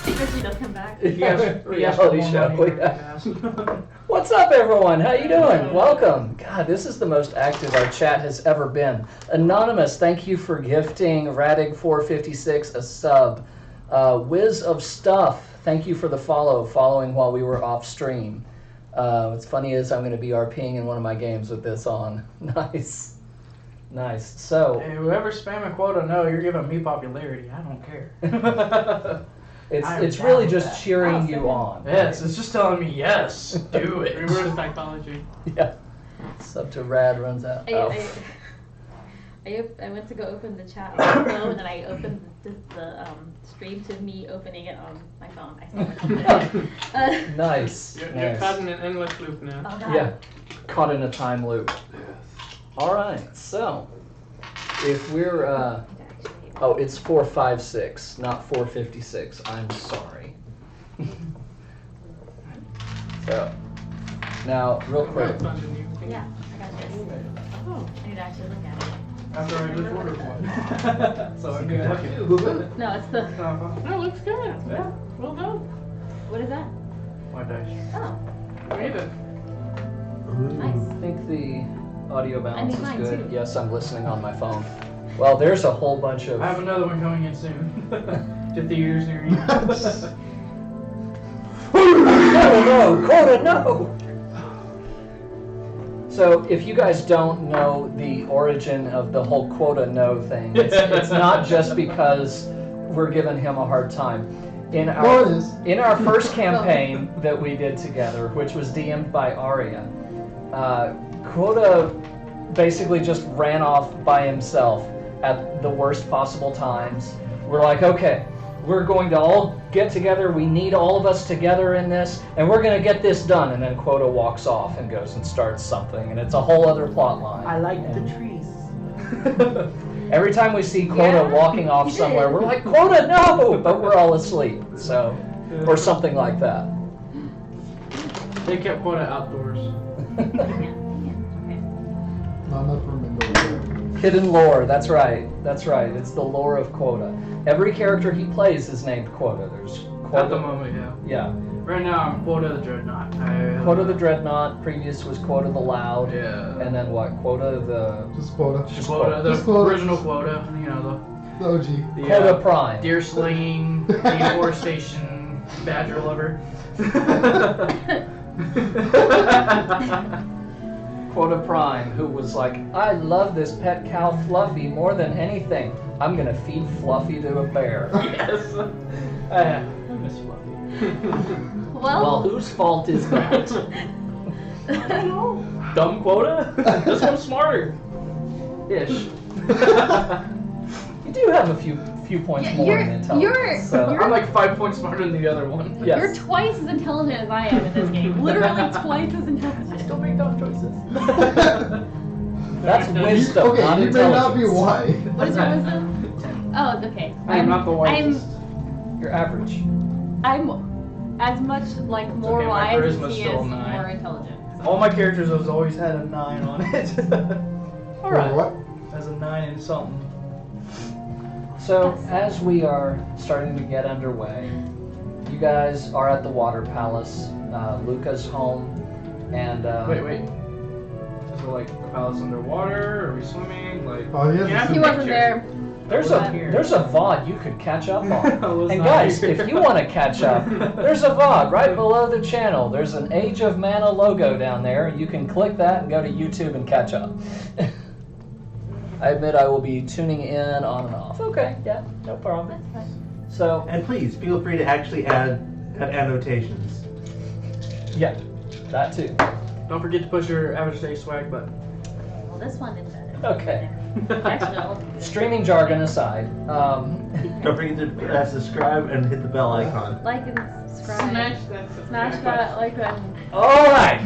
If she does come back. Yes, Reality show. Yeah. What's up, everyone? How you doing? Welcome. God, this is the most active our chat has ever been. Anonymous, thank you for gifting Radig456 a sub. Whiz of Stuff, thank you for the following while we were off stream. What's funny is I'm going to be RPing in one of my games with this on. Nice. Nice. So, Hey, whoever spamming quota, no, you're giving me popularity. I don't care. it's really just cheering you on. Yes, it's just telling me yes, do it. Reverse psychology. Yeah. Sub to Rad runs out. I went to go open the chat on my phone, and then I opened the stream to me opening it on my phone. I saw Nice. You're caught in an endless loop now. Oh, God. Yeah, caught in a time loop. All right, so if we're oh, it's 456, not 456. I'm sorry. So now, real quick. Yeah, I got this. Oh, I need to actually look at it. After I just ordered one. So I'm gonna look at No, it's the. That looks good. Yeah. Well done. What is that? My dice. Oh, Read it. I nice. think the audio balance need is mine, good. too. Yes, I'm listening on my phone. Well, there's a whole bunch of. I have another one coming in soon. To theaters near you. No, quota, no! So, if you guys don't know the origin of the whole quota no thing, it's not just because we're giving him a hard time. In our first campaign that we did together, which was DM'd by Arya, Quota basically just ran off by himself at the worst possible times. We're like, okay, we're going to all get together, we need all of us together in this, and we're going to get this done. And then Quota walks off and goes and starts something, and it's a whole other plot line. I like the trees. Every time we see Quota walking off somewhere, we're like, Quota, no! But we're all asleep, so, or something like that. They kept quota outdoors. Hidden lore, that's right. That's right. It's the lore of Quota. Every character he plays is named Quota. There's Quota. At the moment, yeah. Yeah. Right now, I'm Quota the Dreadnought. Quota the Dreadnought, previous was Quota the Loud. Yeah. And then what? Quota the... Just quota. Just Quota, the Just Quota. original Quota, you know, The OG. the Quota Prime. deer slaying, deforestation, badger lover. Quota Prime, who was like, I love this pet cow Fluffy more than anything. I'm gonna feed Fluffy to a bear. Yes. I miss Fluffy. Well, whose fault is that? Dumb Quota? This one's smarter. Ish. You do have a few points more in intelligence. I'm like 5 points smarter than the other one. Yes. You're twice as intelligent as I am in this game. Literally twice as intelligent. Still make dumb choices. That's wisdom, Okay, not you may not be intelligence. white. What is your wisdom? Oh, okay. I am not the wisest. You're average. I'm as much like more okay, my wise as charisma's he still is 9. more intelligent. So. All my characters have always had a 9 on it. Alright. What? As a 9 and something. So, as we are starting to get underway, you guys are at the Water Palace. Luca's home, and Wait. Is there like the palace underwater? Are we swimming? Like. Oh, yes. Yeah, He wasn't there. there's wasn't here. a VOD you could catch up I on. was And not guys, here. if you want to catch up, there's a VOD right below the channel. There's an Age of Mana logo down there. You can click that and go to YouTube and catch up. I admit I will be tuning in on and off. Okay, yeah, no problem. That's fine. So, And please feel free to actually add annotations. yeah, that too. Don't forget to push your average day swag button. Well, this one is better. Okay. Actually, I'll do this. Streaming jargon aside, Don't forget to subscribe and hit the bell icon. Like and subscribe. Smash that. Smash that like that. all right.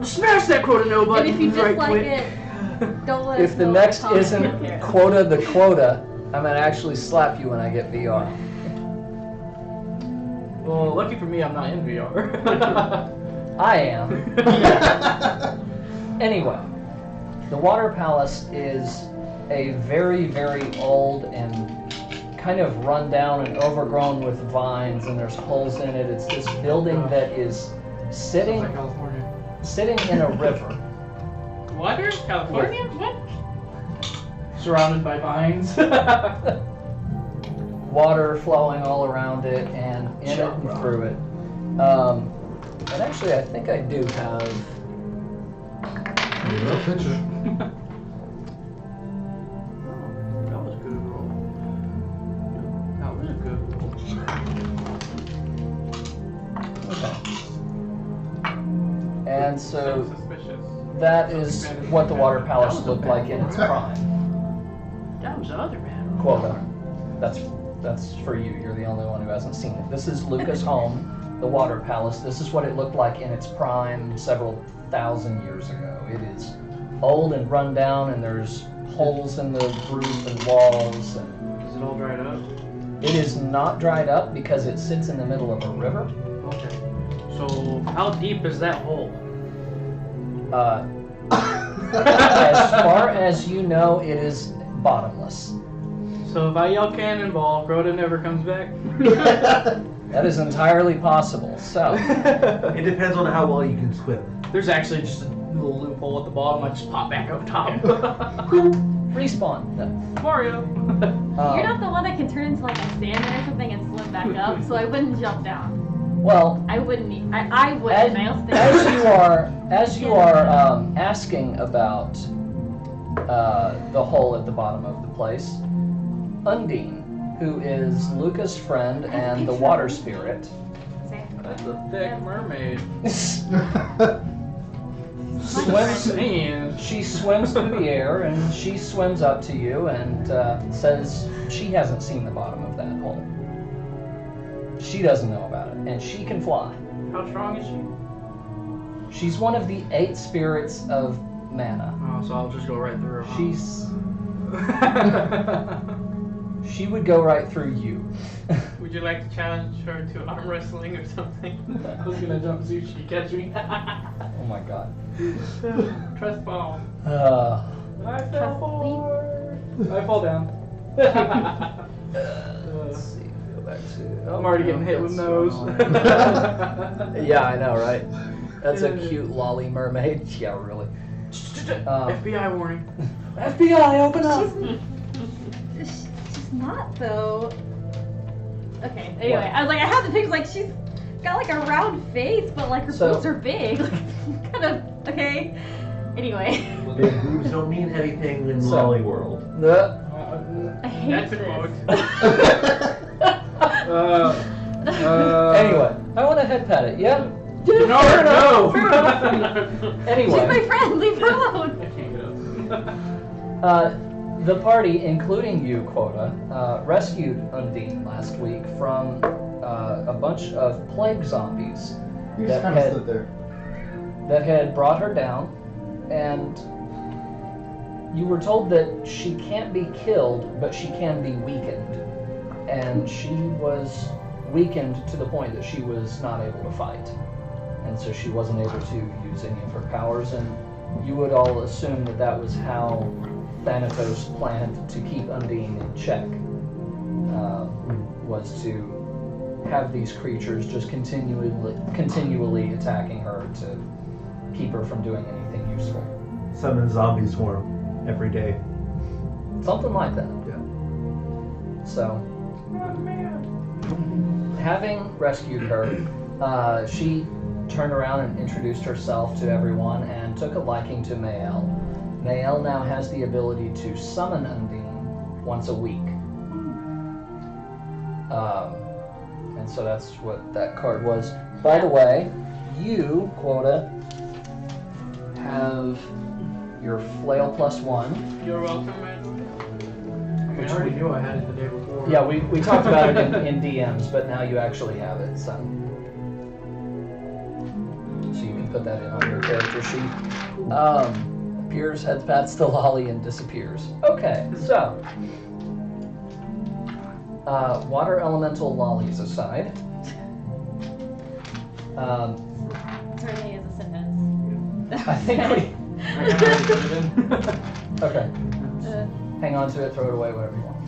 Smash that quota no And button. if you right dislike quick. it, don't let us If the know in next comments. We don't isn't care. Quota the Quota, I'm gonna actually slap you when I get VR. Well, lucky for me, I'm not in VR. I am. Anyway, the Water Palace is a very, very old and kind of run down and overgrown with vines, and there's holes in it. It's this building that is Sounds like California. sitting in a river. Water? California? What? Surrounded by vines. Water flowing all around it and in it and through it. And actually, I think I do have. No picture. That was a good roll. That was a good roll. Okay. And so Sounds suspicious. that is what the Water Palace looked like in its prime. That was the other man. Quota. That's for you. You're the only one who hasn't seen it. This is Luca's home, the Water Palace. This is what it looked like in its prime several thousand years ago. It is old and run down, and there's holes in the roof and walls. And Is it all dried up? it is not dried up because it sits in the middle of a river. Okay. So how deep is that hole? As far as you know, it is bottomless. So if I yell cannonball, Rhoda never comes back? That is entirely possible. So, It depends on how well you can swim. There's actually just a little loophole at the bottom. I just pop back up top. respawn. No. Mario. You're not the one that can turn into like a salmon or something and swim back up, so I wouldn't jump down. Well, I wouldn't. I wouldn't. I also think as you are asking about the hole at the bottom of the place, Undine, who is Luca's friend and the water spirit, That's a thick mermaid. swims. Man. She swims through the air, and she swims up to you and says she hasn't seen the bottom of that hole. She doesn't know about it, and she can fly. How strong is she? She's one of the 8 spirits of mana. Oh, so I'll just go right through her. huh? She would go right through you. Would you like to challenge her to arm wrestling or something? I was gonna jump see if she catch me. Oh my god. Trust fall. I fell Trust forward. I fall down. Let's see. Go back to. I'm already getting hit with nose. Yeah, I know, right? That's a cute lolly mermaid. Yeah, really. FBI warning. FBI, open up! she's not though. Okay. Anyway, I was like, I have the picture. Like she's got like a round face, but like her So- boobs are big. Like, kind of okay. Anyway, Big boobs don't mean anything in So- Lolly World. I hate That's a this. quote. Anyway, I want to head pat it, yeah? No. Anyway. She's my friend. Leave her alone. I can't get up. The party, including you, Quota, rescued Undine last week from a bunch of plague zombies You just that kind of had, stood there. that had brought her down, and you were told that she can't be killed, but she can be weakened. And she was weakened to the point that she was not able to fight. And so she wasn't able to use any of her powers, and you would all assume that that was how Thanatos planned to keep Undine in check, was to have these creatures just continually attacking her to keep her from doing anything useful. Summon zombie swarm every day. Something like that. Yeah. So, having rescued her, she turned around and introduced herself to everyone and took a liking to Mael. Mael now has the ability to summon Undine once a week. And so that's what that card was. By the way, you, Quota, have your flail +1. You're welcome, man. I already knew I had it the day before. Yeah, we talked about it in DMs, but now you actually have it, so you can put that in on your character sheet. Appears, heads, pats the lolly, and disappears. Okay, so water elemental lollies aside. Certainly is a sentence. I think we. I got it put it in. Okay, Uh, hang on to it, throw it away, whatever you want.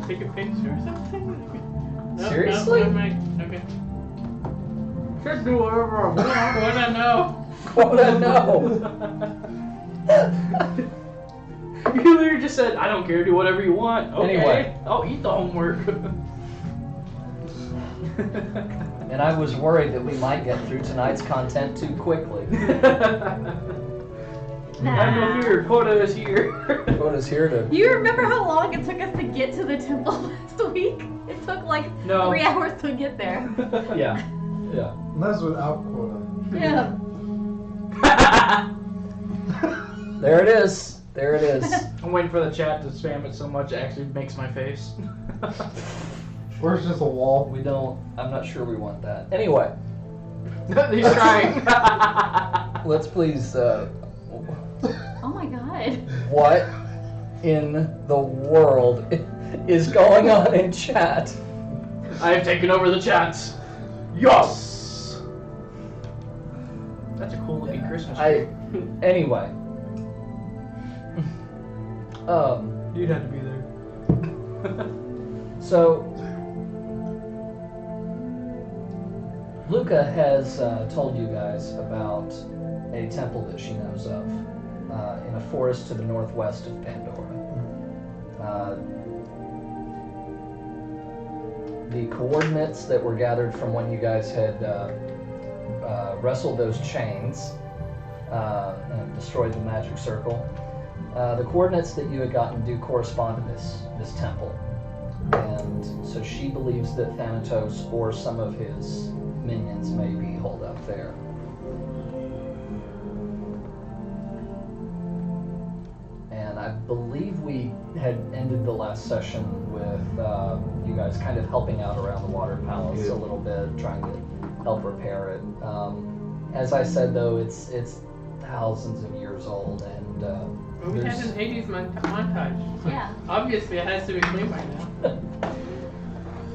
take a picture or something? No, Seriously? No, okay. Can't do whatever I want. What I know. Quota, no. You literally just said, I don't care, do whatever you want. Okay. Anyway. I'll eat the homework. And I was worried that we might get through tonight's content too quickly. Have no fear, Quota is here. Quota's here to. You remember how long it took us to get to the temple last week? It took like No. 3 hours to get there. Yeah. Yeah. And that's without quota. Yeah. There it is. There it is. I'm waiting for the chat to spam it so much it actually makes my face. Where's just a wall? We don't. I'm not sure we want that. Anyway, He's trying. let's please. Oh my god. What in the world is going on in chat? I have taken over the chats. Yes! That's a cool looking Christmas tree. Anyway. You'd have to be there. So, Luca has told you guys about a temple that she knows of in a forest to the northwest of Pandora. The coordinates that were gathered from when you guys had wrestled those chains and destroyed the magic circle, the coordinates that you had gotten do correspond to this temple. And so she believes that Thanatos or some of his minions may be holed up there. And I believe we had ended the last session with you guys kind of helping out around the Water Palace a little bit, trying to help repair it. As I said, though, it's thousands of years old, and We had there's- an 80s montage. Yeah. Obviously, it has to be clean by now.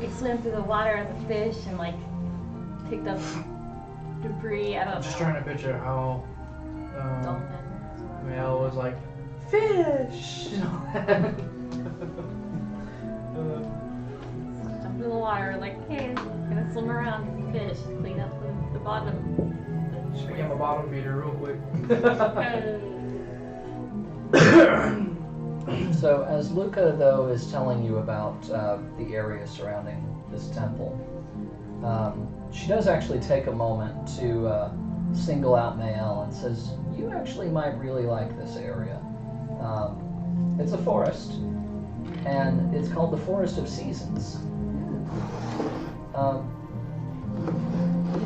We swam through the water as a fish and like picked up debris. I don't know. I'm just trying to picture how Dolphin. Mel was like, fish! Jump into the water, like, hey, gonna swim around as a fish, clean up the bottom. Just became a bottom feeder real quick. So as Luca, though, is telling you about the area surrounding this temple, she does actually take a moment to single out Mael and says, you actually might really like this area. It's a forest, and it's called the Forest of Seasons.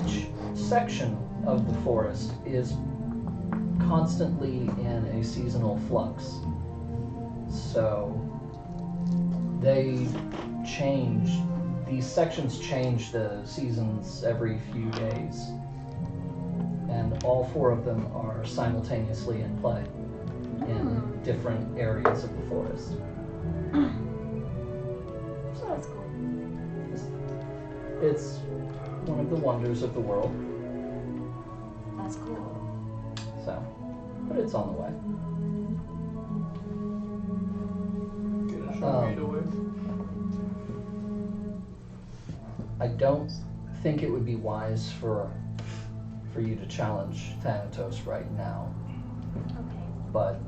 Each section of the forest is constantly in a seasonal flux. So they change, these sections change the seasons every few days. And all 4 of them are simultaneously in play in different areas of the forest. So that's cool. It's one of the wonders of the world, That's cool. so, but it's on the way. Get a short meat away. I don't think it would be wise for you to challenge Thanatos right now, Okay. but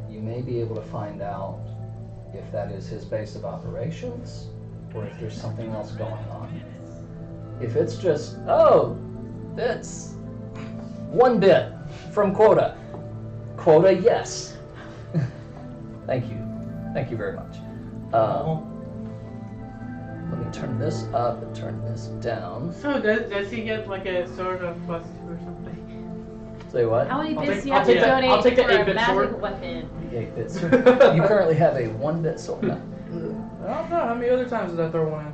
you may be able to find out if that is his base of operations or if there's something else going on. If it's just, oh, that's 1 bit from Quota. Quota, yes. Thank you. Thank you very much. Let me turn this up and turn this down. So does he get like a sword of +2 or something? Say what? How many I'll bits take- do you I'll have to take that- donate I'll take the for a 8-bit magic sword. weapon? The 8-bit sword. You currently have a 1-bit sword. No. I don't know how many other times did I throw one in.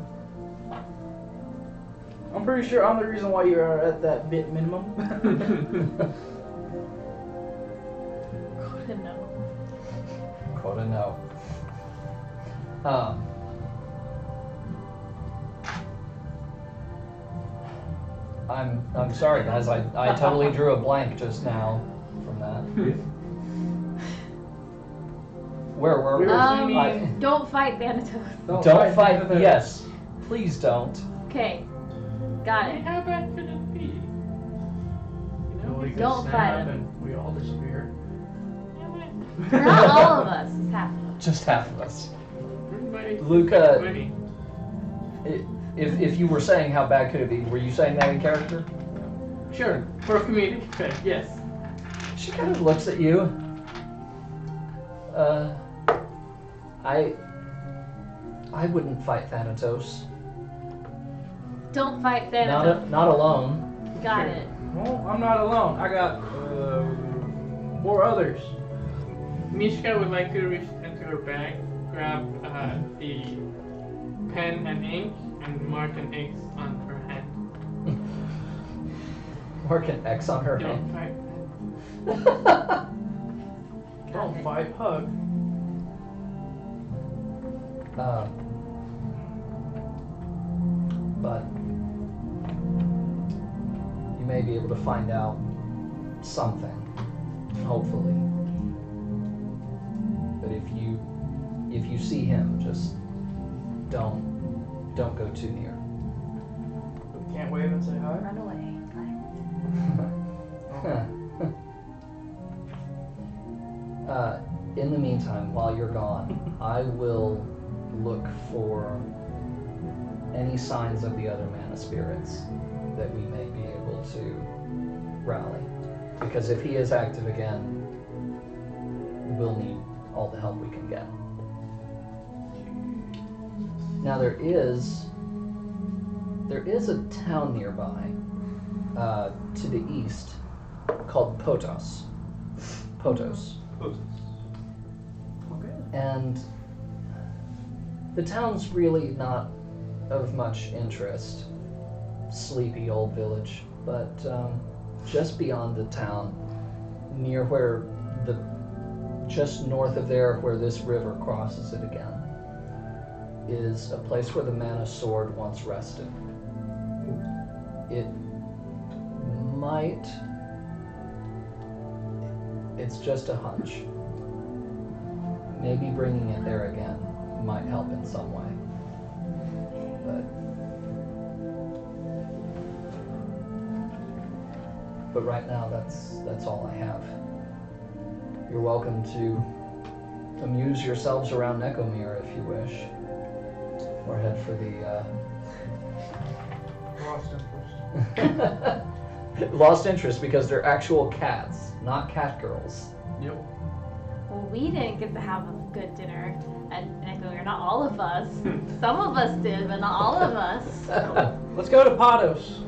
I'm pretty sure I'm the reason why you're at that bit minimum. No. Quota, no. I'm sorry, guys. I totally drew a blank just now from that. Where were we? Don't fight Thanatos. Don't fight. Yes, please don't. Okay, got Hey, it. how bad could it be? You know, We we could Don't snap fight him. and we all disappear. Not all of us. It's half of us. Just half of us. Everybody. Luca- 20. If you were saying how bad could it be, were you saying that in character? Sure, for comedic effect, yes. She kind of looks at you. I wouldn't fight Thanatos. Don't fight Thanatos. Not alone. Got it. Well, I'm not alone. I got 4 others. Mishka would like to reach into her bag, grab the pen and ink, and mark an X on her hand. Mark an X on her Don't hand. fight. Don't fight, hug. But you may be able to find out something, hopefully. But if you see him, just don't go too near. Can't wave and say hi. Run away. In the meantime, while you're gone, I will look for any signs of the other mana spirits that we may be able to rally. Because if he is active again, we'll need all the help we can get. Now there is a town nearby, to the east, called Potos. Potos. Okay. And the town's really not of much interest. Sleepy old village, but just beyond the town, near where just north of there, where this river crosses it again, is a place where the Mana Sword once rested. It might. It's just a hunch. Maybe bringing it there again might help in some way. But right now, that's all I have. You're welcome to amuse yourselves around Necomir if you wish, or head for the Lost interest. lost interest because they're actual cats, not cat girls. Yep. Well, we didn't get to have a good dinner at Necomir. Not all of us. Some of us did, but not all of us. Let's go to Potos.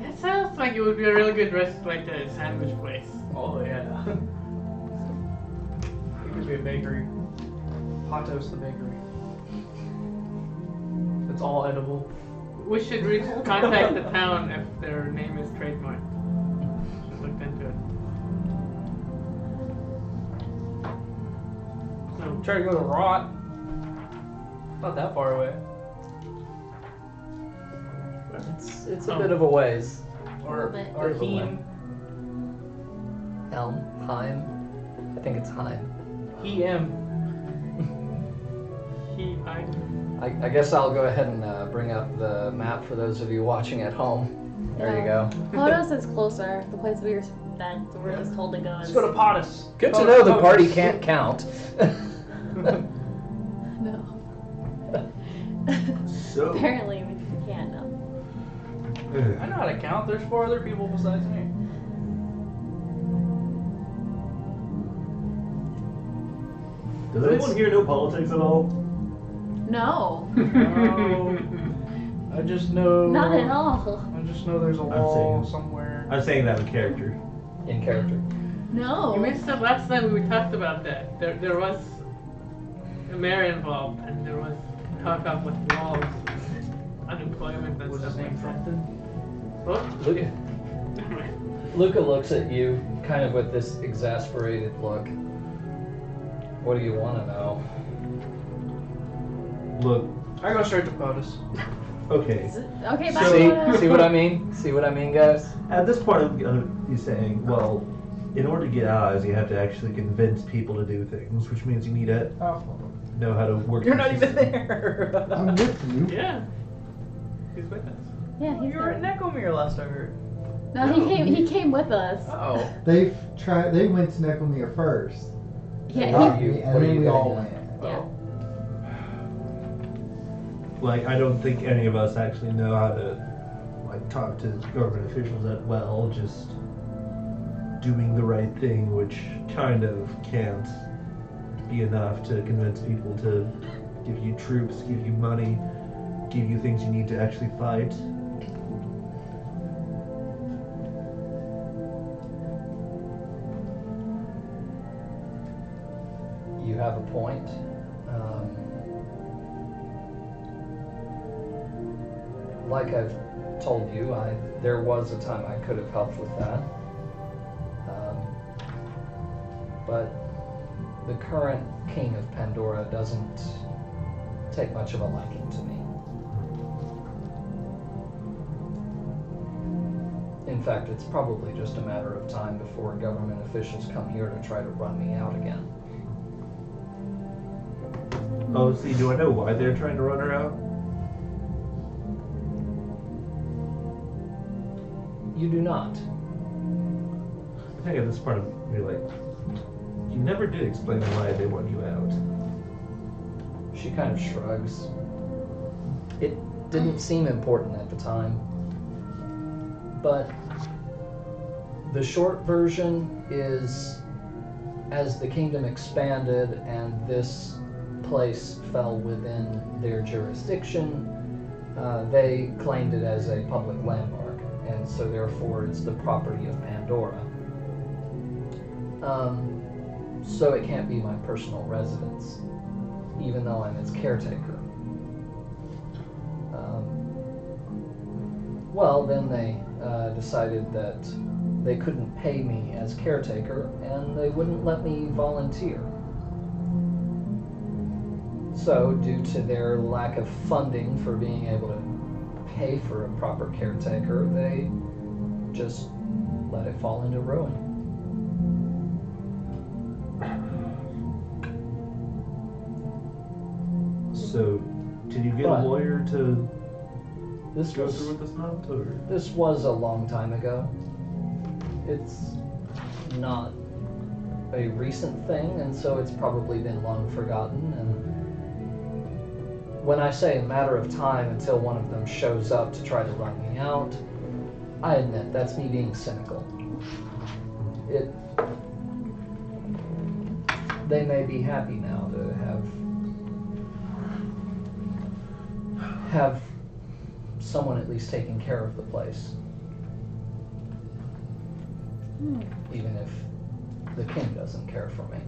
That sounds like it would be a really good rest, like a sandwich place. Oh yeah. It could be a bakery. Potos the bakery. It's all edible. We should contact the town if their name is trademarked. Should look into it. So, Try to go to Rot. Not that far away. It's a bit of a ways. Or bit. Heen. Helm, Heim. I think it's Heim. I guess I'll go ahead and bring up the map for those of you watching at home. There you go. Potos is closer. The place we were just told to go Let's is. go to Potos. Good to know the party can't count. No. So, Apparently we can't now. I know how to count. There's 4 other people besides me. does anyone here know politics at all? No. Oh, I just know. Not at all. I just know there's a I'm wall saying- somewhere. I'm saying that in character. In character. No. you missed it last time we talked about that. There was a mayor involved, and there was talk of with walls, unemployment, and Was his stuff name like that. Trenton? What? Luca, Luca looks at you kind of with this exasperated look. What do you want to know? Look, I go straight to Potos. okay. Okay, bye. See what I mean? See what I mean, guys? At this point, I'm gonna be saying, well, In order to get allies, you have to actually convince people to do things, which means you need to know how to work. You're the not even system. there. I'm with you. Yeah. He's with us. Yeah, he's You were there. in Necomere last I heard. No, he came with us. Oh. They went to Necromere first. Yeah, Not he- me, what and are then you we all getting went. at? Yeah. Like, I don't think any of us actually know how to, like, talk to government officials that well. Just doing the right thing, which kind of can't be enough to convince people to give you troops, give you money, give you things you need to actually fight. You have a point. Like I've told you, there was a time I could have helped with that. But the current king of Pandora doesn't take much of a liking to me. In fact, it's probably just a matter of time before government officials come here to try to run me out again. Oh, see, do I know why they're trying to run her out? You do not. I think at this part of you're like, you never did explain why they want you out. She kind of shrugs. It didn't seem important at the time. But the short version is, as the kingdom expanded and this place fell within their jurisdiction, they claimed it as a public landmark, and so therefore it's the property of Pandora. So it can't be my personal residence, even though I'm its caretaker. Well, then they decided that they couldn't pay me as caretaker, and they wouldn't let me volunteer. So, due to their lack of funding for being able to pay for a proper caretaker, they just let it fall into ruin. So, did you get What? a lawyer to This go was through with this now? Or? This was a long time ago. It's not a recent thing, and so it's probably been long forgotten. And when I say a matter of time until one of them shows up to try to run me out, I admit that's me being cynical. They may be happy now to have someone at least taking care of the place. Even if the king doesn't care for me.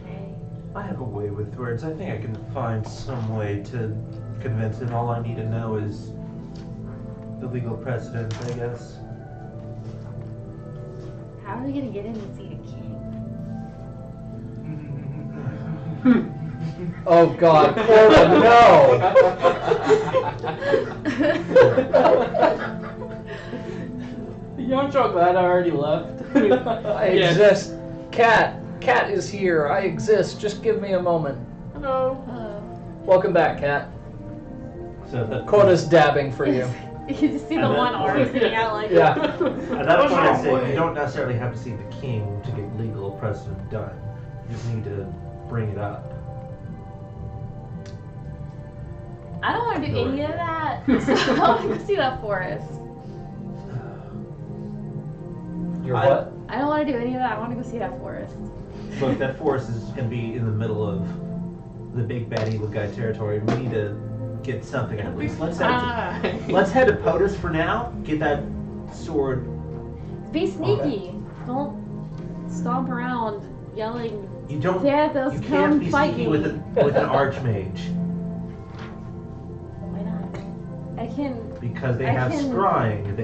Okay. I have a way with words. I think I can find some way to convince him. All I need to know is the legal precedent, I guess. How are we gonna get in to see the king? Oh God, Corbin, no! Aren't you glad I already left? I Yes. exist. Cat is here. I exist. Just give me a moment. Hello. Welcome back, Cat. So that, Quota's dabbing for you. You just see the And one that- arm sticking out like. Yeah. at that point, I say you don't necessarily have to see the king to get legal precedent done. You just need to bring it up. I don't want to do No. any of that. So I want to go see that forest. You're I- what? I don't want to do any of that. I want to go see that forest. Look, that forest is going to be in the middle of the big bad evil guy territory. We need to get something at least. Let's head to POTUS for now. Get that sword. Be sneaky. Don't stomp around yelling, You don't. Thanatos, You come can't be fight sneaky me. with an archmage Why not? I can. because they I have can- scrying.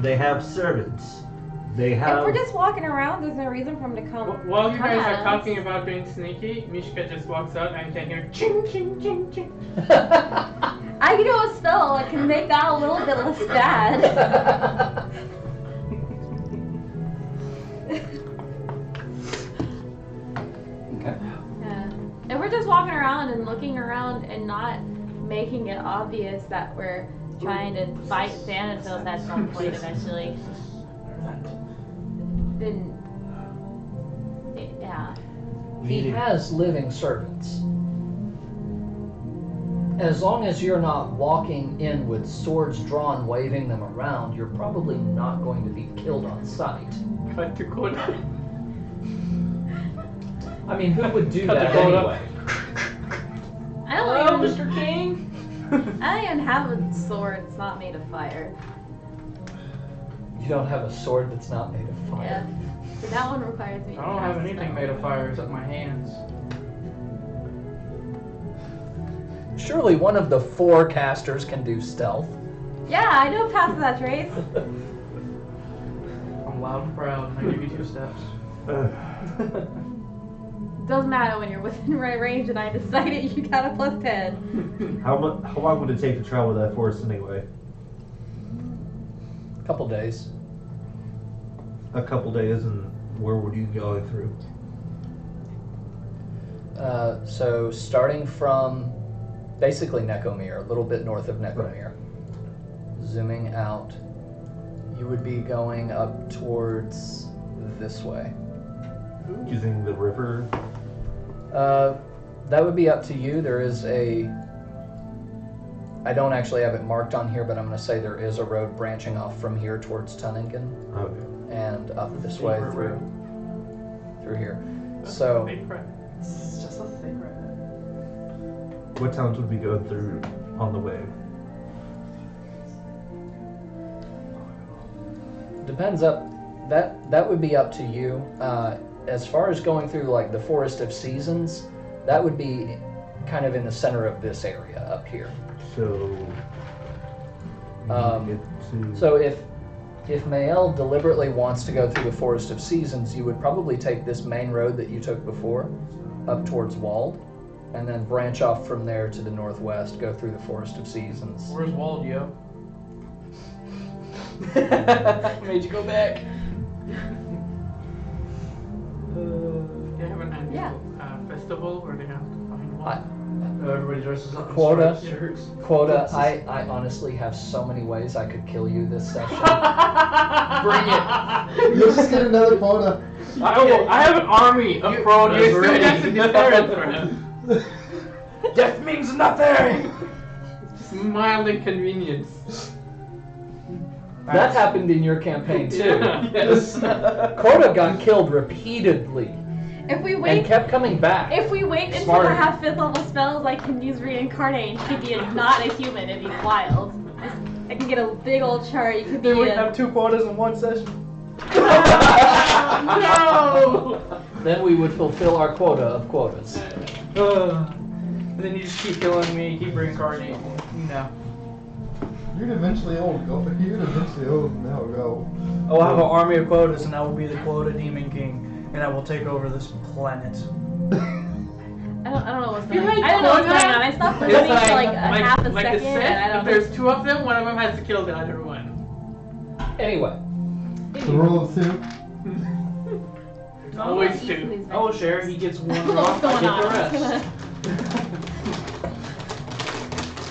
They have servants. They If have. we're just walking around, there's no reason for him to come. While you come guys at are us. talking about being sneaky, Mishka just walks out and you can hear ching ching ching ching. I know a spell that can make that a little bit less bad. Okay. Yeah. And we're just walking around and looking around and not making it obvious that we're trying to fight Thanatos at some point eventually. Then, yeah. He has living servants. As long as you're not walking in with swords drawn, waving them around, you're probably not going to be killed on sight. Cut to Koda. I mean, who would do Cut that the quota. anyway? I Hello, don't even. Mr. King. I don't even have a sword. It's not made of fire. You don't have a sword that's not made of Yeah. fire. That one requires me. I to don't have cast anything spell. made of fire except my hands. Surely one of the 4 casters can do stealth. Yeah, I know past that trace. I'm loud and proud, and I give you 2 steps. Doesn't matter when you're within right range and I decided you got a +10. How long would it take to travel that forest anyway? A couple days. A couple days, and where would you go through? So starting from basically Nekomir, a little bit north of Nekomir, zooming out, you would be going up towards this way. Using the river? That would be up to you. There is I don't actually have it marked on here, but I'm going to say there is a road branching off from here towards Tunningen Okay. and up this way Secret through here. That's So a secret. It's just a secret. What towns would we go through on the way? depends up. That would be up to you. As far as going through like the Forest of Seasons, that would be kind of in the center of this area up here. So, Um, get to So if Mael deliberately wants to go through the Forest of Seasons, you would probably take this main road that you took before up towards Wald, and then branch off from there to the northwest, go through the Forest of Seasons. Where's Wald, yo? Made you go back. They have an annual Yeah. festival where they have to find one. Everybody dresses up in Quota. striped shirts. Quota, I honestly have so many ways I could kill you this session. Bring it. You'll just get another quota. I have an army of Cronas You still ready. have to deterrent for him. Death means nothing. Just mild inconvenience. That happened in your campaign too. Yes. Quota got killed repeatedly If we and wait, kept coming back. if we wait until Smarter. I have 5th level spells, I can use reincarnate. You could be not a human and be wild. I can get a big old chart. You could be Then we a. have 2 quotas in one session. No! Then we would fulfill our quota of quotas. And then you just keep killing me, keep reincarnating. No. You'd eventually old go. You'd eventually old now go. I'll have an army of quotas, and I will be the quota demon king, and I will take over this planet. I don't know what's You going on. like I don't know what's quota? going on. I stopped It's listening for like a half a like second, the and I set, if don't. there's 2 of them, one of them has to kill the other one. Anyway, The rule of 2. It's always 2. I will share. He gets 1 What's rock, I going get on? the rest.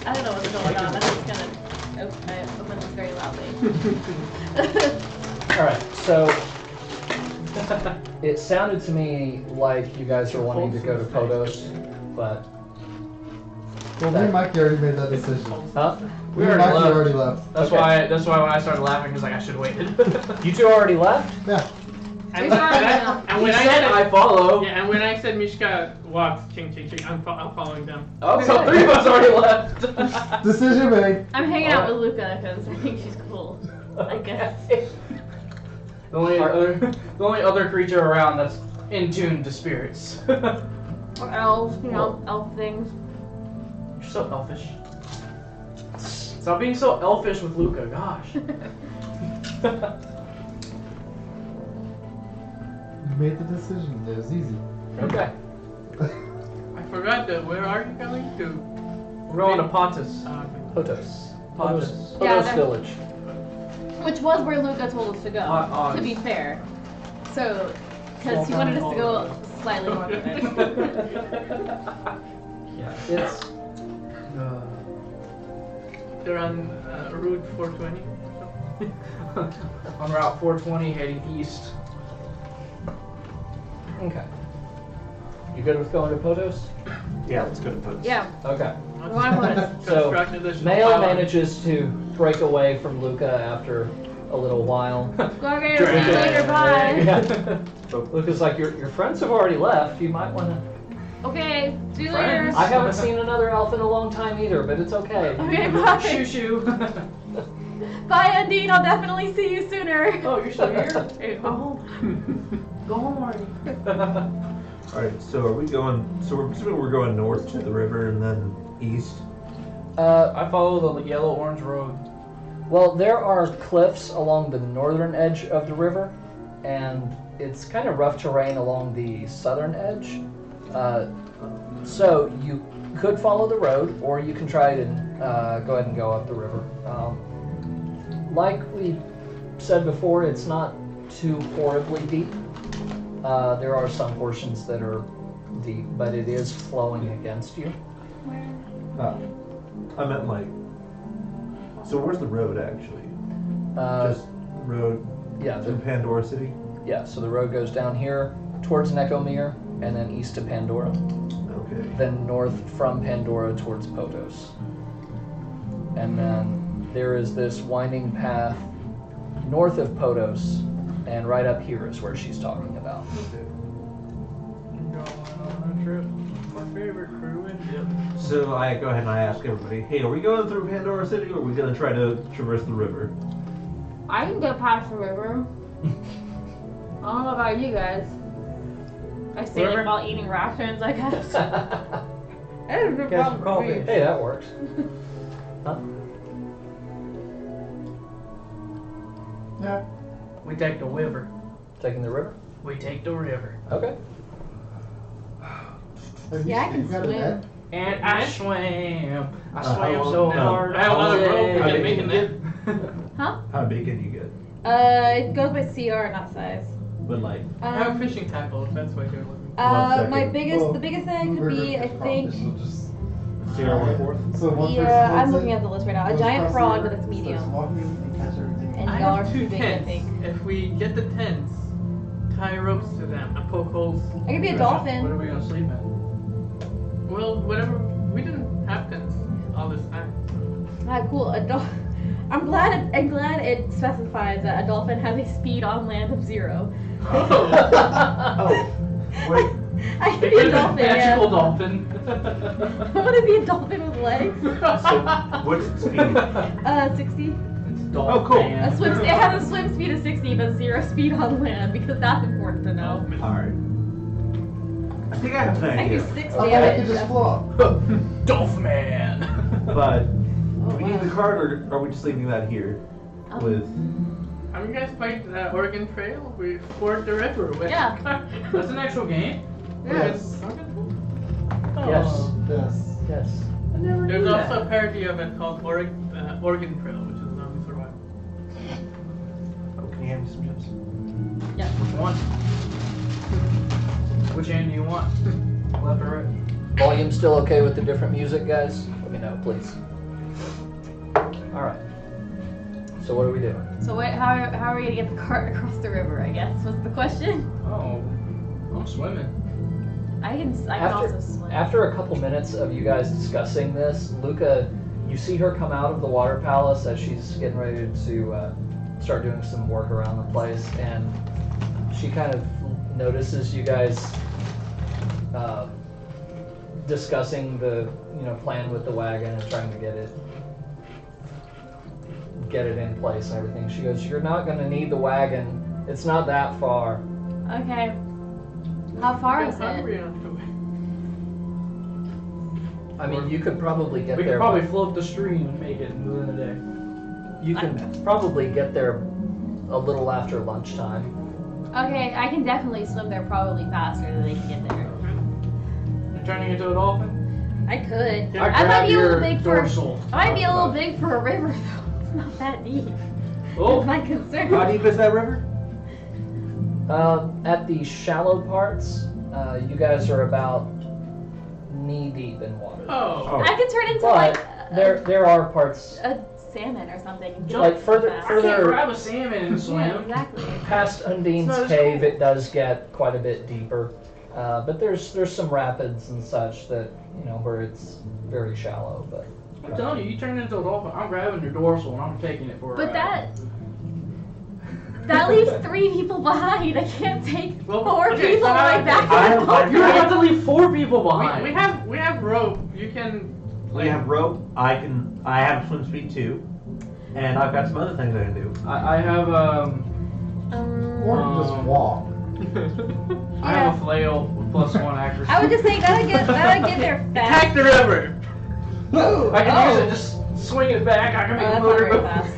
I don't know what's going on. I'm just gonna open this very loudly. all right. So it sounded to me like you guys are wanting to go to Kodos, but Well, me and Mikey already made that decision. huh? We Me and already Mikey left. already left. That's Okay. why. That's why when I started laughing, because like I should have waited. You two already left? Yeah. And We when already I, know. and He when I said said I follow. yeah, and when I said Mishka walks, ching ching ching, I'm following them. Oh, so 3 of us already left. Decision made. I'm hanging out with Luca because I think she's cool. I guess. The only other creature around that's in tune to spirits. Or elves, you know, elf things. You're so elfish. Stop being so elfish with Luca, gosh. You made the decision. It was easy. Okay. I forgot that. Where are you going to? We're going to Pontus. Okay. Potos. Potos. Potos Yeah, Village. Which was where Luca told us to go, to be fair. So, because he wanted us to go slightly north of it. Yeah, it's They're on Route 420. On Route 420 heading east. okay. You good with going to Potos? Yeah, let's go to Potos. Yeah, Okay. we want to put us. So, Construct additional Mayo pylons. manages to break away from Luca after a little while. Okay, Drag. see you later, bye. Yeah. Luca's like, your friends have already left. You might want to. Okay, see you Friends. later. I haven't seen another elf in a long time either, but it's okay. Okay, bye. Shoo shoo. Bye, Undine. I'll definitely see you sooner. Oh, you're still here? Hey, go home. Go home already. Alright, so are we going, so we're assuming we're going north to the river and then east? I follow the yellow-orange road. Well, there are cliffs along the northern edge of the river, and it's kind of rough terrain along the southern edge. So you could follow the road, or you can try to go ahead and go up the river. Like we said before, it's not too horribly deep. There are some portions that are deep, but it is flowing against you. I meant like, so where's the road actually? Just road Yeah, to Pandora City? yeah, so the road goes down here towards Necomere, and then east to Pandora. Okay. Then north from Pandora towards Potos. And then there is this winding path north of Potos, and right up here is where she's talking about. Going on a trip. My favorite crew in Dip. So I go ahead and I ask everybody, hey, are we going through Pandora City or are we going to try to traverse the river? I can go past the river. I don't know about you guys. I say River? like while eating rations, I guess. Hey, That is no Get problem some for me. coffee. that works. Huh? Yeah. We take the river. Taking the river? We take the river. Okay. Have Yeah, I you can got swim. a net? And I swam. I how swam long- so no. hard. I have another all rope. day. We How can big make a can you net. Huh? How big can you get? It goes by CR, not size. But like, I have fishing tackle if that's what you're looking for. One My second. biggest, Well, the biggest thing could be, I think. Zero 1/4? So one Yeah, person I'm holds looking it, at the list right now. A goes giant across the frog, river, but it's starts medium. walking and catch everything. And I y'all have are two too big, I tents. think. If we get the tents, tie ropes to them and poke holes. I could be a What are dolphin. we gonna sleep in? Well, whatever. We didn't have tents all this time. Ah, cool. I'm glad it specifies that a dolphin has a speed on land of 0. Oh, wait. I could be a dolphin. Magical Yeah. dolphin. I want to be a dolphin with legs. So, what's its speed? 60. It's dolphin. Oh, cool. It has a swim speed of 60, but 0 speed on land because that's important to know. Alright. I think I have an I can do idea. 6 Okay, I can damage. just flop. Dolphin man. But, Oh, we need wow. the card or are we just leaving that here? Um, With. Have you guys played Oregon Trail? We ford the river with Yeah. That's an actual game? Yes. Yes. Yes. Yes. I never There's knew that. also a parody of it called Oregon Trail, which is zombie survival. Oh, can you hand me some chips? Which one? Which end do you want? Left or right? Volume still okay with the different music, guys? Let me know, please. Alright. So what are we doing? So wait, how are we gonna get the cart across the river? I guess was the question. Oh, I'm swimming. I can also swim. After a couple minutes of you guys discussing this, Luca, you see her come out of the water palace as she's getting ready to start doing some work around the place, and she kind of notices you guys discussing the plan with the wagon and trying to get it in place and everything. She goes, "You're not gonna need the wagon. It's not that far." Okay. How far is How are we it? on the way? I mean, you could probably get We there. could probably float the stream and make it in the middle of the day. You can probably get there a little after lunchtime. Okay, I can definitely swim there probably faster than they can get there. You're turning into a dolphin? I could. Yeah, I might grab be a little your big for. dorsal. I might be a little big for a river though. It's not that deep. Oh, That's my concern. How deep is that river? At the shallow parts, you guys are about knee deep in water. Oh. I could turn into But like there are parts a salmon or something. and like jump further fast. I can't further grab a salmon and swim. Yeah, exactly. past Undine's It's not as cave. cool. It does get quite a bit deeper, but there's some rapids and such that where it's very shallow. But I'm telling you, you turn into a dolphin. I'm grabbing your dorsal and I'm taking it for a But ride. that leaves 3 people behind. I can't take Well, 4 okay, people so now like that. I have- Oh, You God. have to leave 4 people behind. We have rope. You can. We have rope. I have swim speed too, and I've got some other things I can do. I have Or you just walk. I have a flail with +1 accuracy. I would just say gotta get there fast. Attack the river. I can use it. Just swing it back. I can make that's a not very motor. fast.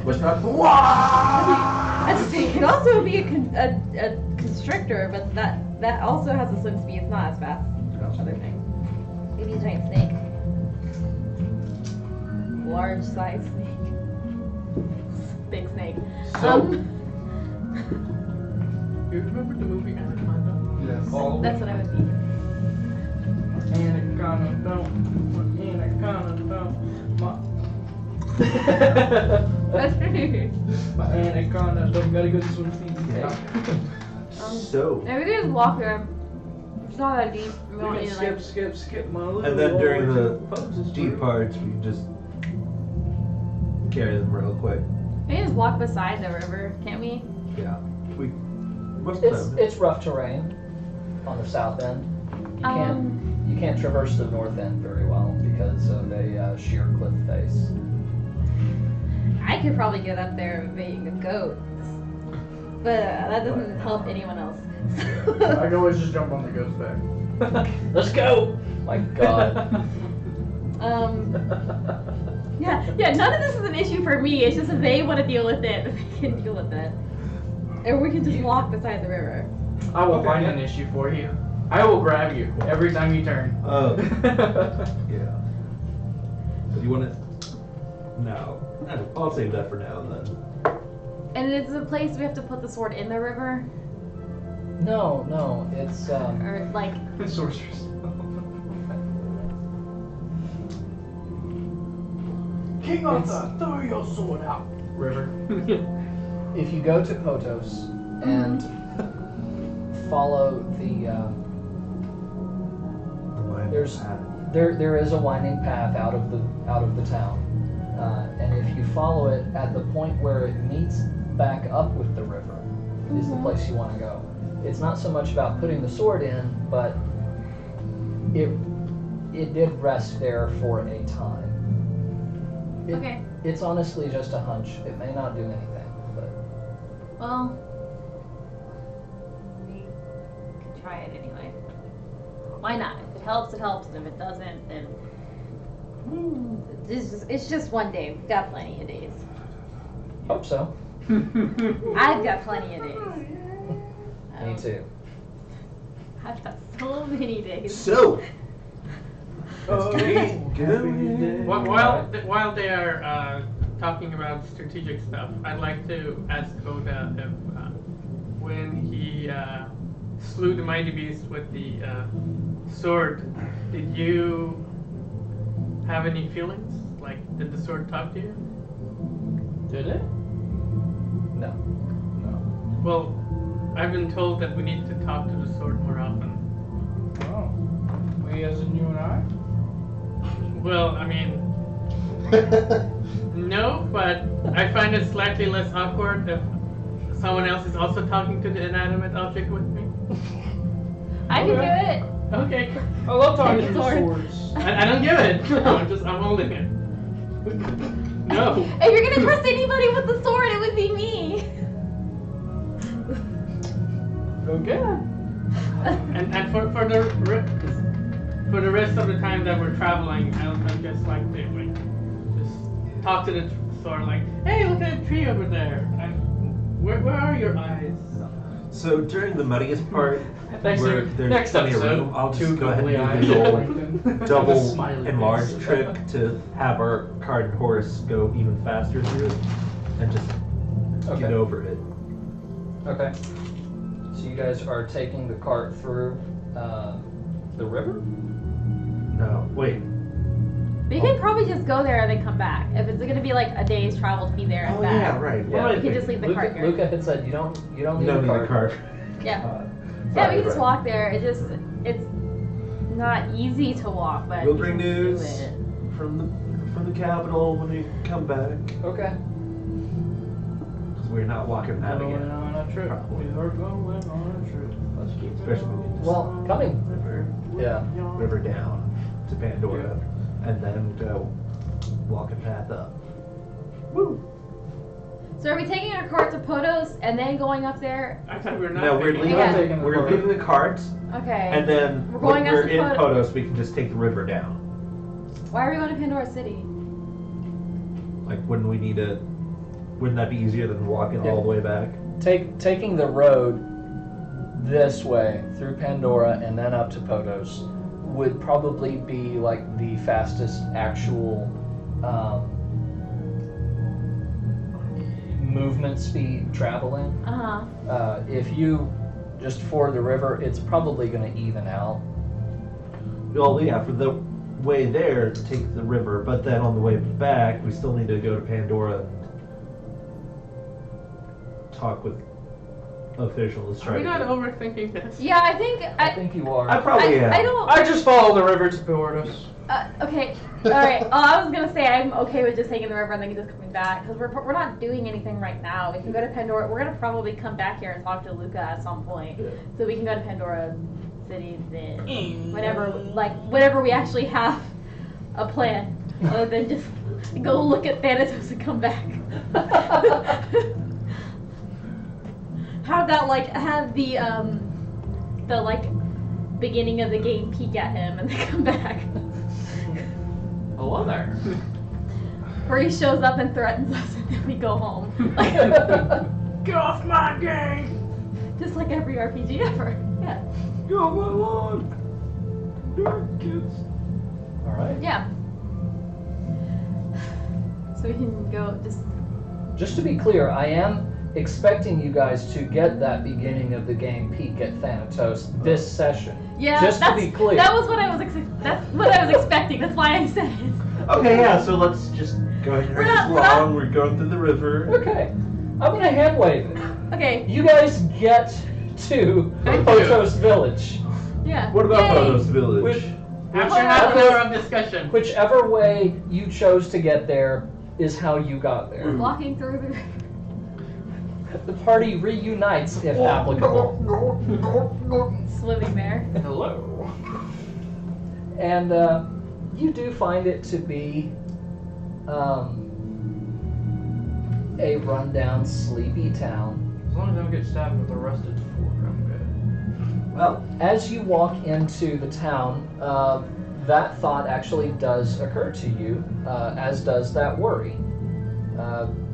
What's not? I'd say it could also be a constrictor, but that also has a swim speed. It's not as fast as other things. Maybe a giant snake. Large size snake. Big snake. You remember the movie Anaconda? Yes. That's what I would be. Anaconda don't. Anaconda don't. That's pretty. My anaconda don't got a good swim speed. So, Maybe we just walk there. It's not that deep. We We don't can need to skip my little and then during the poses deep through. parts, we just carry them real quick. Maybe just walk beside the river, can't we? Yeah. We most of the time. it's rough terrain on the south end. You can't traverse the north end very well because of a sheer cliff face. I could probably get up there being a goat, but that doesn't help anyone else. I can always just jump on the goat's back. Let's go! My God. Yeah, none of this is an issue for me. It's just if they want to deal with it, they can deal with it. Or we can just walk beside the river. I will Okay. find an issue for you. I will grab you every time you turn. Yeah. You want it? No. I'll save that for now then. And it's a place we have to put the sword in the river, No, it's or like. Sorceress. King Arthur, throw your sword out. River. if you go to Potos and follow the there's there is a winding path out of the town, and if you follow it at the point where it meets back up with the river, is the place you want to go. It's not so much about putting the sword in, but it did rest there for a time. Okay. It's honestly just a hunch. It may not do anything, but Well, we could try it anyway. Why not? If it helps, it helps. And if it doesn't, then it's just one day. We've got plenty of days. hope so. I've got plenty of days. Me too. I've got so many days. So, While they are talking about strategic stuff, I'd like to ask Oda if when he slew the mighty beast with the sword, did you have any feelings? Like, did the sword talk to you? Did it? No. Well, I've been told that we need to talk to the sword more often. Oh. We as in you and I? Well, I mean, no, but I find it slightly less awkward if someone else is also talking to the inanimate object with me. I can do it. Okay. I love talking to the Sword. swords. I don't give it. No, I'm holding it. No. If you're gonna trust anybody with the sword, it would be me. Okay. And for the rest of the time that we're traveling, I'll just like to just talk to the sword, like, hey, look at that tree over there. Where are your eyes? so during the muddiest part, Next plenty of episode, room. I'll just two go ahead googly and do the eyes. old With double a smiley enlarged face. trick to have our cart and horse go even faster through it and just get Okay. over it. Okay. So you guys are taking the cart through the river? No, wait. We can probably just go there and then come back. If it's gonna be like a day's travel to be there and Oh back. yeah, right. Yeah. What We am I could just leave the Luca, cart here. Luca had said you don't need thinking? the No, need cart. the cart. Yeah. Uh, Yeah, we Right, can just right. walk there. It's not easy to walk, but We'll we bring can do news it. from the capital when we come back. okay. Because we're not walking that Going again. on a trip. Probably. We are going on a trip. Let's keep Especially when we just Well, coming. Yeah. river down to Pandora and then go walking path up. Woo! So are we taking our cart to Potos and then going up there? I thought we were not. No, we're taking- leaving. Yeah. Taking the We're cart. leaving the carts, Okay. and then We're going when we're up to in Potos. Potos, we can just take the river down. Why are we going to Pandora City? Like, wouldn't that be easier than walking Yeah. all the way back? Taking the road this way through Pandora and then up to Potos would probably be like the fastest actual movement speed traveling. Uh-huh. If you just ford the river, it's probably going to even out. Well, yeah, for the way there, take the river, but then on the way back, we still need to go to Pandora and talk with officials. Are Try we to not get- overthinking this? Yeah, I think I think you are. I probably am. I don't. I just follow the river to Portos. Okay. All right. Oh, I was gonna say I'm okay with just taking the river and then just coming back because we're not doing anything right now. We can go to Pandora. We're gonna probably come back here and talk to Luca at some point, so we can go to Pandora City then. Whenever we actually have a plan, other than just go look at Thanatos and come back. Have the beginning of the game peek at him and then come back. Hello there. Where he shows up and threatens us and then we go home. Get off my game! Just like every RPG ever. Yeah. Get off my lawn! Dark kids. All right. Yeah. So we can go just. Just to be clear, I am expecting you guys to get that beginning of the game peek at Thanatos this session. Yeah. Just to that's, be clear. That was what I was. That's what I was expecting. That's why I said it. Okay, yeah, so let's just go ahead and We're hurry not- this we're not- along. We're going through the river. Okay. I'm gonna hand wave it. Okay. You guys get to Thank Potos Village. Yeah. What about Yay. Potos Village? Which, After half an hour of discussion. whichever way you chose to get there is how you got there. Walking through the. The party reunites if applicable. Swimming there. Hello. And you do find it to be a rundown, sleepy town. As long as I don't get stabbed with a rusted fork, I'm good. Well, As you walk into the town, that thought actually does occur to you, as does that worry.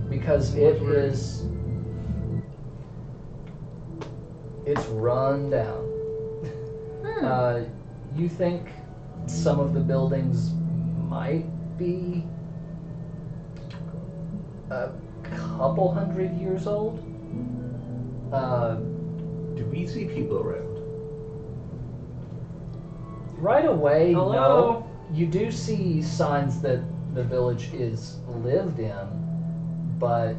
Because it is. It's run down. Hmm. You think some of the buildings might be a couple hundred years old. do we see people around? Right away, Hello? no. You do see signs that the village is lived in, but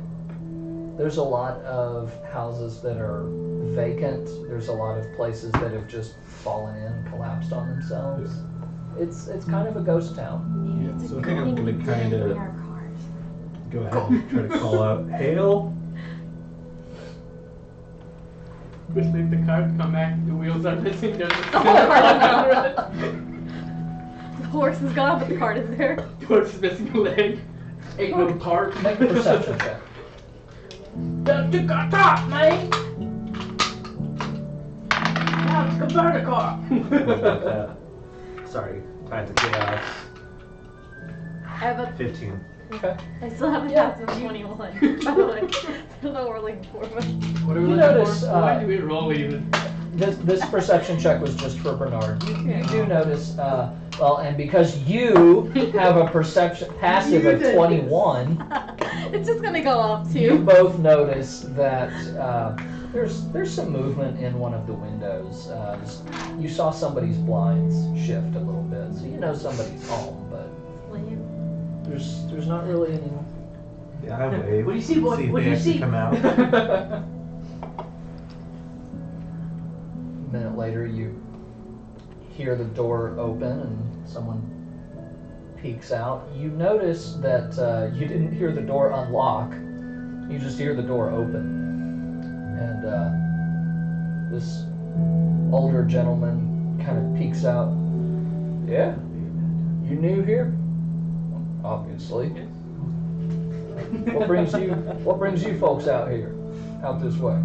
there's a lot of houses that are vacant. There's a lot of places that have just fallen in, collapsed on themselves. It's kind of a ghost town. Yeah, It's a so I good think I'm thing we gonna didn't kinda- bring our cars. Go ahead and try to call out, Hail. Just leave the cart, come back, the wheels are missing, there's The whole cart is gone. The horse is gone, but the cart is there. The horse is missing a leg. Ain't no cart. Make a perception check. You got top, man! Now it's convert a car! Sorry, Times of Chaos. I have a. 15. Okay. I still haven't Yeah. passed the 21. By the way, I don't know what we're looking for, but. What are we You looking notice, for? Why do we roll even? this perception check was just for Bernard. You do notice, well, and because you have a perception passive of 21, It's just gonna go up you too. both notice that there's some movement in one of the windows. You saw somebody's blinds shift a little bit, so you know somebody's home, but there's not really any. Yeah, I wave. What do you see, boy? See if What do they you actually see? come out. A minute later, you hear the door open and someone peeks out. You notice that you didn't hear the door unlock. You just hear the door open. And this older gentleman kind of peeks out. Yeah? You new here? Obviously. What brings you folks out here? Out this way?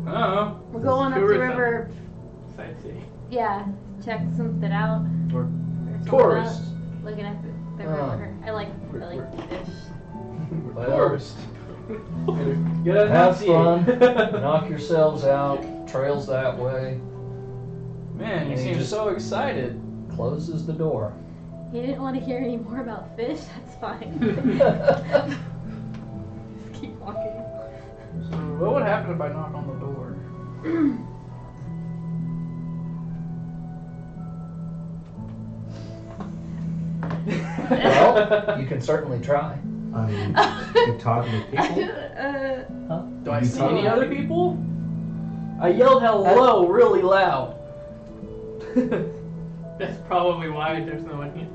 Oh. We're going up the Tourism. river. Sightseeing. Yeah, check something out. Or Or tourists. Looking at the Oh. river. I like fish. Well, Tourist. Get out have and fun. see. Knock yourselves out. Trails that way. Man, you And he seem just- so excited. Closes the door. He didn't want to hear any more about fish. That's fine. Just keep walking. So what would happen if I knock on the door? Well, you can certainly try. I mean, keep talking to people. Do I You see talk- any other people? I yelled hello really loud. That's probably why there's no one here.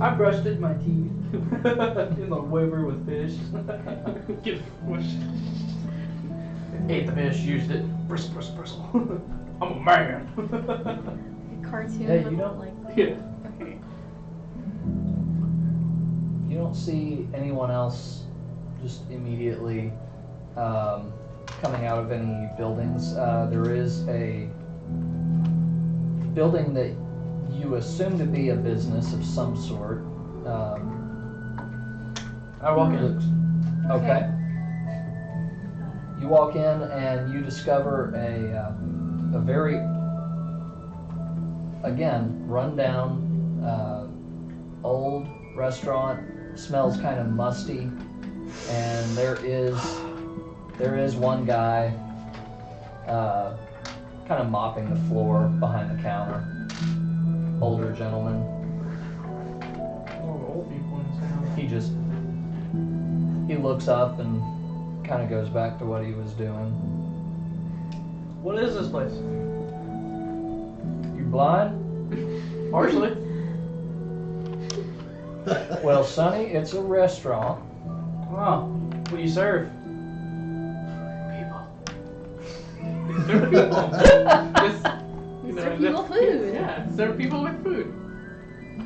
I brushed my teeth in the river with fish. Get pushed. Ate the fish, used it. Bristle, bristle, bristle. I'm a man. Cartoon. Hey, you with, don't- like. Yeah. You don't see anyone else just immediately coming out of any buildings. There is a building that you assume to be a business of some sort. I walk in. Looks- okay. You walk in and you discover a very, again, rundown, old restaurant. Smells kind of musty, and there is one guy kind of mopping the floor behind the counter. Older gentleman. Oh, old people in town. He looks up and kind of goes back to what he was doing. What is this place? You blind? Partially. Well, Sonny, it's a restaurant. Wow. What do you serve? Serve people. Just, you know, Serve people that's- food. Yeah, serve people with food.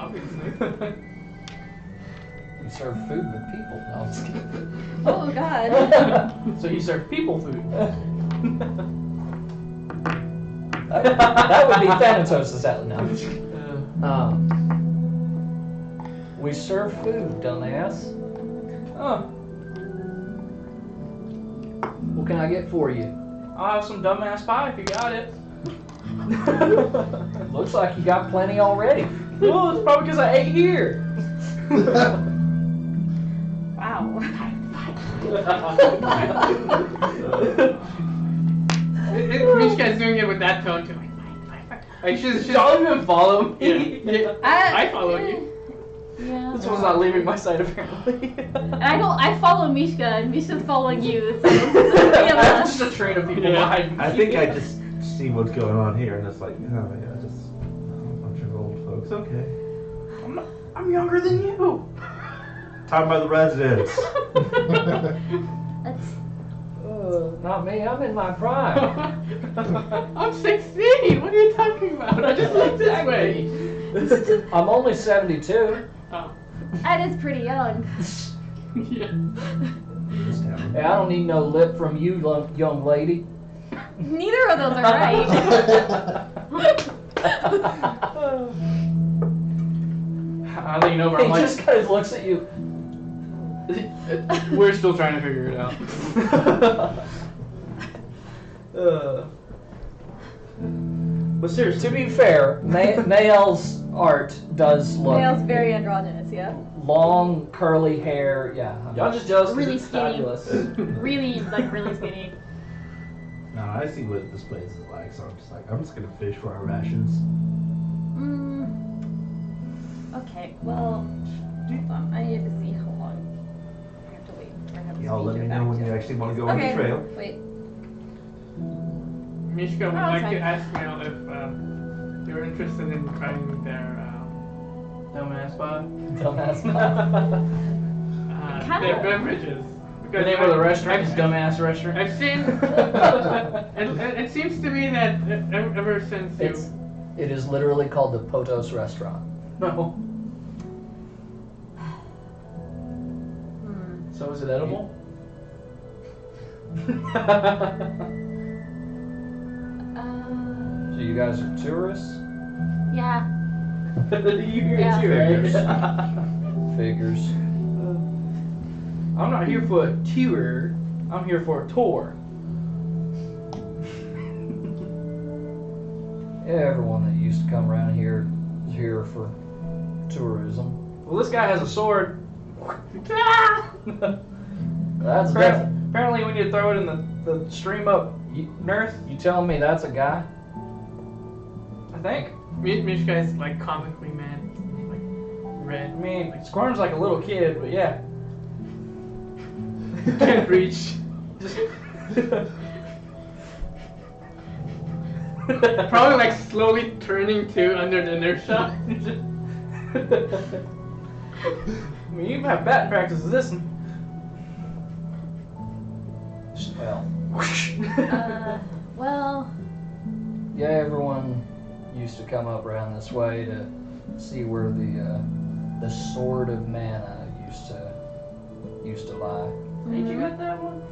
Obviously. You serve food with people. No, I'm just kidding. Oh God. So you serve people food. That would be Thanatos' out now. Uh, We serve food, dumbass. oh, What can I get for you? I'll have some dumbass pie if you got it. Looks like you got plenty already. Well, it's probably because I ate here. Wow. Mishka's doing it with that tone too. Like, I should. Y'all even follow me? Yeah. I follow you. Yeah. This one's not leaving my side apparently. And I follow Mishka, and Mishka's following you. So it's the three of I'm us. just a train of people Yeah. behind me. I think I just see what's going on here, and it's like, oh yeah, just a bunch of old folks. Okay. I'm younger than you. Talking about the residents. That's Not me, I'm in my prime. I'm 16. What are you talking about? I just look this way. I'm only 72. Oh. that is pretty young. Yeah. This town. Hey, I don't need no lip from you, young lady. Neither of those are right. I lean over. He I'm like, just kind of looks at you. We're still trying to figure it out. But seriously, To be fair, Nael's art does look Nail's very androgynous, yeah. long, curly hair. Yeah. y'all just jealous 'cause Really it's skinny. fabulous. Really, like, really skinny. No, I see what this place is like, so I'm just gonna fish for our rations. Okay, well, hold on. I need to see how long I have to wait for him to Y'all let speak me it know back when to. you actually want to go on Okay, the trail. wait. Mishka would Oh, like okay. to ask Mel if you're interested in trying their Dumbass pod. Dumbass. Kinda. their beverages. The name of the restaurant is Dumbass Restaurant. I've seen. it seems to me that ever since you. It is literally called the Potos Restaurant. No. Hmm. So is it edible? So you guys are tourists? Yeah. You hear Yeah. it too, right? Figures. I'm not here for a tour. I'm here for a tour. Yeah, everyone that used to come around here is here for tourism. Well, this guy has a sword. That's definitely. Apparently, we need to throw it in the stream up north. You telling me that's a guy? I think. Mishka is like comically mad, like I red. mean, Squirm's like a little kid, but yeah. Can't reach. Just. Probably like slowly turning to under the inertia. I mean, you have bat practice with this one. Well, Well, yeah, everyone used to come up around this way to see where the sword of mana used to lie. Ain't you got that one?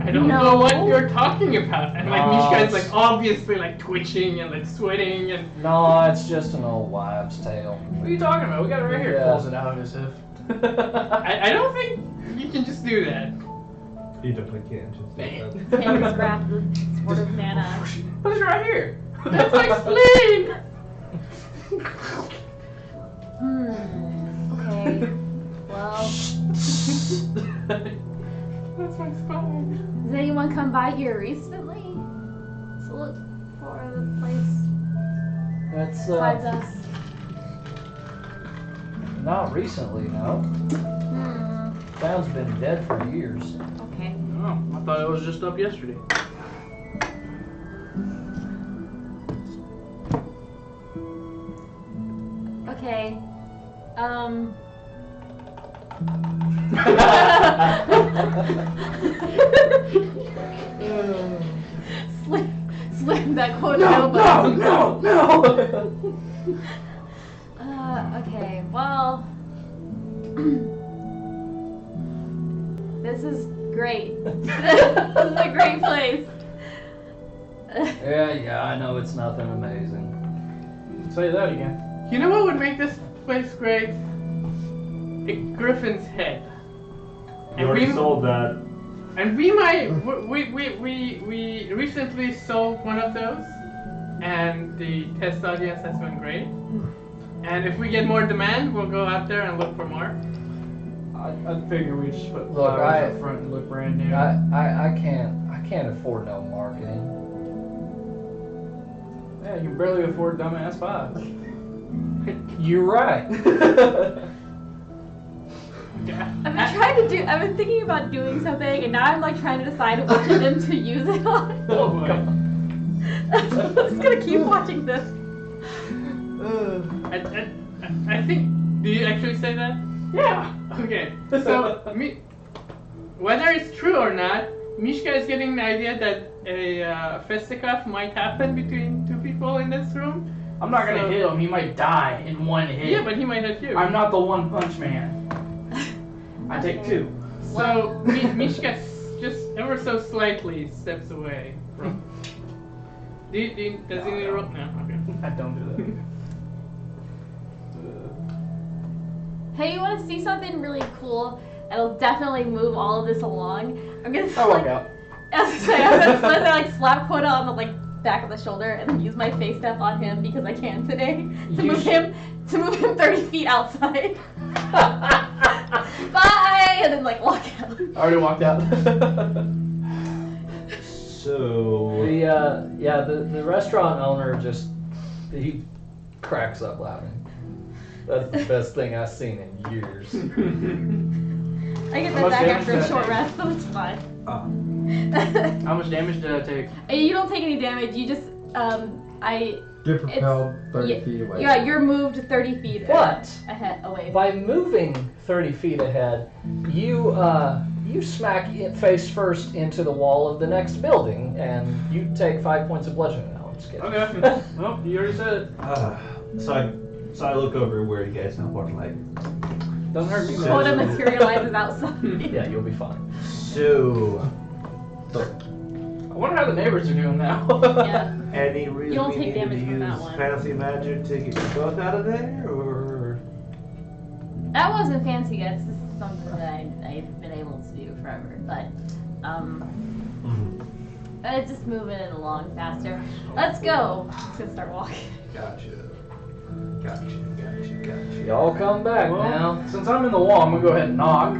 I don't No. know what you're talking about. And like No, Mishka is it's- like obviously like twitching and like sweating and No, it's just an old wives' tale. What are you talking about? We got it right here. Yeah. Pulls it out of his hip. I don't think you can just do that. You definitely can't just do Man. that. Taylor's grab the sword of mana. Put it right here. Let's explain. Okay. Well, That's my spine. has anyone come by here recently to look for the place That's besides us? not recently, no. Town's been dead for years. Okay. Oh, I thought it was just up yesterday. Okay. Slim that quote elbow. no! Okay, well, this is great. This is a great place. Yeah, I know it's nothing amazing. Say that again. You know what would make this place great? A griffin's head. You already sold that. And we might we recently sold one of those, and the test audience has been great. And if we get more demand, we'll go out there and look for more. I'd figure we just put Look, flowers up front and look brand new. I can't afford no marketing. Yeah, you can barely afford dumbass pods. You're right. I've been thinking about doing something, and now I'm like trying to decide which of them to use it on. Oh boy. I'm just gonna keep watching this. I think. Do you actually say that? Yeah. Okay. So whether it's true or not, Mishka is getting the idea that a fisticuff might happen between two people in this room. I'm not gonna So- hit him. He might die in one hit. Yeah, but he might hit you. I'm not the one punch man. I take two. So Mishka just ever so slightly steps away from. Does he need a rope now? Okay. I don't do that. Hey, you want to see something really cool? It'll definitely move all of this along. I'm gonna I'll walk out. I'm gonna slap Quota on the back of the shoulder and then use my face step on him because I can today to move him 30 feet outside. Bye, and then walk out. I already walked out. So The restaurant owner he cracks up laughing. That's the best thing I've seen in years. I get How that much back damage after did a I short take? rest, so it's fine. How much damage did I take? You don't take any damage. You just Get propelled 30 feet away. Yeah, you're moved 30 feet But away. by moving 30 feet ahead, you smack it face first into the wall of the next building, and you take 5 points of bludgeoning. No, I'm just kidding. Okay. Well, you already said it. So I look over where you guys now are like. Doesn't hurt me. Quota materializes outside. Yeah, you'll be fine. So, I wonder how the neighbors are doing now. Yeah. any reason You don't we take needed damage to from that use one. fancy magic to get you both out of there, or? That wasn't fancy, guys. This is something that I've been able to do forever, but it's just moving it along faster. Let's go. I'm just gonna start walking. Gotcha. Y'all come back Well, now. since I'm in the wall, I'm gonna go ahead and knock.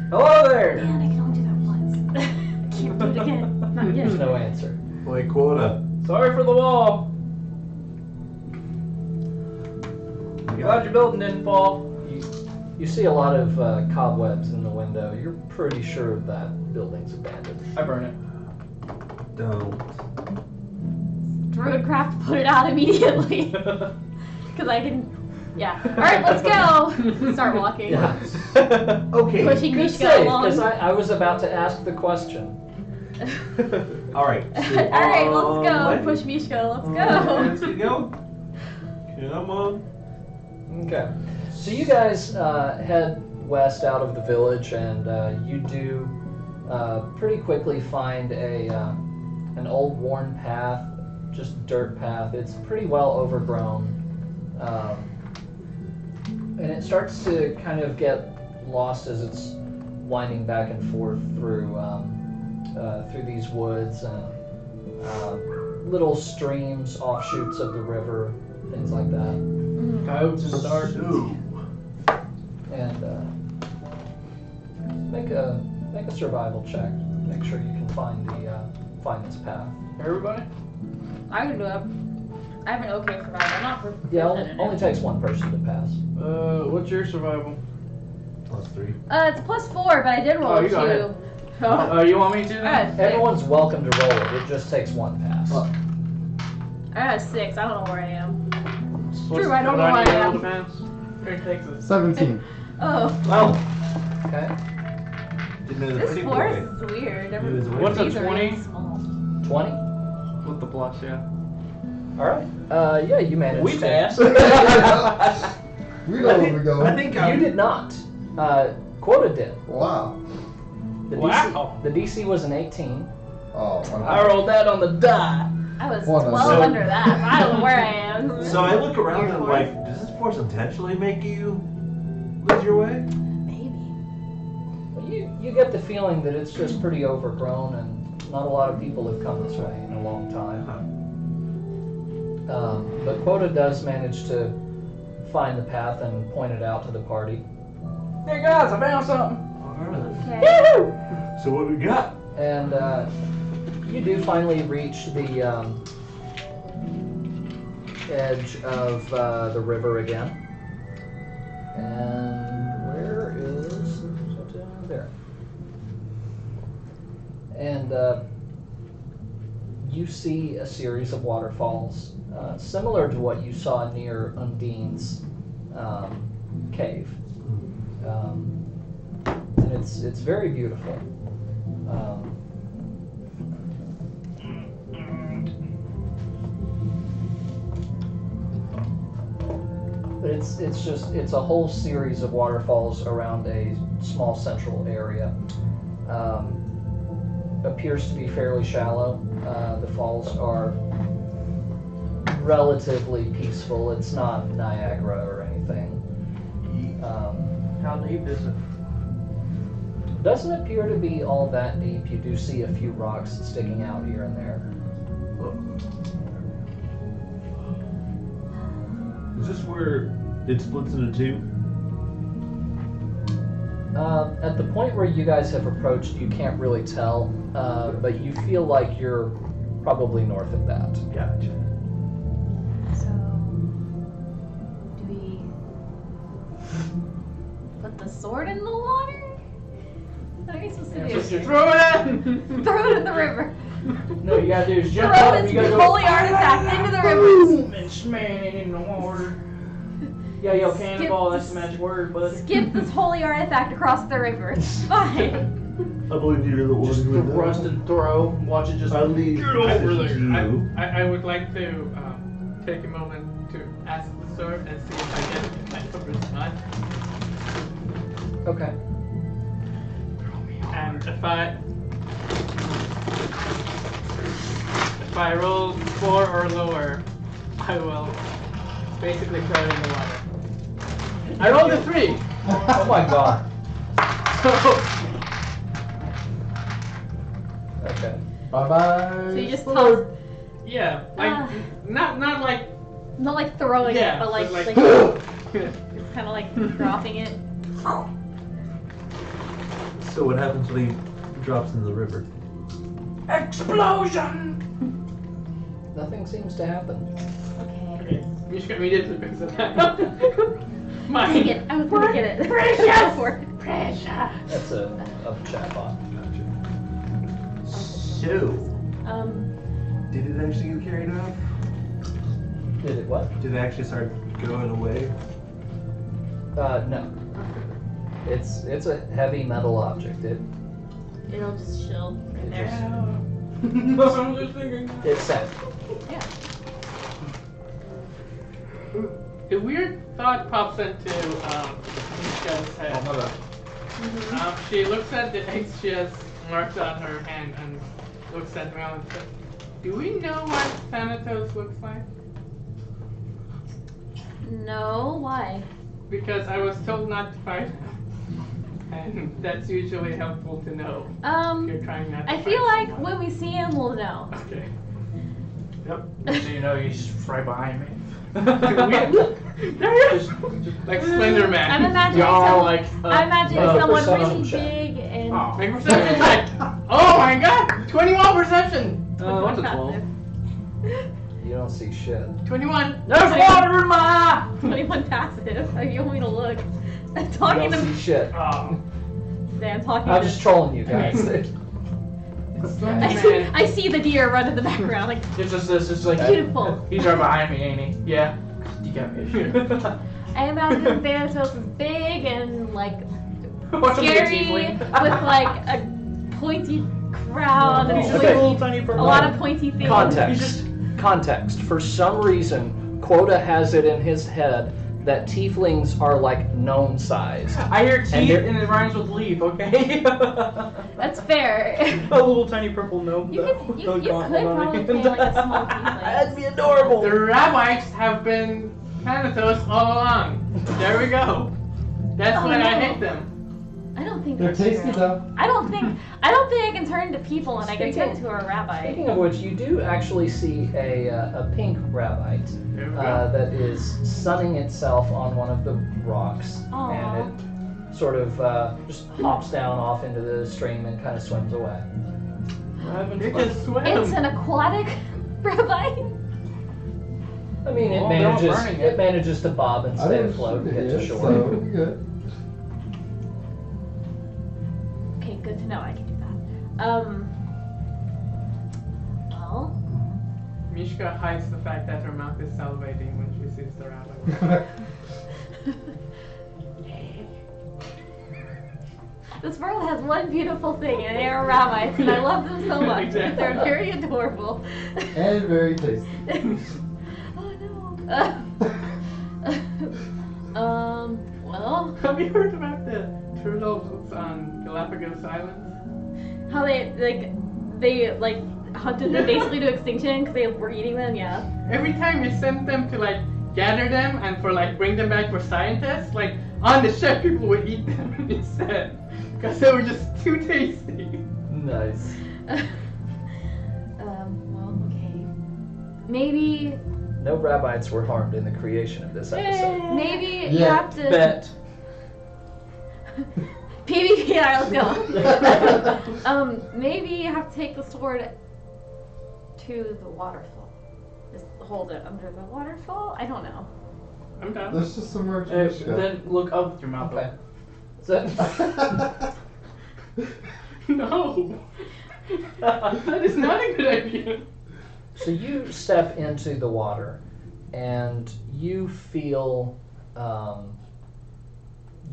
Hello there. Man, I can only do that once. I can't do it again. Not There's yet. no answer. Wait, Quota. Sorry for the wall. Glad your building didn't fall. You see a lot of cobwebs in the window. You're pretty sure that building's abandoned. I burn it. Don't. Druidcraft put it out immediately. Because I can. Yeah. Alright, let's go. Start walking. Yeah. Okay. Pushing Good Mishka save, along. because I was about to ask the question. All right. Alright, let's go. Push Mishka. Let's Let's go. go. Come on. Okay. So you guys head west out of the village, and you do pretty quickly find an old worn path, just dirt path. It's pretty well overgrown, and it starts to kind of get lost as it's winding back and forth through these woods and little streams, offshoots of the river, things like that. Coyotes in the dark. And make a survival check. Make sure you can find this path. Everybody? I can do it. I have an okay survival. Not for. Yeah, only takes one person to pass. What's your survival? +3. It's +4, but I did roll Oh, a you 2. got it. Oh. You want me to then? I got a 6. Everyone's welcome to roll it. It just takes one pass. I got a 6. I don't know where I am. What's- True, I don't what know do where I need to roll am. to pass? Here, takes it. 17. Oh. Well, Okay. didn't know the This pretty forest boy. is weird. It was weird. What's a These are 20? really small. 20. With the plus, yeah. All right. Yeah, you managed. We to. passed. We know where we're going. I think You did not. Quota did. Wow. The Wow. DC, the DC was an 18. Oh, I rolled that on the die. I was One of 12 them. under that. I don't know where I am. So I look around Weird and I'm forest. like, does this force intentionally make you lose your way? Maybe. You get the feeling that it's just pretty overgrown, and not a lot of people have come this way in a long time. But Quota does manage to find the path and point it out to the party. Hey guys, I found something. Okay. So what we got? And you do finally reach the edge of the river again. And where is there? And you see a series of waterfalls similar to what you saw near Undine's cave. And it's very beautiful. But it's a whole series of waterfalls around a small central area. Appears to be fairly shallow. The falls are relatively peaceful. It's not Niagara or anything. How deep is it? Doesn't appear to be all that deep. You do see a few rocks sticking out here and there. Is this where it splits into two? At the point where you guys have approached, you can't really tell, but you feel like you're probably north of that. Gotcha. So, do we put the sword in the water? What are we supposed to do? Just throw it in! Throw it in the river. No, you gotta do is jump Throw up. this You gotta go holy artifact into the river. boom and smash it in the water. Yeah, yo, cannonball. That's the magic word, bud. Skip this holy artifact across the river. It's fine. I believe you're the one Just who would thrust know. and throw. Watch it just. I'll leave Get the over decision there. to you. I would like to take a moment to ask the sword and see if I get my copper's not. Okay. And if I roll 4 or lower, I will basically throw it in the water. I rolled a 3. Oh my god. Okay. Bye bye. So you just toss, Yeah, like not like not like throwing Yeah, it, but like, but like- it's kind of like dropping it. So what happens when he drops into the river? Explosion! Nothing seems to happen. Okay. you should immediately fix it. Take Mine. it. I was gonna get it. Precious! Go for it. Precious. That's a chatbot. So, did it actually get carried off? Did it what? Did it actually start going away? No. It's a heavy metal object. It'll just chill right there. That's what I'm just thinking. It's set. Yeah. A weird thought pops into Mishka's head. Oh, my bad. She looks at the eggs she has marked on her hand and looks at Mel and says, "Do we know what Thanatos looks like?" No, why? Because I was told not to fight him. And that's usually helpful to know if you're trying not to I fight feel like someone. when we see him, we'll know. Okay. So you know he's right behind me. There he is! Like Slender Man. I'm imagining Y'all some- like. I'm imagining no, someone perception really check. big and. Oh. Make perception check! Oh my god! 21 perception! What's a 12? You don't see shit. 21! There's water in my eye! 21 passive. You want me to look? I'm You talking don't to. see shit. Oh. I'm talking I'm to. just trolling you guys. I see, I see the deer run in the background. Like, It's just this. It's like. beautiful. He's right behind me, ain't he? Yeah. You got me. I imagine Thanatos is big and like Watch him be a scary tiefling. with like a pointy crown and He's just Okay. a little tiny a purple. lot of pointy things. Context. For some reason, Quota has it in his head that tieflings are like gnome size. I hear teeth they're- and it rhymes with leaf, okay? That's fair. A little tiny purple gnome. You though. could, you Don't could gauntlet on probably it. play like a small tiefling. That'd be adorable. The rabbis have been Thanatos all along. There we go. That's Oh, why I no. hate them. I don't think They're that's tasty true. though. I don't think I can turn to people and I can turn Speaking- to a rabbi. Speaking of which, you do actually see a pink rabbite There we go. that is sunning itself on one of the rocks, Aw. and it sort of just hops down off into the stream and kind of swims away. You can swim. It's an aquatic rabbi. I mean, Well, they're all burning it. it manages to bob and I stay didn't afloat and shoot get it to yet, shore. so we're good. Okay, good to know. I can do that. Well, Mishka hides the fact that her mouth is salivating when she sees the rabbi. this world has one beautiful thing, and they are rabbis, and I love them so much. Exactly. They're very adorable. And very tasty. Oh no. Well, Have you heard about the turtles on Galapagos Islands? how they hunted them basically to extinction because they were eating them. Yeah. Every time you send them to like gather them and for like bring them back for scientists, like on the ship people would eat them instead because they were just too tasty. Nice. Well, okay. Maybe No Rabbites were harmed in the creation of this episode. maybe you Yeah, have to. Bet. PvP, alright, let's go. Maybe you have to take the sword to the waterfall. Just hold it under the waterfall? I don't know. I'm done. Let's just submerge the ship. Then look up with your mouth Okay. open. So, No. That is not a good idea. so you step into the water, and you feel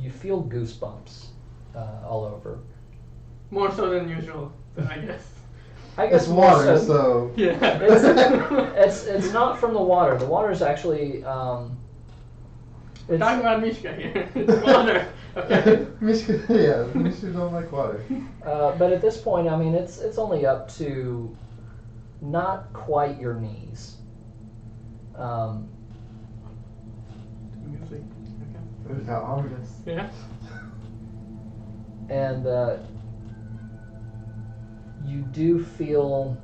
goosebumps all over. More so than usual, I guess. I guess It's more water, so- so. Yeah. It's not from the water. The water is actually We're talking about Mishka here. It's water. Okay. Mishka don't like water. but at this point, I mean, it's only up to not quite your knees. Music. Okay. How ominous. Yeah. And you do feel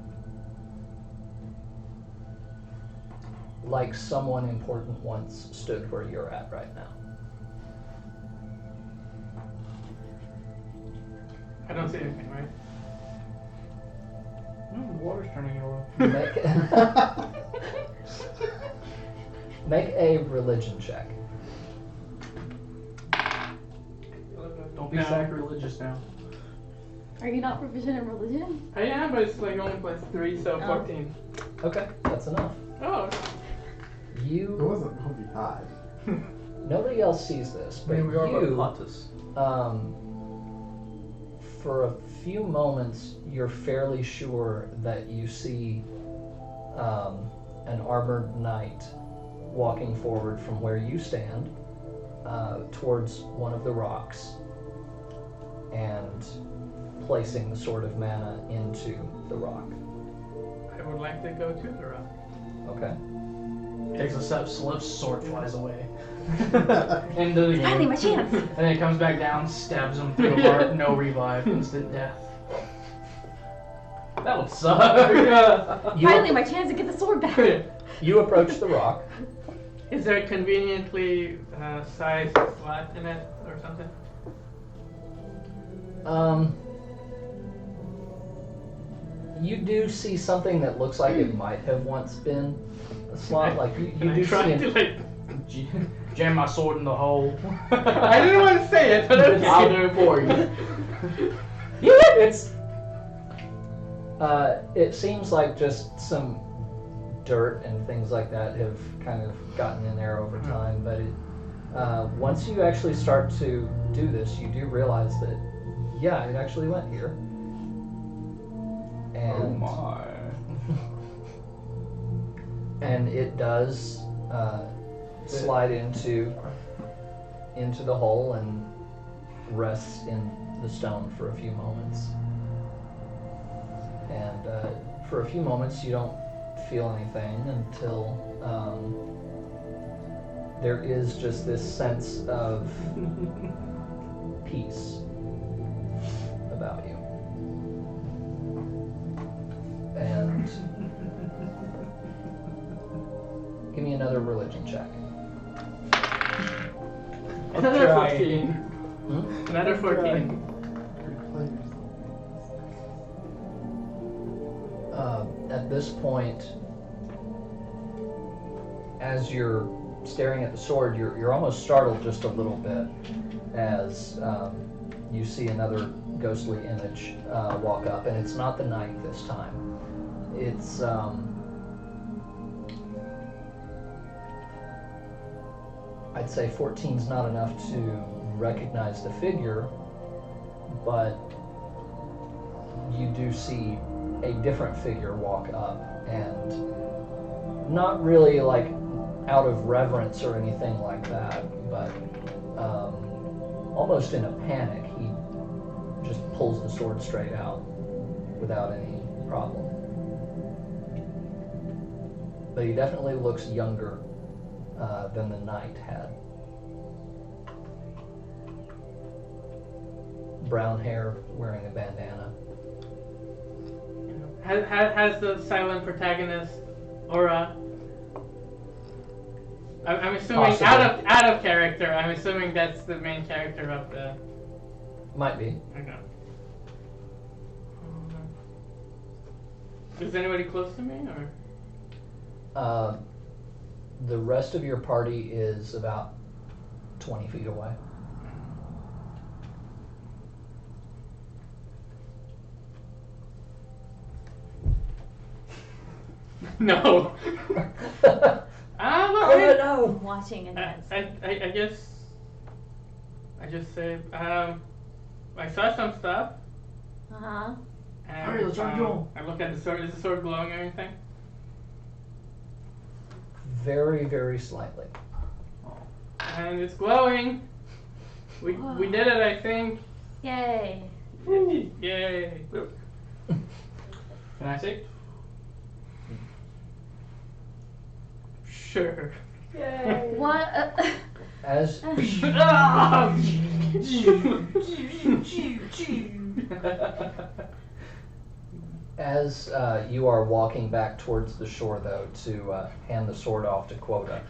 like someone important once stood where you're at right now. I don't see anything, right? The water's turning yellow. Make a religion check. Don't be No. sacrilegious now. Are you not proficient in religion? I am, but it's like only +3, so Oh. 14. Okay, that's enough. Oh. It You, wasn't probably high. nobody else sees this, but we are you, Platus. for a few moments, you're fairly sure that you see an armored knight walking forward from where you stand towards one of the rocks and placing the sword of mana into the rock. I would like to go to the rock. Okay. Takes a step, slips, sword flies away. Into the Finally, game. my chance. And then it comes back down, stabs him through the heart, no revive, instant death. That would suck. You, Finally, my chance to get the sword back. you approach the rock. Is there a conveniently sized slot in it or something? You do see something that looks like it might have once been a slot. Like you Can I do try see to an, like? Jam my sword in the hole. I didn't want to say it, but okay. I'll do it for you. it's it seems like just some dirt and things like that have kind of gotten in there over time, but once you actually start to do this, you do realize that yeah, it actually went here. And my. and it does slide into the hole and rests in the stone for a few moments. And for a few moments you don't feel anything until there is just this sense of peace about you. And give me another religion check. Another trying. 14. Hmm? Another 14. At this point, as you're staring at the sword, you're almost startled just a little bit as you see another ghostly image walk up, and it's not the knight this time. It's I'd say 14's not enough to recognize the figure, but you do see a different figure walk up, and not really like out of reverence or anything like that, but almost in a panic, he just pulls the sword straight out without any problem. But he definitely looks younger than the knight had. Brown hair, wearing a bandana. Has the silent protagonist aura? I'm assuming Possibly. out of character. I'm assuming that's the main character of the. Might be. Okay. Is anybody close to me or? The rest of your party is about 20 feet away. No. Oh, no. I'm watching and I guess I just say I saw some stuff. Uh-huh. And, Hurry, let's try to go. I look at the sword. Is the sword glowing or anything? Very, very slightly. And it's glowing. We did it, I think. Yay. Yay. Can I see? Sure. Yay. What? As As you are walking back towards the shore, though, to hand the sword off to Quota,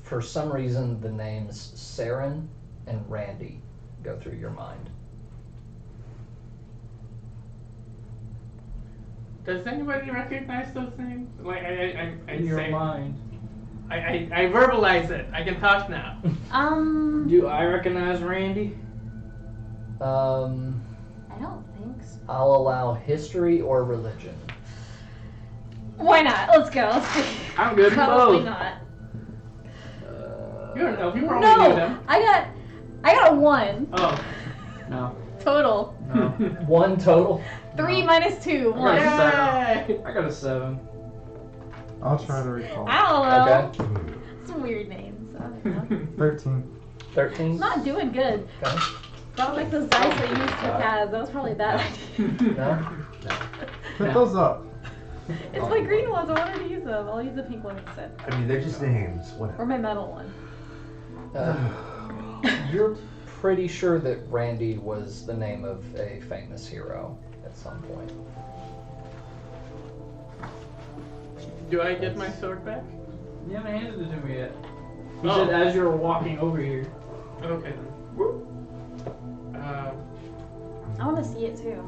for some reason the names Saren and Randy go through your mind. Does anybody recognize those names? Like I In your say, mind. I verbalize it. I can talk now. Do I recognize Randy? I don't think so. I'll allow history or religion. Why not? Let's go. Let's see. I'm good in Probably both. not. You don't know. You probably knew No, them. I got a 1 Oh. No. total. No. 1 total. 3 minus 2, I 1. got a Yay! 7. I got a 7. I'll try to recall. I don't know. Okay. Some weird names. I don't know. 13. 13. Not doing good. Okay. Don't like those dice I used to have. That was probably a bad idea. No. Pick those up. It's my green ones. I wanted to use them. I'll use the pink one instead. I mean, they're just names. Or Whatever. my metal one. You're pretty sure that Randy was the name of a famous hero at some point. Do I get my sword back? You haven't handed it to me yet. He Oh. said as you were walking over here. Okay then. I want to see it too.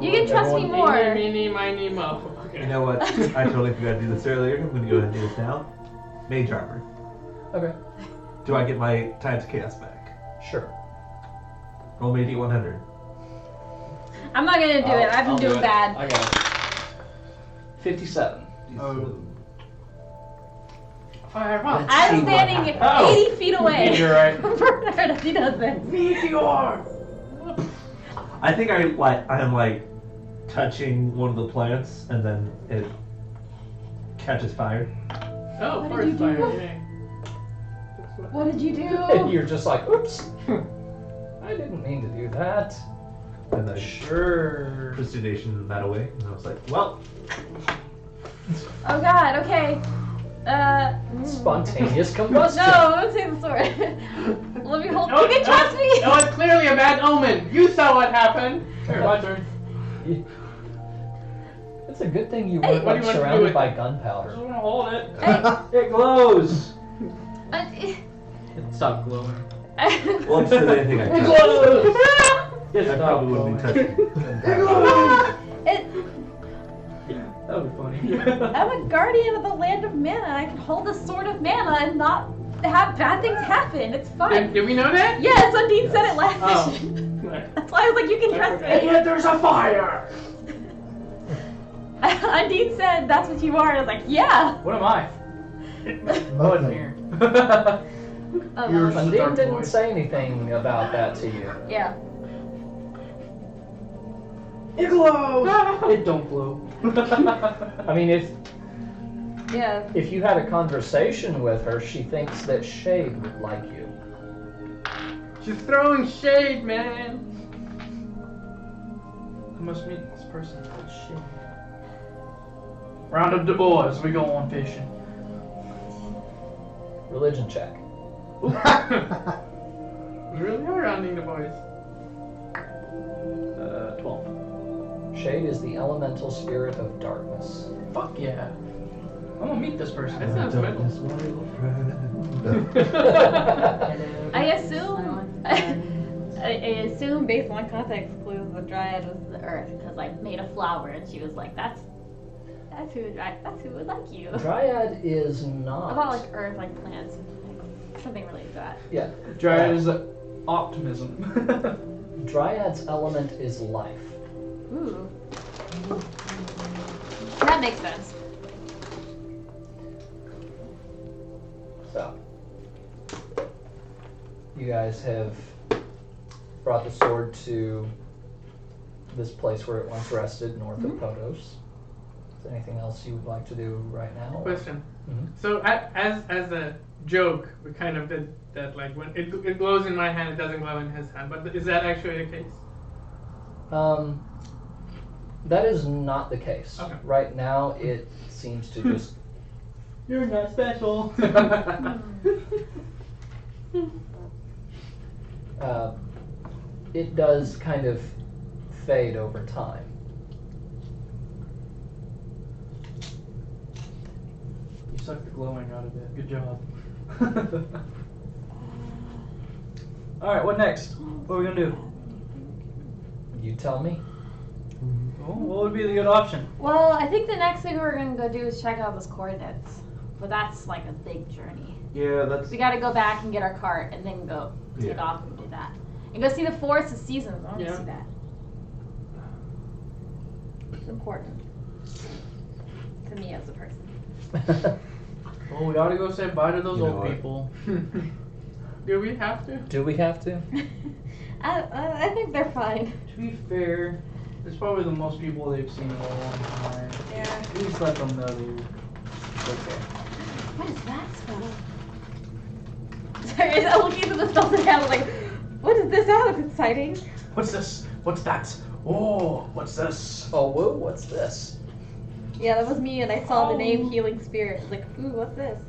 You can trust me Everyone- more. Eeny, meeny, miny, mo. Okay. You know what? I totally forgot to do this earlier. I'm going to go ahead and do this now. Mage armor. Okay. Do I get my Tides of Chaos back? Sure. Roll me a D100. I'm not gonna do it. I've been I'll do doing it. bad. I got it. 57. Oh. Fireball. I'm standing Oh. 80 feet away. You're right. from Bernard as he does this. Meteor! I think I am like touching one of the plants and then it catches fire. Oh, What did forest you fire. do? Yay. What did you And do? you're just like, oops. I didn't mean to do that. And then Sure. precipitation that away. And I was like, well, Oh God. Okay. Spontaneous combustion. No, don't say the sword. Let me hold. No, You can trust me. No, it's clearly a bad omen. You saw what happened. Here, my turn. It's a good thing you Hey. weren't What do like you want to do surrounded with by it? I just gunpowder. want to hold it. Hey. It glows. Uh, It stopped glowing. well, it's still anything I It touch. glows. It I stopped probably wouldn't be glowing. touching. That would be funny. I'm a guardian of the land of mana. I can hold the sword of mana and not have bad things happen. It's fine. Did we know that? Yes, Undine said it last Oh. session. That's why I was like, you can trust And me. yet there's a fire. Undine said, that's what you are. I was like, yeah. What am I? Oh, it's here. You're- Undine Dark didn't voice. say anything about that to you. Yeah. It glows. It don't glow. I mean, Yeah. if you had a conversation with her, she thinks that Shade would like you. She's throwing shade, man. I must meet this person. Oh, shit. Round up the boys. We go on fishing. Religion check. We really are rounding the boys. 12. Shade is the elemental spirit of darkness. Fuck yeah. I'm gonna meet this person. That sounds mental. I assume based on context clues the dryad was the earth because I made a flower and she was like, that's who would like you. Dryad is not. About like earth, like plants, like, something related to that. Yeah. Dryad is optimism. Dryad's element is life. Ooh. That makes sense. So, you guys have brought the sword to this place where it once rested, north of Podos. Is there anything else you would like to do right now? Question. Mhm. So as a joke, we kind of did that. Like when it glows in my hand, it doesn't glow in his hand. But is that actually the case? That is not the case. Okay. Right now, it seems to just. You're not special. It does kind of fade over time. You sucked the glowing out of it. Good job. Alright, what next? What are we gonna do? You tell me. Well, what would be the good option? Well, I think the next thing we're gonna go do is check out those coordinates. But that's like a big journey. Yeah, that's. We gotta go back and get our cart and then go take Yeah. off and do that. And go see the Forest of Seasons. I want to Yeah. see that. It's important to me as a person. Well, we gotta go say bye to those You know old what? people. Do we have to? Do we have to? I think they're fine. To be fair, it's probably the most people they've seen in a long time. Yeah. Please let them know it's okay. What is that spell? Sorry, I'm looking at the spells and I'm like, what is this? That looks exciting. What's this? What's that? Oh, what's this? Oh, whoa, what's this? Yeah, that was me, and I saw the name Oh. Healing Spirit. I was like, ooh, what's this?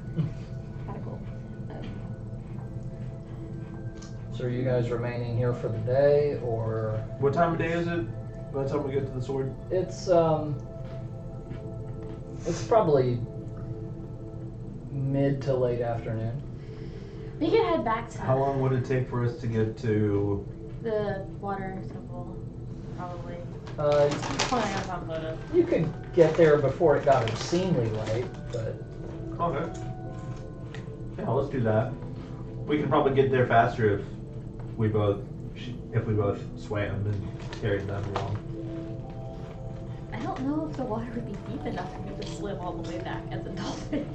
Kind of cool. So are you guys remaining here for the day, or What time of day is it? By the time we get to the sword? it's probably mid to late afternoon. We can head back to How long would it take for us to get to? the water temple, probably. Probably not on photos. You could get there before it got obscenely late, but Okay. Yeah, let's do that. We can probably get there faster if we both swam and carried them along. I don't know if the water would be deep enough for me to swim all the way back as a dolphin.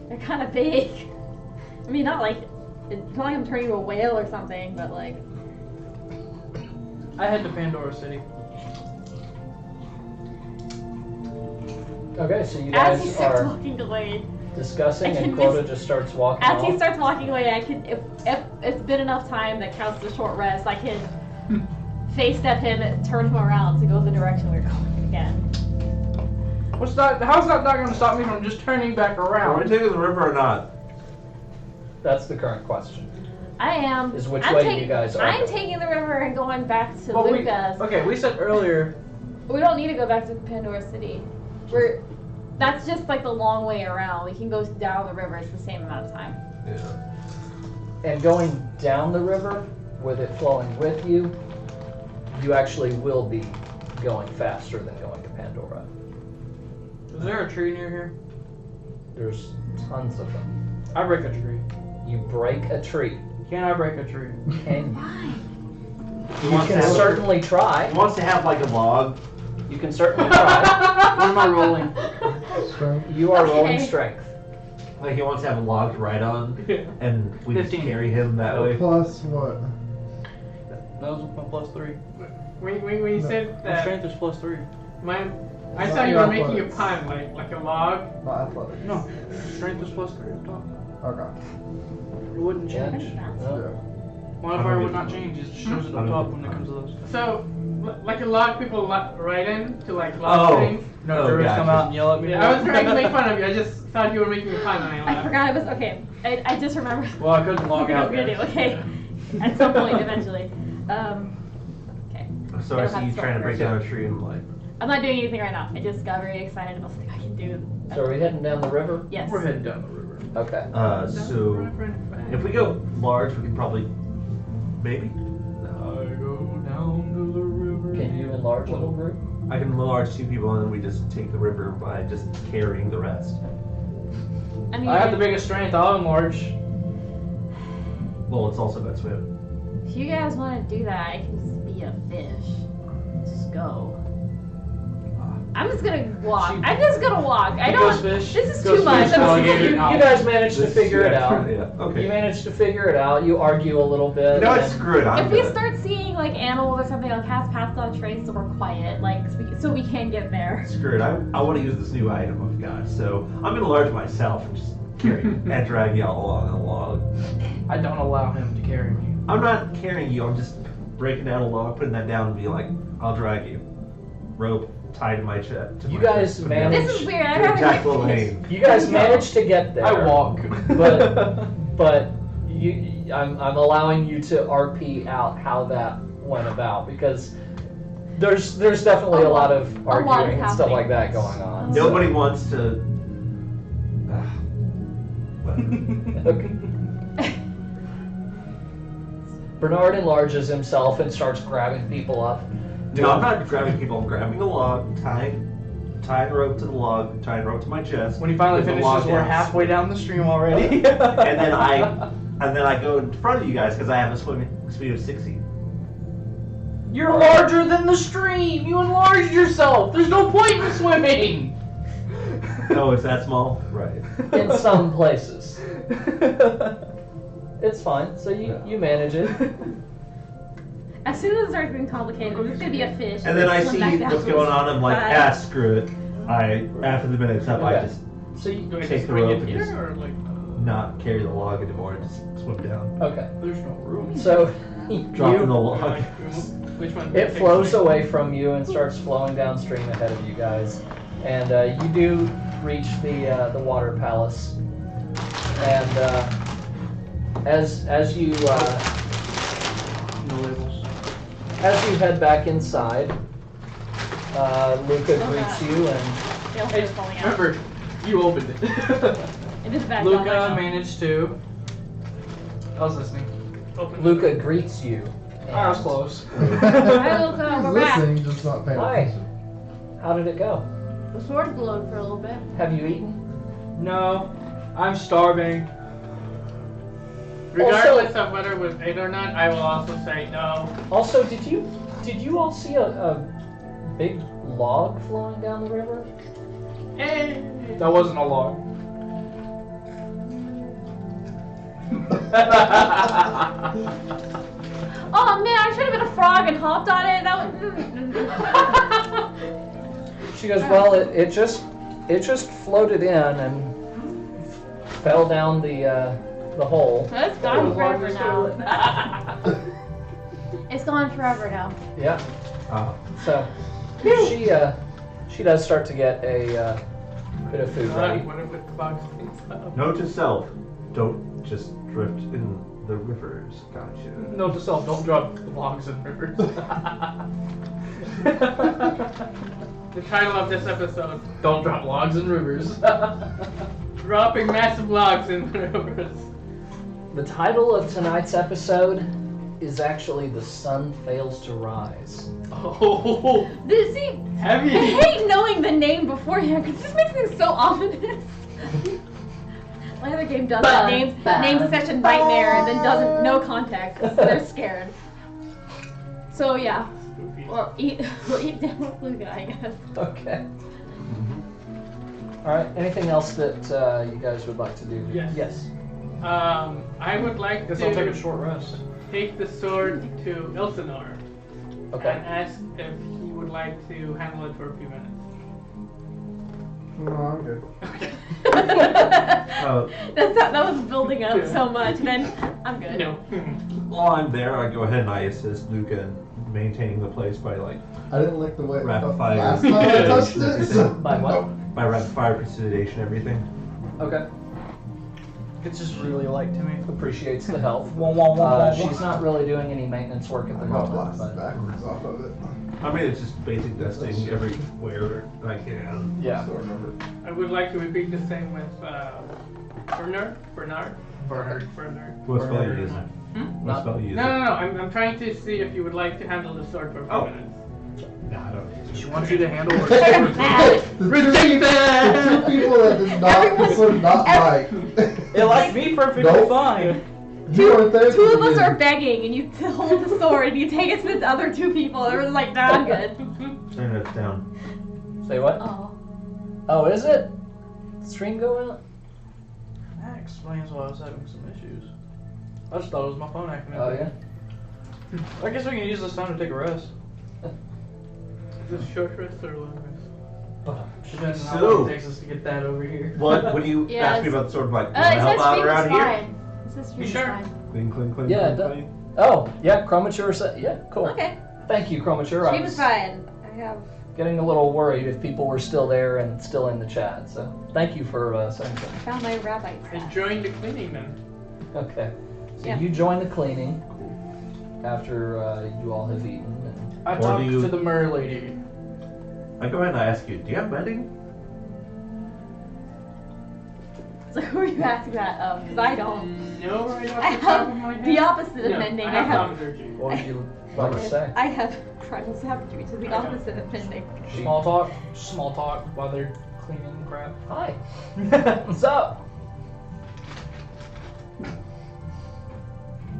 They're kind of big. I mean, not like it's not like I'm turning into a whale or something, but like. I head to Pandora City. okay, so you As he guys starts are walking away, discussing, I and can Quota miss- just starts walking as he off. starts walking away, I can, if it's been enough time that counts as a short rest, I can face step him and turn him around to go the direction we're going again. What's that? How's that not gonna stop me from just turning back Are we around? taking the river or not? That's the current question. I am. Is which I'm way taking- you guys are I'm going. taking the river and going back to Well, Lucas. we said earlier. We don't need to go back to Pandora City. That's just like the long way around. We can go down the river. It's the same amount of time. Yeah. And going down the river, with it flowing with you, you actually will be going faster than going to Pandora. Is there a tree near here? There's tons of them. I break a tree. You break a tree. Can I break a tree? And He you wants to can have certainly try. He wants to have like a log. You can certainly try. What am I rolling? You are rolling Okay. strength. Like he wants to have a log to ride on, and we just 15. carry him that way. Plus what? That was my +3. When you said My that, strength is +3. I thought you were making a pun, like a log. Not athletics. No, strength is +3 up top. Okay. It wouldn't Yeah. change. Yeah. No. Modifier would not change. It just shows it up top when it comes to those. So like a lot of people write in to like log things. No, druids come out and yell at me. Yeah, I was trying to make fun of you. I just thought you were making fun and I I laughed. forgot I was okay. I just remembered. Well, I couldn't log what I out. was gonna do. there. Okay, at some point eventually. Okay. So I see you trying to break down a tree and like. I'm not doing anything right now. I just got very excited about something I can do. So are we heading down the river? Yes. We're heading down the river. Okay. So if we go large, we can probably maybe. I go down to the river. Can you enlarge a little group? I can enlarge 2 people and then we just take the river by just carrying the rest. I mean, I have the biggest strength. I'll enlarge. Well, it's also about swim. if you guys want to do that, I can just be a fish. Just go. I'm just gonna walk. I'm just gonna walk. I Ghost don't. fish. This is Ghost too much. fish, I'm alligator. You guys managed to figure it out. Yeah. Okay. You managed to figure it out. You argue a little bit. You know what? and- Screw it. I'm If we good. start seeing like animals or something, I'll cast Pass Without Trace so we're quiet, like so we can get there. Screw it. I want to use this new item I've got, so I'm gonna enlarge myself and just carry and drag you all along a log. I don't allow him to carry me. I'm not carrying you. I'm just breaking down a log, putting that down, and be like, I'll drag you. Rope tied to my chest. You guys managed- This is weird. I'd to rather Jack be a fish. LaLanne. You guys managed to get there. I walk. But I'm allowing you to RP out how that went about because there's definitely a lot of lot arguing is and stuff like happening. that going on. Nobody wants to. Whatever. Okay. Bernard enlarges himself and starts grabbing people up. No, I'm not grabbing people. I'm grabbing a log, tying rope to the log, tying rope to my chest. When he finally with the finishes, log we're ends. halfway down the stream already. And then I go in front of you guys because I have a swimming speed of 60. You're larger than the stream. You enlarged yourself. There's no point in swimming. Oh, it's that small? Right. In some places. It's fine. So you manage it. As soon as it starts getting complicated, I'm just gonna be a fish. And then I swim see back down what's to going the on. I'm like, side. screw it. After the minute's up, I Okay. just So you Do I Take just the bring rope it and here just- or like? not carry the log anymore and just swim down. okay. There's no room. So Dropping the you, log. Which one? it flows away from you and starts flowing downstream ahead of you guys, and you do reach the water palace. And as you No labels. as you head back inside, Luca Oh, greets God. you and Tail's falling out. Remember, you opened it. It is back down Luca right now. managed to. I was listening. Open. Luca greets you. I was and- close. Hi, Luca, He's we're back. listening, just not paying Hi. attention. How did it go? The sword glowed for a little bit. Have you eaten? No, I'm starving. Regardless of whether it was it or not, I will also say no. Also, did you all see a big log flowing down the river? Hey. That wasn't a log. Oh man, I should have been a frog and hopped on it. That was. She goes, well, it just floated in and fell down the hole. It's gone forever now. It's gone forever now. Yeah. Ah. So she does start to get a bit of food ready. What if the box things up? Note to self: don't just drift in the rivers. Gotcha. Note to self: don't drop the logs in rivers. The title of this episode: Don't drop logs in rivers. Dropping massive logs in rivers. The title of tonight's episode is actually "The Sun Fails to Rise." Oh, See, heavy. I hate knowing the name beforehand because this makes things so ominous. My other game does that. Names such a nightmare and then doesn't no context. So they're scared. So yeah, we'll eat down with Luca, I guess. Okay. All right. Anything else that you guys would like to do? Yes. Yes. I would like Guess I'll take a to short rest. take the sword to Elsinore and Okay. ask if he would like to handle it for a few minutes. No, I'm good. Okay. That was building up so much. Then I'm good. No. While I'm there, I go ahead and I assist Luca in maintaining the place by like I didn't like the way it Rapid felt fire. last time I touched it. So. By what? by rapid fire precipitation, everything. Okay. It's just really like to me. Appreciates the help. She's She's not really doing any maintenance work at the I'm gonna moment, blast but backwards off of it. I mean, it's just basic dusting everywhere I can. yeah. Still remember. I would like to repeat the same with Bernard. Bernard. What spell you using? Hmm? What spell you using? No. I'm trying to see if you would like to handle the sword for a few Oh. minutes. No, I don't. She wants you to handle her Mad. The Reject that! two people that did not Everyone's- this was not right. It liked me perfectly Nope. fine. You weren't there. Two for of the us are beginning. begging, and you hold the sword, and you take it to the other two people. They were like, nah, I'm good. Turn it down. Say what? Oh. Oh, is it? Stream going up? That explains why I was having some issues. I just thought it was my phone acting up. Oh, yeah? I guess we can use this time to take a rest. Is this short rest or long rest? Depends on how So- long it takes us to get that over here. What? When you Yeah, ask me it's- about the sword, like, It want to help says out stream around is here? fine. It says stream is sure? fine. Cling, cling, cling, Yeah, cling, it cling. Oh, yeah, Chromature said, yeah, cool. Okay. Thank you, Chromature. I Stream is was fine. I have. getting a little worried if people were still there and still in the chat, so thank you for saying that. Found my rabbi staff. Enjoying the cleaning then. Okay. So Yeah. you join the cleaning after you all have eaten. And I Or talked do you- to the Mer lady. I go ahead and I ask you, do you have bedding? So who are you asking that of? Because I don't. No, right off I the top of my have head. the opposite of No, mending. I I have have. thaumaturgy. what would you like to say? I have primal savagery, so the opposite of mending. Small talk while they're cleaning crap. Hi. What's up?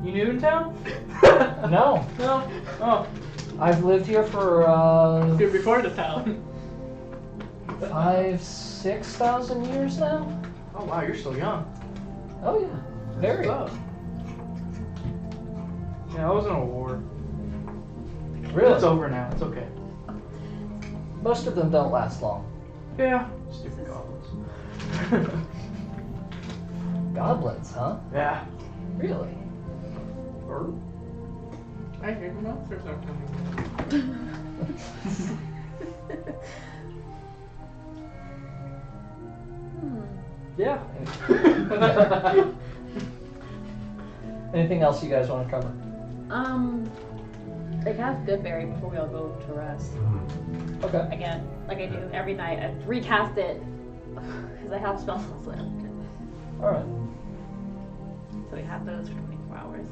You new in town? No, No? Oh. I've lived here for Here before the town. 5,000-6,000 years now. Oh wow, you're still young. Oh yeah, very. What's up? Yeah, I was in a war. Really? It's over now, it's okay. Most of them don't last long. Yeah. Stupid goblins. Goblins, huh? Yeah. Really? Or I hear the monsters are coming. Yeah. Anything else you guys want to cover? I cast Goodberry before we all go to rest. Okay. Again, like I do every night. I recast it because I have spells left. All right. So we have those for 24 hours.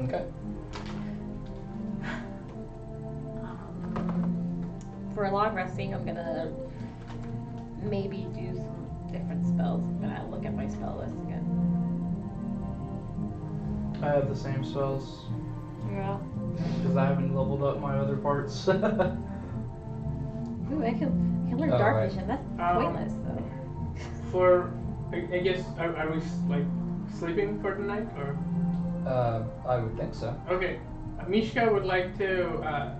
Okay. For long resting, I'm gonna maybe do some different spells. I'm gonna look at my spell list again. I have the same spells Yeah. because I haven't leveled up my other parts. Ooh, I can learn Oh, Dark right. Vision. That's pointless though. For, I guess, are we like sleeping for the night or? I would think so. Okay, Mishka would like to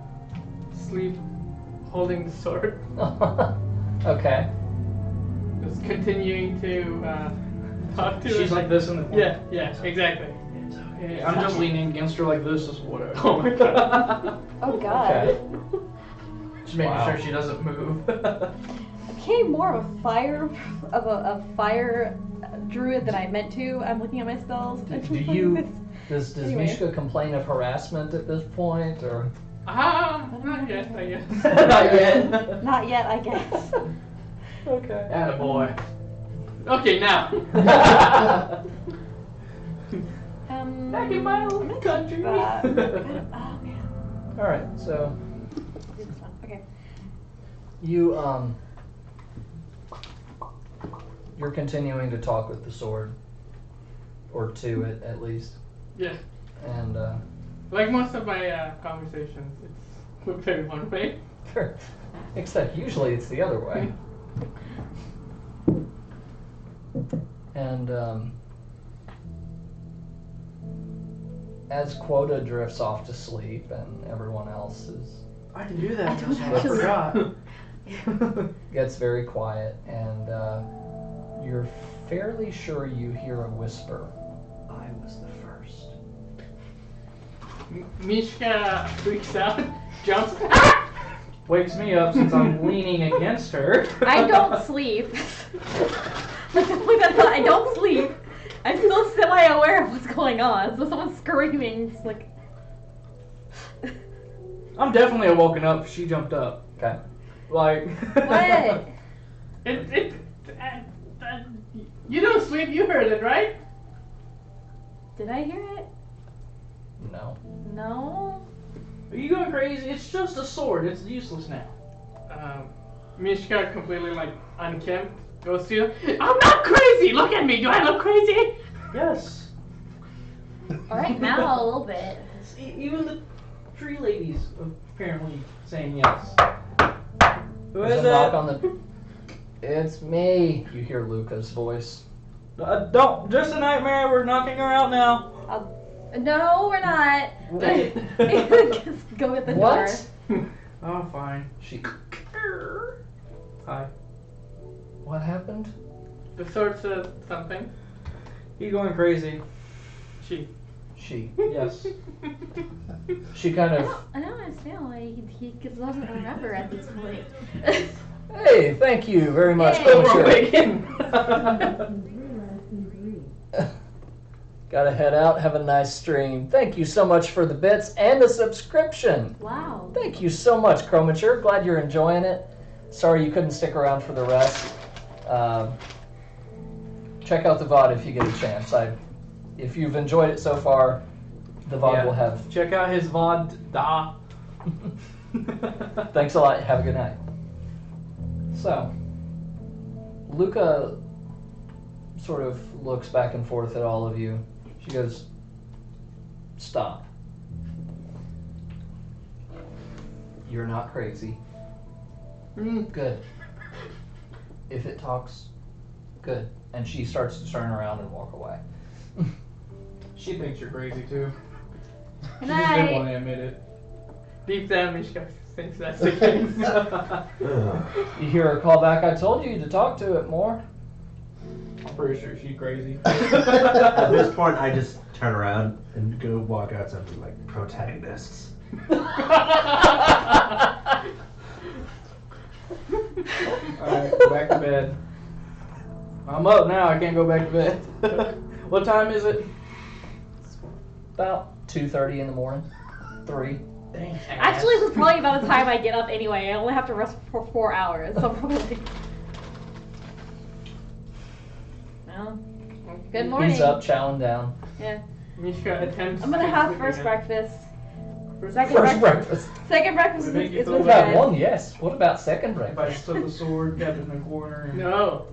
sleep holding the sword, Okay. just continuing to talk to She's her. like this in the corner. Yeah, exactly. Yeah, I'm just leaning against her like this, is whatever. Oh my god. Oh god. Okay. Just making Wow. sure she doesn't move. I became more of a fire druid than I meant to. I'm looking at my spells. Do you? Does Anyway. Mishka complain of harassment at this point, or? Not yet, I guess. Not yet. Not yet, I guess. Okay. Attaboy. Okay, now. Back in my own country. Oh man. All right. So Do this one. Okay. you you're continuing to talk with the sword, or to it at least, Yeah. and Like most of my conversations, it's very one way. except usually it's the other way. And as Quota drifts off to sleep and everyone else is I can do that. I don't I actually- forgot. gets very quiet, and you're fairly sure you hear a whisper. I was the first. Mishka freaks out, jumps, Wakes me up since I'm leaning against her. I don't sleep. I don't sleep. I'm still semi-aware of what's going on. So someone's screaming, just like. I'm definitely woken up. She jumped up. Okay. Like. What? You don't sleep, you heard it, right? Did I hear it? No. No. Are you going crazy? It's just a sword. It's useless now. Mishka, completely like unkempt, goes to you. I'm not crazy! Look at me! Do I look crazy? Yes. Alright, now a little bit. Even the tree ladies apparently saying yes. Who There's is a knock it? on the. It's me. You hear Luca's voice. Don't. Just a nightmare. We're knocking her out now. No, we're not. Wait. Just go with the What? Oh, fine. She. Hi. What happened? The sword says something. You going crazy? She. She. Yes. She kind of. I don't understand why he doesn't remember at this point. Hey, thank you very much, Yay. Coach. Gotta head out. Have a nice stream. Thank you so much for the bits and the subscription. Wow. Thank you so much, Chromature. Glad you're enjoying it. Sorry you couldn't stick around for the rest. Check out the VOD if you get a chance. If you've enjoyed it so far, the VOD Yeah. will have. Check out his VOD. Da. Thanks a lot. Have a good night. So, Luca sort of looks back and forth at all of you. She goes, "Stop. You're not crazy. Good. If it talks, good." And she starts to turn around and walk away. She thinks you're crazy too. Good She just didn't night. want to admit it. Deep down, Mishka thinks that's the case. You hear her call back, "I told you to talk to it more." I'm pretty sure she's crazy. At this point, I just turn around and go walk out something like protagonists. Alright, go back to bed. I'm up now, I can't go back to bed. What time is it? About 2:30 in the morning. 3. Dang. Actually, this is probably about the time I get up anyway. I only have to rest for 4 hours, so probably. Well, good morning. He's up, chowing down. Yeah. Mishka attempts I'm gonna to have sleep first again. breakfast. Second First breakfast. Second breakfast Would it make you is feel with We've had guys. one, yes. What about second If I breakfast? just took the sword, kept it in the corner. And... No.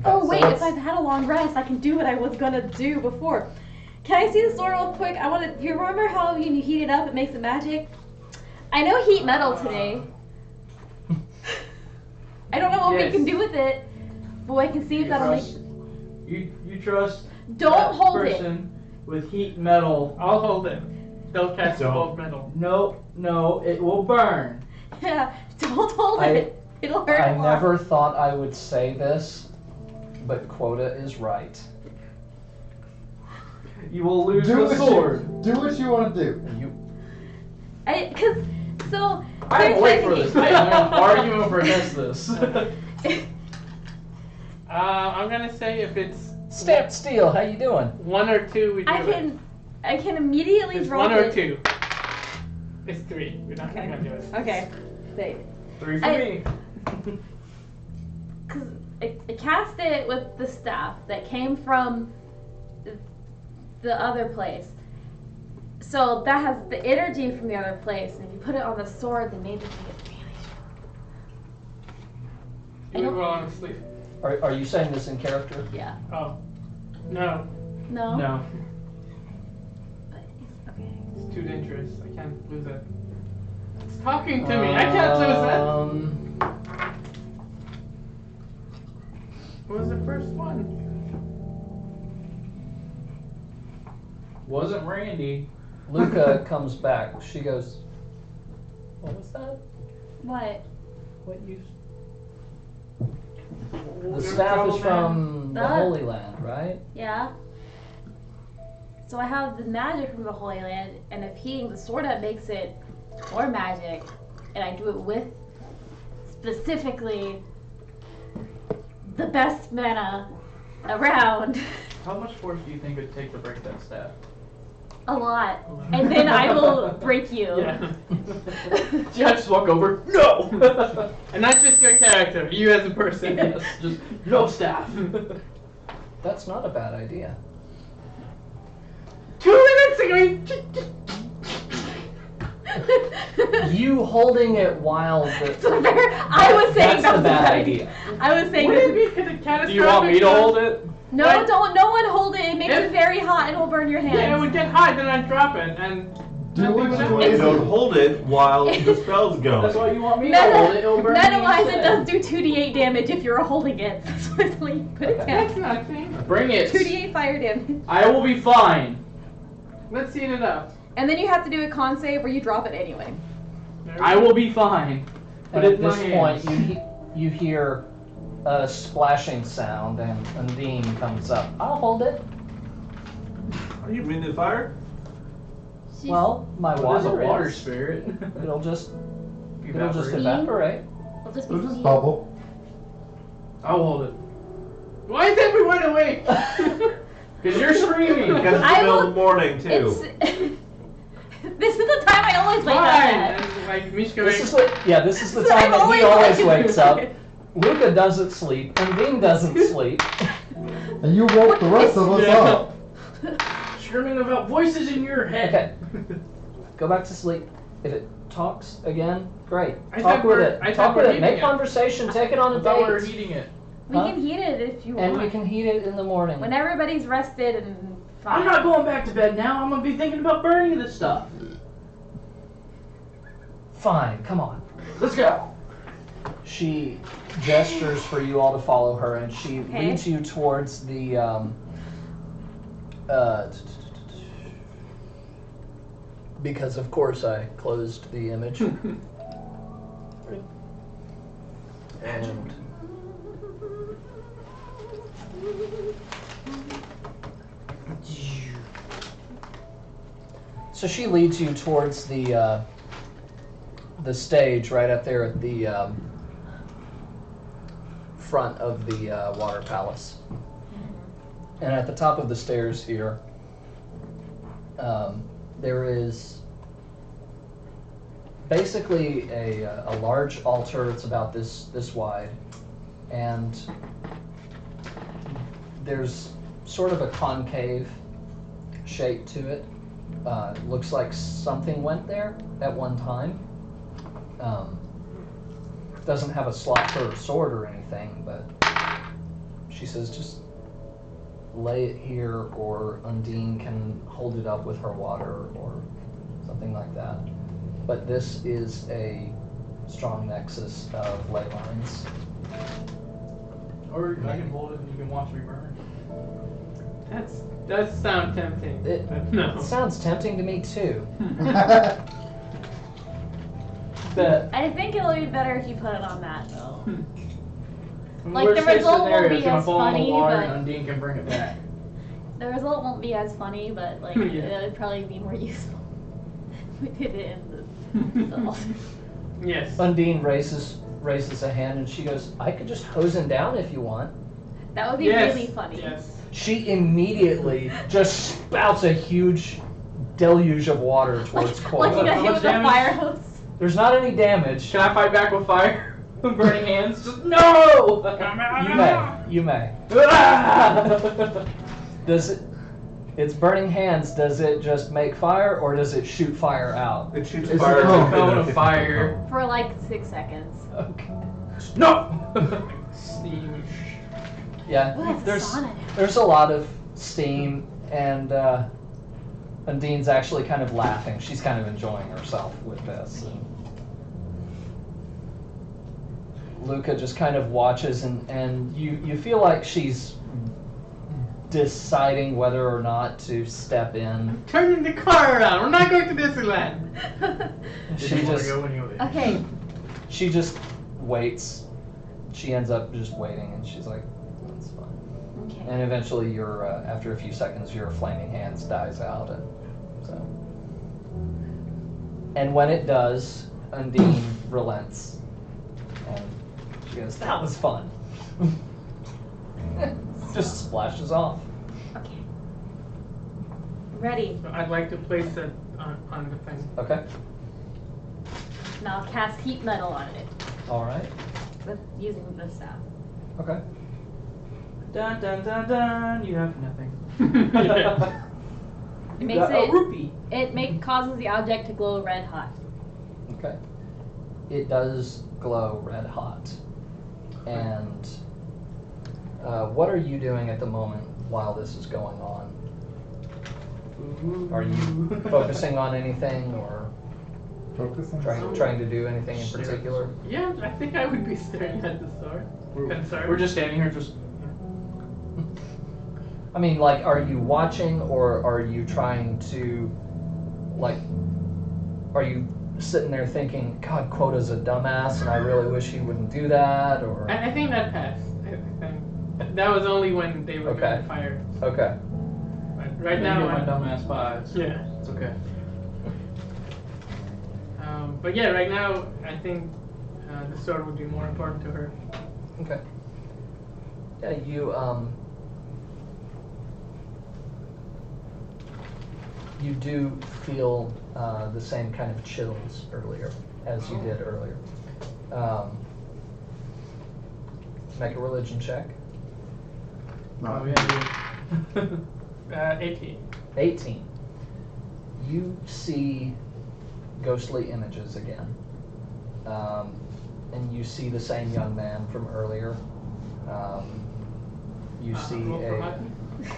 Oh Okay, wait, so if I've had a long rest, I can do what I was gonna do before. Can I see the sword real quick? I want to. You remember how when you heat it up, it makes it magic? I know heat metal today. I don't know what we Yes. can do with it, but I can see if that'll make. You trust Don't that hold it. person with heat metal. I'll hold it. They'll cast Don't. bolt metal. No, it will burn. Yeah, don't hold it. It'll hurt I a lot. never thought I would say this, but Quota is right. You will lose Do the what sword. do what you want to do. You So. I here's have my wait for this. thinking. I'm going to argue over against this. I'm gonna say if it's Stamp Steel, how you doing? 1 or 2, we do I can immediately It's drop 1 or it. 2. It's 3. We're not Okay. gonna do it. Okay. Say. 3 for I- me. Because I cast it with the staff that came from the other place. So that has the energy from the other place, and if you put it on the sword, then maybe it can get really strong. Do we roll on sleep? Are you saying this in character? Yeah. Oh. No. No? No. But okay. It's too dangerous. I can't lose it. It's talking to me. I can't lose it. What was the first one? Wasn't Randy. Luca comes back. She goes, "What was that? What? What you?" We're The in staff trouble, is man. from the That- Holy Land, right? Yeah. So I have the magic from the Holy Land, and if heating the sword up makes it more magic, and I do it with specifically the best mana around, How much force do you think it would take to break that staff? a lot, and then I will break you. Yeah. Yeah, just walk over. No. And not just your character, you as a person. Yes, just no staff. That's not a bad idea. 2 minutes ago. You holding it while the So there- I was saying that's that the was bad idea. I was saying What this. do you mean? Could it catastrophic? Do you want me to hold it? No, Like- don't. No one hold it. It makes If- it very hot and it will burn your hands. Yeah, it would get hot, then I'd drop it, and Do nothing what would you happen. want. You don't hold it while the spell's going. That's why you want me to hold it. It'll burn me Otherwise, it instead. does do 2d8 damage if you're holding it. That's why it's like you put it That's down. nothing. Bring it. 2d8 fire damage. I will be fine. Let's heat it up. And then you have to do a con save where you drop it anyway. I will be fine. Put And it at in my this point, hands. you hear a splashing sound, and Undine comes up. I'll hold it. Are you breathing fire? She's- Well, my What is a water water is. spirit? It'll just Evaporate. evaporate. It'll just be It'll just steam. bubble. I'll hold it. Why is everyone awake? Because you're screaming. Because it's the I middle will- of the morning too. It's. This is the time I always wake up Fine. at. And like Mishka This wakes is this is the So time I'm that he always always like- wakes up. Luca doesn't sleep, Undine doesn't sleep. And you woke the rest of us Yeah. up. Screaming about voices in your head. Okay. Go back to sleep. If it talks again, great. I Talk thought with we're- it. I Talk thought with we're it. Make heating it. conversation. Take it on I a thought we were date. heating it. We Huh? can heat it if you And want. we can heat it in the morning. When everybody's rested and fine. I'm not going back to bed now. I'm gonna be thinking about burning this stuff. Fine, come on. Let's go. She gestures for you all to follow her, and she Okay. leads you towards the because of course I closed the image. And so she leads you towards the stage right up there at the front of the water palace. And at the top of the stairs here, there is basically a large altar. It's about this wide, and there's sort of a concave shape to it. Looks like something went there at one time. Doesn't have a slot for a sword or anything, but she says just lay it here, or Undine can hold it up with her water or something like that. But this is a strong nexus of ley lines. Or I can hold it and you can watch me burn. Does sound tempting. It, but no. it sounds tempting to me too. That. I think it'll be better if you put it on that though. In Like, worst the case result won't scenario, be it's gonna as fall in the funny, water but- and Undine can bring it back. The result won't be as funny, but like Yeah. it would probably be more useful. We did it in the altar. Yes. Undine raises a hand and she goes, I could just hose him down if you want. That would be Yes. really funny. Yes. She immediately just spouts a huge deluge of water towards Cole. Like you got How hit much with a damage? fire hose. There's not any damage. Can I fight back with fire? Burning hands? Just no! You may. Does it? It's burning hands. Does it just make fire, or does it shoot fire out? It shoots It's fire. a cone. like Cone a of 50 fire. cone. For like 6 seconds. Okay. No! Steam. Yeah. Ooh, that's a There's sauna now. there's a lot of steam, and Undine's actually kind of laughing. She's kind of enjoying herself with this. And Luca just kind of watches, and you feel like she's deciding whether or not to step in. Turning the car around. We're not going to Disneyland. She Didn't wanna just go anyway. Okay. she just waits. She ends up just waiting, and she's like, "That's fine." Okay. And eventually, your after a few seconds, your flaming hands dies out, and so. And when it does, Undine relents, and she goes, "That was fun." Just splashes off. Okay. Ready. So I'd like to place it on the thing. Okay. Now I'll cast heat metal on it All right. with using the staff. Okay. Dun dun dun dun. You have nothing. Yeah. It You makes got it. a rupee. It causes the object to glow red hot. Okay. It does glow red hot. And what are you doing at the moment while this is going on? Are you focusing on anything or Focus on trying to do anything in particular? Yeah, I think I would be staring at the sword. Concerned. We're just standing here, just. I mean, like, are you watching or are you trying to, like, are you sitting there thinking, God, Quota's a dumbass and I really wish he wouldn't do that, or? I think that passed. I think that was only when they were Okay. being fired. Okay. But right I now, get my dumbass vibes. yeah. It's okay. But yeah, right now I think the sword would be more important to her. Okay. Yeah, you do feel the same kind of chills earlier as you did earlier. Make a religion check. Oh yeah. 18. 18. You see ghostly images again. And you see the same young man from earlier. You see roll for a... hotness?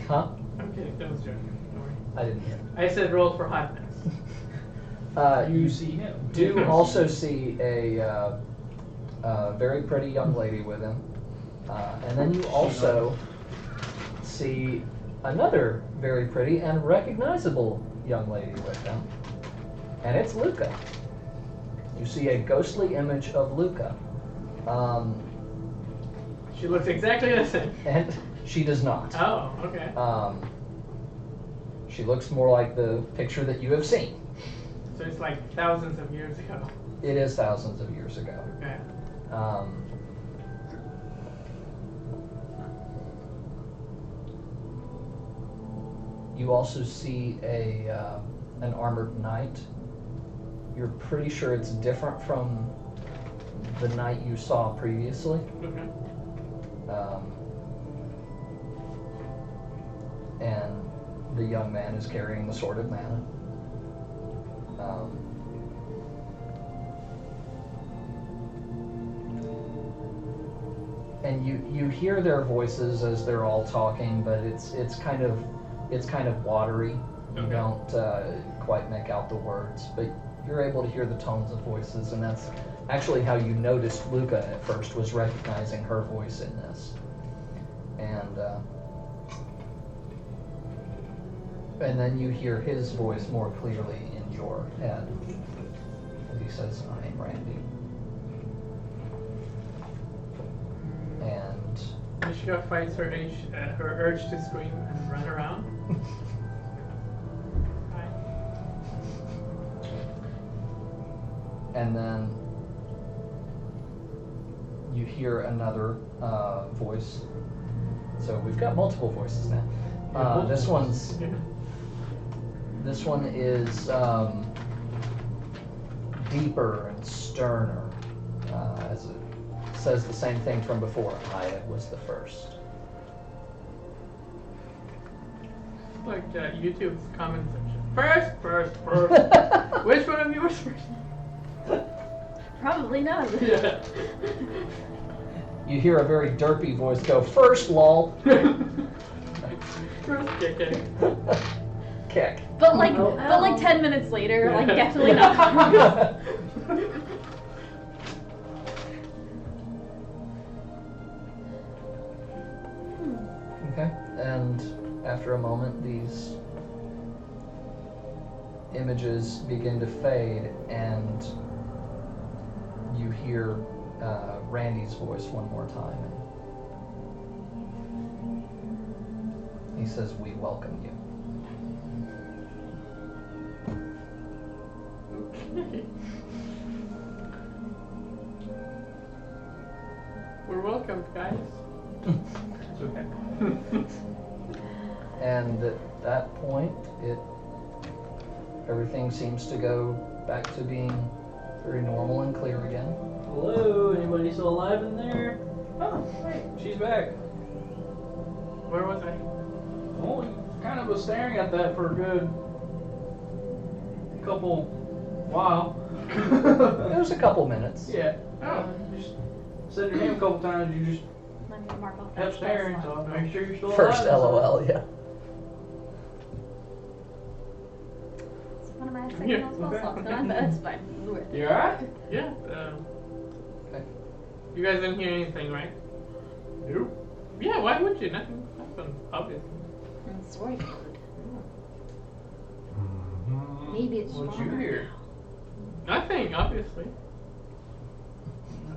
Huh? I'm kidding. That was joking. Don't worry. I didn't hear. I said roll for hotness. You see him. do also see a very pretty young lady with him. And then you also see another very pretty and recognizable young lady with him. And it's Luca. You see a ghostly image of Luca. She looks exactly the same. And she does not. Oh, okay. She looks more like the picture that you have seen. So it's like thousands of years ago. It is thousands of years ago. Okay. You also see an armored knight. You're pretty sure it's different from the knight you saw previously. Okay. And the young man is carrying the Sword of Mana. And you hear their voices as they're all talking, but it's kind of watery. You Okay. don't quite make out the words, but you're able to hear the tones of voices, and that's actually how you noticed Luca at first, was recognizing her voice in this. And then you hear his voice more clearly in your head. And he says, "I'm Randy." And Mishka fights her urge to scream and run around. Hi. and then you hear another voice. So we've got multiple voices now. This one is deeper and sterner, as it says the same thing from before. I was the first. Like YouTube's comment section. First. Which one of you was first? Probably none. Yeah. You hear a very derpy voice go, "First, lol." First kicking. Kick. But like 10 minutes later, like definitely not. Okay. And after a moment, these images begin to fade, and you hear Randy's voice one more time. And he says, "We welcome you." Okay. We're welcome, guys. It's okay. And at that point, everything seems to go back to being very normal and clear again. Hello, anybody still alive in there? Oh, hey, she's back. Where was I? Well, kind of was staring at that for a good while. It was a couple minutes. Yeah. Oh. Just said your name a couple times. You just Let me mark off kept that staring, first so one. make sure you're still First alive. LOL, yeah. It's one of my Yeah, second as well, okay. so it's fine, but it's fine. You alright? Yeah. Okay. You guys didn't hear anything, right? Nope. Yeah, why would you? Nothing happened, obviously. Story mode. Mhm. Maybe it's What'd you stronger hear? Nothing, obviously.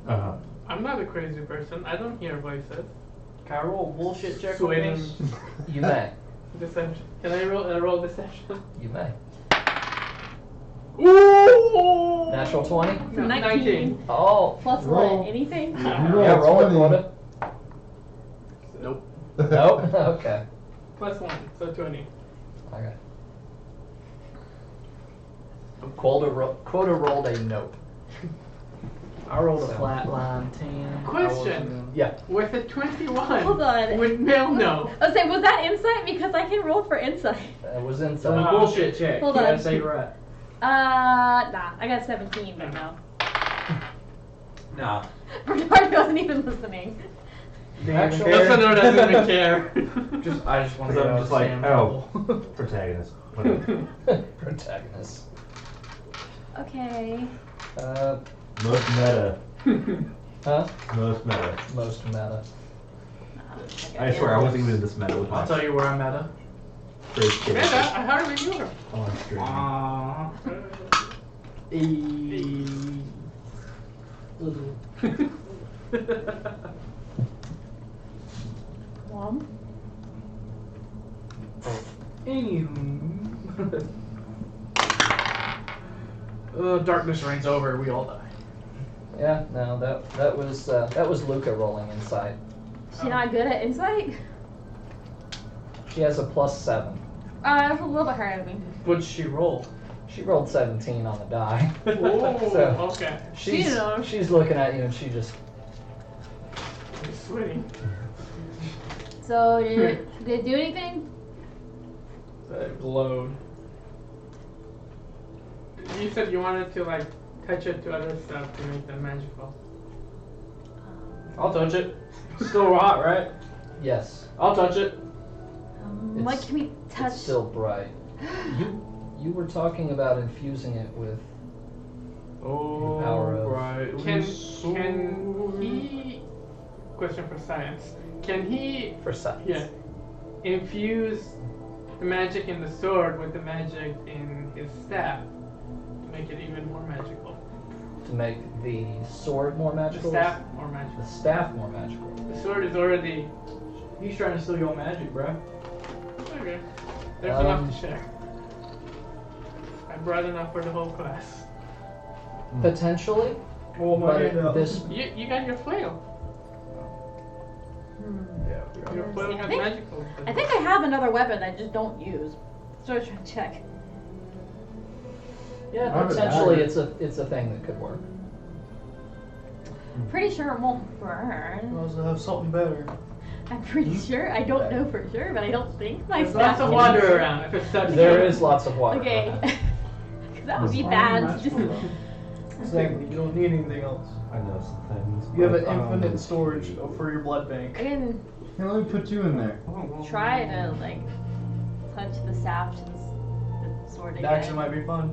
Uh-huh. I'm not a crazy person. I don't hear voices. Can I roll a bullshit check on Sweating. this? You may. Deception. Can I roll deception? You may. Ooh! Natural 20? No, 19. Oh. Plus Roll. what? Anything? You Yeah, roll roll it, 20. quota. Nope. Nope. Okay. Plus 1, so 20. Okay. Quota rolled a nope. I rolled a So- flat line 10. Question. Yeah. With a 21. Hold on. Would Mel know? I was saying, was that insight? Because I can roll for insight. It was So inside. bullshit check. Hold you on. gotta say it right. Nah. I got 17, but no. Nah. Bernard wasn't even listening. Actually, Listener doesn't even care. I just want to Because get I'm out just of like, Sam's oh, trouble. protagonist. Whatever. Protagonist. Okay. Most meta. Huh? Most meta. Most meta. I swear, I wasn't even in this meta with my I'll tell you where I'm at. first kid. Man, I hardly knew her. On stream. Mom? Anywho. Darkness reigns over, we all die. Yeah, no, that was Luca rolling insight. Is she not good at insight? She has a +7. That's a little bit higher than me. What'd she roll? She rolled 17 on the die. Oh, So okay. she's looking at you and she just I'm sweating. So, did it do anything? That glowed. You said you wanted to like touch it to other stuff to make them magical. I'll touch it. It's still hot, right? yes. I'll touch it. What It's- can we touch? It's still bright. You were talking about infusing it with Oh, power of- right. Can he? Question for science. Can he? for sight. Yeah. Infuse the magic in the sword with the magic in his staff to make it even more magical. To make the sword more The magical. staff more The magical. staff more magical. The sword is already He's trying to steal your magic, bruh. okay. There's enough to share. I brought enough for the whole class. Potentially, Oh but this You got your flail. Yeah, Your flail I has think- magical. I think I have another weapon I just don't use. So I was trying to check. yeah, I have a potentially dagger. it's a thing that could work. Pretty sure it won't burn. Also have something better. I'm pretty sure. I don't know for sure, but I don't think my There's lots staff of will. water around. If it's such There is lots of water. Okay. around. 'Cause that would be It's bad. fine, Just magical, Exactly. You don't need anything else. I know some things. You have an but, infinite storage for your blood I bank. can Here, let me put you in there. try to like touch the staff to the sword It actually again. might be fun.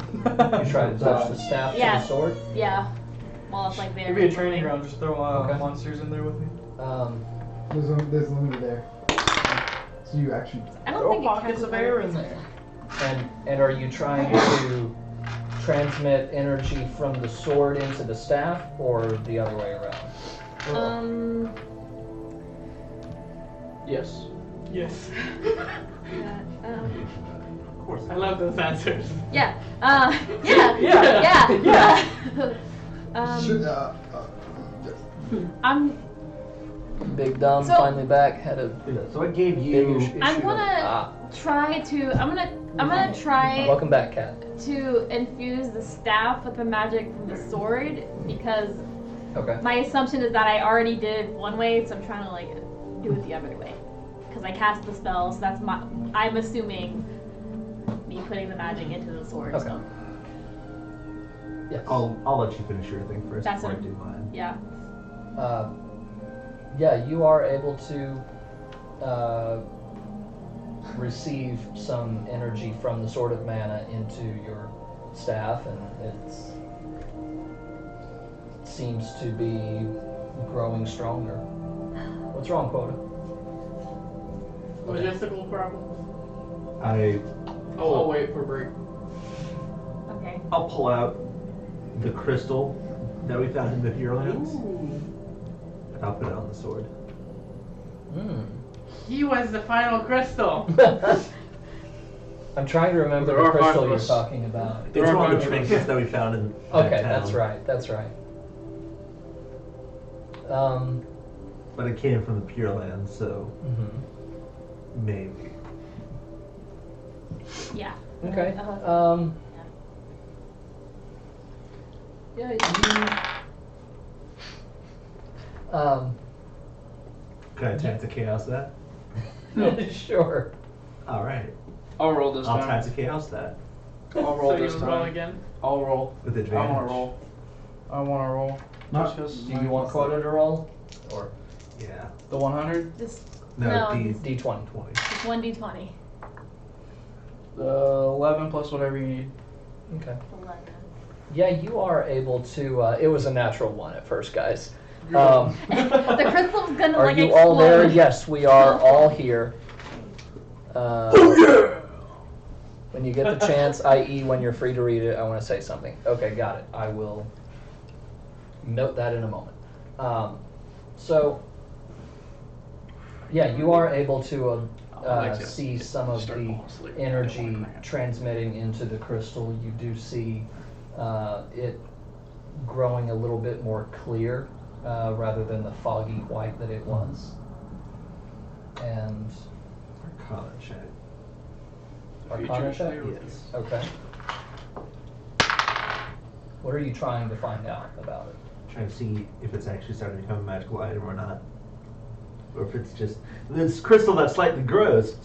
You try to touch the staff Yeah. to the sword. Yeah. While it's like there. It'd be a training ground. Just throw Okay. monsters in there with me. There's limited there. So you actually. I don't Throw think pockets it of air in there. And are you trying to transmit energy from the sword into the staff, or the other way around? Yes. Yes. Yeah, Of course. I love those answers. yeah. Should, I'm Big Dumb So- finally back, had a Yeah, so I gave big you. issue. I'm gonna Ah, try to. I'm gonna try welcome back, Kat. to infuse the staff with the magic from the sword because Okay. my assumption is that I already did it one way, so I'm trying to like do it the other way. Because I cast the spell, so that's my. I'm assuming me putting the magic into the sword. Okay. So Yes. I'll let you finish your thing first That's before I it. do mine. yeah. Yeah, you are able to receive some energy from the Sword of Mana into your staff, and it seems to be growing stronger. What's wrong, Quota? Logistical problems. I'll wait for break. Okay. I'll pull out the crystal that we found in the Pure Lands, and I'll put it on the sword. Hmm. He was the final crystal. I'm trying to remember There the are five crystal of you're us. talking about. It's There are one of the five of us. trinkets that we found in Okay, that town. that's right. That's right. But it came from the Pure Lands, so Mhm. maybe. Yeah. Okay. Yeah, Can I attempt to chaos that? sure. Alright. I'll roll this I'll time. attempt to chaos that. I'll roll So this you time. roll again. I'll roll. With I advantage. want to roll. I want to roll. Not- Just 'cause Do you want Quota to roll? Or Yeah. the 100? Just No, No. D20. D20? just 1d20. The 11 plus whatever you need. Okay. 11. Yeah, you are able to. It was a natural one at first, guys. The crystal's gonna Are like you explode. all there? Yes, we are all here. When you get the chance, i.e., when you're free to read it, I want to say something. Okay, got it. I will note that in a moment. So, yeah, you are able to I like to see some of start the falling asleep. energy transmitting into the crystal. You do see it growing a little bit more clear rather than the foggy white that it was. And Arcana check. Arcana check? Yes. Okay. What are you trying to find out about it? Trying to see if it's actually starting to become a magical item or not. Or if it's just this crystal that slightly grows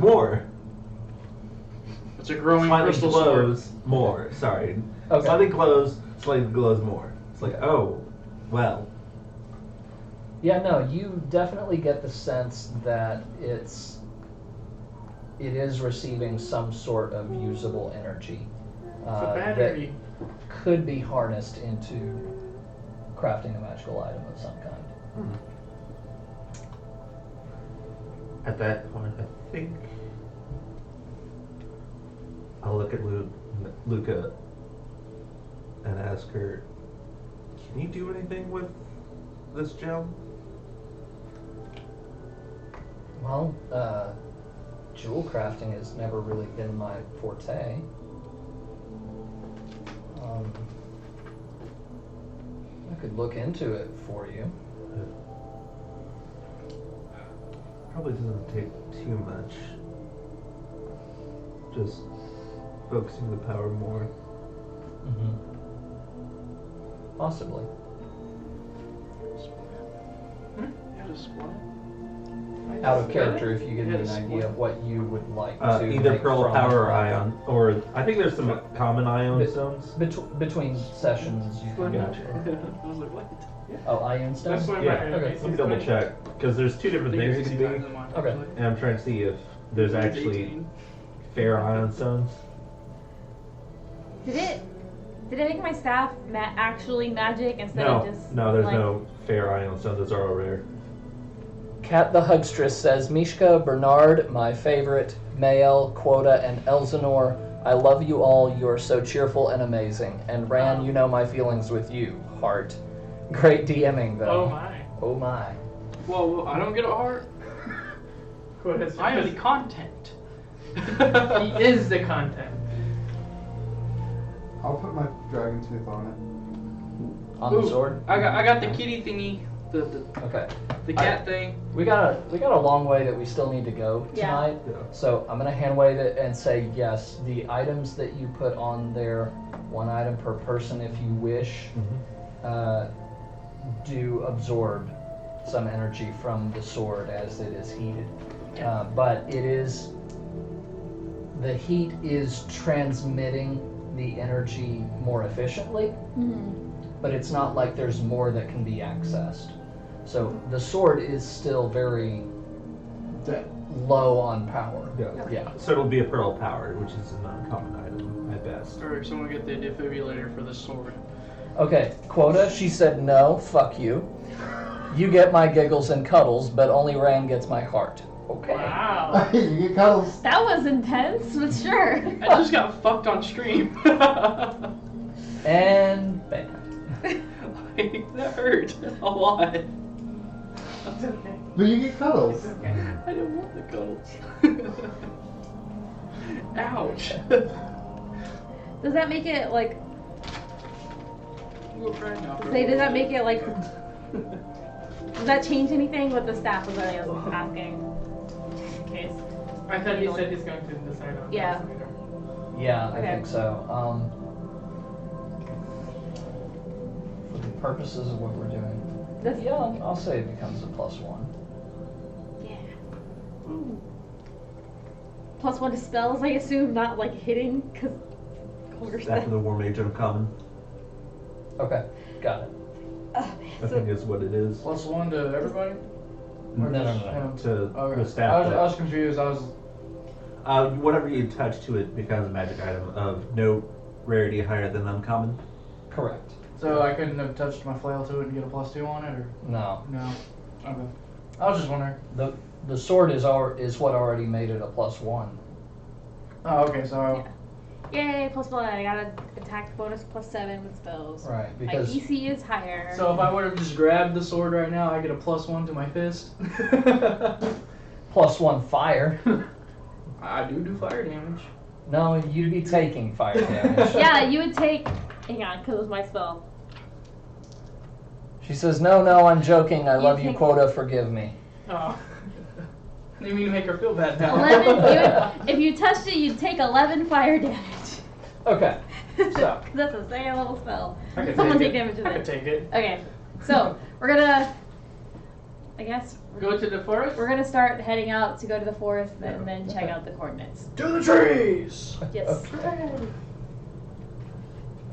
more. It's a growing Slightly crystal sword. glows more. Sorry. Okay. Slightly glows more. It's like, oh, well. Yeah, no, you definitely get the sense that it is receiving some sort of usable energy It's a battery. that could be harnessed into crafting a magical item of some kind. At that point, I think I'll look at Luca and ask her, can you do anything with this gem? Well, jewel crafting has never really been my forte. I could look into it for you. Probably doesn't take too much. Just focusing the power more. Mm-hmm. Possibly. Yeah, just split it. Out of character, if you give me Yeah, an just idea split. of what you would like to Either make pearl of from power or it. ion, or I think there's some common ion Bit- stones. Between sessions, you can Gotcha. I was like, what? Oh, ion stone? That's what Yeah, my okay. Let me double check, because there's two different things it could be, Okay. and I'm trying to see if there's actually fair ion stones. Did it make my staff actually magic instead of just No, there's like, no fair ion stones. It's all rare. Kat the Hugstress says, Mishka, Bernard, my favorite, Mael, Quota, and Elsinore, I love you all. You are so cheerful and amazing. And Ran, you know my feelings with you. Heart. Great DMing, though. Oh my. Oh my. Whoa, I don't get a heart. Go ahead. I am the content. He is the content. I'll put my dragon tooth on On the Ooh, sword? I got the kitty thingy, the Okay. cat thing. We got a long way that we still need to go Yeah. tonight. Yeah. So I'm gonna hand wave it and say yes. The items that you put on there, one item per person if you wish, do absorb some energy from the sword as it is heated. But the heat is transmitting the energy more efficiently, but it's not like there's more that can be accessed. So the sword is still very low on power. Yeah. Yeah. So it'll be a pearl powered, which is an uncommon item at best. Alright, someone get the defibrillator for the sword. Okay, Quota, she said no, fuck you. You get my giggles and cuddles, but only Ran gets my heart. Okay. Wow. it. You get cuddles. That was intense, but sure. I just got fucked on stream. And bam. That hurt a lot. It's okay. But you get cuddles. It's okay. I didn't want the cuddles. Ouch. Does that make it like? We'll try now. Say, does that make it like? Does that change anything with the staff? Was what I was asking. In case. I thought he said he's going to decide on Yeah. that later. Yeah, I Okay. think so. For the purposes of what we're doing, This, yeah, I'll say it becomes a +1. Yeah. +1 to spells, I assume, not like hitting, because After the War Mage uncommon, Okay, got it. I think is what it is. +1 to everybody? No, Or no, just no, no. him? To Okay. the staff. I was confused. I was. Whatever you touch to it becomes a magic item of no rarity higher than uncommon. Correct. So I couldn't have touched my flail to it and get a +2 on it, or No, no? Okay. I was just wondering. the sword is what already made it a +1. Oh, okay. So Yay, +1. I got an attack bonus +7 with spells. Right, My because DC is higher. so if I would have just grabbed the sword right now, I get a +1 to my fist. +1 fire. I do fire damage. No, you'd be taking fire damage. Yeah, you would take. Hang on, because it was my spell. She says, no, I'm joking. I You love you, take- Quota. Forgive me. Oh. You mean to make her feel bad now? 11. If you touched it, you'd take 11 fire damage. Okay. So. That's a second level spell. I could Someone take take it. damage with I could it. take it. Okay, so we're gonna. I guess Go to the forest? we're gonna start heading out to go to the forest and then check out the coordinates. To the trees. Yes. Okay.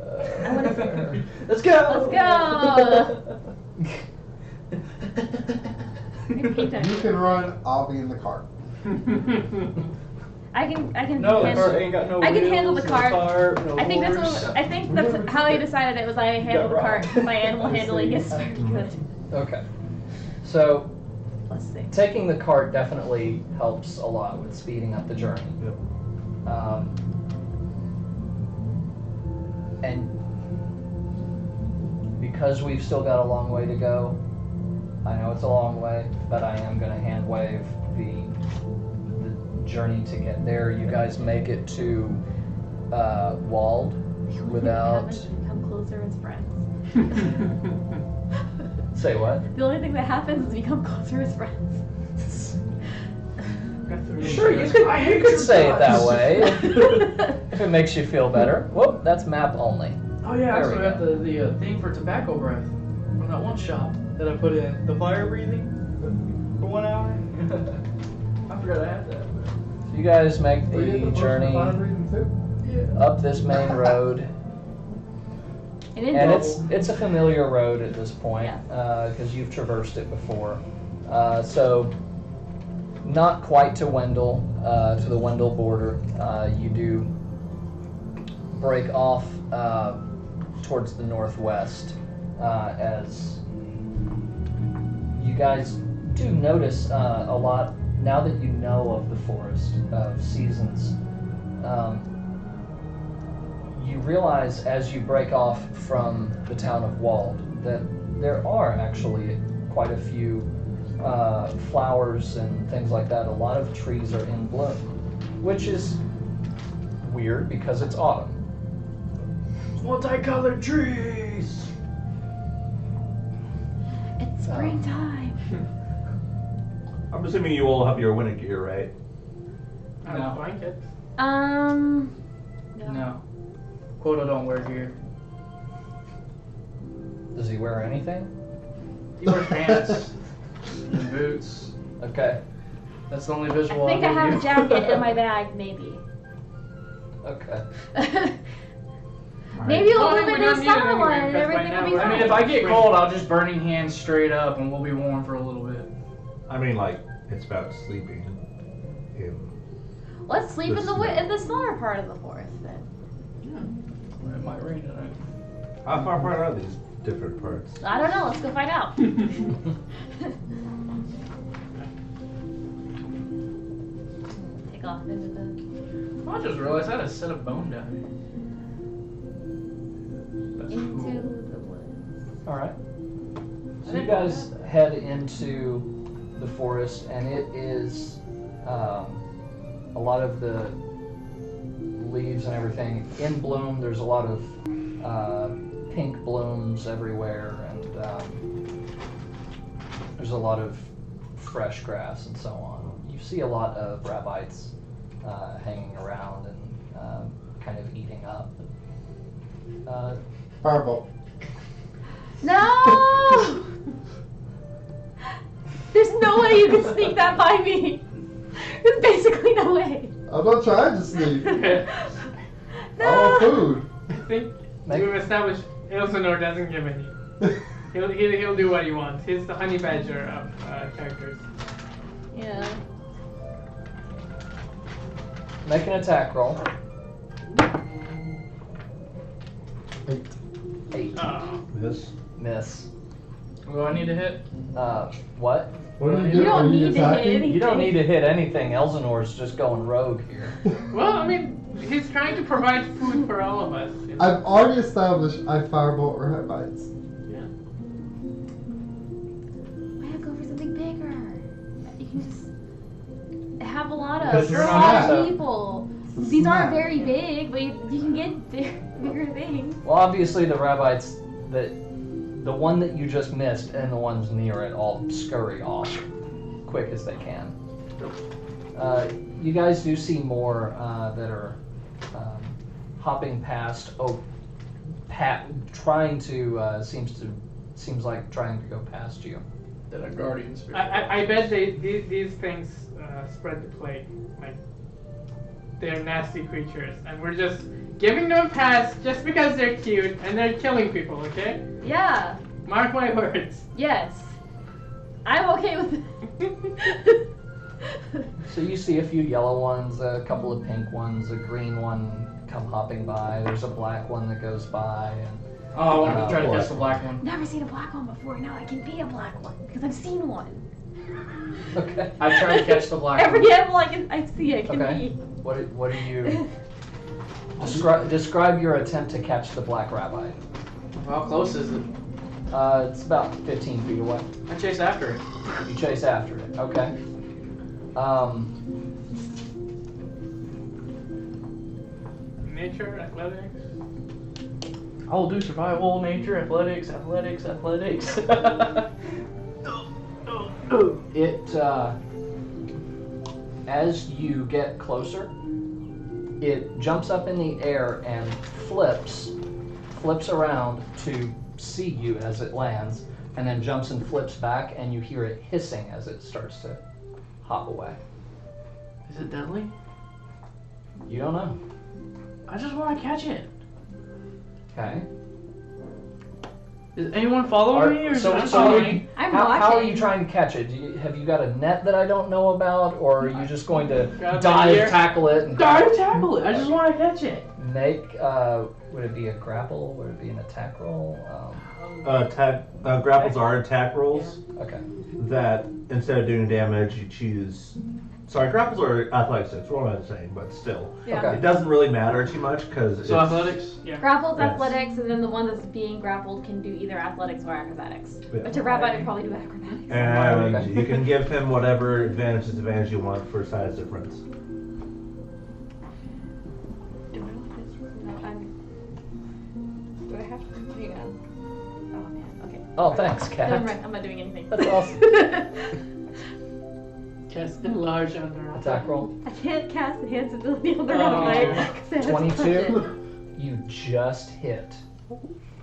I wanna- Let's go. Let's I hate that. You can run. I'll be in the cart. I can No, the handle. cart ain't got no I can handle the wheels, cart. No cart, no I think that's horse. what, I think that's how I decided it was. I handle the cart. My animal handling is very good. Okay. So +6. taking the cart definitely helps a lot with speeding up the journey. Yep. And because we've still got a long way to go, I know it's a long way, but I am going to hand wave the journey to get there. You guys make it to Wald without. Become closer as friends. Say what? The only thing that happens is become closer as friends. Sure, you could say it that way if it makes you feel better. Whoop, that's map only. Oh yeah, I There also we got go. the thing for tobacco breath from that one shop that I put in. The fire breathing for 1 hour. I forgot I had that. So you guys make Were you the the journey fire breathing too? Yeah. up this main road. It is And double. it's a familiar road at this point because you've traversed it before. So not quite to Wendell, to the Wendell border. You do break off towards the northwest as you guys do notice a lot, now that you know of the Forest of Seasons, you realize as you break off from the town of Wald that there are actually quite a few flowers and things like that. A lot of trees are in bloom, which is weird because it's autumn. Multicolored trees! It's springtime. I'm assuming you all have your winter gear, right? I have blankets. No. Quota don't wear gear. Does he wear anything? He wears pants and boots. Okay. That's the only I visual think I give have you. a jacket in my bag, maybe. Okay. Maybe we'll Well, move we into don't the need it summer anyway, one and because everything right will be now- I fine. mean, if I get cold, I'll just burning hands straight up and we'll be warm for a little bit. I mean, like, it's about sleeping in. Let's sleep The in the snow. in the summer part of the forest then. It might rain tonight. How far apart are these different parts? I don't know. Let's go find out. Take off into the. I just realized I had a set of bone down here. That's Into cool. the woods. All right. So you guys head into the forest, and it is a lot of the leaves and everything in bloom. There's a lot of pink blooms everywhere, and there's a lot of fresh grass and so on. You see a lot of rabbits hanging around and kind of eating up. Fireball. No! There's no way you can sneak that by me. There's basically no way. I'm not trying to sneak. I No. want food. I think Make- we've established Elsinore doesn't give any. He'll do what he wants. He's the honey badger of characters. Yeah. Make an attack roll. 8. 8. Oh. This? Miss. What do I need to hit? What? What did You you do? don't Are you need to hit attacking? anything. You don't need to hit anything. Elsinor's just going rogue here. Well, I mean, he's trying to provide food for all of us. You know? I've already established I firebolt rabbits. Yeah. Why not go for something bigger? You can just have a lot Because of you're for a not lot at. of people. It's a These aren't snack. very big, but you can get bigger things. Well, obviously the rabbits, the one that you just missed and the ones near it all scurry off quick as they can. You guys do see more that are hopping past. Trying to seems like trying to go past you. That a guardian spirit. I bet these things spread the plague. Like, they're nasty creatures, and we're just giving them a pass just because they're cute and they're killing people, okay? Yeah. Mark my words. Yes. I'm okay with it. So you see a few yellow ones, a couple of pink ones, a green one come hopping by. There's a black one that goes by, and Oh, I wanted to try to Or- catch the black one. Never seen a black one before. Now I can be a black one because I've seen one. okay. I tried to catch the black one. Every animal I see, I can Okay. be. What do you describe your attempt to catch the black rabbit? How close is it? It's about 15 feet away. I chase after it. You chase after it. Okay. Nature, athletics. I will do survival, nature, athletics. It as you get closer, it jumps up in the air and flips around to see you as it lands, and then jumps and flips back, and you hear it hissing as it starts to hop away. Is it deadly? You don't know. I just want to catch it. Okay. Is anyone following me or is it so following? I'm how are watching. you trying to catch it? Have you got a net that I don't know about, or are you just going to Got the dive, gear. tackle it, and Dive tackle it. I just want to catch it. Make, would it be a grapple? Would it be an attack roll? Grapples are attack rolls Okay. that instead of doing damage, you choose. Sorry, grapples are athletics. That's what I'm saying, but still, Yeah. Okay. it doesn't really matter too much because So athletics? Yeah. Grapple's Yes. athletics, and then the one that's being grappled can do either athletics or acrobatics. Yeah. But to Rabbi, would probably do acrobatics. And Okay. you can give him whatever disadvantage you want for size difference. Do I have to? Hang on. Oh man. Okay. Oh, thanks, No, Cat. I'm right. I'm not doing anything. That's awesome. Cast enlarge under Attack roll. I can't cast Enhance Ability on the Oh, Rabbi. okay. 'cause I have to touch 22. You just hit.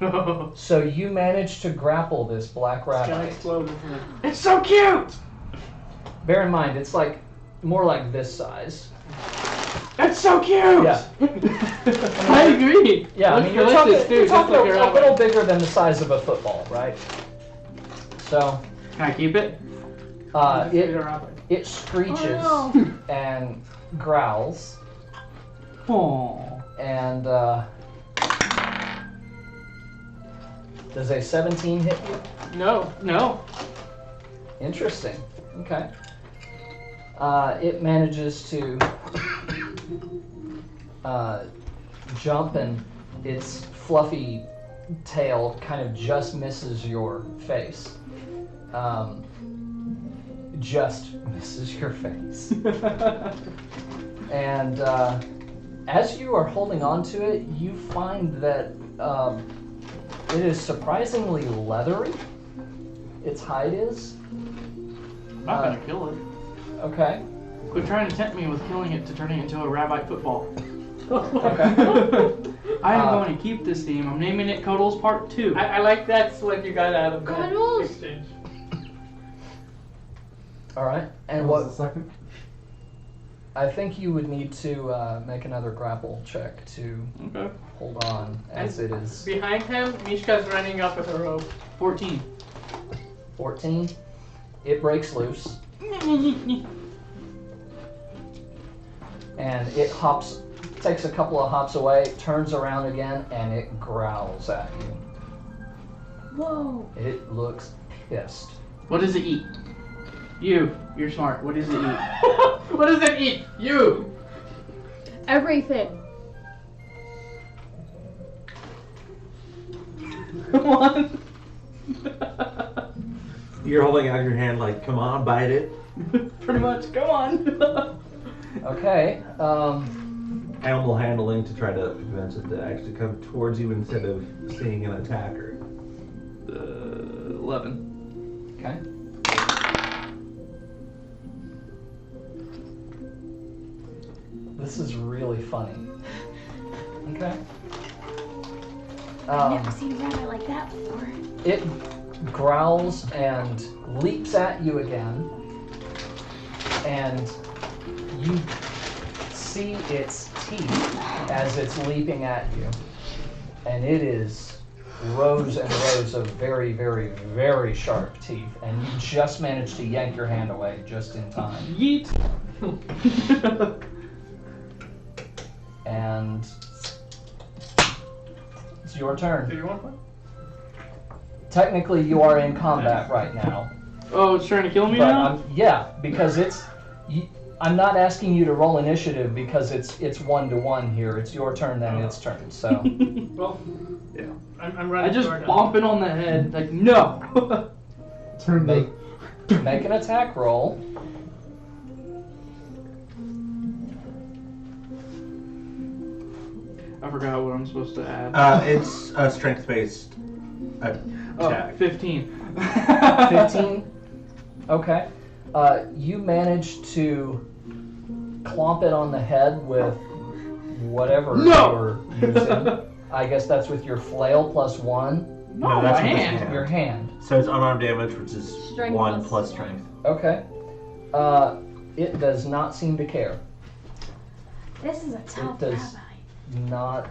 It's So you managed to grapple this black gonna rabbit. explode, isn't it? It's so cute! Bear in mind, it's like more like this size. That's so cute! Yeah. I agree. Yeah, I Looks mean, you're delicious, talking, too, you're just talking like a your little rabbit. bigger than the size of a football, right? So, Can I keep it? Just it eat a rabbit. it screeches Oh, and growls, Oh. and does a 17 hit you? No. Interesting. Okay. It manages to jump, and its fluffy tail kind of just misses your face. Just misses your face. And as you are holding on to it, you find that it is surprisingly leathery. Its hide is. I'm not gonna kill it. Okay. Quit trying to tempt me with killing it to turning it into a rabbi football. Okay. I am going to keep this theme. I'm naming it Cuddles Part 2. I like that's what you got out of that Cuddles. exchange. All right. And What was what the second? I think you would need to make another grapple check to Okay. hold on, as it is Behind him, Mishka's running up with a rope. 14. 14. It breaks loose, and it hops, takes a couple of hops away, turns around again, and it growls at you. whoa. It looks pissed. What does it eat? You're smart. What does it eat? What does it eat? You! Everything. Come on. You're holding out your hand like, come on, bite it. Pretty much. Go on. Okay. Animal handling to try to convince it to actually come towards you instead of seeing an attacker. 11. Okay. This is really funny. Okay. I've never seen a rabbit like that before. It growls and leaps at you again, and you see its teeth as it's leaping at you, and it is rows and rows of very, very, very sharp teeth, and you just managed to yank your hand away just in time. Yeet. And it's your Do turn. you want one? Technically, you are in combat right now. Oh, it's trying to kill me But now? yeah, because I'm not asking you to roll initiative because it's 1-to-1 here. It's your turn, then its turn. So Well, Yeah. I'm I running just toward bump it on the head. Like, no. Turn make the. make an attack roll. I forgot what I'm supposed to add. It's a strength-based attack. 15. 15. Okay. You managed to clomp it on the head with whatever No! you're using. I guess that's with your flail plus 1. No, that's my what this hand. is. Your hand. So it's unarmed damage, which is Strength 1 plus plus 1. strength. Okay. It does not seem to care. This is a tough does. rabbi. Not.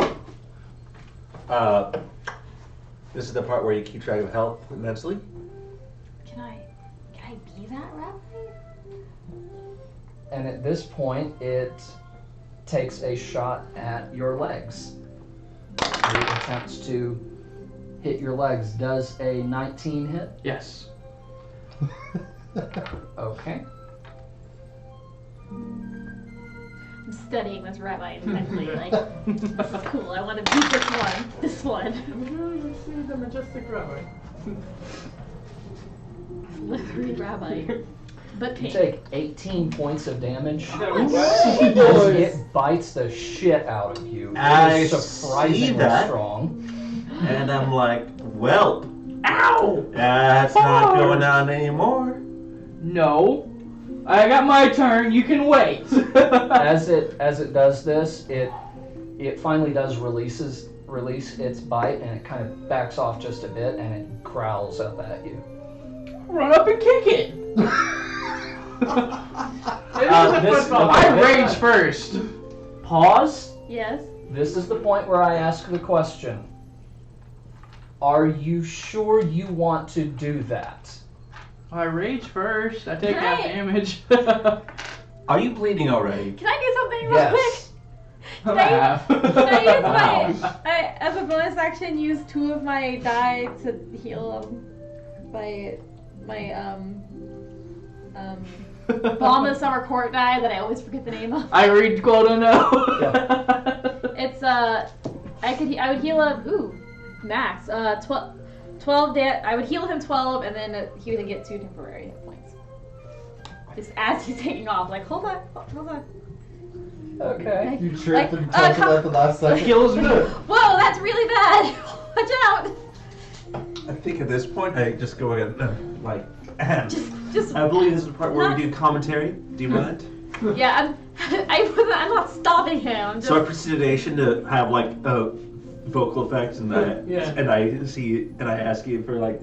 This is the part where you keep track of health immensely. Can I be that rabbi? And at this point, it takes a shot at your legs. He attempts to hit your legs. Does a 19 hit? Yes. Okay. I'm studying this rabbi intently. Like, this is cool. I want to beat this one. This one. You see the majestic rabbi. Slithery rabbi. But You pink. take 18 points of damage. Oh, As it bites the shit out of you. It I is see surprisingly that. strong. And I'm like, well, ow! That's not going on anymore. No. I got my turn. You can wait. As it does this, it finally does release its bite, and it kind of backs off just a bit, and it growls up at you. Run up and kick it. This- I rage first. Pause. Yes. This is the point where I ask the question. Are you sure you want to do that? I rage first. I take Can half I- damage. Are you bleeding already? Can I do something real quick? Yes. I'm Can I- half. Can I use Wow. as a bonus action, use 2 of my die to heal my Bomb of the Summer Court die that I always forget the name of. I read quota now. It's I would heal him max 12 I would heal him 12 and then he would get 2 temporary hit points. Just as he's taking off, like hold on. Okay. You tripped Like, and touched it at the last second. Kills me. Whoa, that's really bad. Watch out. I think at this point I just go ahead and like. Just I believe this is the part where Not- we do commentary. Do you want? yeah. I'm not stopping him. I'm just So I prestidigitation to have like vocal effects, and I Yeah. and I ask you for like,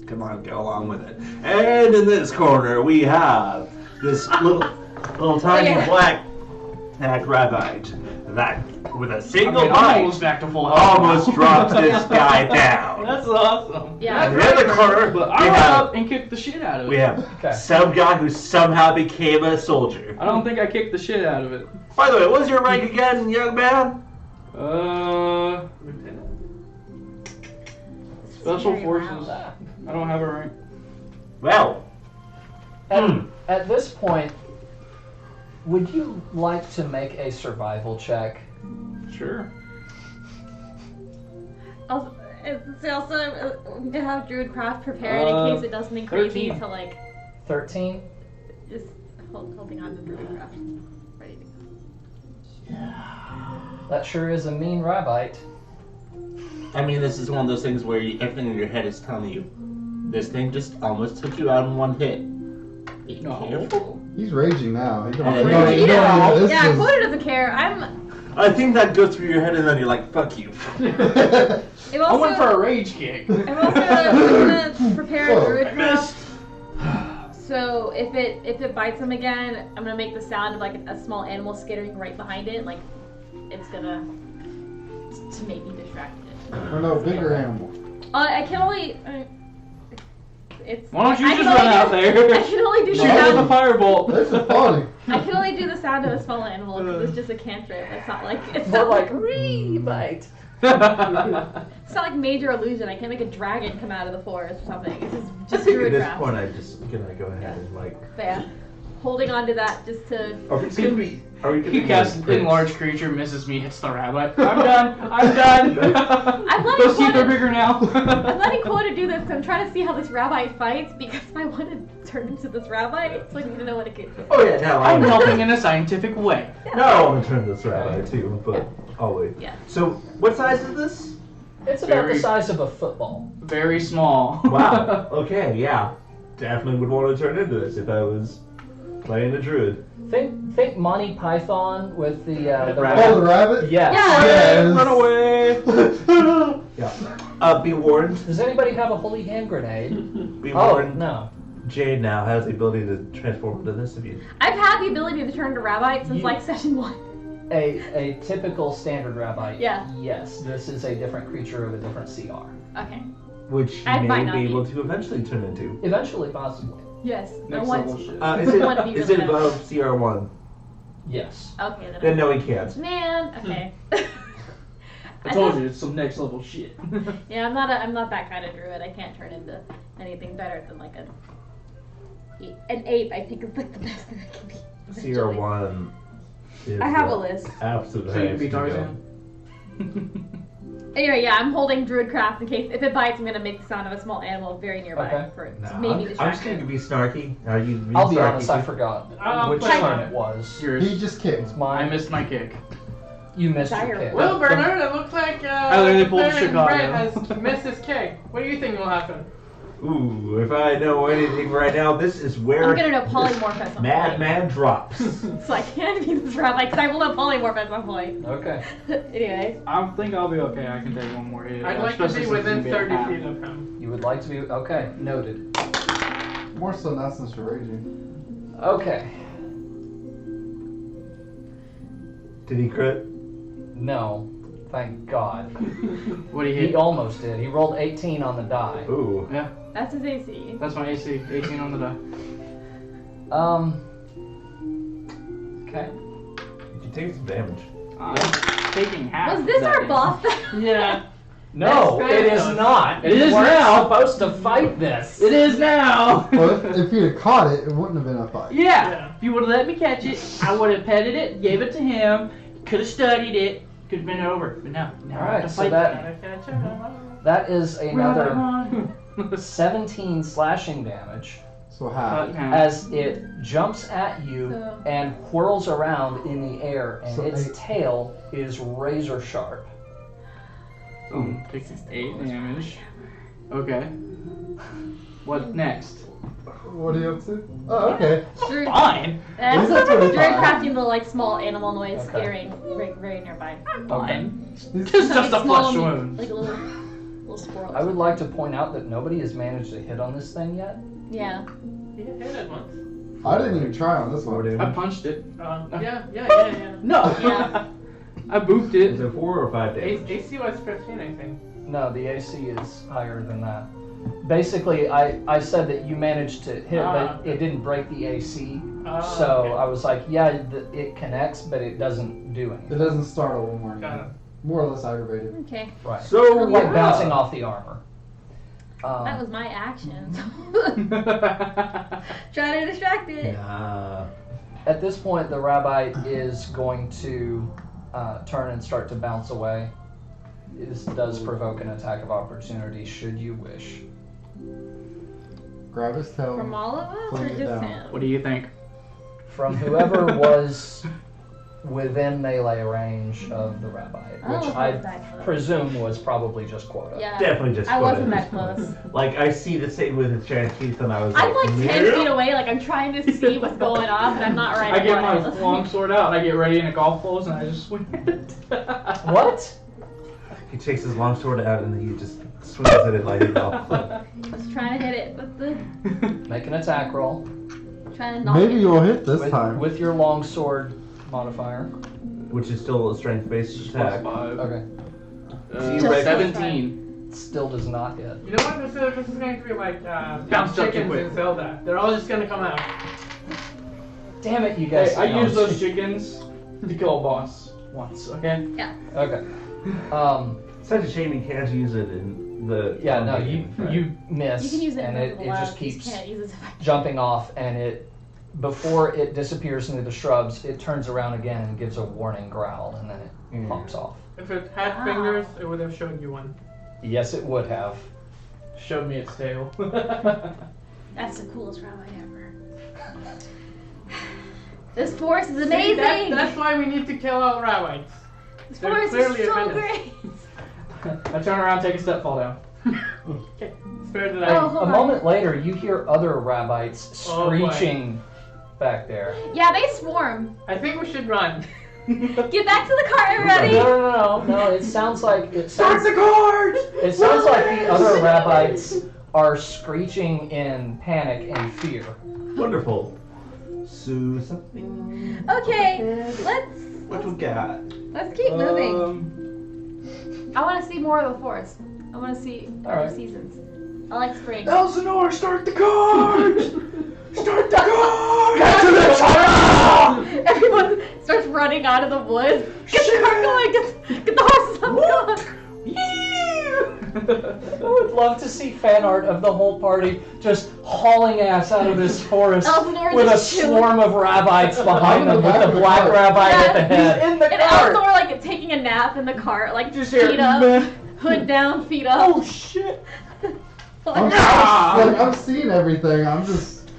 come on, go along with it. And in this corner we have this little tiny Yeah. black rabbi that with a single I'm bite almost back to full health. almost drops this guy down. That's awesome. Yeah. In the other corner But we I run have up and kick the shit out of it. we have Okay. some guy who somehow became a soldier. I don't think I kicked the shit out of it. By the way, what was your rank again, young man? Lieutenant? Special Very forces. loud. I don't have a rank. Well, At this point, would you like to make a survival check? Sure. Also, we could have Druidcraft prepared in case it does something crazy 13. to like 13? just holding on to Druidcraft. Ready to go. That sure is a mean rabbite. I mean, this is one of those things where everything in your head is telling you, this thing just almost took you out in one hit. Be No. careful. He's raging now. He don't, And he then- don't, he You don't know, even- this yeah, is- Quota doesn't care. I'm I think that goes through your head and then you're like, fuck you. I'm I went for also a rage kick. I'm also gonna prepare Whoa. Druidcraft. So if it bites him again, I'm gonna make the sound of like a small animal skittering right behind it, like it's gonna to make me distracted. Or no, bigger animal. I can only. It's. Why don't you I just can run only out do- there? I can only do Shoot the it with a sound. firebolt. This is funny. I can only do the sound of a small animal because it's just a cantrip. It's not like it's More not like like rebite. it's not like major illusion. I can't make a dragon come out of the forest or something. It's I just think at this Druidcraft. point I'm just gonna go ahead and like, But yeah, holding on to that just to. are we gonna be, He casts enlarged creature, misses me, hits the rabbit. I'm done. I'm done. I'm letting Those teeth Quota- are bigger now. I'm letting Quota do this because I'm trying to see how this rabbi fights because I want to turn into this rabbi. So I need to know what it could do. Oh yeah, no, I'm helping in a scientific way. No, I want to turn this rabbi too, but I'll wait. Yeah. So, what size is this? It's about Very- the size of a football. Very small. Wow. Okay, yeah. Definitely would want to turn into this if I was playing a druid. Think Monty Python with the rabbit. Oh, the rabbit? Yes. Yeah. Yes. Run away. Yeah. Be warned. Does anybody have a holy hand grenade? Be Oh warned. no. Jade now has the ability to transform into this if you. I've had the ability to turn into rabbi since You- like session 1. A typical standard rabbi. Yeah. Yes, this is a different creature of a different CR. Okay. Which I you might may not be be. able to eventually turn into. Eventually, possibly. Yes. I Next want. level shit. Is it One of you is really it above CR1? Yes. Okay, Then no, he can't. Man, okay. I told you it's some next level shit. Yeah, I'm not that kind of druid. I can't turn into anything better than like an ape. I think is like the best thing I can be. Sierra eventually. 1 is I have a list. absolute So you can be highest Tarzan? Anyway, yeah, I'm holding druidcraft in case if it bites, I'm gonna make the sound of a small animal very nearby Okay. for it No, to maybe I'm distract just going to it. be snarky. Are you being I'll be snarky honest, I too? forgot I'll which play turn one. it was. Yours. He just kicked. It's mine. I missed my kick. You missed your Dire kick. Well, Bernard, it looks like I literally pulled Baron Chicago. Brett has missed his kick. What do you think will happen? Ooh, if I know anything right now, this is where I'm gonna know polymorph at some point. Madman drops. So I can't be this round, like, cause I will know polymorph at some point. Okay. Anyway. I think I'll be okay. I can take one more hit. I'd like to especially be since within it's gonna 30 be a feet of him. You would like to be okay. Noted. More so now since you're raging. Okay. Did he crit? No. Thank God. What do you He hit? almost did. He rolled 18 on the die. Ooh. Yeah, That's his AC. that's my AC. 18 on the die. Okay. You take some damage. I'm taking half. Was this of that our damage. boss? Yeah. No, That's it is fabulous. not. It is We're now. supposed to fight this. It is now. Well, if you'd have caught it, it wouldn't have been a fight. Yeah. Yeah. If you would have let me catch it, I would have petted it, gave it to him, could have studied it, could have been over. But no, now I Alright, have to so fight that- Gotta catch him. That is another Run. 17 slashing damage So how? as it jumps at you So- and whirls around in the air, and So its 8. tail is razor sharp. Boom. Takes 8 damage. Okay. What next? What are you up to? Oh, okay. Druid, Fine. that's These are pretty druid fine. crafting the like small animal noise Okay. scattering very nearby. Fine. These- Just Like a small flesh me- wound. Like a little squirrel. I would like to point out that nobody has managed to hit on this thing yet. Yeah. He hit it once. I didn't even try on this one. I punched it. Yeah. No. Yeah. I booped Is it. it 4 or 5 damage? AC was 15, I think. No, the AC is higher than that. Basically, I said that you managed to hit, but it didn't break the AC. So okay. I was like, yeah, it connects, but it doesn't do It anything. doesn't startle when we're Got it. more or less aggravated. Okay. Right. So, Like yeah. bouncing off the armor. That was my action. That's Try to distract it. Nah. At this point, the rabbi is going to turn and start to bounce away. This does provoke an attack of opportunity, should you wish. Grab his tail. From all of us or Fling it just down. him? What do you think? From whoever was within melee range of the rabbi, Oh, which I I was that close. presume was probably just quota. Yeah. Definitely just I put wasn't it. that close. Like, I see the same with his giant teeth, and I was I'm like 10 "Nope." feet away, like I'm trying to see what's going on, but I'm not right. I get my on it. long sword out, I get ready in a golf clothes, and I just swing it. What? He takes his long sword out, and he just swings at it like a golf club. Just trying to hit it with the, Make an attack roll trying to knock Maybe it. you'll hit this with, time. with your long sword modifier. Which is still a strength-based attack. Okay. Just 17. Still does not hit. You know what? This is going to be like Bounced up too chickens quick. in Zelda. They're all just going to come out. Damn it, you Hey, guys. I no, used I'm those chickens to kill a boss once, okay? Okay. Such a shame you can't use it in the. Yeah, no, you miss, You can use it and in it the just lab, you keeps can't use it if I- jumping off, and it before it disappears into the shrubs, it turns around again and gives a warning growl, and then it pops off. If it had Wow. fingers, it would have showed you one. Yes, it would have. Showed me its tail. That's the coolest rabbi ever. This forest is See, amazing! that's why we need to kill all rabbits. This they're forest clearly is a so menace. great! I turn around, take a step, fall down. Okay, spare the Oh, night. hold A on. moment later, you hear other rabbits Oh, boy. screeching back there. Yeah, they swarm. I think we should run. Get back to the car, everybody! No. It sounds like Start the cart! It sounds like the other rabbits are screeching in panic and fear. Wonderful. So something. Okay, What we got? let's keep moving. I want to see more of the forest. I want to see other Alright. seasons. I like spring. Elsinore, start the cart! Start the cart! Get to the car! Everyone starts running out of the woods. Get the car going. Get the horses up going. I would love to see fan art of the whole party just hauling ass out of this forest Elsinore with a just chilling. swarm of rabbites behind them, with the black rabbi at the head. In the And cart. Elsinore like taking a nap in the cart, like Just hear, feet up, "Meh." hood down, feet up. Oh shit. I'm seeing everything. I'm just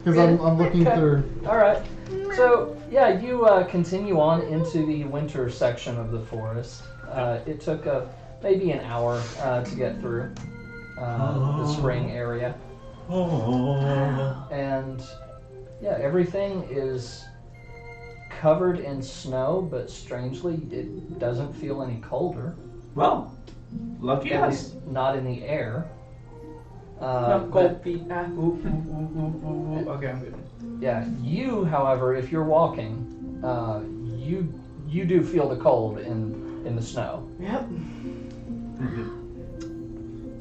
because I'm looking Okay. through. All right. So yeah, you continue on into the winter section of the forest. It took maybe an hour to get through the spring area, and yeah, everything is covered in snow, but strangely, it doesn't feel any colder. Well, lucky At us. least not in the air. Cold feet. Okay, I'm good. Yeah, you, however, if you're walking, you do feel the cold in the snow. Yep.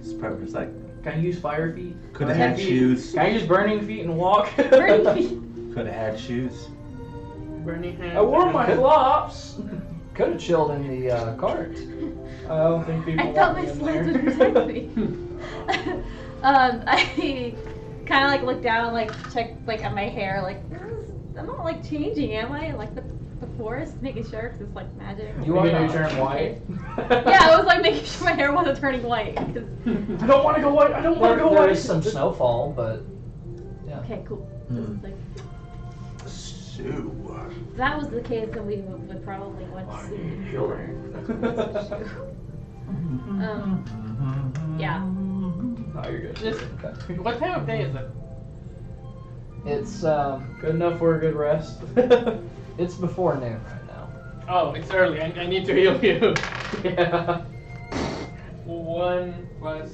This part was like, Can I use fire feet? could have Burning had feet? shoes. Can I use burning feet and walk? Burning feet. Could have had shoes. Burning hands. I wore my flops. Could have chilled in the cart. I don't think people I thought want my me in slides there. would protect me. I kind of like look down, like check like at my hair, like I'm not like changing, am I? Like the forest, making sure because it's like magic. You Are are you gonna not. turn white? Yeah, I was like making sure my hair wasn't turning white. 'Cause- I don't want to go white. I don't want to go There white. is some snowfall, but yeah. okay, cool. This is like, So, if that was the case, then we would probably want to see. Yeah. No, you're good. Just, Okay. what time of day is it? It's Good enough for a good rest. it's before noon right now. Oh, it's early. I need to heal you. Yeah. 1 plus.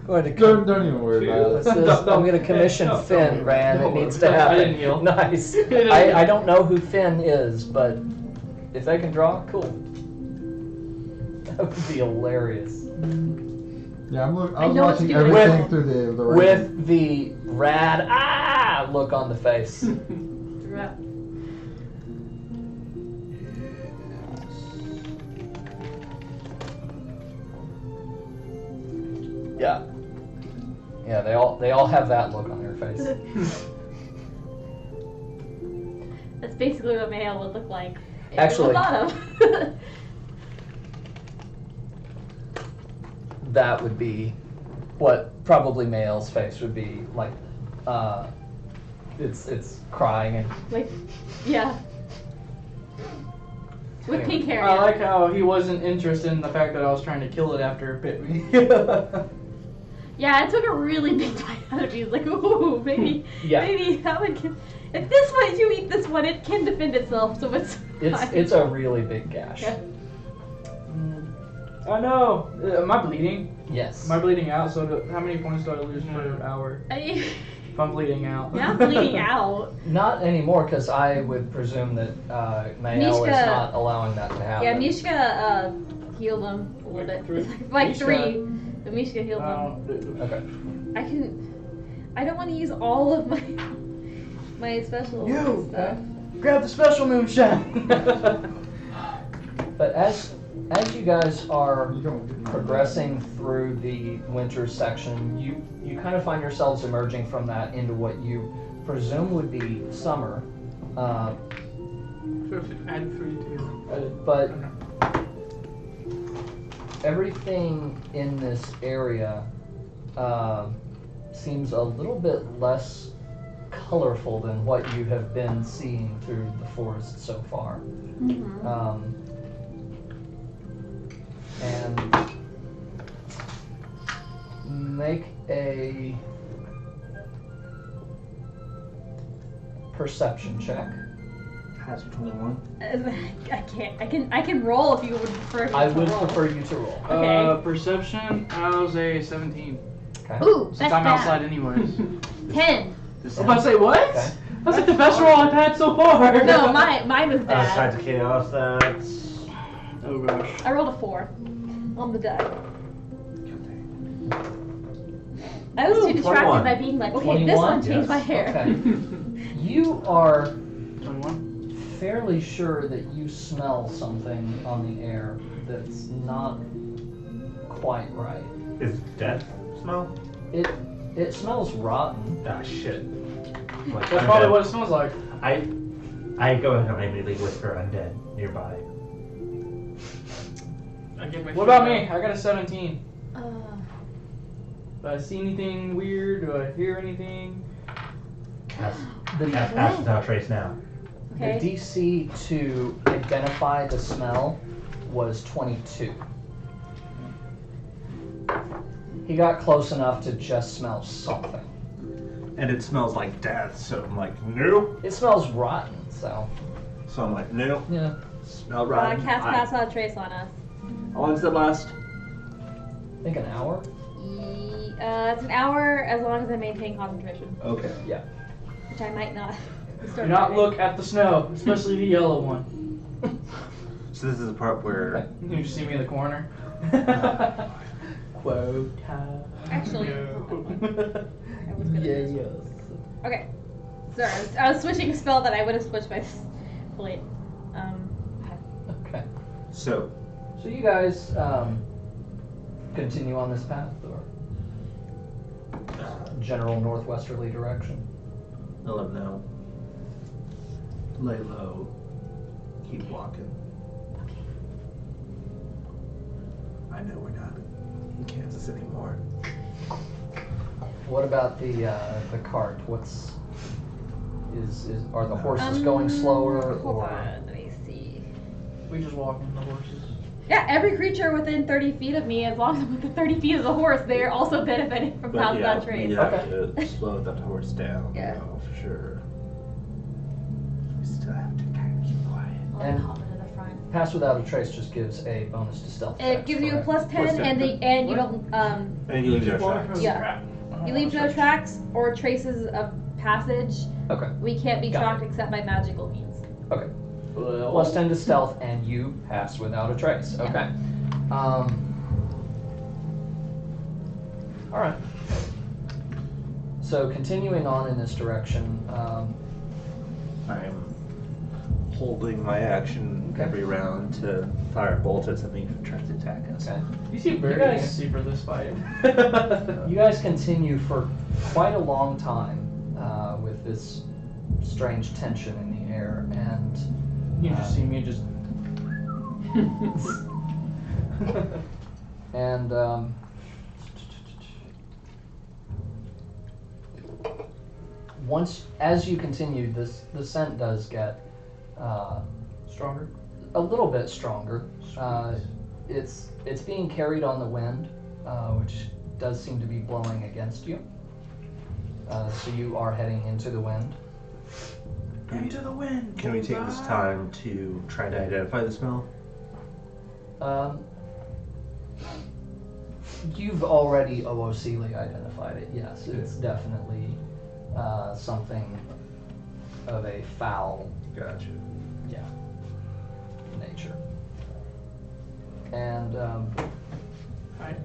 Going to Don't even worry about This it. is, I'm going to commission No, Finn, don't Rand. It worry. needs to I happen. didn't heal. Nice. didn't I heal. don't know who Finn is, but if they can draw, cool. That would be hilarious. Yeah, I I was know what watching to do. everything With- through the radio. With the rad look on the face. Yeah. Yeah, they all have that look on their face. That's basically what Mayo would look like. if it was Actually- autumn. That would be what probably Mael's face would be like. It's crying and like, yeah. With pink hair. I yeah. like how he wasn't interested in the fact that I was trying to kill it after it bit me. Yeah, it took a really big bite out of me. It's like, ooh, maybe, Yeah. maybe that one can. If this one, you eat this one, it can defend itself, so it's. fine. it's a really big gash. Yeah. I know. Am I bleeding? Yes. Am I bleeding out? So how many points do I lose per hour I, if I'm bleeding out? yeah, I'm bleeding out. Not anymore, because I would presume that Mael is Mishka- not allowing that to happen. Yeah, Mishka healed him a little bit. Three. Like Mishka. 3. But Mishka healed him. Okay. I don't want to use all of my special You! stuff. Grab the special moonshine. But as you guys are You don't get me. progressing through the winter section, you kind of find yourselves emerging from that into what you presume would be summer. So add 3 to. But everything in this area seems a little bit less colorful than what you have been seeing through the forest so far. Mhm. And make a perception check. Has 21. I can roll if you would prefer. me I to would roll. prefer you to roll. Okay. Perception, I was a 17. Okay. Ooh, Since that's I'm bad. outside anyways. 10. I was about to say, what? Okay. That's like the best roll I've had so far. No, mine was Sides bad. of chaos, that's. Oh gosh. I rolled a 4 on the die. I was too distracted 21. by being like, okay, this 21? one changed my Yes. hair. Okay. You are 21. fairly sure that you smell something on the air that's not quite right. Is death smell? It smells rotten. Ah, shit. Like, That's probably undead. what it smells like. I go ahead and I immediately whisper undead nearby. I give my What about shield me? up. I got a 17. Uh, Do I see anything weird? Do I hear anything? Cast The, Ash without trace now. okay. the DC to identify the smell was 22. He got close enough to just smell something. And it smells like death, so I'm like, nope. It smells rotten, so So I'm like, nope. yeah. Smell rotten. Cast Pass Without Trace on us. How long's it last? I think an hour. It's an hour as long as I maintain concentration, Okay. which I might not. Do not look at the snow, especially the yellow one. So this is the part where You just see me in the corner. Quota. Actually, No. I was gonna Yeah, do yes. Okay. Sorry, I was switching a spell that I would have switched by this point. Okay. So So you guys continue on this path or general northwesterly direction? I'll let them know. Lay low. Keep walking. I know we're not in Kansas anymore. What about the cart? What's are the horses going slower Hold or? on, let me see. We just walking the horses. Yeah, every creature within 30 feet of me, as long as I'm within 30 feet of the horse, they are also benefiting from Pass Without Trace. we have to slow that horse down. Yeah. No, for sure. We still have to kind of keep quiet. And- Hop into the front. Pass Without a Trace just gives a bonus to stealth. It checks, gives you a correct? plus 10, and you don't And you leave no tracks. Yeah. you leave no tracks or traces of passage. Okay. We can't be Got tracked except by magical means. Okay. Plus 10 to stealth, and you pass without a trace. Okay. All right. So continuing on in this direction, I'm holding my action Okay. every round to fire a bolt at something that tries to attack us. okay. You seem very guys- antsy for this fight. You guys continue for quite a long time with this strange tension in the air, and You just see me just. and once as you continue, the scent does get Stronger. a little bit stronger. It's being carried on the wind, which does seem to be blowing against you. So you are heading into the wind. Into the wind. Can we take this time to try to identify the smell? You've already OOC'ly identified it. Yes, it's definitely something of a foul Gotcha. nature. And Alright,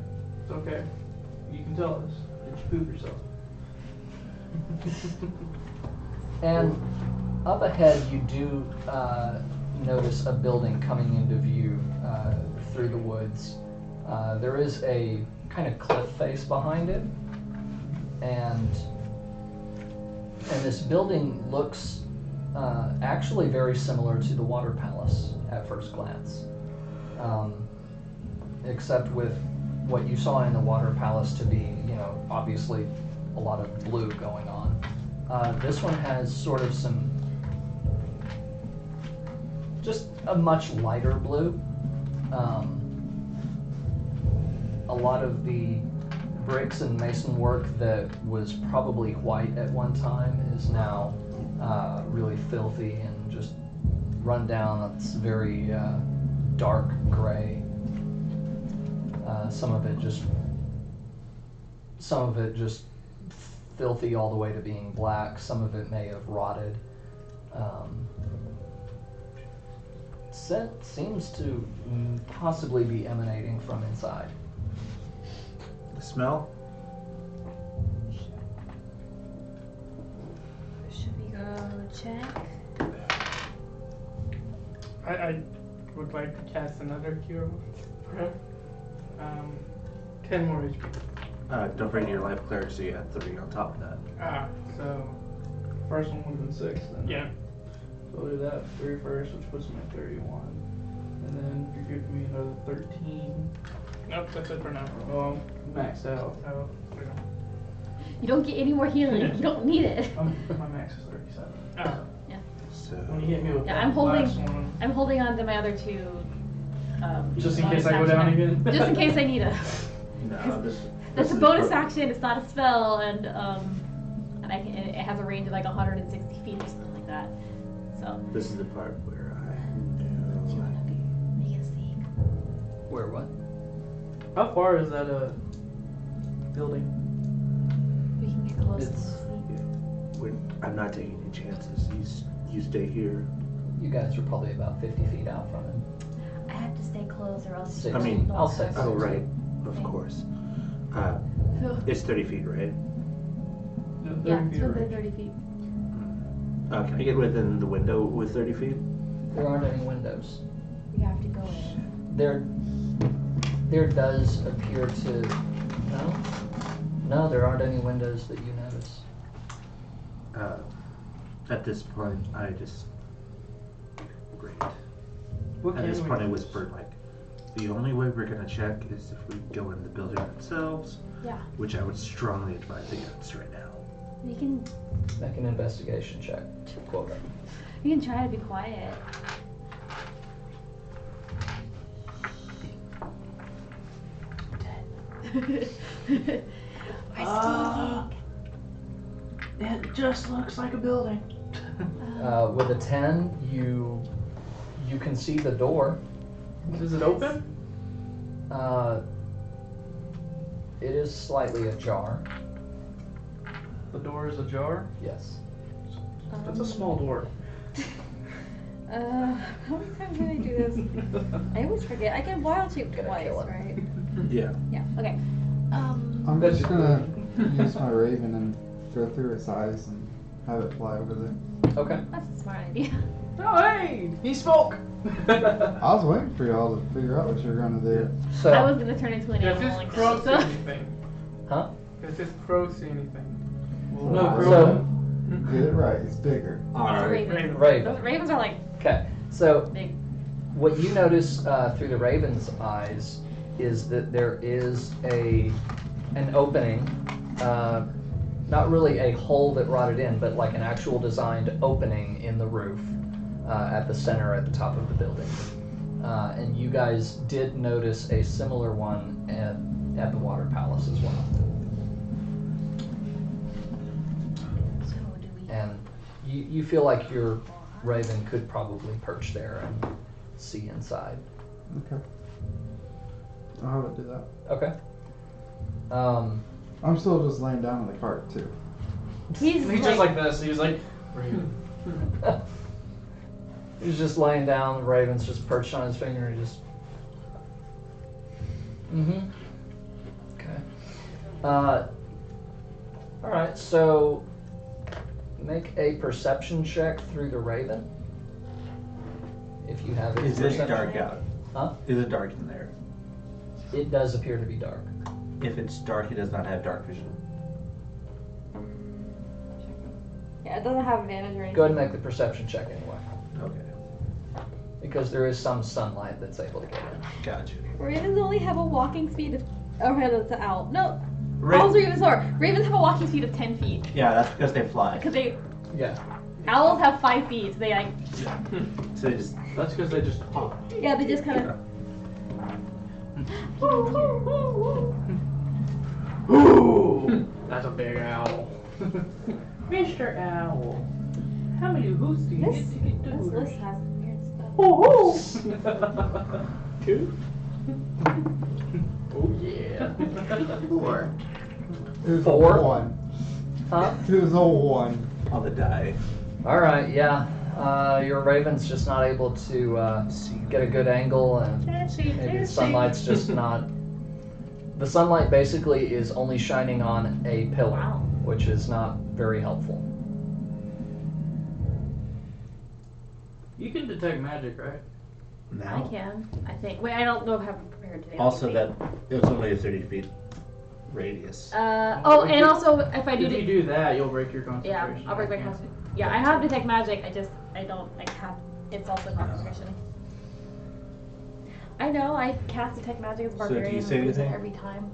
it's okay. You can tell us. Did you poop yourself? and up ahead, you do notice a building coming into view through the woods. There is a kind of cliff face behind it, and this building looks actually very similar to the Water Palace at first glance, except with what you saw in the Water Palace to be, obviously a lot of blue going on. This one has sort of just a much lighter blue. A lot of the bricks and mason work that was probably white at one time is now really filthy and just run down. It's very dark gray. Some of it just filthy all the way to being black. Some of it may have rotted. Scent seems to possibly be emanating from inside. The smell? Should we go? check. I would like to cast another cure for him. 10 more HP. Don't forget your life cleric, so you add 3 on top of that. So First one would have been 6 then. yeah. So I'll do that 3 first, which puts me at 31. And then you're giving me another 13. Nope, that's it for now. Well, max out. Oh, there. You don't get any more healing. You don't need it. My max is 37. Ah, So When you hit me with Yeah, that I'm holding- last one, I'm holding on to my other 2. just in bonus case I go action. down again. Just in case I need a. no, this. That's this a is bonus part- action. It's not a spell, and I can. It has a range of like 160 feet or something like that. So. This is the part where Do you want to make it sneak? Where what? How far is that building? We can get close It's- and sneak. I'm not taking any chances. You stay here. You guys are probably about 50 feet out from it. I have to stay close, or else. Six. I mean, I'll say Oh, six. right. Of course. It's 30 feet, right? Yeah, it's within 30 feet. Can I get within the window with 30 feet? There aren't any windows. We have to go in. There does appear to no, there aren't any windows that you notice. At this point, I just great. What At can this we point, I use? whispered like, the only way we're gonna check is if we go in the building themselves, Yeah. which I would strongly advise against right now. We can. Make an investigation check. Quota. We can try to be quiet. Ah. It just looks like a building. With a 10, you can see the door. Is it open? It is slightly ajar. The door is ajar. Yes. That's a small door. How many times did I do this? I always forget. I can wild shape Gonna twice, kill it. right? Yeah. Yeah. Okay. I'm just gonna use my raven and go through its eyes and have it fly over there. Okay. That's a smart idea. Oh, hey! He spoke! I was waiting for y'all to figure out what you're gonna do. So, I was gonna turn into an Does animal this like crow see that. So. anything? huh? Does this crow see anything? No, So- girl. Get it right, it's bigger. It's a Alright. raven. Raven. Those ravens are like Okay. So, big. what you notice through the raven's eyes is that there is an opening, not really a hole that rotted in, but like an actual designed opening in the roof at the center at the top of the building. And you guys did notice a similar one at the Water Palace as well. So do we? And you feel like your raven could probably perch there and see inside. Okay. I'll have it do that. Okay. I'm still just laying down in the cart too. He's Just like this. He's like, Raven. He's just laying down, the raven's just perched on his finger and just. Okay. Alright, so make a perception check through the raven. If you have it. Is it dark out? Huh? Is it dark in there? It does appear to be dark. If it's dark, it does not have dark vision. Yeah, it doesn't have advantage or anything. Go ahead and make the perception check anyway. Okay. Because there is some sunlight that's able to get in. Gotcha. Ravens only have a walking speed of. Oh, that's an owl. No. Ra- Owls are even slower. Ravens have a walking speed of 10 feet. Yeah, that's because they fly. Because they. Yeah. Owls have 5 feet. So they like. So they just. That's because they just pop. Yeah, they just kind of. Ooh, that's a big owl. Mr. Owl, how many hoots do you This, get to get this to? list has weird stuff. Two? Oh yeah. 4 It was Four? a 1. Huh? It was a 1. on the die. Alright, yeah. Your raven's just not able to get a good angle, and maybe the sunlight's just not. The sunlight basically is only shining on a pillar, which is not very helpful. You can detect magic, right? Now. I can. I think. Wait, I don't know if I'm prepared today. Also, that it was only a 30 feet radius. And also if I do. If you do that, you'll break your concentration. Yeah, I'll break my concentration. Yeah, I have detect magic. I don't. I have. It's also concentration. I know. I cast detect magic as a So do you barbarian. say and lose it anything? every time.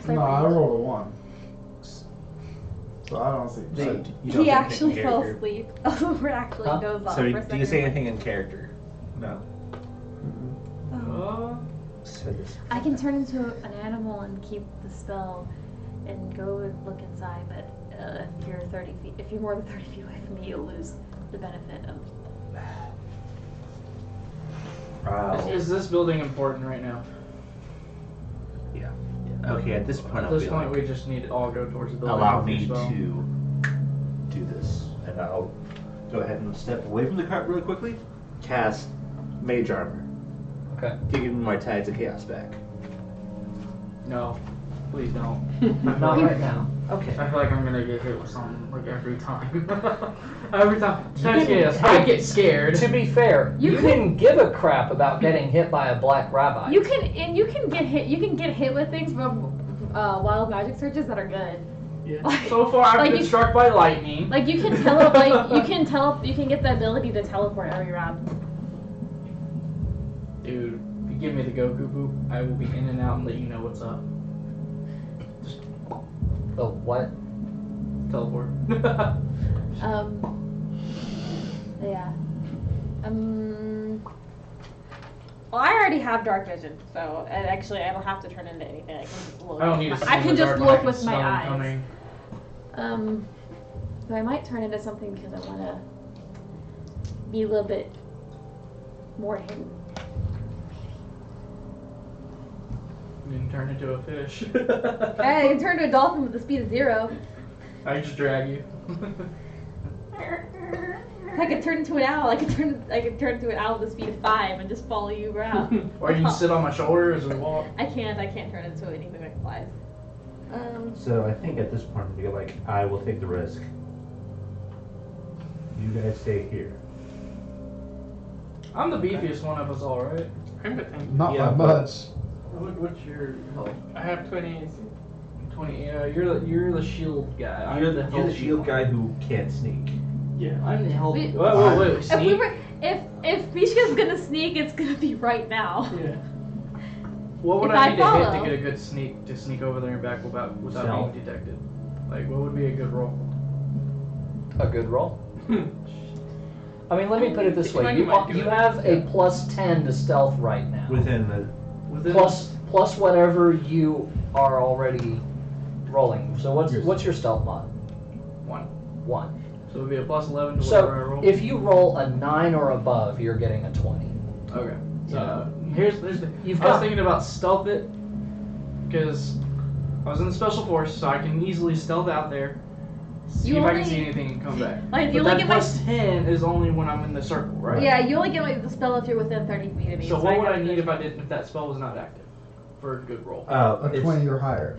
No, I rolled a 1. So I don't see. The- So you don't He say anything actually in fell character? asleep. We're actually Huh? dozed off So for a do second. you say anything in character? No. Oh. So this. I can turn into an animal and keep the spell and go and look inside, but if you're 30 feet, if you're more than 30 feet away from me, you'll lose the benefit of. Is this building important right now? Yeah. Okay, at this point, At I'll this be point, like, we just need to all go towards the building. allow with your me spell. to do this, and I'll go ahead and step away from the cart really quickly. Cast Mage Armor. Okay. Giving my tags of chaos back. No, please don't. Not right now. Okay. I feel like I'm gonna get hit with something like every time. Every time. You can- Yes, I get scared. To be fair, You you could- didn't give a crap about getting hit by a black rabbi. You can get hit. You can get hit with things from wild magic surges that are good. Yeah. So far, I've Like been you- struck by lightning. Like you can you can get the ability to teleport every round. Dude, if you give me the Goku boop, I will be in and out and let you know what's up. The what? Teleport. Yeah. Well, I already have dark vision, so and actually I don't have to turn into anything. I can just look. I don't need to see I in can the just dark when I look can with my smell them eyes. coming. So I might turn into something because I want to be a little bit more hidden. You can turn into a fish. I can turn to a dolphin with the speed of 0. I just drag you. I could turn into an owl. I could turn into an owl with the speed of 5 and just follow you around. Or you can sit on my shoulder as we walk. I can't turn into anything that flies. So I think at this point, I'll be like, I will take the risk. You guys stay here. I'm the beefiest one of us all, right? I'm the thing. Not Yeah, by but- much. What's your health? I have 20. 20. Yeah, you're the shield guy. I'm You're the health shield guy who can't sneak. Yeah, I'm the health. Wait, Wait. if we Sneak? were, if Mishka's gonna sneak, it's gonna be right now. Yeah. What would If I I need to hit follow. to get a good sneak to sneak over there and back without Stealth. being detected? Like, what would be a good roll? A good roll. I mean, let me put it this way: Like you, you might do you it. have a +10 to stealth right now. Within the. Plus whatever you are already rolling. So what's your stealth mod? 1. 1. So it would be a plus 11 to whatever I So roll. if you roll a 9 or above, you're getting a 20. Okay. So Yeah. here's the. You've I was got- thinking about stealth it because I was in the special force, so I can easily stealth out there, see You if I can only- see anything and come back. Like, But you only that get my- plus 10 is only when I'm in the circle, right? Yeah, you only get the spell if you're within 30 feet of me. So what would have I to- need if that spell was not active for a good roll? A 20 or higher.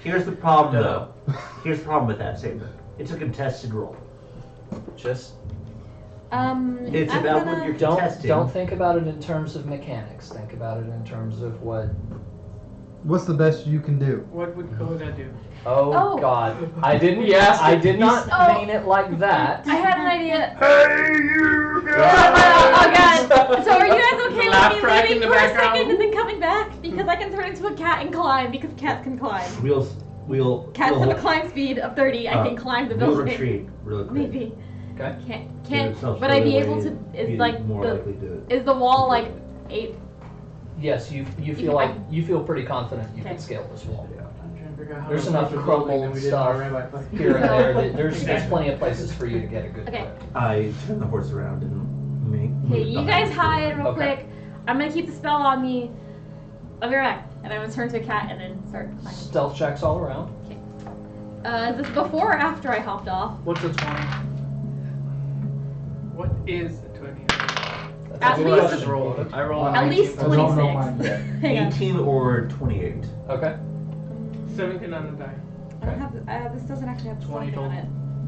Here's the problem, No. though. Here's the problem with that statement. It's a contested roll. Just It's I'm about gonna- what you're don't contesting. think about it in terms of mechanics. Think about it in terms of what. What's the best you can do? What would Koda do? Oh, Oh. God! I didn't. Yes, I did not Oh. mean it like that. I had an idea. Hey, you Oh god! So are you guys okay Laugh with me track in leaving the for a background. second and then coming back? Because I can turn into a cat and climb because cats can climb. We'll Cats have a climb speed of 30. I can climb the We'll building. retreat really quick. Maybe. Okay. Can't. yourself Would I be further able away to? and Is be like more the likely to. is the wall like 8? Yes, you You feel can- like you feel pretty confident you Okay. can scale this wall. I'm trying to figure out how There's to enough approach the building crumbled than we did in our stuff rabbi fight. here and there. There's plenty of places for you to get a good Okay. grip. I turn the horse around and me. Okay, you guys hide real Okay. quick. I'm gonna keep the spell on me. I'll be right back. And I'm gonna turn to a cat and then start climbing. Stealth checks all around. Is this before or after I hopped off? What's a 20? What is the 20? That's At a good least- I question. just rolled. I rolled. At least I don't know 26. mine yet. Hang on. 18 or 28. Okay. 17 on the die. I don't have. This doesn't actually have 20 something on it.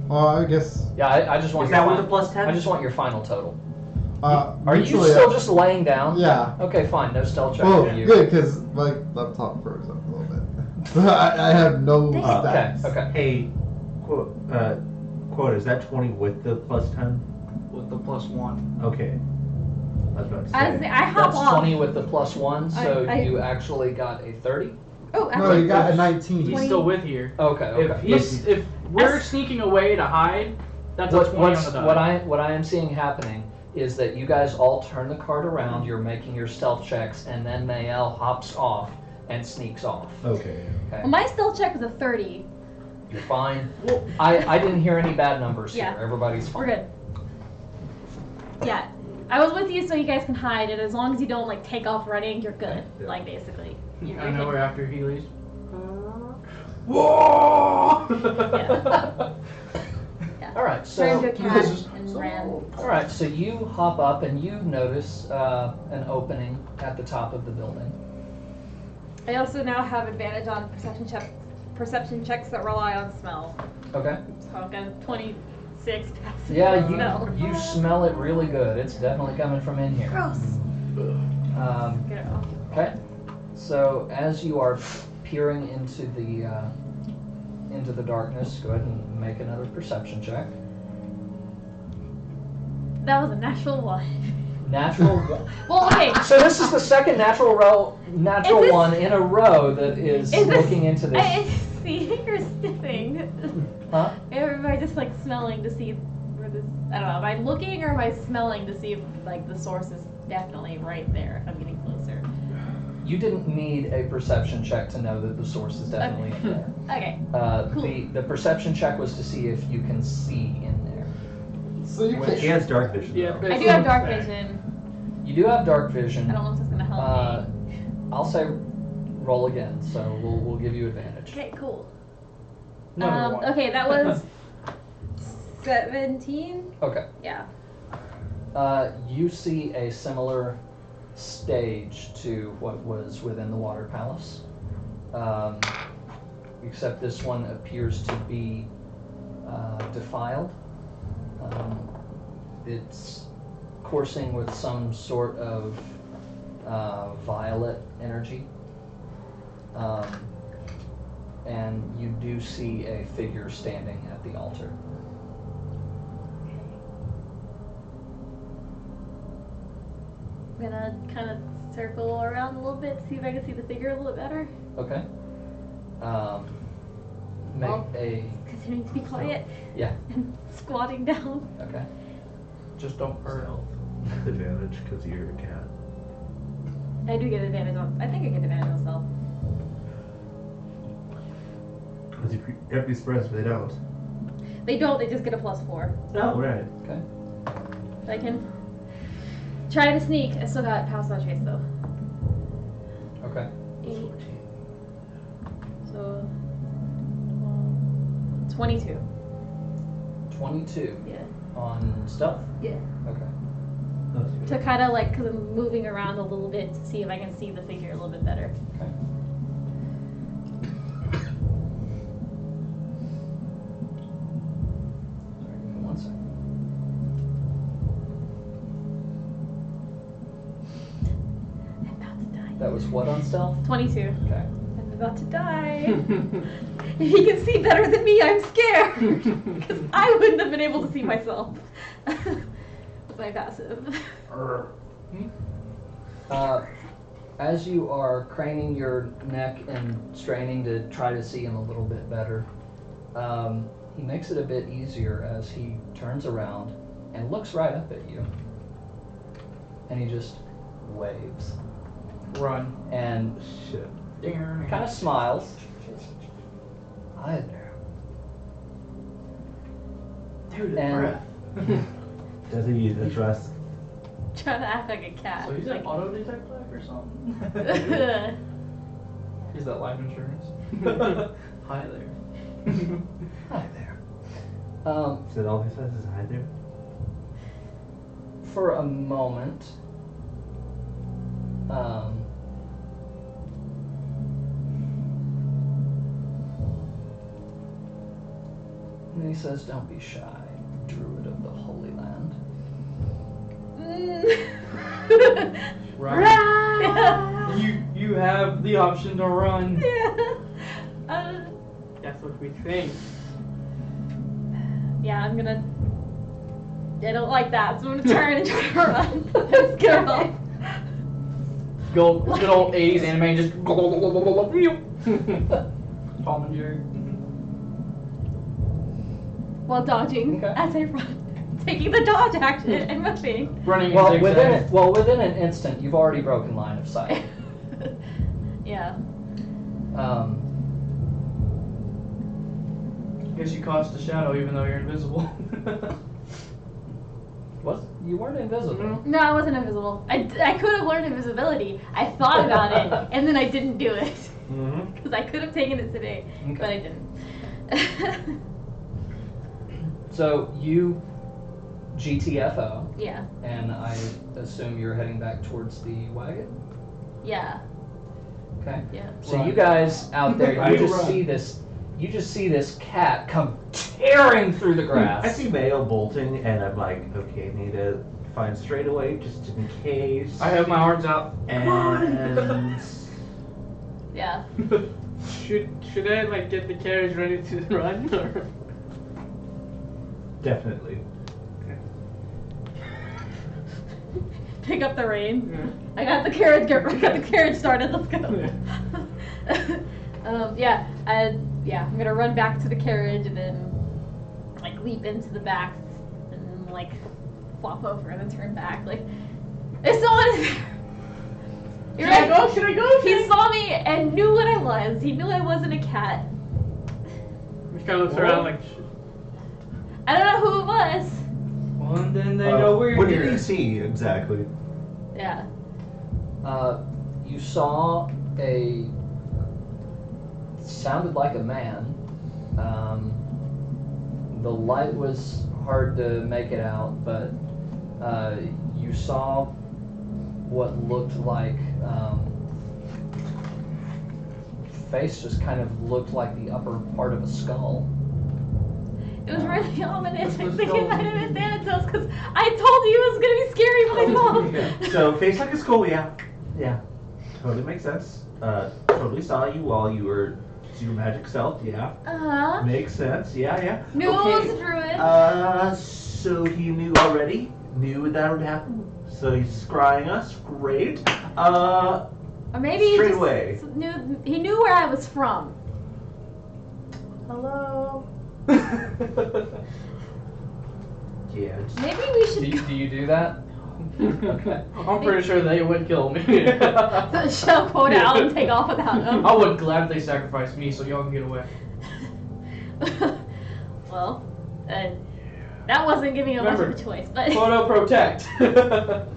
Well, I guess. Yeah, I just want Is your that with the final- plus 10? I just want your final total. Are Are you still just laying down? Yeah. Okay, fine. No stealth check Oh, for you. good, because my laptop froze up a little bit. I have no Dang. Okay, stats. okay. Hey, quote, is that 20 with the plus 10? With the +1. Okay. I was about to say. I hop That's off. 20 with the +1, so I- you actually got a 30? Oh, No, you got a 19. He's still with here. Okay, okay. If we're sneaking away to hide, that's a 20 on the die. What I am seeing happening is that you guys all turn the cart around, you're making your stealth checks, and then Mael hops off and sneaks off. Okay. Okay? Well, my stealth check was a 30. You're fine. I didn't hear any bad numbers Yeah. here. Everybody's fine. We're good. Yeah. I was with you so you guys can hide, and as long as you don't like take off running, you're good. Yeah. Like basically. You're I know good. we're after he leaves. Whoa! Yeah. Yeah. All right, Turned to so a cat and ran. all right, so you hop up and you notice an opening at the top of the building. I also now have advantage on perception checks that rely on smell. Okay. So I've got a 26 passive Yeah, smell. you smell it really good. It's definitely coming from in here. Gross. Get it off. Okay. So as you are peering into the darkness, go ahead and make another perception check. That was a natural one. Natural one. Well, okay. So this is the second natural Is this- one in a row that is Is this- looking into this. I see you're sniffing. Huh? Or am I just like smelling to see where this? I don't know. Am I looking or am I smelling to see if like the source is definitely right there? If I'm getting closer. You didn't need a perception check to know that the source is definitely in there. Okay. Cool. The perception check was to see if you can see in there. So you He can has dark vision. Yeah, though. but- I do have dark vision. You do have dark vision. I don't know if that's gonna help me. I'll say roll again, so we'll give you advantage. Okay. Cool. Number one. Okay, that was 17. Okay. Yeah. You see a similar stage to what was within the Water Palace, except this one appears to be defiled. It's coursing with some sort of violet energy. And you do see a figure standing at the altar. I'm gonna kind of circle around a little bit, see if I can see the figure a little bit better. Okay. Make Well- a Continuing to be quiet. yeah. And squatting down. Okay. Just don't hurt. Advantage because you're a cat. I do get advantage on. I think I get advantage on stealth. Because you have to be surprised if they don't. They don't. They just get a +4. Oh, right. Okay. I can try to sneak. I still got pass without trace though. Okay. 8. So 22. 22 Yeah. on stealth. Yeah. Okay. That's To good. kind of like, cause I'm moving around a little bit to see if I can see the figure a little bit better. Okay. Sorry, give me 1 second. I'm about to die. That was what on stealth? 22. Okay. I'm about to die. If he can see better than me, I'm scared. Because I wouldn't have been able to see myself. With my passive. As you are craning your neck and straining to try to see him a little bit better, he makes it a bit easier as he turns around and looks right up at you. And he just waves Run. and Shit. kind of smiles. Hi there. Dude, And- breath. Doesn't use a trust. Trying to act like a cat. So he's like, an auto detect life or something? Is that life insurance? Hi there. Hi there. Said all he says is hi there. For a moment, And he says, "Don't be shy, druid of the Holy Land." Right. You have the option to run. Yeah. That's what we think. Yeah, I'm gonna. I don't like that, so I'm gonna turn and try to run. Let's go. Good old 80s anime, just Tom and Jerry. While dodging Okay. as I run, taking the dodge action and moving. Running Well, in zigzags. within an instant, you've already broken line of sight. Yeah. Guess you cast a shadow even though you're invisible. What? You weren't invisible. No, I wasn't invisible. I could have learned invisibility. I thought about it, and then I didn't do it. Mm-hmm. Because I could have taken it today, but I didn't. So you GTFO, Yeah. and I assume you're heading back towards the wagon. Yeah. Okay. Yeah. So Run. you guys out there, I you just run. see this. You just see this cat come tearing through the grass. I see Mayo bolting, and I'm like, okay, need to find straightaway just in case. I have my arms out. And Yeah. Should I like get the carriage ready to run or? definitely. Pick up the reins. I got the carriage. I got the carriage started. Let's go. I'm gonna run back to the carriage and then like leap into the back and then like flop over and then turn back. Like, there's someone in there. You're Should I right. go? Should I go? He saw me and knew what I was. He knew I wasn't a cat. He kind of looks around like. I don't know who it was. Well, and then they know we're what here. did he see exactly? Yeah. You saw a. Sounded like a man. The light was hard to make it out, but you saw what looked like face just kind of looked like the upper part of a skull. It was really ominous. What's I the think skull? it might have been Thanatos because I told you it was gonna be scary myself. So face like a skull, yeah, totally makes sense. Totally saw you while you were your magic self, yeah, Uh-huh. makes sense, yeah. Knew Okay. it was a druid. So he knew already, knew that would happen. So he's scrying us, great. Or maybe he straight just away. knew where I was from. Hello. Yeah. Just, Maybe we should Do you do that? Okay. I'm pretty sure they would kill me. shell quote out and take off without them. I would gladly sacrifice me so y'all can get away. Well, that wasn't giving you much of a Remember, choice, but Photo protect.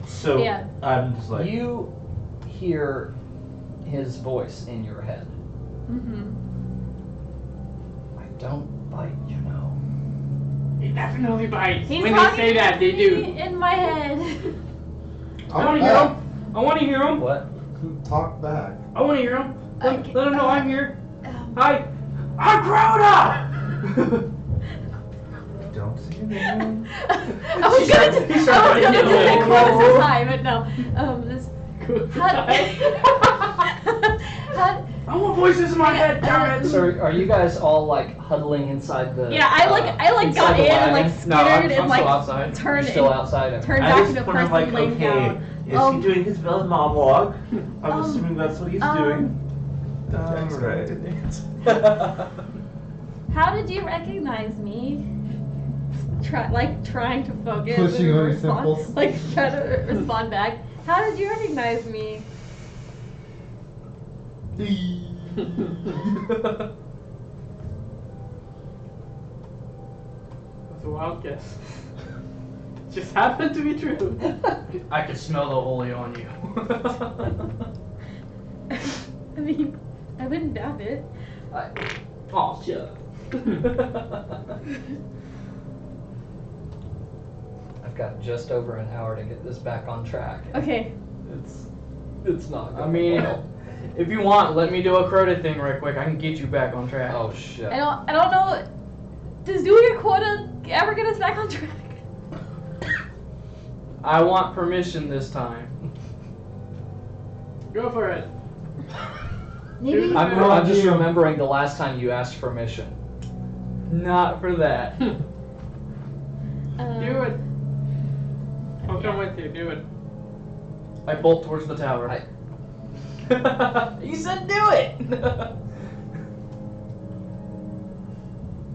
so Yeah. I'm just like, You hear his voice in your head. Mhm. I don't bite, you know. He definitely bites. He's When they talking say that, they to do. me in my head. I want to hear him. I want to hear him. What? Talk back. I want to hear him. Okay. Let him know I'm here. Um, Hi. I'm Crota! don't say your name. I was gonna do He started say yelling. close time, but no. This. How, I want voices in my head, damn it. So are you guys all like huddling inside the? yeah, I like inside got the in and like wagon? scared No, I'm and still like outside. turned You're still and outside. Okay. turned I back just into a when I'm person like, laying okay, down. is he doing his villain monologue? I'm assuming that's what he's doing. Alright. How did you recognize me? Trying to focus. Pushing and on your respond, temples. like trying to respond back. How did you recognize me? That's a wild guess. Just happened to be true. I could smell the holy on you. I mean, I wouldn't doubt it. Oh, shit. I've got just over an hour to get this back on track. Okay. It's not. I going mean, well. if you want, let me do a Crota thing right quick. I can get you back on track. Oh shit. I don't know. Does doing your quota ever get us back on track? I want permission this time. Go for it. Maybe. I'm just remembering the last time you asked permission. Not for that. Do it. I'll come with you. Do it. I bolt towards the tower. You said do it!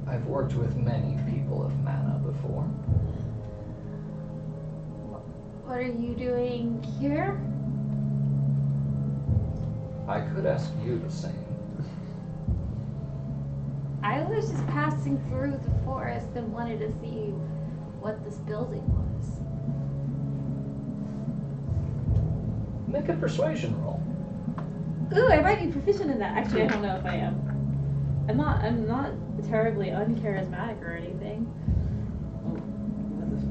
I've worked with many people of mana before. What are you doing here? I could ask you the same. I was just passing through the forest and wanted to see what this building was. Make a persuasion roll. Ooh, I might be proficient in that. Actually, I don't know if I am. I'm not terribly uncharismatic or anything. Oh, with this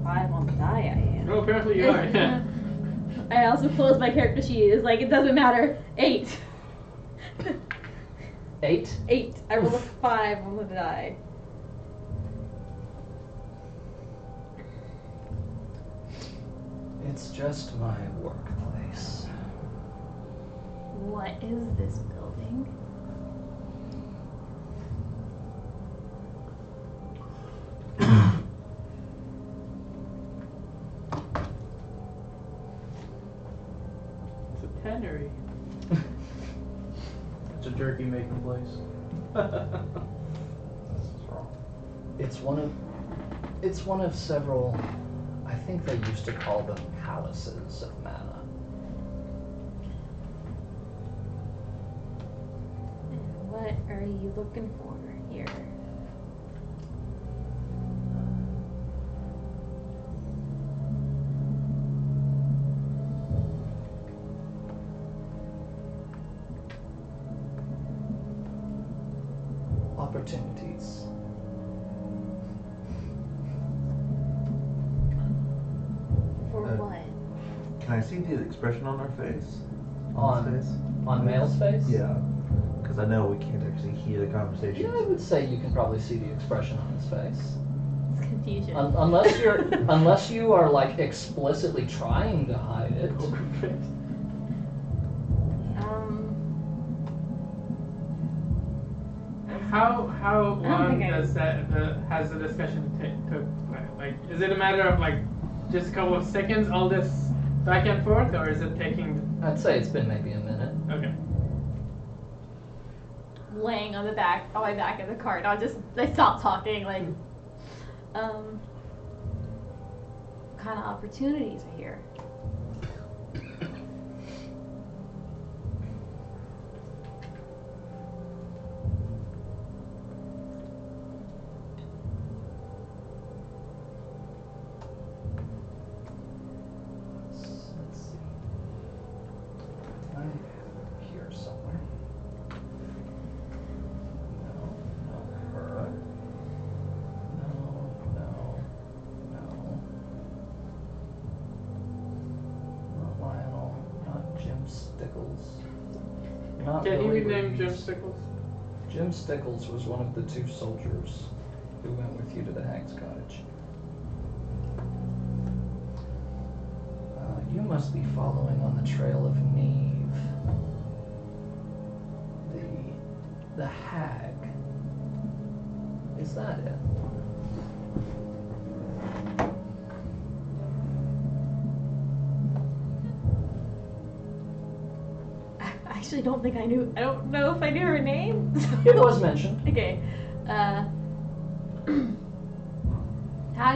5 on the die, I am. Oh, apparently you are. I also closed my character sheet. It's like, it doesn't matter. 8. 8? 8. I rolled a 5 on the die. It's just my workplace. What is this building? It's a tannery. It's a jerky making place. It's one of several, I think they used to call them palaces of mana. What are you looking for here? Opportunities. For what? Can I see the expression on our face? On Male's face? Yeah, because I know we can't actually hear the conversation. Yeah, I would say you can probably see the expression on his face. It's confusion. Unless you are like explicitly trying to hide it. How I don't long think I- does has the discussion took? Like, is it a matter of like just a couple of seconds, all this back and forth, or is it taking? I'd say it's been maybe a minute. Okay. Laying on my back of the cart. I stopped talking. Like, what kind of opportunities are here? Let's see. I have it here somewhere. No, her. No. Not Lionel, not Jim Stickles. Not Can you Billy rename Jim Reeves. Stickles? Jim Stickles was one of the 2 soldiers who went with you to the Hag's Cottage. You must be following on the trail of Neve. The hag. Is that it? I actually don't think I knew. I don't know if I knew her name. It was mentioned. Okay. How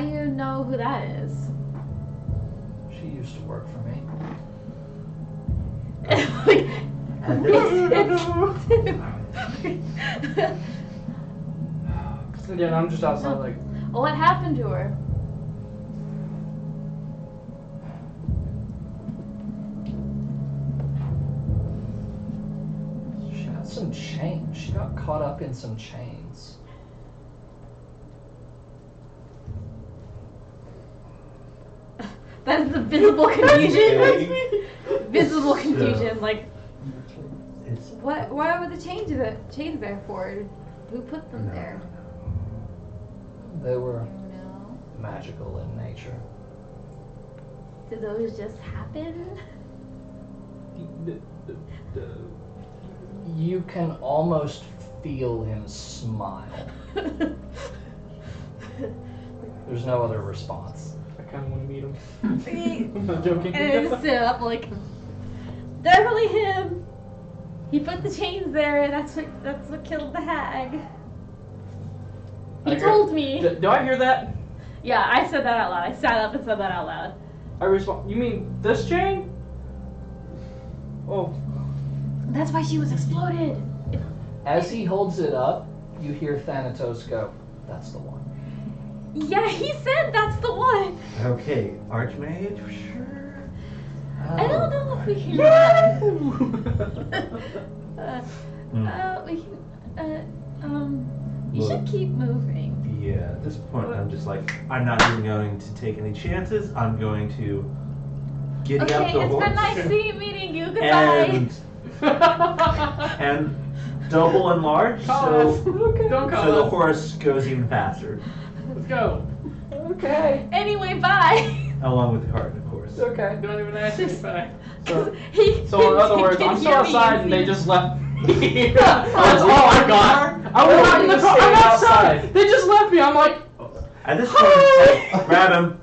do you know who that is? She used to work for me. Again, I'm just outside like, Well, what happened to her? She got some chains. She got caught up in some chains. That's the visible confusion. Visible confusion. Like, It's what? Why were the chains there for? Who put them there? They were No. magical in nature. Did those just happen? You can almost feel him smile. There's no other response. I kind of want to meet him. And I'm not joking. I just sit up like, definitely him. He put the chains there, and that's what killed the hag. He told me. Do I hear that? Yeah, I said that out loud. I sat up and said that out loud. I respond. You mean this chain? Oh. That's why she was exploded. As he holds it up, you hear Thanatos go, "That's the one." Yeah, he said that's the one. Okay, Archmage, sure. I don't know if we can. We can. You should keep moving. Yeah, at this point, I'm just like, I'm not even going to take any chances. I'm going to giddy up Okay, the it's horse. been nice meeting you. Goodbye. And double and large, so, Don't call so the us. horse goes even faster. Let's go. Okay. Anyway, bye. Along with the cart, of course. Okay. Don't even ask me bye. So, So in other words, can I'm hear still me outside and they see. just left me. That's all I got. I'm not in the car. I'm outside. They just left me. I'm like, At this point, it's like, grab him.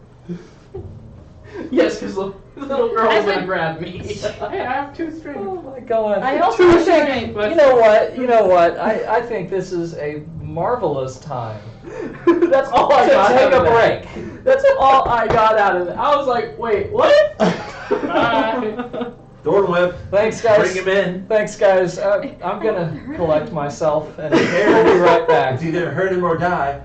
yes, because the little girl I was gonna would- grab me. Hey, I have 2 strings. oh my God. I also I think- strength. You know what? You know what? I think this is a marvelous time That's all I to got. take out a of that. break. That's all I got out of it. I was like, wait, what? Bye. Thorn whip. Thanks, guys. Bring him in. Thanks, guys. I'm gonna collect myself, and we'll be right back. It's either hurt him or die.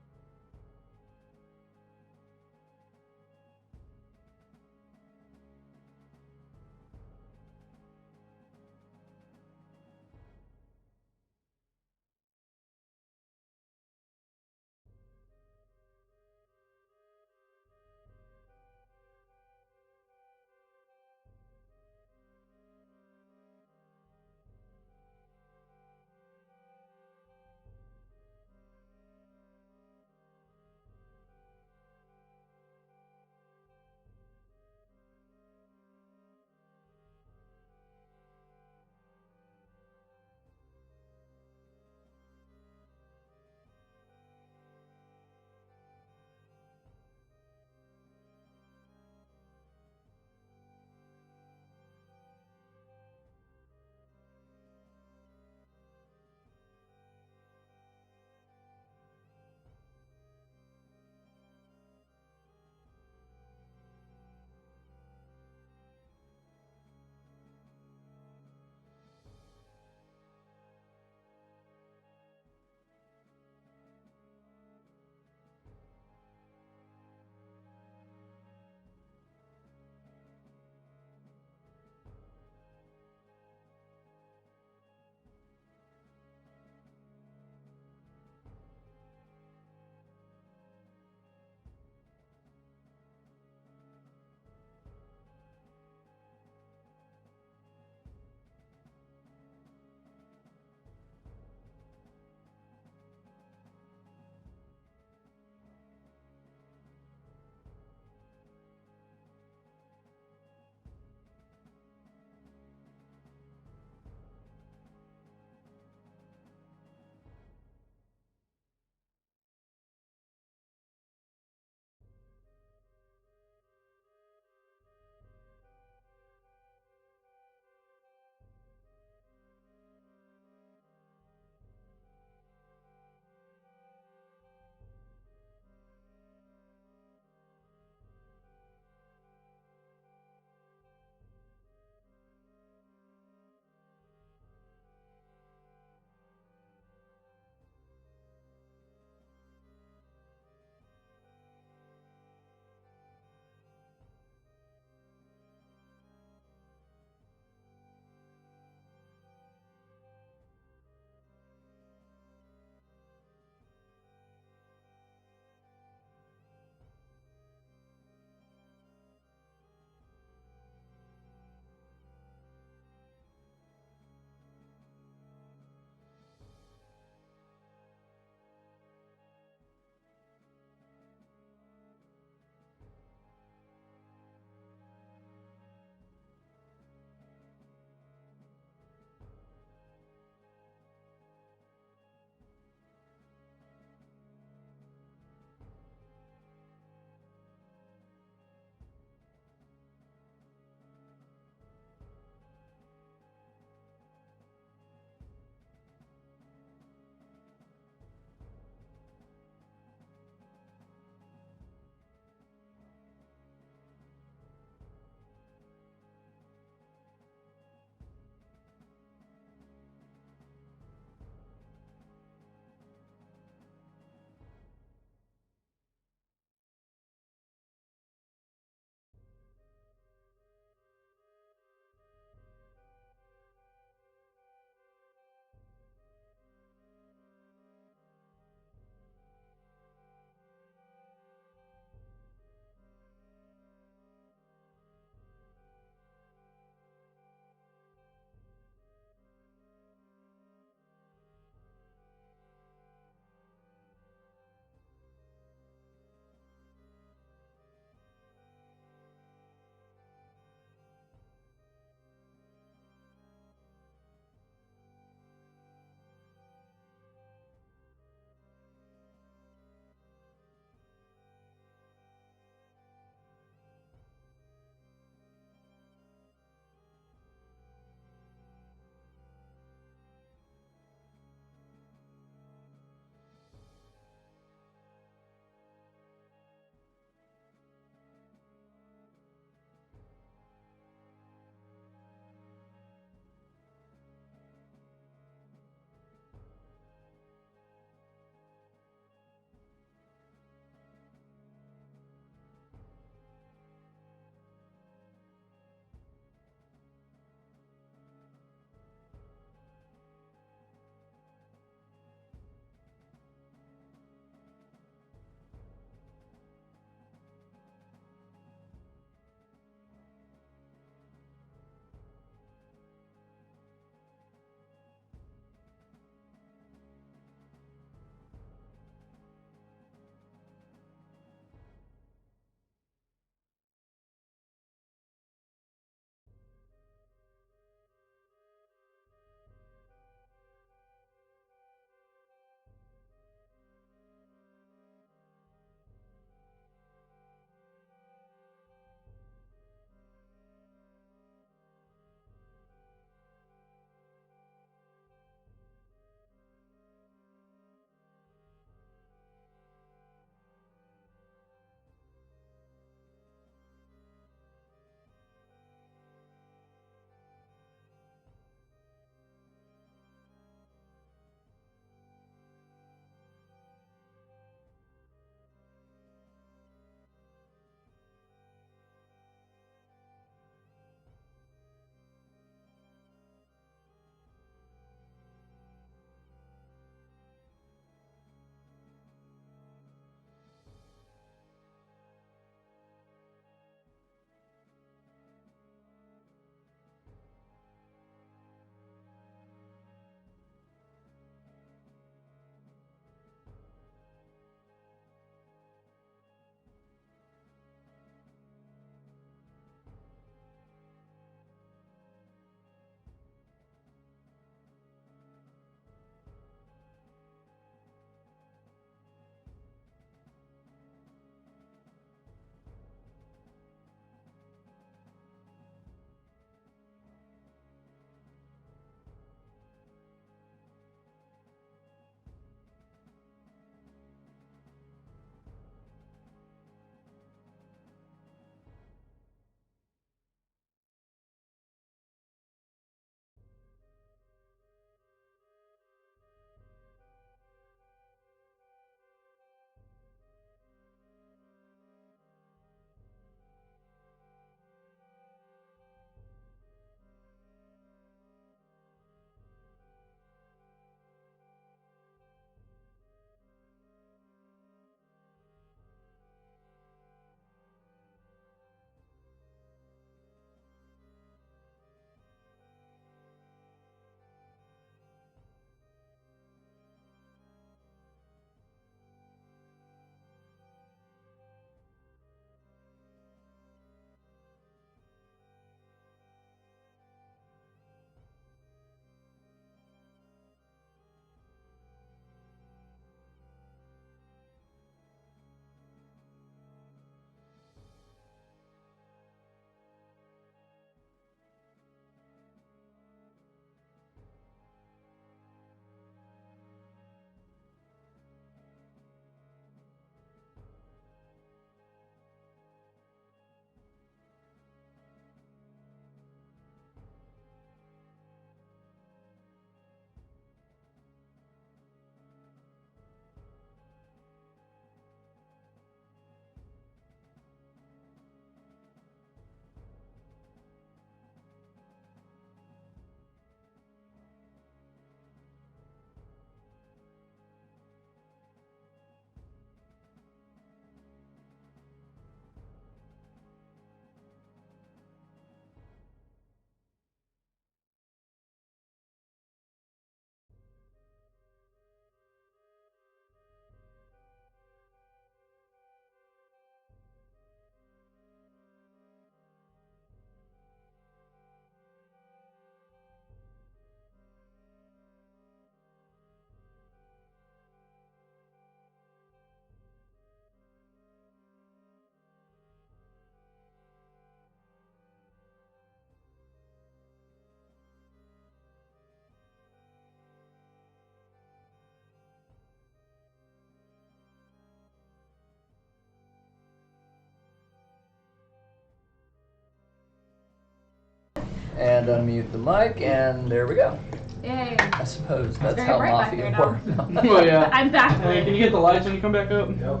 And unmute the mic, and there we go. Yay. I suppose that's very how bright back Mafia there now. works. Oh yeah. I'm back. Hey, can you get the lights when you come back up? Yep.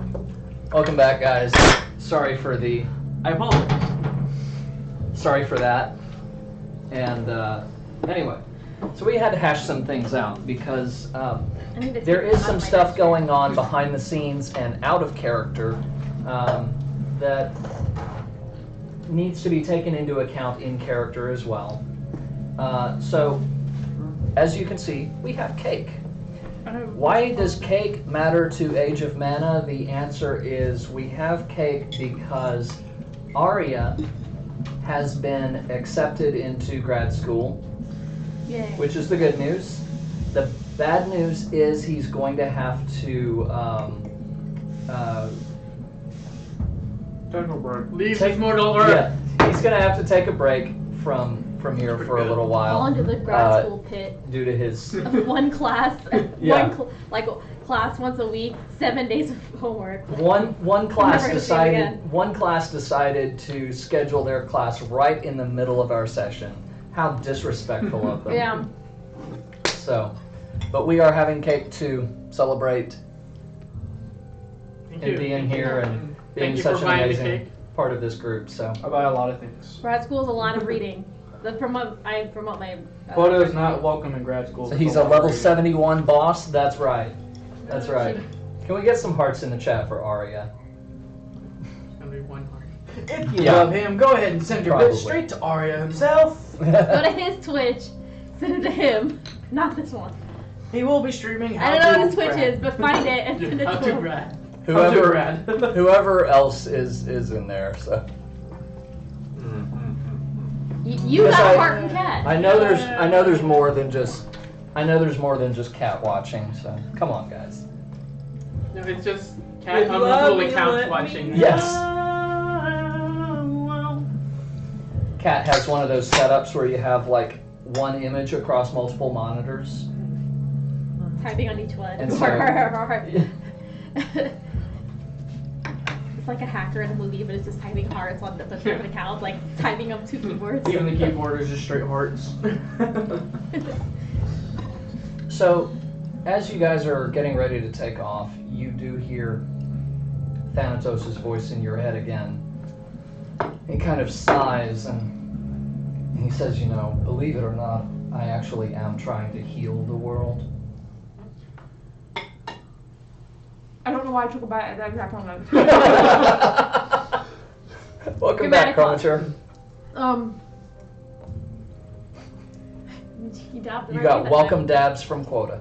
Welcome back, guys. Sorry for the I apologize. sorry for that. And anyway, so we had to hash some things out because I need to there take is this out some of my stuff desk. going on behind the scenes and out of character that needs to be taken into account in character as well. So, as you can see, we have cake. Why does cake matter to Age of Mana? The answer is we have cake because Arya has been accepted into grad school, Yay. which is the good news. The bad news is he's going to have to Leave take this mortal earth. yeah, he's going to have to take a break from here for a little Fall while into the grad school pit due to his of one class, Yeah. class once a week, 7 days of homework. one class never gonna see him again. decided to schedule their class right in the middle of our session. How disrespectful of them. Yeah. So, but we are having cake to celebrate Thank and you. being Thank here you. and Thank being you such for an buying the amazing cake. part of this group. So, I buy a lot of things. Grad school is a lot of reading. From what my. Photo is not welcome in grad school. so It's he's a a lot level of reading. 71 boss. That's right. That's right. Can we get some hearts in the chat for Arya? Only one heart. If you Yeah. love him, go ahead and send your Probably. bitch straight to Arya himself. Go to his Twitch, send it to him, not this one. He will be streaming. I don't know what his to Twitch Brad. is, but find it and send it How to to him. Brad. How to whoever Brad. whoever else is in there. So You Yes, got I- a heart from Cat. I know there's more than just cat watching. So come on, guys. No, it's just cat If you on love multiple me, accounts let me watching. Yes. Cat has one of those setups where you have like one image across multiple monitors. Typing on each one. And so- Heart. It's like a hacker in a movie, but it's just typing hearts on the different accounts, like typing up two keyboards. Even the keyboard is just straight hearts. So, as you guys are getting ready to take off, you do hear Thanatos' voice in your head again. He kind of sighs and he says, you know, believe it or not, I actually am trying to heal the world. I don't know why I took a bite at that exact moment. Welcome back, Dramatic Chromature. You dabbed You right got in it. welcome dabs from Quota.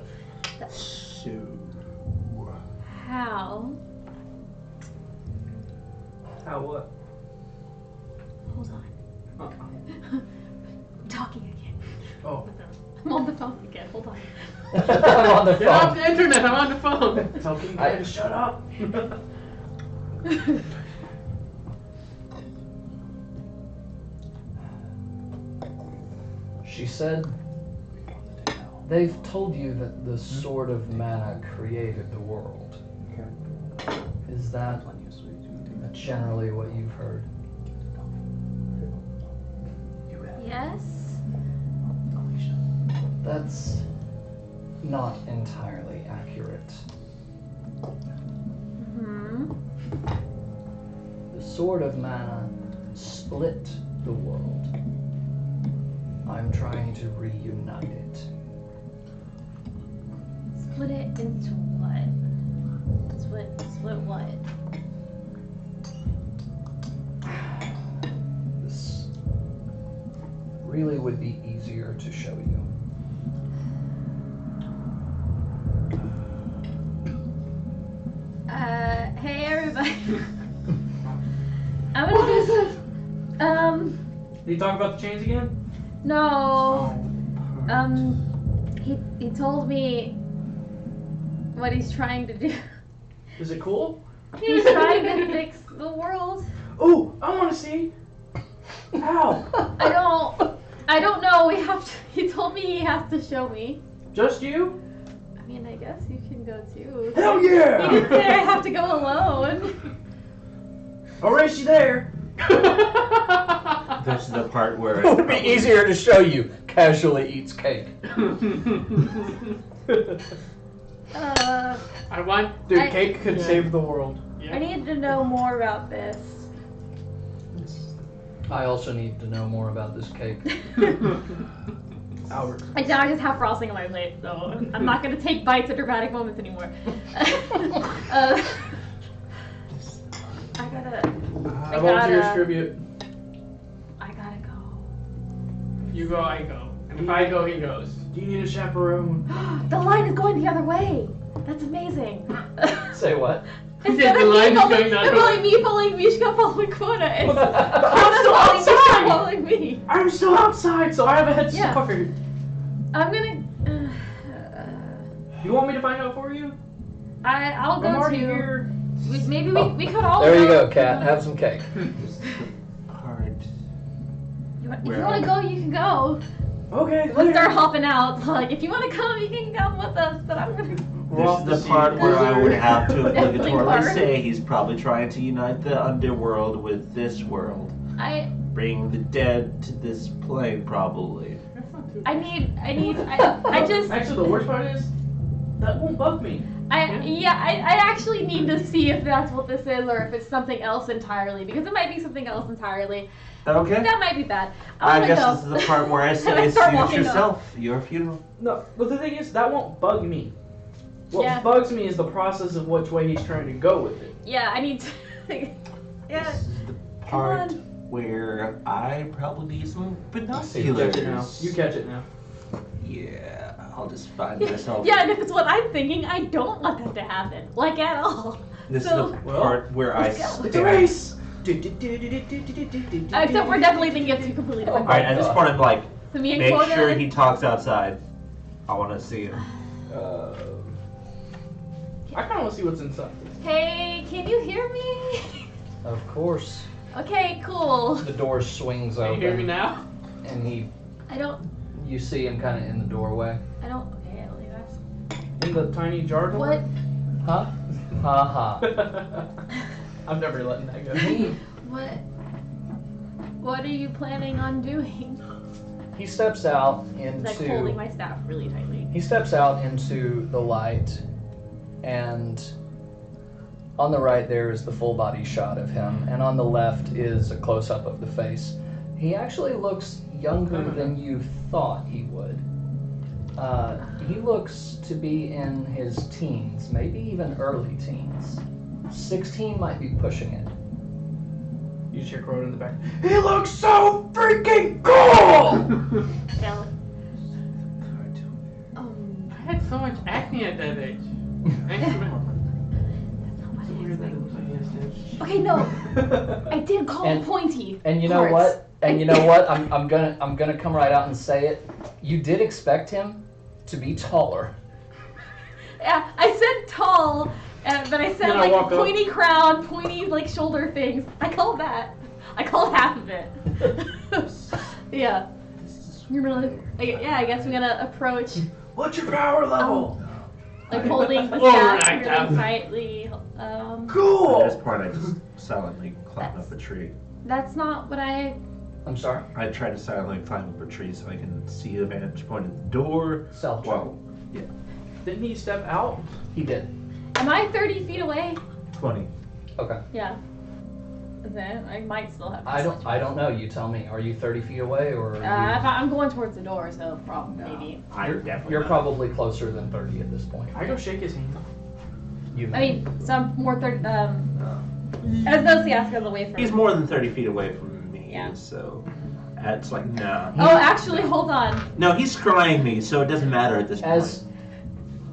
How? How what? Hold on. I'm talking again. Oh. I'm on the phone again. Hold on. I'm on the Get off phone. the internet, I'm on the phone. Tell King I- to shut up. She said, they've told you that the Sword of Mana created the world. Is that generally what you've heard? Yes? That's not entirely accurate. Hmm. The Sword of Mana split the world. I'm trying to reunite it. Split it into what? Split what? This really would be easier to show you. Hey everybody. I'm gonna do some. Did you talk about the chains again? No. Oh. He told me what he's trying to do. Is it cool? He's trying to fix the world. Ooh, I want to see. How? I don't know. He told me he has to show me. Just you? I mean, I guess you can go too. Hell He yeah! didn't say I have to go alone. I'll race you there. This is the part where It would be easier to show you. Casually eats cake. I want. Dude, I- cake could Yeah. save the world. I need to know more about this. I also need to know more about this cake. Albert. I just have frosting on my plate, so I'm not gonna take bites at dramatic moments anymore. I gotta. I volunteer as gotta- tribute. I gotta go. You go, I go. And if I go, he goes. Do you need a chaperone? The line is going the other way. That's amazing. Say what? Instead The of line me is going the other following way. me, following Mishka, following Quota, it's I'm still following Mishka, outside! following me. I'm still outside, so I have a head Yeah. start. I'm gonna. You want me to find out for you? I'll go I'm already to. here. Maybe we could all. There you go, Kat. Have some cake. Part. If Where you want to are go, you can go. Okay. Let's start hopping out. So, like, if you want to come, you can come with us. But I'm gonna. We're off This is the the part scene. where I would have to Definitely obligatorily part. say he's probably trying to unite the underworld with this world. Bring the dead to this plane, probably. I just. Actually, the worst part is that won't bug me. I actually need to see if that's what this is or if it's something else entirely, because it might be something else entirely. Okay. That might be bad. I I'm guess gonna this is go. the part where I And say start suit walking yourself. Your funeral. No, but the thing is, that won't bug me. What Yeah. bugs me is the process of which way he's trying to go with it. Yeah, I need to. Yeah. This is the Come part on. where I probably need some You catch binoculars. it now. You catch it now. Yeah, I'll just find myself. Yeah, and if it's what I'm thinking, I don't want that to happen. Like, at all. This So- is the part where I Let's go. stand. It's a race! Except we're definitely thinking it's two completely different Alright, at this point I'm like, So me and make Quota. sure he talks outside. I want to see him. I kind of want to see what's inside. Hey, can you hear me? Of course. Okay, cool. The door swings Can you open. hear me now? And I don't. you see him kind of in the doorway. Okay, I'll leave us. In the tiny jar door? What? Huh? Ha ha. I'm never letting that go. What? What are you planning on doing? He steps out Like holding into my staff really tightly. he steps out into the light, and on the right there is the full body shot of him, and on the left is a close up of the face. He actually looks younger than you thought he would. He looks to be in his teens, maybe even early teens. 16 might be pushing it. You check Rhoda in the back. He looks so freaking cool! Yeah. I had so much acne at that age. I remember. Okay, no. I did call And- him pointy. And you know parts. what? And you know what? I'm gonna come right out and say it. You did expect him to be taller. Yeah, I said tall, but I said Then I like walk up. pointy crown, pointy like shoulder things. I called that. I called half of it. Yeah. You're really, yeah, I guess we're gonna approach What's your power level? like holding the Alright, staff really Adam. tightly. At this Cool! point, I just silently climb up a tree. That's not what I. I'm sorry. I try to silently climb up a tree so I can see the vantage point at the door. Self. Well, Didn't he step out? He did. Am I 30 feet away? 20. Okay. Yeah. Then I might still have. I don't know. You tell me. Are you 30 feet away or? Are If I'm going towards the door, so probably maybe. I'm definitely you're not. probably closer than 30 at this point. I go shake his hand. You I mean, some more 30. As though Siaska's away from. He's more than 30 feet away from me, Yeah. so it's like, nah. Oh, actually, hold on. No, he's scrying me, so it doesn't matter at this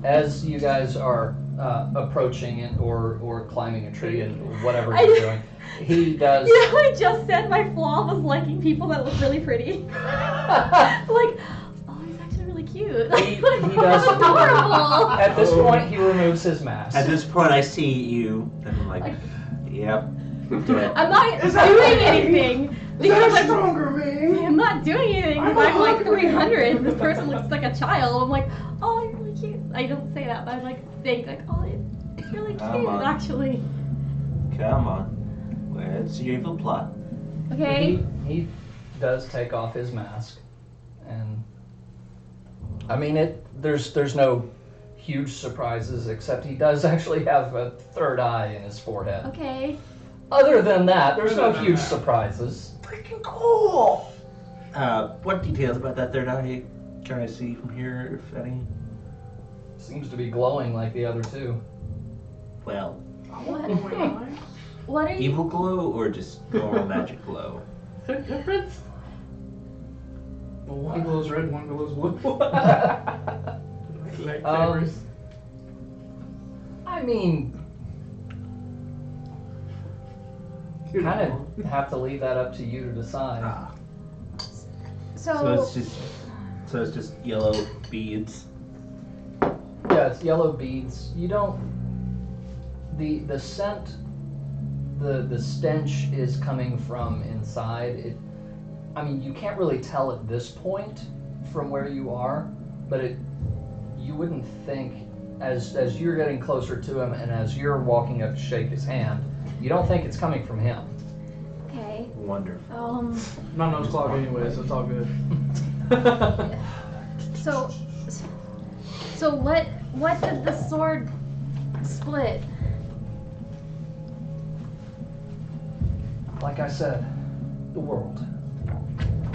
As you guys are approaching it or climbing a tree and whatever I- you're doing, he does. You know, I just said my flaw was liking people that look really pretty. Like, oh, he's actually really cute. He Like, does. that's adorable. At this point, he removes his mask. At this point, I see you, and I'm like, yep. dead. I'm not Is that doing right? anything because That's I'm, stronger, me! I'm not doing anything I'm because I'm like 100. 300. This person looks like a child. I'm like, oh, you're really cute. I don't say that, but I like think like, oh, it's really Come cute on. actually. Come on. Where's your evil plot? Okay. He does take off his mask, and I mean there's no huge surprises, except he does actually have a third eye in his forehead. Okay. Other than that, there's no huge surprises. Freaking cool! What details about that third eye can I see from here, if any? Seems to be glowing like the other two. Well, What? What are you? evil glow or just normal magic glow? Is there a difference? Well, one glows red, one glows blue. Lightsabers. I mean, kind of have to leave that up to you to decide. Ah, So. so it's just yellow beads. Yeah, it's yellow beads. You don't. The scent, the stench is coming from inside. I mean, you can't really tell at this point from where you are, but you wouldn't think as you're getting closer to him and as you're walking up to shake his hand, you don't think it's coming from him. Okay. Wonderful. My nose clogged anyway, so it's all good. So what did the sword split? Like I said, the world.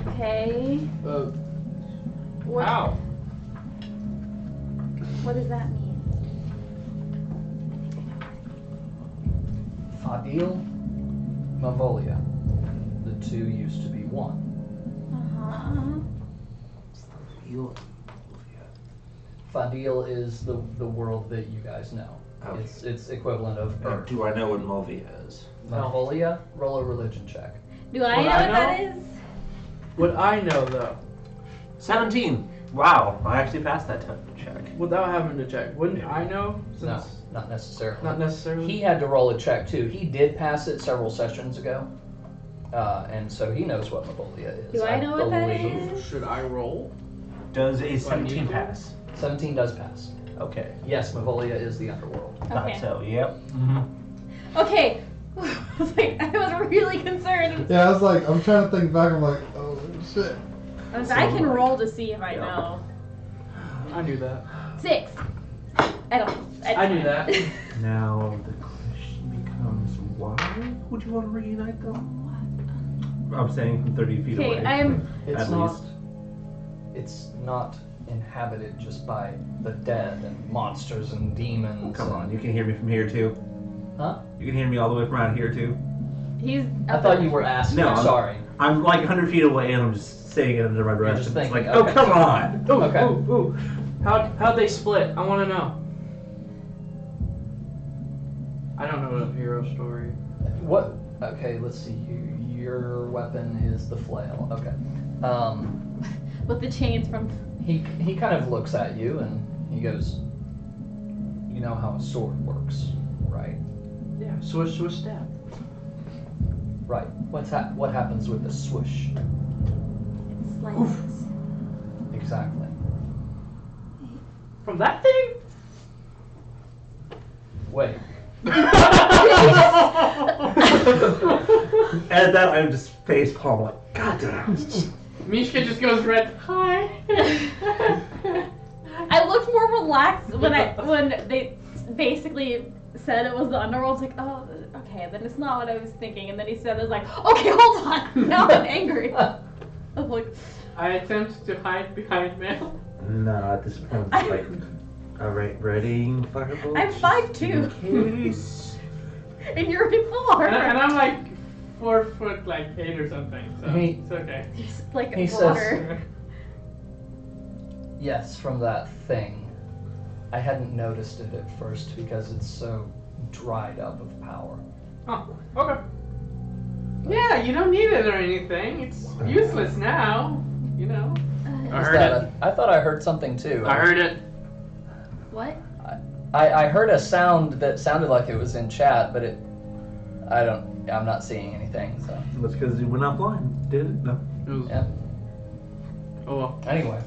Okay. What? Ow. What does that mean? Fadil, Mavolia. The two used to be one. Uh-huh. Fadil is the world that you guys know. Okay. It's equivalent of Earth. Do I know what Mulvia is? Mavolia, roll a religion check. Do I What know I what that know? is? What I know though, 17. Wow, I actually passed that check. without having to check, wouldn't I know? No, Since not necessarily. not necessarily. He had to roll a check too. He did pass it several sessions ago, and so he knows what Mavolia is. Do I know what that believe. is? Should I roll? Does a Do I need 17 to? pass? 17 does pass. Okay. Yes, Mavolia is the underworld. Thought Okay. so, yep. Mm-hmm. Okay. I was like, I was really concerned. Yeah, I was like, I'm trying to think back. I'm like, oh shit. I can roll to see if I know. I knew that. 6. I knew that. Now the question becomes, why would you want to reunite them? I'm saying from 30 feet Okay, away. It's At not. least. It's not inhabited just by the dead and monsters and demons. Come on, and- you can hear me from here too. Huh? You can hear me all the way from around here too. He's. I thought you were asking. No, I'm- sorry. I'm like 100 feet away and I'm just saying it under my breath. just It's thinking, like, okay. oh, come on! Ooh, Okay. ooh, ooh. How'd they split? I want to know. I don't know the hero story. What? Okay, let's see. Your weapon is the flail. Okay. With the chains from. He kind of looks at you and he goes, "You know how a sword works, right? Yeah, swish, swish, stab. Right. What happens with the swoosh? It's like this. Exactly. From that thing? Wait. At that, I'm just face palm like, God damn. Mishka just goes red. Hi. I looked more relaxed when they basically said it was the underworld. It's like, oh, okay, then it's not what I was thinking. And then he said, "It's like, okay, hold on." Now I'm angry. I'm like, I attempt to hide behind Mel. No, at this point, it's like, alright, ready, fireball. I'm 5'2". In case. and you're before. And I'm like 4 foot like 8 or something, so He- it's okay. Just like He water. Yes, from that thing. I hadn't noticed it at first because it's so dried up of power. Oh, okay. Yeah, you don't need it or anything. It's useless now, you know. I Is heard that it. I thought I heard something too. I heard it. What? I heard a sound that sounded like it was in chat, but I'm not seeing anything, so. That's because you went offline, did it? No. It was, Yeah. oh well. Anyway,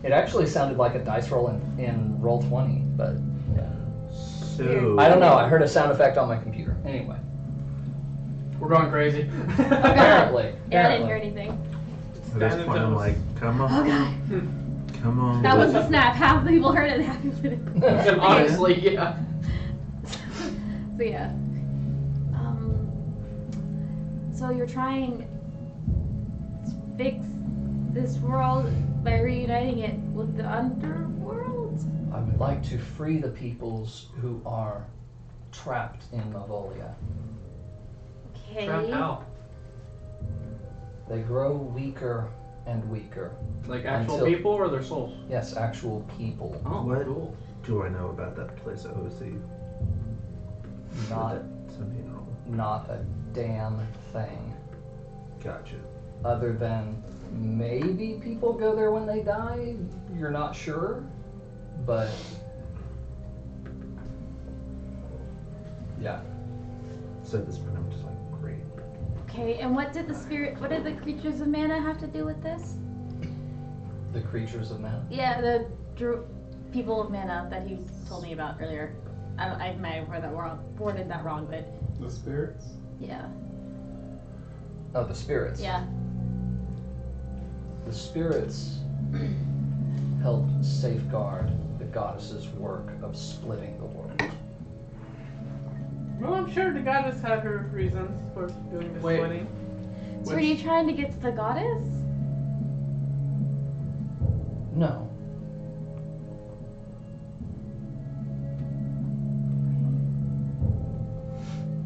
it actually sounded like a dice roll in Roll20, but yeah. So. I don't know. I heard a sound effect on my computer. Anyway, We're going crazy. apparently. Yeah, I didn't hear anything. At this point, I'm like, come Oh on, god. come on. That was a snap. Half the people heard it, half the people didn't. And honestly, yeah. So yeah. So you're trying to fix this world by reuniting it with the underworld? I would like to free the peoples who are trapped in Mavolia. Okay. Trapped how? They grow weaker and weaker. Like actual Until- people or their souls? Yes, actual people. Oh, What? cool. Do I know about that place at OC? Not, Something wrong. not a damn thing. Gotcha. Other than maybe people go there when they die. You're not sure, but yeah. Said this, but I'm just like, great. Okay, and what did the creatures of mana have to do with this? The creatures of man. Yeah, the people of mana that he told me about earlier. I might have worded that wrong, but The spirits? yeah. Oh, the spirits. Yeah. The spirits help safeguard the goddess's work of splitting the world. Well, I'm sure the goddess had her reasons for doing this Wait. splitting. So are you trying to get to the goddess? No.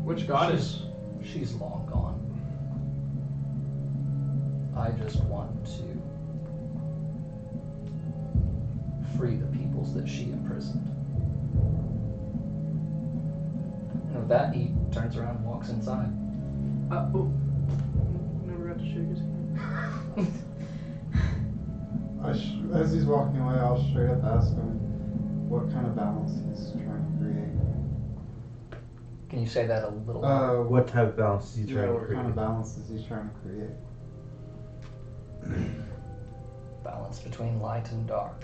Which goddess? She's long gone. I just want to free the peoples that she imprisoned. And with that, he turns around and walks inside. Oh. Never got to shake his hand. As he's walking away, I'll straight up ask him what kind of balance he's trying to create. Can you say that a little louder? What type of balance is he Yeah, trying to what create? kind of balance is he trying to create? Balance between light and dark.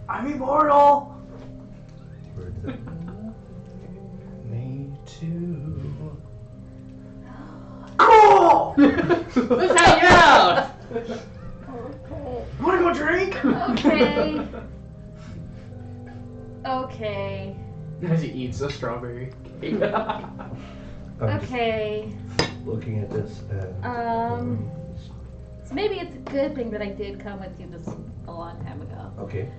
I'm immortal! Where is it? Me too. Cool! Let's hang out! Wanna go drink? Okay. Okay. As he eats a strawberry cake. I'm just Okay. looking at this and So maybe it's a good thing that I did come with you this a long time ago. okay.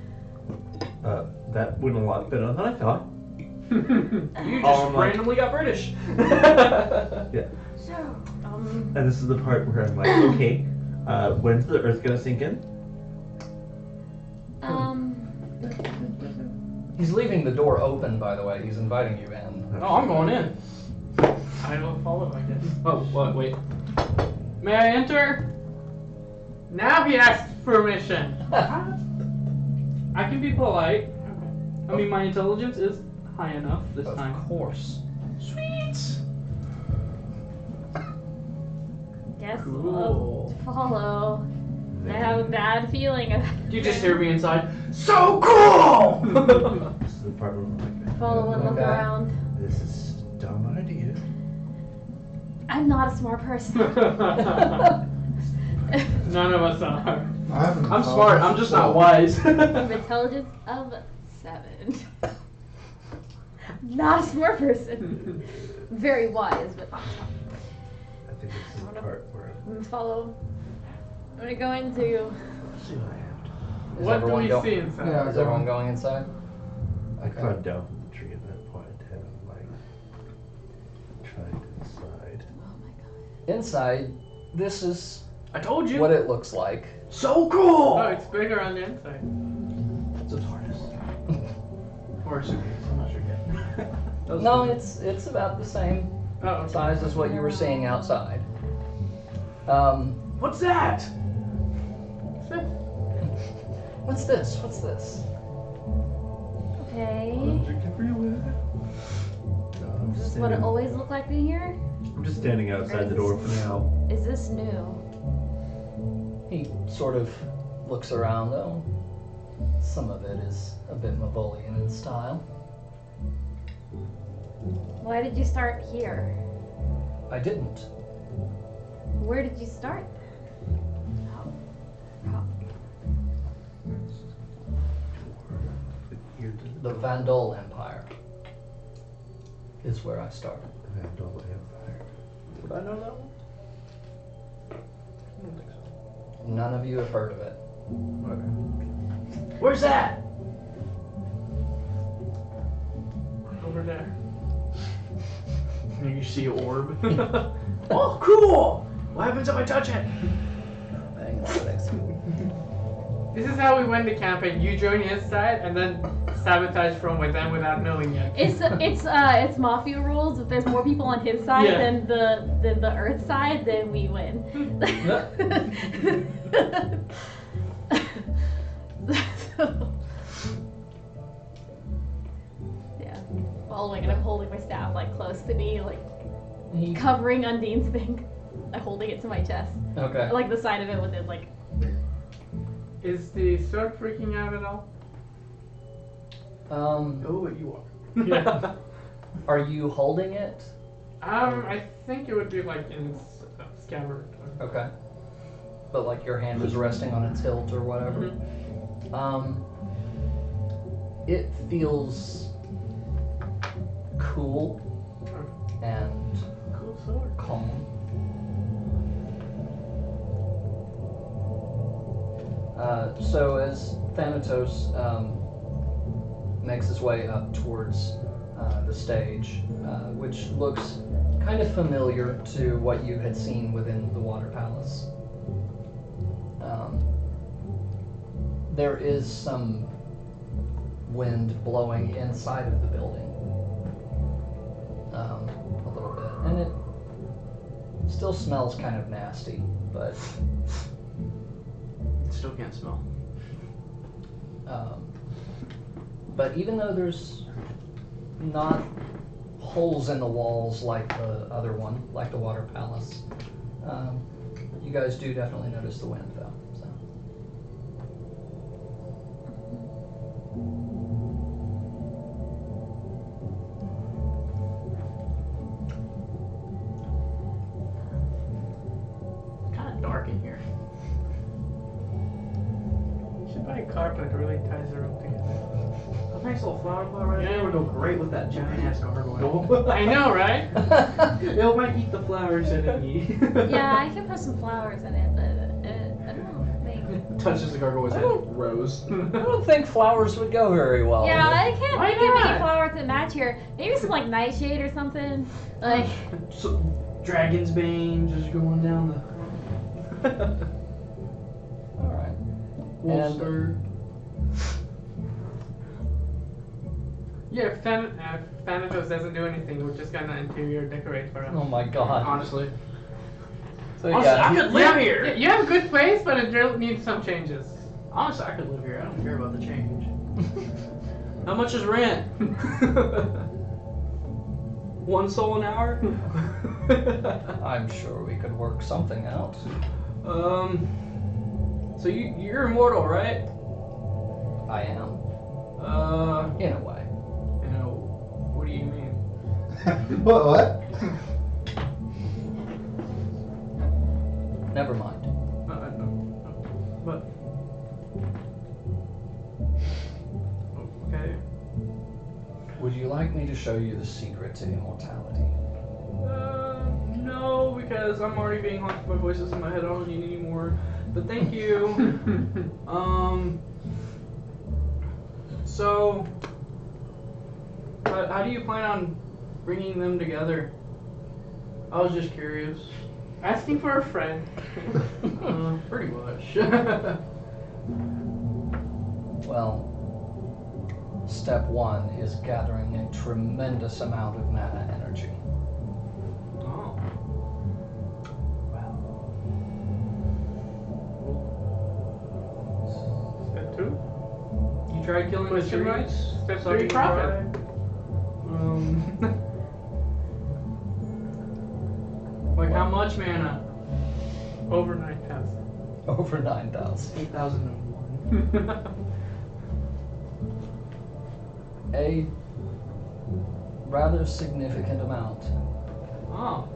That went a lot better than I thought. You Oh, just I'm like- randomly got British. So, And this is the part where I'm like, okay, when's the earth gonna sink in? He's leaving the door open, by the way. He's inviting you in. Oh, I'm going in. I don't follow, I guess. Oh, what? Wait. May I enter? Now he asks permission. I can be polite. I mean, my intelligence is high enough this Of time. course. Sweet. guess Cool. I'll follow. I have a bad feeling of You just hear me inside. So cool! This is the part where I'm like, follow and look Okay. around. this is a dumb idea. I'm not a smart person. None of us are. I haven't. I'm smart, I'm just not wise. Intelligence of 7. Not a smart person. Very wise, but not smart. I think this is the part where I'm gonna follow. I'm gonna go into. see what I have to. Is What do everyone we go- see inside? Yeah. Is everyone going inside? I climbed down from the tree at that point and I'm like trying to decide. Oh my god. Inside, this is I told you. what it looks like. So cool! Oh, it's bigger on the inside. It's a TARDIS. Or a suitcase, I'm not sure yet. Those No, two. it's about the same Oh, okay. size as what you were seeing outside. What's that? What's this? What's this? Okay. Object everywhere. I'm Is just this what it standing- always looked like in here? I'm just standing outside the door for now. Is this new? He sort of looks around though. Some of it is a bit Mavolian in style. Why did you start here? I didn't. Where did you start? The Vandal Empire is where I started. Vandal Empire. Would I know that one? I don't think so. None of you have heard of it. Okay. Where's that? Over there. You see an orb. Oh, cool! What happens if I touch it? Hang on, thanks. This is how we went to camping. You join his side and then sabotage from within without knowing it. It's mafia rules. If there's more people on his side Yeah. than the Earth side, then we win. So, yeah, following and I'm holding my staff like close to me, like covering Undine's thing. I'm holding it to my chest, Okay. like the side of it with it like. Is the sword freaking out at all? Oh, you are. Yeah. Are you holding it? I think it would be like in scabbard. Okay. But like your hand is resting on its hilt or whatever. It feels cool and Cool sword. calm. So as Thanatos makes his way up towards the stage, which looks kind of familiar to what you had seen within the Water Palace, there is some wind blowing inside of the building a little bit, and it still smells kind of nasty, but Still can't smell. but even though there's not holes in the walls like the other one, like the Water Palace, you guys do definitely notice the wind though. So. It's kind of dark in here. You should buy a carpet that really ties the room together. A nice little flower pot right there would go great with that giant ass gargoyle. I know, right? It might eat the flowers in it. Yeah, I can put some flowers in it, but I don't think. Touches the gargoyle's head. Rose. I don't think flowers would go very well. Yeah, with it. I can't Why think of any not? flowers that match here. Maybe some like nightshade or something. Like So, Dragon's Bane just going down the. All right. Wolfster. Yeah, if Thanatos doesn't do anything, we're just gonna interior decorate for him. Oh my god. Honestly. So Honestly, yeah, I could live here. You have a good place, but it really needs some changes. Honestly, I could live here. I don't care about the change. How much is rent? 1 soul an hour? I'm sure we could work something out. So you're immortal, right? I am, in a way. You know, what do you mean? What? Never mind. No. But. Okay. Would you like me to show you the secret to immortality? No, because I'm already being haunted by voices in my head. I don't need any more. But thank you. So, how do you plan on bringing them together? I was just curious. Asking for a friend. Pretty much. Well, step one is gathering a tremendous amount of mana energy. Oh. Step 2. You tried killing the Question mark? trees? Step So you 3, profit. Like how much mana? Over 9,000. Over 9,000. 8,001. 9,000. 8 a rather significant amount. Oh.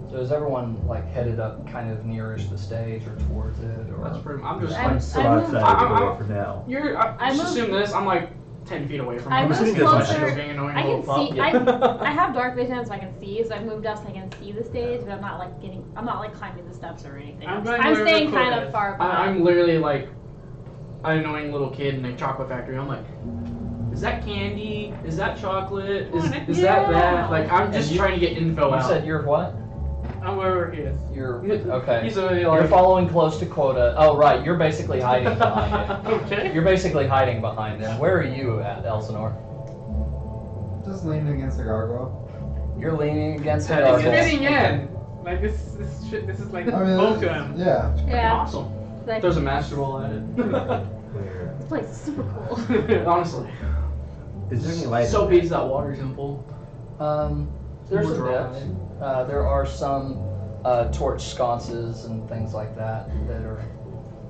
So is everyone like headed up kind of nearish the stage or towards it, or? That's pretty. I'm just I'm- like. So I I'm moved- excited to I- go for now. You're. I Just moved- assume this. I'm like 10 feet away from I him. moved assuming it's my closer. shield Being annoying I little can pup. see. I have dark vision, so I can see. So I moved up so I can see the stage, but I'm not like getting. I'm not like climbing the steps or anything. I'm I'm, going I'm wherever staying Quota kind of is. far behind. I'm literally like an annoying little kid in a chocolate factory. I'm like, is that candy? Is that chocolate? Is that Yeah. that? Like, I'm just And you- trying to get info You out. said you're what? I'm wherever he is. You're okay. He's already You're like, following close to Quota. Oh right, you're basically hiding behind it. Okay. You're basically hiding behind him. Where are you at, Elsinore? Just leaning against the gargoyle. You're leaning against the It's gargoyle. fitting in. Like this shit. This is like I mean, home to him. yeah. yeah. Awesome. Like, There's a master ball at it. Where? this place is super cool. Honestly. Is there any light? So beats that water temple. There's a More bit. dry. There are some torch sconces and things like that that are.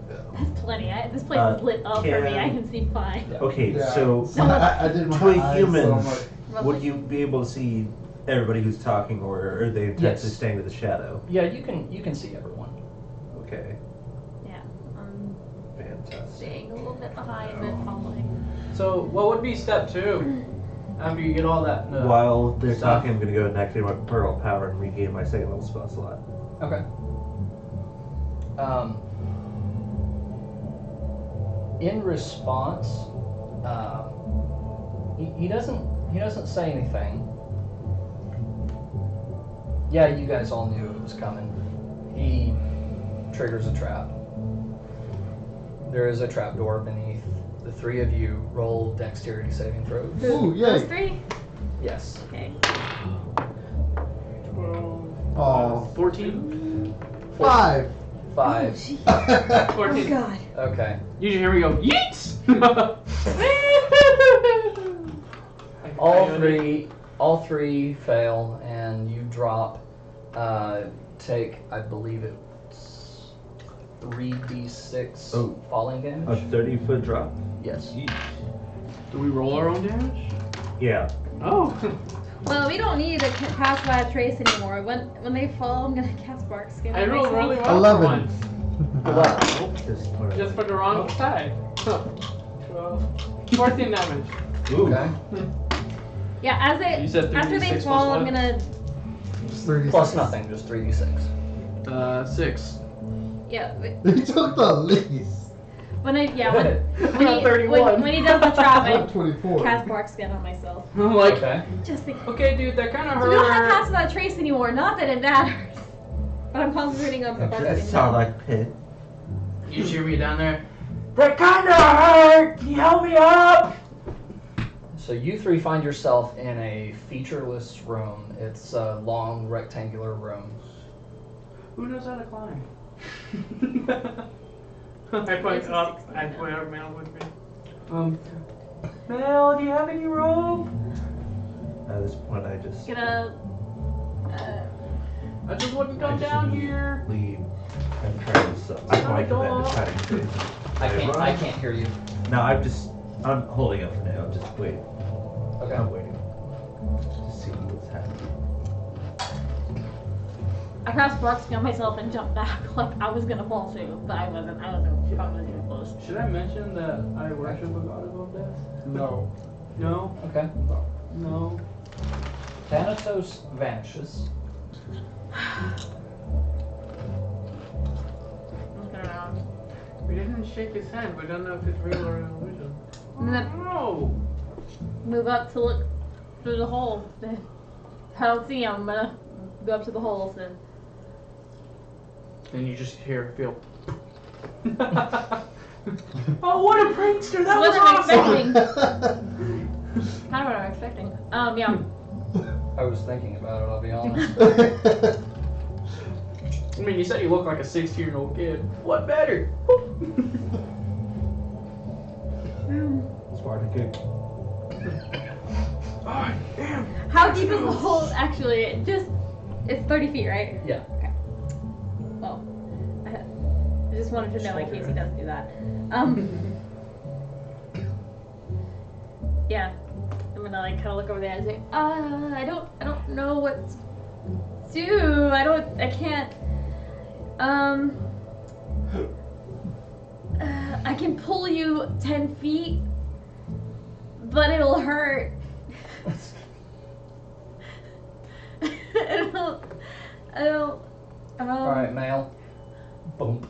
That's plenty. This place is lit up for me. I can- can see fine. Okay, Yeah. so I did my to a eyes human, so much. would you be able to see everybody who's talking, or are they intensely Yes. staying to the shadow? Yeah, you can see everyone. Okay, Yeah. I'm fantastic. staying a little bit behind, but following. So, what would be step 2? After you get all that. While they're stuff. talking, I'm gonna go and activate my pearl power and regain my second level spell slot. Okay. In response, he doesn't say anything. Yeah, you guys all knew it was coming. He triggers a trap. There is a trap door beneath. The three of you roll dexterity saving throws. Ooh, Those yay. 3? Yes. Okay. 12, Oh, 14? 5. 5. Oh 14. god. Okay. You should hear me go, yeets! All three fail, and you drop. Take, I believe it's 3d6 Oh. falling A damage. 30-foot drop? Yes. Do we roll our own damage? Yeah. Oh. Well, we don't need to pass by a trace anymore. When they fall, I'm gonna cast Bark Skin. I on rolled myself. really well 11. for once. What? Just for the wrong side. 14 damage. Ooh. Okay. Yeah, as You said they after they 3d6 fall, plus I'm what? gonna Just 36. Plus nothing, just 3d6. 6. yeah. They took the least. When I yeah Good. when he 31. when he does the trap, I'm I at 24. cast Bark Skin on myself. I'm like, Okay. Just in okay, dude, that kind of So we don't have to hurt. pass by a trace anymore. Not that it matters, but I'm concentrating on the Bark That Skin. sounds like pit. You cheer me down there. That kind of hurt. Can you help me up? So you three find yourself in a featureless room. It's a long rectangular room. Who knows how to climb? I point up at where Mel would be. Mel, do you have any rope? At this point, I just Gonna I just wouldn't come down here. leave and try to suck. I'm like that. Dog. Just kind of crazy. I can't hear you. No, I'm holding up for now. I'm just waiting. Okay. I'm waiting to see what's happening. I cast Bark Skin on myself and jumped back like I was gonna fall too, but I wasn't. I wasn't probably too close. Should I mention that I worship a god above death? No. No? Okay. No. Thanatos vanishes. Looking around. We didn't shake his hand. We don't know if it's real or an illusion. And then No. move up to look through the hole. Then if I don't see him, I'm gonna go up to the holes and Then you just feel. Oh, what a prankster! That was wasn't awesome! expecting. Kind of what I'm expecting. Yeah. I was thinking about it, I'll be honest. I mean, you said you look like a 16-year-old kid. What better? Spartacus. Oh, damn. How deep is the hole actually? It's 30 feet, right? Yeah. Okay. Well, I just wanted to know in case he does do that. Yeah. I'm then I kind of look over there and say, I don't know what to do. I can't. I can pull you 10 feet, but it'll hurt. I don't. All right, male. Boom.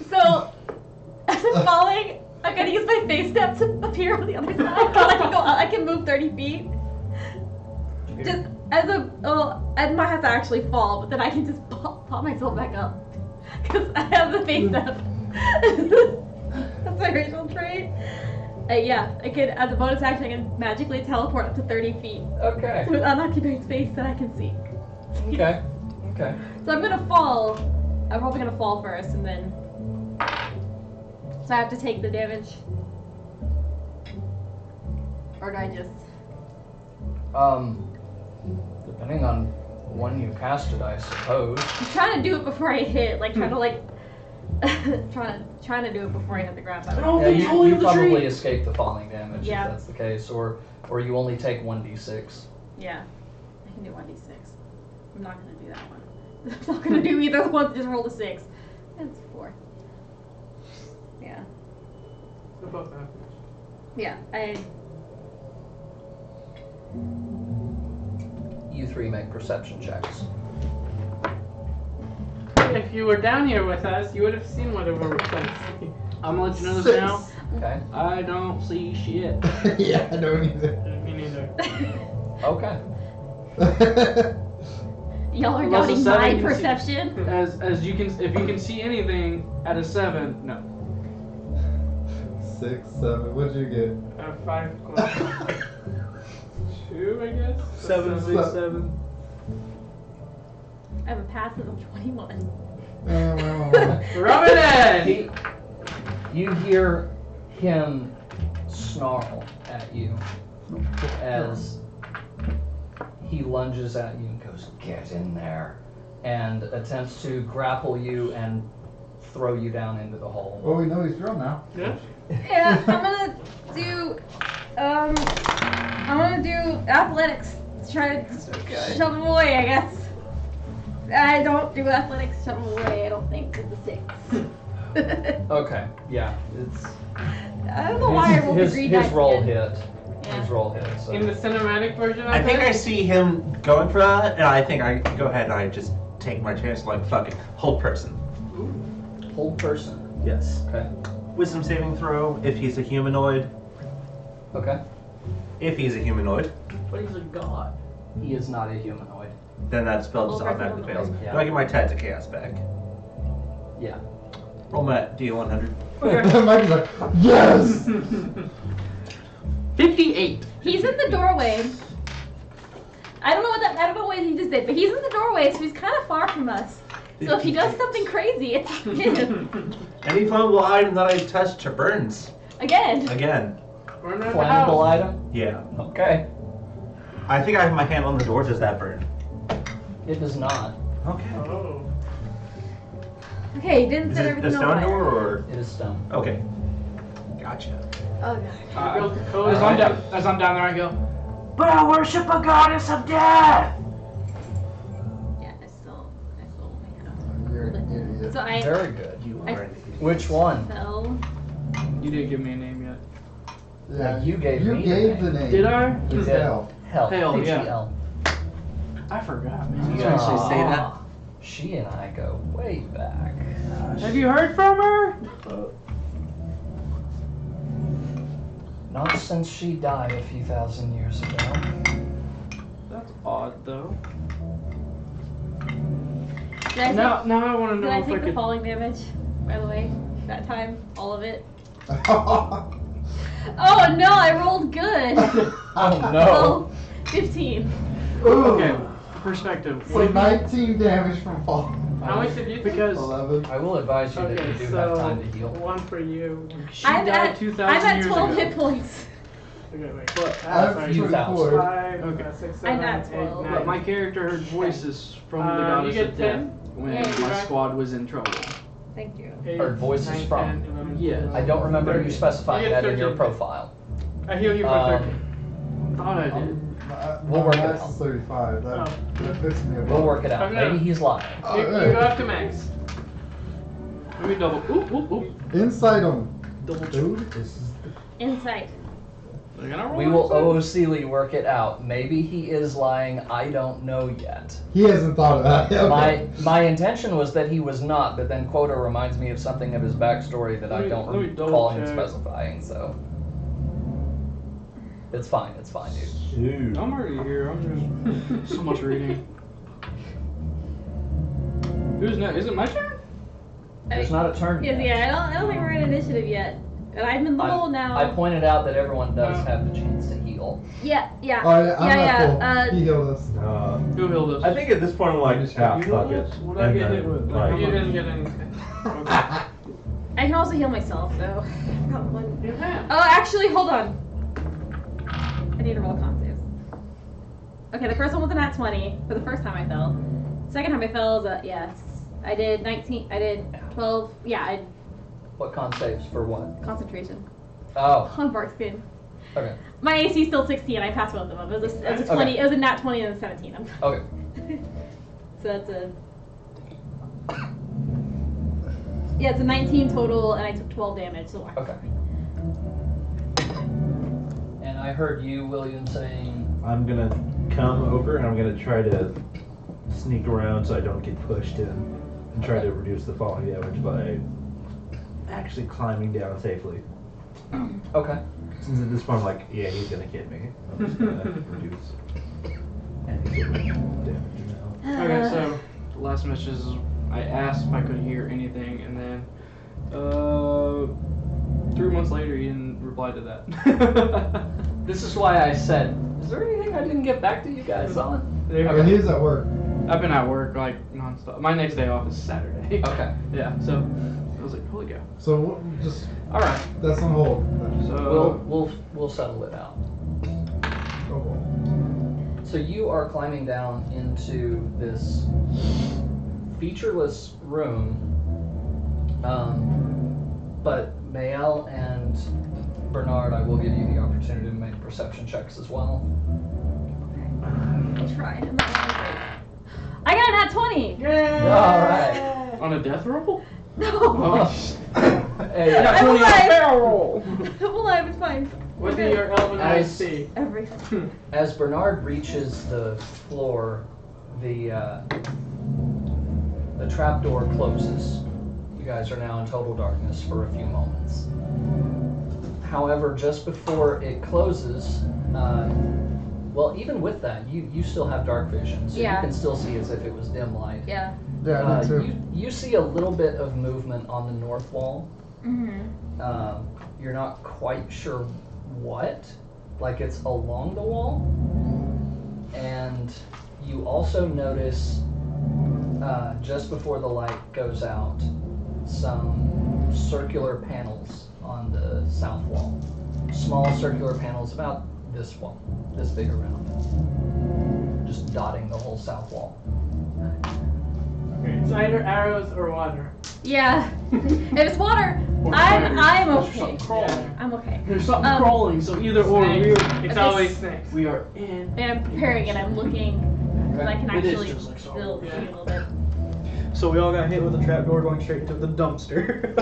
So, as I'm falling, I'm gonna use my face step to appear on the other side. So I can move 30 feet. Just as I might have to actually fall, but then I can just pop myself back up. Because I have the face step. That's my racial trait. Yeah, I can, as a bonus action, I can magically teleport up to 30 feet. Okay. With unoccupied space that I can see. Okay. Okay. So I'm gonna fall. I'm probably gonna fall first, and then. So I have to take the damage. Or do I just. Depending on when you cast it, I suppose. I'm trying to do it before I hit, like trying to like. trying to do it before I hit the ground. Oh, Yeah, he's holding you up the probably tree. escape the falling damage Yeah. if that's the case, or you only take 1d6. Yeah, I can do 1d6. I'm not gonna do that one. I'm not gonna do either one. Just roll a 6. That's 4. Yeah. Above average. Yeah. You three make perception checks. If you were down here with us, you would have seen whatever we're placing. I'm gonna let you know this 6. now. Okay. I don't see shit. Yeah, I don't either. Me neither. Okay. Y'all are Unless a doubting 7 my can see- perception. As you can, if you can see anything at a 7, no. 6, 7. What'd you get? 5 plus 2, I guess. 7, 6, 7. I have a passive of 21. Rub it in! You hear him snarl at you as he lunges at you and goes, "Get in there," and attempts to grapple you and throw you down into the hole. Well, we know he's real now. Yeah. Yeah, I'm gonna do athletics to try to shove him away, I guess. I don't do athletics to shove him away, I don't think, with the 6. Okay, yeah, it's I don't know why I rolled the green his dice roll again. hit. Yeah. His roll hit. So. In the cinematic version of I think I this, see him going for that, and I think I go ahead and I just take my chance, like, fuck it. Hold person. Hold person. Yes. Okay. Wisdom saving throw if he's a humanoid. Okay. If he's a humanoid, But he's a god. He is not a humanoid. then that spell just Hold person automatically on the fails. way. Do I get my Tide to Chaos back? Yeah. Roll my D100. Mike's like, yes! 58. He's in the doorway. I don't know what he just did, but he's in the doorway, so he's kind of far from us. So if he does something crazy, it's him. Any flammable item that I touch to burns. Again. Again. Burn around the Flammable house. item? Yeah. Okay. I think I have my hand on the door. Does that burn? It does not. Okay. Oh. Okay, he didn't Is set it everything a on stone fire. door or? It is stone. Okay. Gotcha. Oh god. You built the code. As I'm down there, I go, But I worship a goddess of death! Yeah, I still only You're an have. idiot. So I Very good. You I- are an idiot. Which one? fell. you didn't give me a name yet. Yeah, You gave you me gave the the name. Did I? It's did. hell. Hell. Hell, yeah. H-E-L. I forgot, man. You actually say that? Ah, She and I go way back. Have you heard from her? Not since she died a few thousand years ago. That's odd, though. Did I Now I want to take, know did I if I take the could. falling damage? By the way, that time, all of it. Oh Oh no, I rolled good. Oh no. Well, 15. Okay, perspective. So 19 damage from fall. How much did you take? Because 11. I will advise you that Okay, you do so have time to heal. 1 for you. she I'm died at 2,000 I'm at years 12 ago. hit points. Okay, wait. But, I have sorry. 24. 5, Okay. 6, I'm 7, at 8, 12. 9. but my character heard voices from the You goddess get of death 10? when Yeah, my right. squad was in trouble. Thank you. 8, Heard voices 9, from. 10, 11, Yeah. 12, I don't remember you 13. specifying You get that in your 13. profile. I heal you for 13. thought I did. We'll work it max out. is 35. That puts me above. We'll work it out. Okay. Maybe he's lying. Oh, You hey. go up to max. Let me double. Oop, oop, oop. Insight him, Double check. dude. This is Insight. They're gonna roll We will inside? OOCly work it out. Maybe he is lying. I don't know yet. He hasn't thought of that. Okay. My intention was that he was not, but then Quota reminds me of something of his backstory that I Let me don't double recall him check. specifying. So it's fine, dude. dude. I'm already here. I'm just so much reading. Who's next? Is it my turn? There's not a turn Yes, yet. yeah, I don't think we're in initiative yet. And I'm in the hole now. I pointed out that everyone does have the chance to heal. Yeah, yeah. Oh, yeah, I'm yeah, not cool. yeah. He healed us. Who healed us? I think at this point I'm like, Just ah, you fuck know it. what? What I And get then, hit with? like, Like, You didn't get anything. Okay. I can also heal myself, so. Got one. You have. Oh, actually, hold on. I need to roll con saves. Okay, the first one was a nat 20 for the first time I fell. Second time I fell was yes. I did 19. I did 12. Yeah, I What con saves for what? concentration Oh, on Bark Spin. okay. My AC is still 16. I passed both of them. It was a Okay. 20. It was a nat 20 and a 17. Okay. So that's a. Yeah, it's a 19 total, and I took 12 damage. So Okay. And I heard you, William, saying. I'm gonna come over and I'm gonna try to sneak around so I don't get pushed in and try to reduce the falling damage by actually climbing down safely. Okay. Since at this point I'm like, yeah, he's gonna hit me. I'm just gonna reduce any sort of damage now. Okay, so the last message is I asked if I could hear anything, and then 3 months later he didn't reply to that. This is why I said, is there anything I didn't get back to you guys on? Okay, he was at work. I've been at work like nonstop. My next day off is Saturday. Okay. Yeah, so I was like, holy cow. So just All right. that's on hold. So We'll settle it out. Oh, well. So you are climbing down into this featureless room, but Mael and Bernard, I will give you the opportunity to make perception checks as well. I'll try. I'm not really great. I got a nat 20. Yay! All right. On a death roll? No. Hey, Nat I'm 20 on a alive. barrel roll. I'm alive. It's fine. What do Okay. your elven eyes As- see? Everything. As Bernard reaches the floor, the trapdoor closes. You guys are now in total darkness for a few moments. However, just before it closes, well, even with that, you still have dark vision, so Yeah. you can still see as if it was dim light. Yeah. Yeah, me too. You see a little bit of movement on the north wall. Mhm. You're not quite sure what, like it's along the wall. And you also notice, just before the light goes out, some circular panels on the south wall. Small circular panels about this wall, this big around. Just dotting the whole south wall. Okay, it's either arrows or water. Yeah. If it's water, Or I'm spiders. okay. There's something crawling. I'm okay. There's something Um, crawling, so either or Snakes. we're, It's If always it's- snakes. we are in. And I'm preparing and I'm looking because I can It is actually just like Star still Wars. see a little bit. So we all got hit with a trapdoor going straight into the dumpster.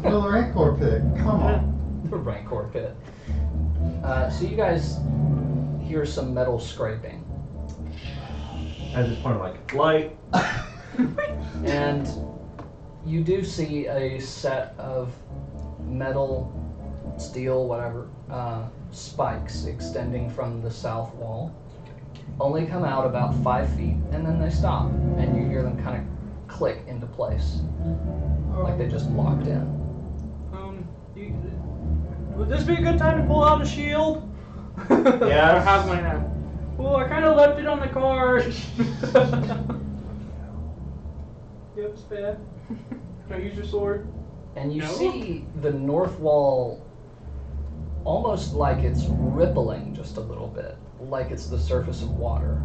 Well, the Rancor pit. Come on. The Rancor pit. So you guys hear some metal scraping. At this point I'm like, light. And you do see a set of metal, steel, whatever, spikes extending from the south wall. Only come out about 5 feet and then they stop. And you hear them kind of click into place. Like they just locked in. Would this be a good time to pull out a shield? Yeah. Or how's mine now? Well, I kind of left it on the car. Yep, spare. Can I use your sword? And you No? see the north wall almost like it's rippling just a little bit, like it's the surface of water.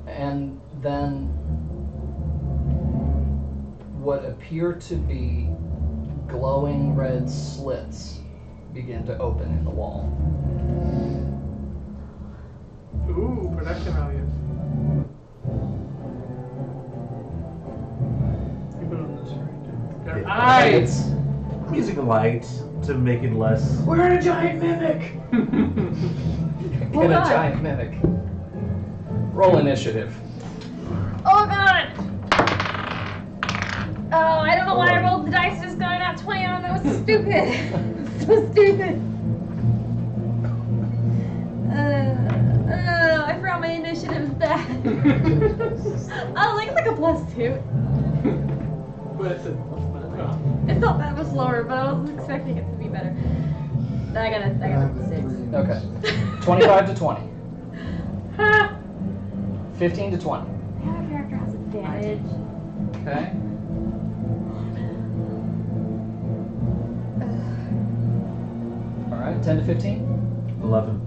And then what appear to be glowing red slits begin to open in the wall. production values. You put it on this right Their Yeah. eyes! I'm using light to make it less. there. We're in a giant mimic! Get a giant mimic. Roll initiative. Oh god! Oh, I don't know why I rolled the dice just got an 20 on that was stupid. So stupid. I forgot my initiative's bad. I was like, it's like a +2. But it's a It's not that much lower, but I was expecting it to be better. I got a 6. Okay. 25 to 20. 15 to 20. My character has advantage. Okay. All right. 10 to 15. 11.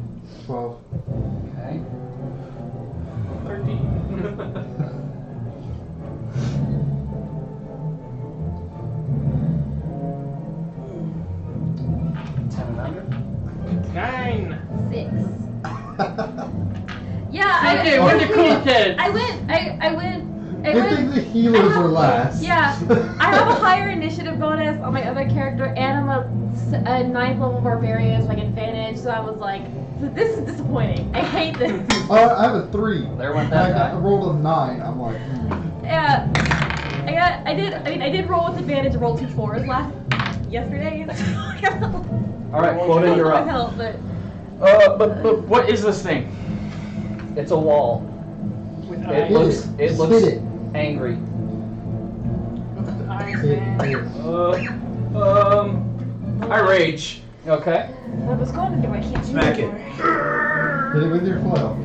12. Okay. 13. 10 and under. 9! 6. Yeah, Okay, we're the cool kids. I went. Good thing the healers were last. Yeah, I have a higher initiative bonus on my other character, and I'm a 9th level barbarian, so I get advantage. So I was like, this is disappointing. I hate this. I have a 3. There went that I die. rolled a 9. I'm like, Yeah, I did roll with advantage. I rolled 2 4s yesterday. All right, quota, you're up. Help, but But what is this thing? It's a wall. With It eyes. looks. It Spit looks it. angry. With eyes, hit, man. hit. I rage. Okay. I was going to do. I can't do Smack it. anymore. Hit it with your flail.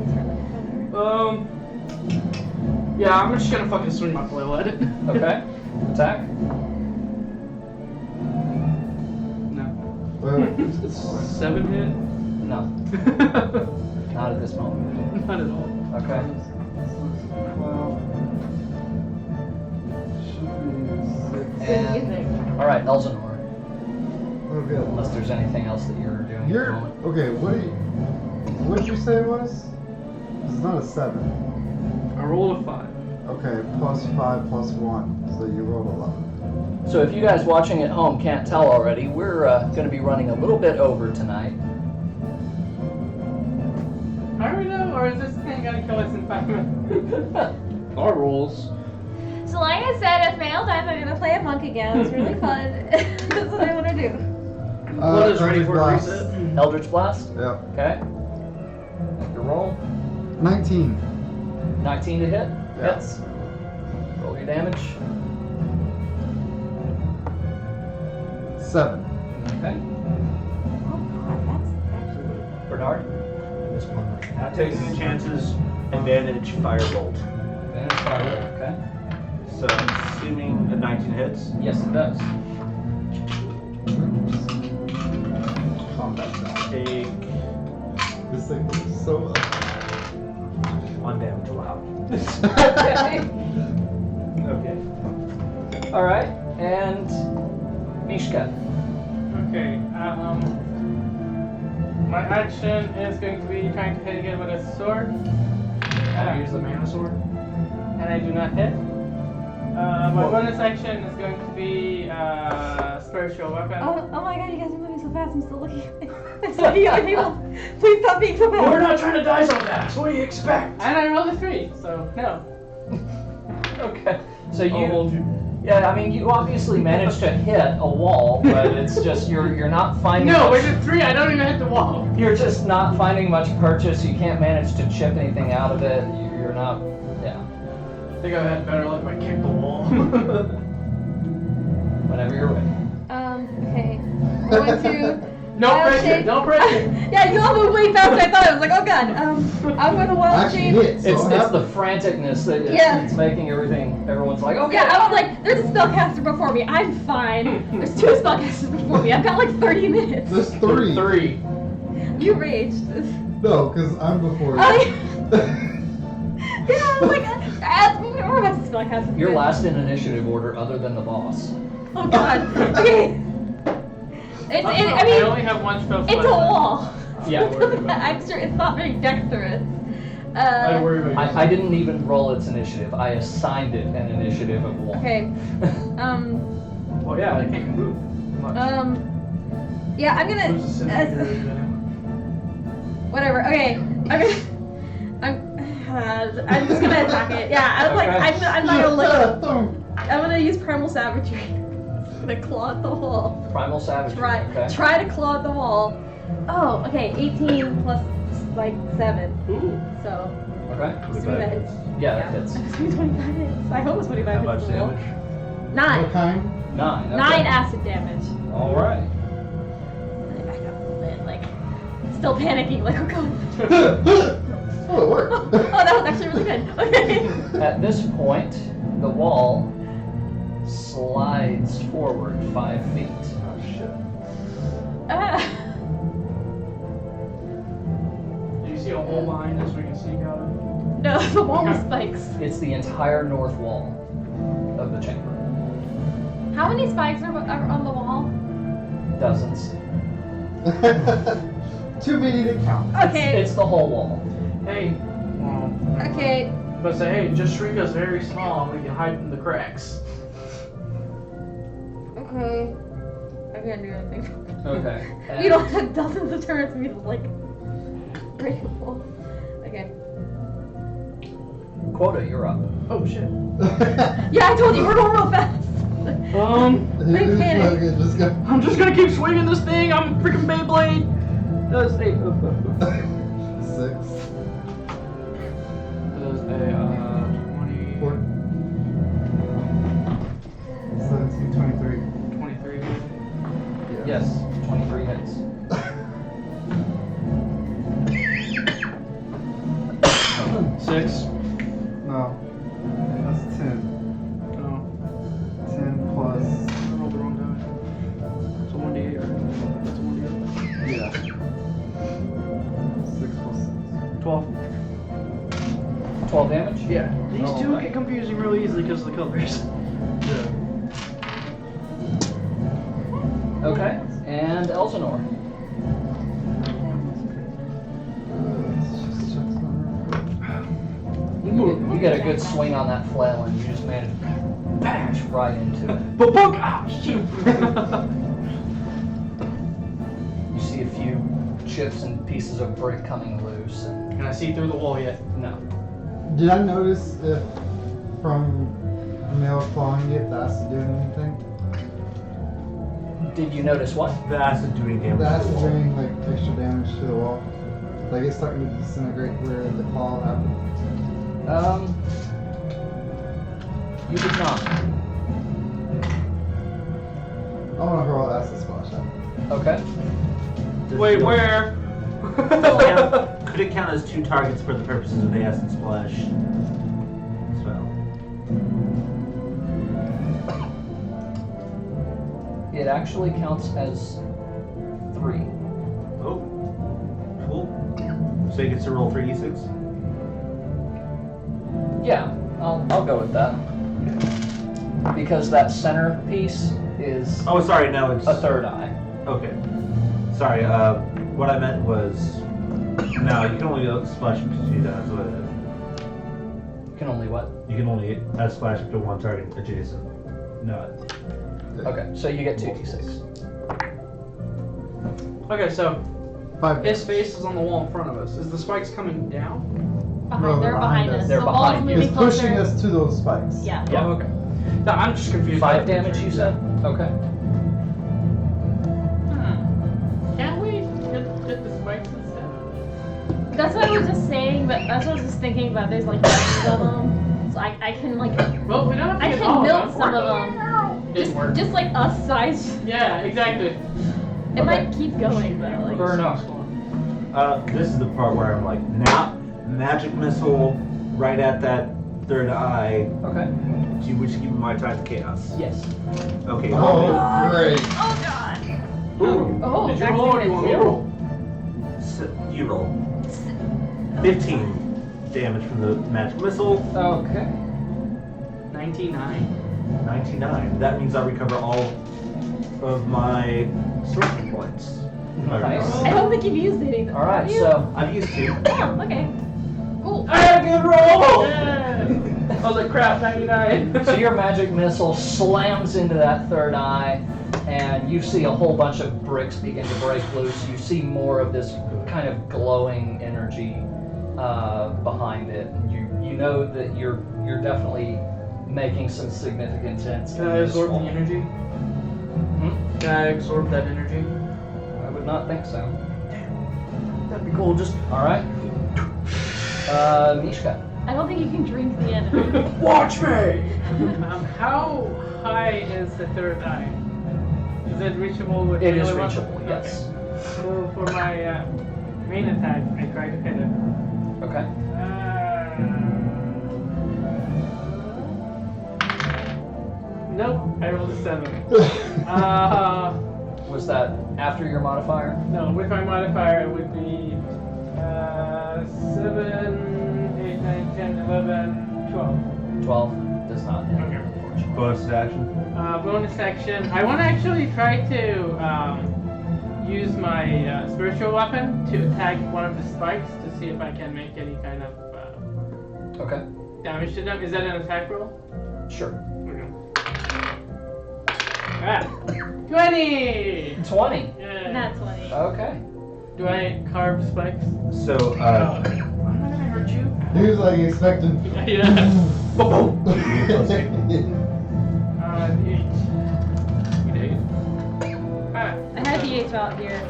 Yeah, I'm just gonna fucking swing my flail at it. Okay. Attack. No. Well, 7 hit? No. Not at this moment. Not at all. Okay. 12. Should be 6. And all right, Elsinore. Okay. Unless there's anything else that you're doing at the You're moment. okay. What did you say it was? It's not a 7. I rolled a 5. Okay, +5 +1. So you rolled 11. So if you guys watching at home can't tell already, we're going to be running a little bit over tonight. Are we though, or is this thing gonna kill us in 5 minutes? Our rules. So like I said, if Mail dies, I'm gonna play a monk again. It's really fun. That's what I want to do. What is ready Eldritch for Blast. reset? Eldritch Blast. Yep. Okay. Make your roll. 19. 19 to hit. Yeah. Hits. Roll your damage. 7. Okay. Oh god, that's actually. Bernard. Not taking any chances. Advantage firebolt. Advantage fire. Okay. So I'm assuming a 19 hits. Yes, it does. Combat die. Take This thing is so up. 1 damage. Wow. Okay. All right. And Mishka. Okay, my action is going to be trying to hit again with a sword. I use the mana sword. And I do not hit. My bonus action is going to be spiritual weapon. Oh my god, you guys are moving so fast. I'm still looking at it. I'm still looking at people. Please stop being so fast. We're not trying to die so fast. What do you expect? And I rolled a 3, so no. Okay. So I'll hold you. you. Yeah, I mean, you obviously managed to hit a wall, but it's just you're not finding. No, much, with a 3, I don't even hit the wall. You're just not finding much purchase. You can't manage to chip anything out of it. You're not. Yeah. I think I had better luck if I kicked the wall. Whenever you're ready. Okay. I'm going to. No pressure. No pressure. Yeah, you all moved way faster than I thought. I was like, oh god. I'm going to wild Actually shape. hit. So It's have the franticness that Yeah. it's making everything. Everyone's like, okay. Yeah, I was like, there's a spellcaster before me. I'm fine. There's 2 spellcasters before me. I've got like 30 minutes. There's 3. 3. You raged. No, because I'm before you. I yeah, I was like, we're about to spellcaster. You're last in initiative order, other than the boss. Oh god. Okay. I I mean, only have 1 spell it's a slot. wall. Yeah. I'm sure it's not very dexterous. I worry about you. I didn't even roll its initiative. I assigned it an initiative of 1. Okay. Well, yeah, I can't move much. Yeah, I'm gonna. Who's the centimeter Whatever. Okay. I'm just gonna attack it. Yeah, I was like, Okay. I'm not gonna look. Don't. I'm gonna use primal savagery. I'm gonna claw at the wall. Primal Savage. Okay. Try to claw at the wall. Oh, okay. 18 plus like 7. Ooh. So. Okay. Just gonna hit. Yeah, that hits. I'm just gonna 25 hits. I hope it's 25 How hits. much as well. damage? 9. What kind? 9. Okay. 9 acid damage. All right. Let me back up a little bit, like still panicking, like oh god. Oh, it worked. Oh, that was actually really good. Okay. At this point, the wall slides forward 5 feet. Oh shit. Do you see a hole behind us we can sneak out of? No, the wall with spikes. It's the entire north wall of the chamber. How many spikes are on the wall? Dozens. Too many to count. Okay. It's the whole wall. Hey. Well, never mind. Okay. But say, hey, just shrink us very small and we can hide in the cracks. Okay. I can't do anything. Okay. We don't have dozens of turns. We just like break the wall. Okay. Quota, you're up. Oh shit. Yeah, I told you we're going real fast. Big panic. Okay, just go. I'm just gonna keep swinging this thing. I'm freaking Beyblade. Does a 6. does a 20 4. 17, 23. 23. Yes, 23 hits. Six. No. That's 10. No, 10 plus. I rolled the wrong die. It's a 1d8, right? That's a 1d8. Yeah. 6 plus 12. 12 damage? Yeah. These Oh, two right. get confusing real easily because of the colors. Okay. And Elsinore. You get a good swing on that flail and you just manage to bash right into it. Ba-bunk! Ah, shoot! You see a few chips and pieces of brick coming loose. And Can I see through the wall yet? no. Did I notice if from male clawing it, the acid doing anything? Did you notice what? The acid doing damage. The to acid the wall. doing like extra damage to the wall. Like it's starting to disintegrate where the claw happened. You did not. I want to roll acid splash at it. Okay. Does Wait, the- where? Could it count as 2 targets for the purposes of the acid splash spell? It actually counts as 3. Oh, cool. So he gets to roll 3d6? Yeah, I'll go with that. Because that center piece is Oh, sorry, no, it's... a third eye. Okay. Sorry, what I meant was... No, you can only splash up to 2 times. What it is. You can only what? You can only splash up to 1 target adjacent. No. Okay, so you get 2d6. Okay, so 5 his face is on the wall in front of us. Is the spikes coming down? They're behind us. They're the wall's behind you. moving It's closer. pushing us to those spikes. Yeah. Yeah. Oh, okay. No, I'm just confused. 5 damage, you said? Okay. Can't we get the spikes instead? That's what I was just saying, but that's what I was just thinking about. There's like millions of them, so I can like Well, we don't have to I get can all milk of some of them. them. Didn't work. Just like us size. Yeah, exactly. It might keep going though. Like, Fair enough. This is the part where I'm like, now, magic missile right at that third eye, Okay. which give me my time to chaos. Yes. Okay. Oh, great. oh god. Ooh. Oh, Did you back roll or to do you want me to zero. roll? You roll. 15 damage from the magic missile. Okay. 99. 99. That means I recover all of my sorcery points. Nice. I don't think you've used anything. Alright, Have you? so I've used 2. Damn. Okay. Cool. Second roll! Yeah. I was like, crap, 99. So your magic missile slams into that third eye, and you see a whole bunch of bricks begin to break loose. You see more of this kind of glowing energy behind it. And you know that you're definitely making some significant dents. Can I absorb the energy? Hmm? Can I absorb that energy? I would not think so. That'd be cool. Just All right. Mishka. I don't think you can drink the energy. watch me. How high is the third eye? Is it reachable with It is melee weapon? reachable, yes. Okay. So for my main attack, I try to hit it. Okay. Nope, I rolled a 7. Was that after your modifier? No, with my modifier it would be 7, 8, 9, 10, 11, 12. 12 does not hit. Okay. Unfortunately. Bonus action. Bonus action. I want to actually try to use my spiritual weapon to attack one of the spikes to see if I can make any kind of Okay. damage to them. Is that an attack roll? Sure. Okay. Ah, 20! 20. Yeah. That's 20. Okay. Do I carve spikes? So, I'm not gonna hurt you. He was like expecting. Yeah. Boom. 8. Ah, I had D8 out here.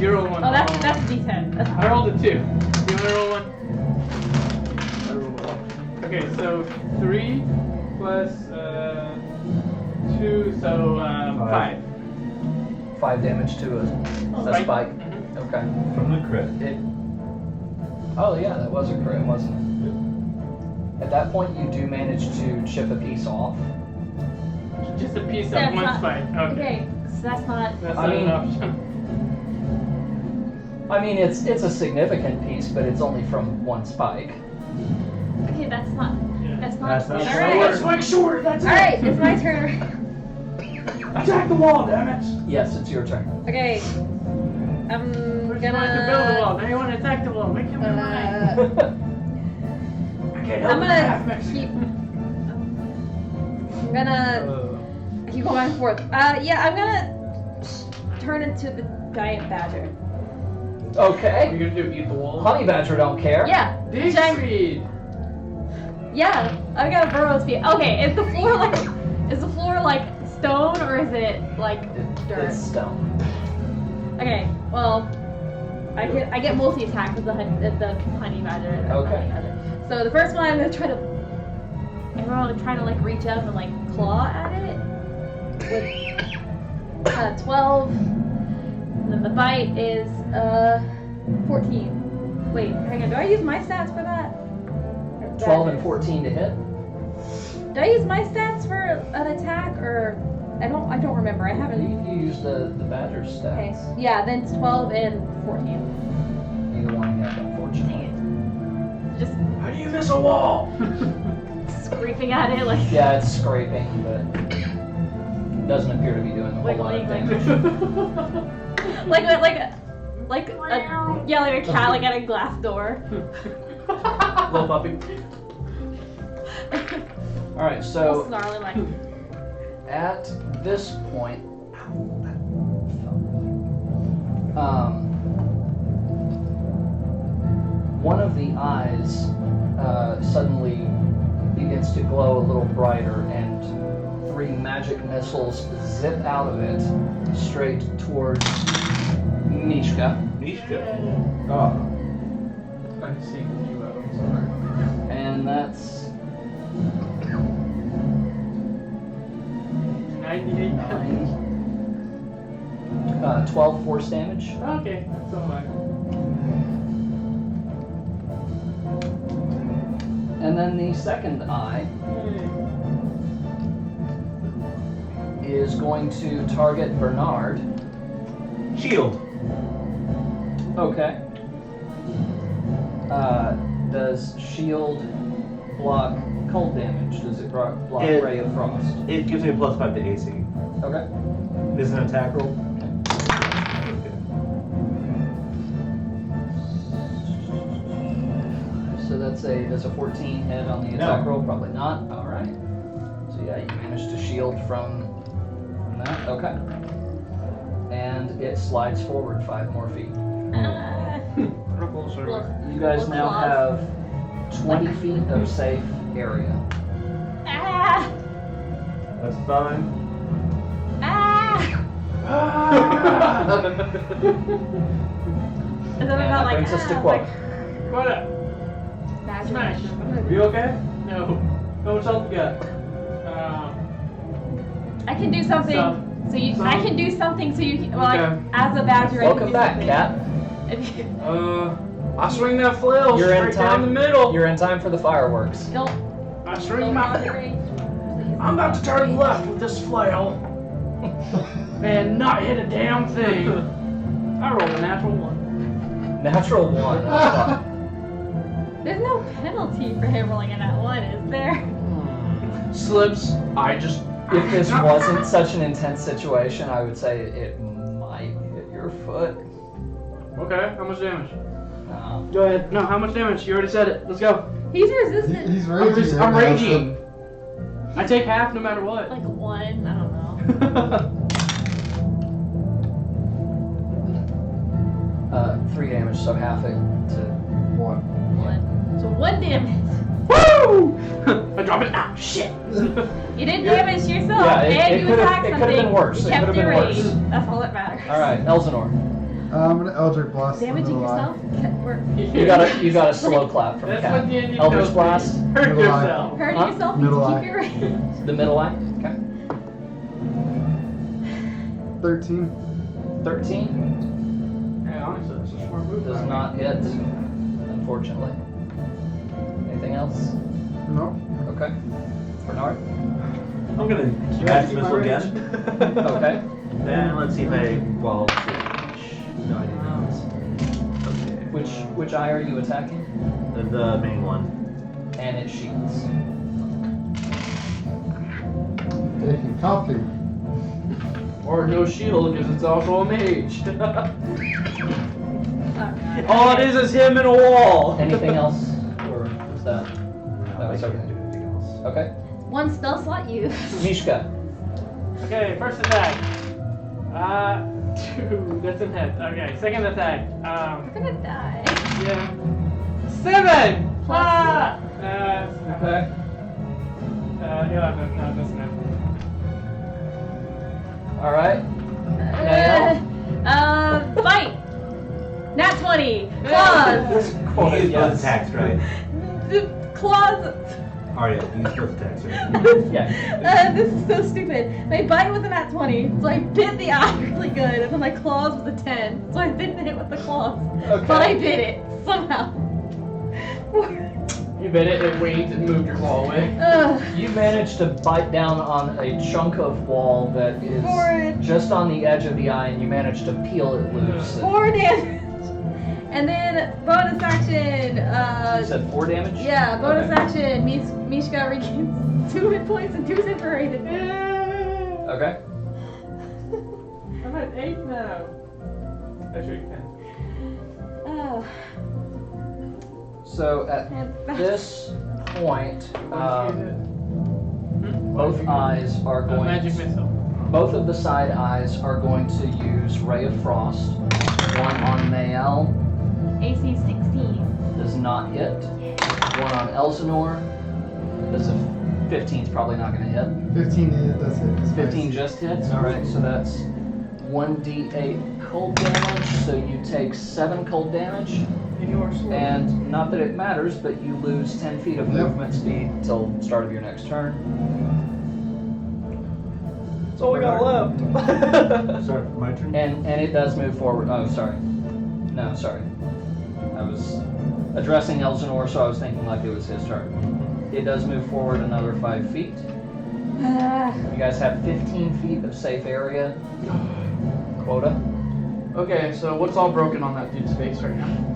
you roll one. Oh, that's a D10. That's I rolled a 2. Do you want to roll one? I rolled a 1. Okay, so 3 plus 2, so 5. 5 damage to a spike. Mhm. Okay. from the crit. Oh yeah, that was a crit, wasn't it? At that point, you do manage to chip a piece off. Just a piece of That's one not- spike. Okay. Okay, so that's not. That's I not mean- an option. I mean, it's a significant piece, but it's only from one spike. Okay, that's not. Yeah. That's not. That's not Alright. Spike short. That's Alright, it's my turn. Attack the wall, damn it. Yes, it's your turn. Okay. I'm First you wanted to build the wall, gonna. now you want to attack the wall. Make him mine. I can't help I'm it. Half gonna Mexican. keep. I'm gonna. I keep going back and forth. Yeah, I'm gonna turn into the giant badger. What are Okay. you gonna do? Eat the wall? Honey Badger don't care. Yeah. Dig giant- speed. Yeah, I got a burrow speed. Okay, is the floor like stone or is it like dirt? It's stone. Okay, well, I get multi attack with the honey badger. Okay. Honey badger. So the first one I'm gonna try to like reach up and like claw at it with 12. And then the bite is 14. Wait, hang on. Do I use my stats for that? 12 and 14 to hit. Do I use my stats for an attack or I don't remember. I haven't. You use the Badger's Okay. stats. Yeah, then it's 12 and 14. Neither one hit, unfortunately. Just How do you miss a wall? scraping at it like Yeah, it's scraping, but doesn't appear to be doing a whole lot of damage. like a cat like at a glass door. Little puppy. All right, so Snarling like at this point, one of the eyes suddenly begins to glow a little brighter, and 3 magic missiles zip out of it straight towards Mishka. Mishka. Oh. I singled you out. I'm sorry. And that's 98. 12 force damage. Okay, that's alright. And then the second eye is going to target Bernard. Shield. Okay. Does shield block cold damage? Does it block It- ray of frost? It gives me a +5 to AC. Okay. Is it an attack roll? Okay. So does a 14 hit on the attack roll? Probably not. All right. So yeah, you managed to shield from that. Okay. And it slides forward 5 more feet. You guys now have 20 feet of safe area. That's fine. And then And I'm that like, brings us to it's Quote. What up? Smash. You okay? No. How much health you got? I can do something. So you, I can do something so you can, well, Okay. as a badger, I can Welcome do back, something. Cat. If you I swing that flail You're in straight down the time. middle. You're in time for the fireworks. don't, I don't swing my. moderate. I'm about to turn left with this flail and not hit a damn thing. I rolled a natural 1. Natural 1. There's no penalty for him rolling in that one, is there? Slips. I just. If this wasn't such an intense situation, I would say it might hit your foot. Okay, how much damage? Um, Go ahead. No, how much damage? You already said it. Let's go. He's resistant. He's I'm, raging. I'm right now, raging. I take half no matter what. Like 1, I don't know. 3 damage, so half it to So 1. 1. So 1 damage. Woo! I drop it. Ah, shit. You didn't damage yourself, Yeah, it and you could've- attacked it something. could've been worse. You It kept could've your been worse. rage. That's all that matters. All right, Elsinore. I'm gonna Eldritch Blast. the Damaging middle eye. yourself? You got a slow clap from That's Cat. what the Indian Eldritch knows. Blast, Hurt Middle eye. yourself. Hurting Huh? yourself Middle means eye. keep your rage. the middle eye. Okay. 13. 13 Yeah, honestly, that's a smart move. does not hit, unfortunately. Anything else? No. Okay. Bernard. I'm gonna magic missile again. Okay. And let's see if I. Well, let's see. No, I didn't know this. Okay. Which eye are you attacking? The main one. And it shields. Taking copy. Or no shield because it's also a mage. Alright. All it is him in a wall. Anything else? Or is that? No, I was can't okay. do anything else. Okay. 1 spell slot used. Mishka. Okay, first attack. 2. That's a hit. Okay, second attack. I'm gonna die. Yeah. 7! Plus Ah! Okay. 11. No, that's not. All right. Fight! Nat 20! Claws! Quota, You use both yes. attacks, right? The claws! Oh yeah, you use both attacks, right? Yeah. This is so stupid. My bite was a nat 20, so I bit the eye really good, and then my claws was a 10, so I didn't hit with the claws. Okay. But I bit it, somehow. You bit it, it winked and moved your claw away. Ugh. You managed to bite down on a chunk of wall that is Horrid. just on the edge of the eye, and you managed to peel it loose. 4 damage! And then, bonus action, You said 4 damage? yeah, bonus Okay. action, Mishka regains 2 hit points and 2 temporary hit points. Okay. I'm at 8 now. Actually, 10. Oh, So at man, this point, What both eyes are going. magic missile. Both of the side eyes are going to use Ray of Frost. One on Mael AC 16. does not hit. One on Elsinore. Does a 15's probably not going to hit. 15 it does hit. It's 15 nice. just hits. All right, so that's 1d8 cold damage. So you take 7 cold damage, and not that it matters, but you lose 10 feet of Yep. movement speed till start of your next turn. That's all we got left. Sorry, my turn. And it does move forward. Oh, sorry. No, sorry. I was addressing Elsinore, so I was thinking like it was his turn. It does move forward another 5 feet. You guys have 15 feet of safe area. Quota. Okay, so what's all broken on that dude's face right now?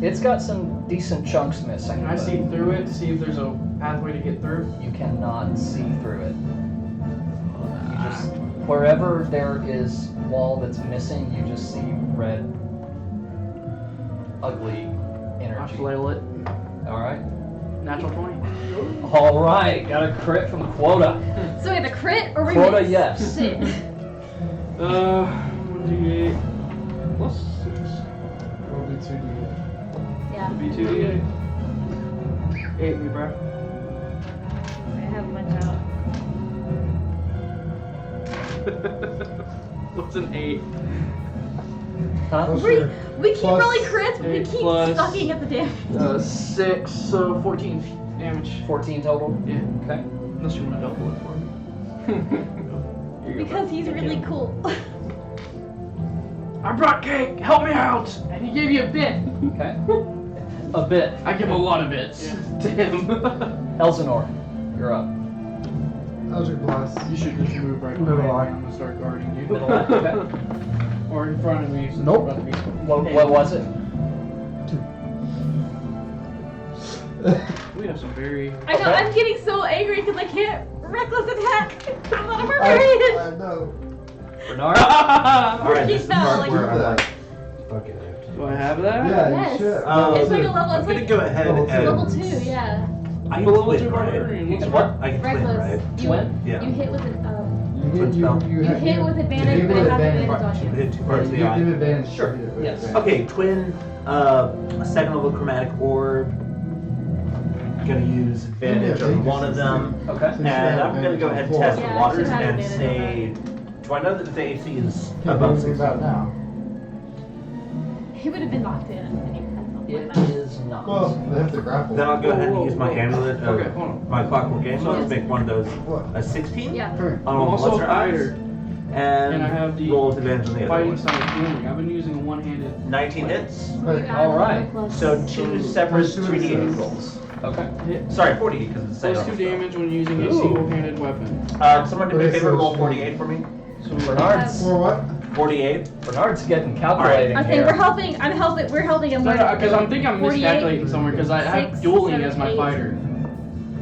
It's got some decent chunks missing. Can I but see through it to see if there's a pathway to get through? You cannot see through it. You just wherever there is wall that's missing, you just see red, ugly I energy. flail it. All right. Natural 20. All right. Got a crit from Quota. So wait, the crit or Quota, remix? yes. Shit. 1d8 plus 6. Roll me 2d8. Yeah. Be 2d8. 8 me, bro. I have a bunch out. What's an 8? Huh? Plus We, your- we keep plus rolling crits, but we 8 keep plus- sucking at the damage. 6, so 14 damage. 14 total. Yeah. Okay. Unless you want to double it for me. Here you go, Because bro. he's really cool. I brought cake! Help me out! And he gave you a bit. Okay. A bit. I give a lot of bits to him. Elsinore, you're up. Eldritch Blast. You should just move right Middle behind me. eye. I'm gonna start guarding you. Middle eye, okay. Or in front of me. Since Nope. in front of me. What was it? We have some very. I know, Okay. I'm getting so angry because I can't reckless attack. I'm not a I barbarian. know. Bernard? Alright, Keep this is that, part like- where I that. like fucking have to. Do I have that? Yeah, Yes. you should. Um, It's like a level, I'm it's gonna like go ahead level and two. level 2, yeah. I can Level twin, two right? barbarian. You can what? I can twin, Reckless. right? You, Twin? Yeah. you hit with an You hit, Twin spell. you you hit with advantage, hit but with it has advantage. advantage on I you. did two parts of You the give eye. advantage. Sure, to it with yes. advantage. Okay, twin, a second level chromatic orb. Gonna use advantage on one of them. Okay. So you should And have I'm gonna go ahead and advantage test on the Yeah, waters it should have and advantage say, do I know that the AC is four. Can't do above anything 6? about it now. He would have been locked in. It is not. Well, they have to grapple. Then I'll go ahead Whoa, and use my whoa. amulet of Okay, hold on. my clockwork amulet to Yes. make one of those What? a 16 Yeah. Come here. on I'm one also a lesser eyes, fighter. and And I have the roll with advantage on the other Fighting one. style healing. I've been using a one-handed. 19 hits. Right. All right. So two separate Plus two 3d8 assists. rolls. Okay. Sorry, 48 because it's the Plus same. 2 damage when using a Ooh. single-handed weapon. Someone do me a Okay, favor, so roll should- 48 for me. So Bernard's, For what? 48. Bernard's getting calculating I think here. we're helping him. Because I'm thinking I'm 48, miscalculating somewhere because I have 6, dueling 7, as my 8. fighter.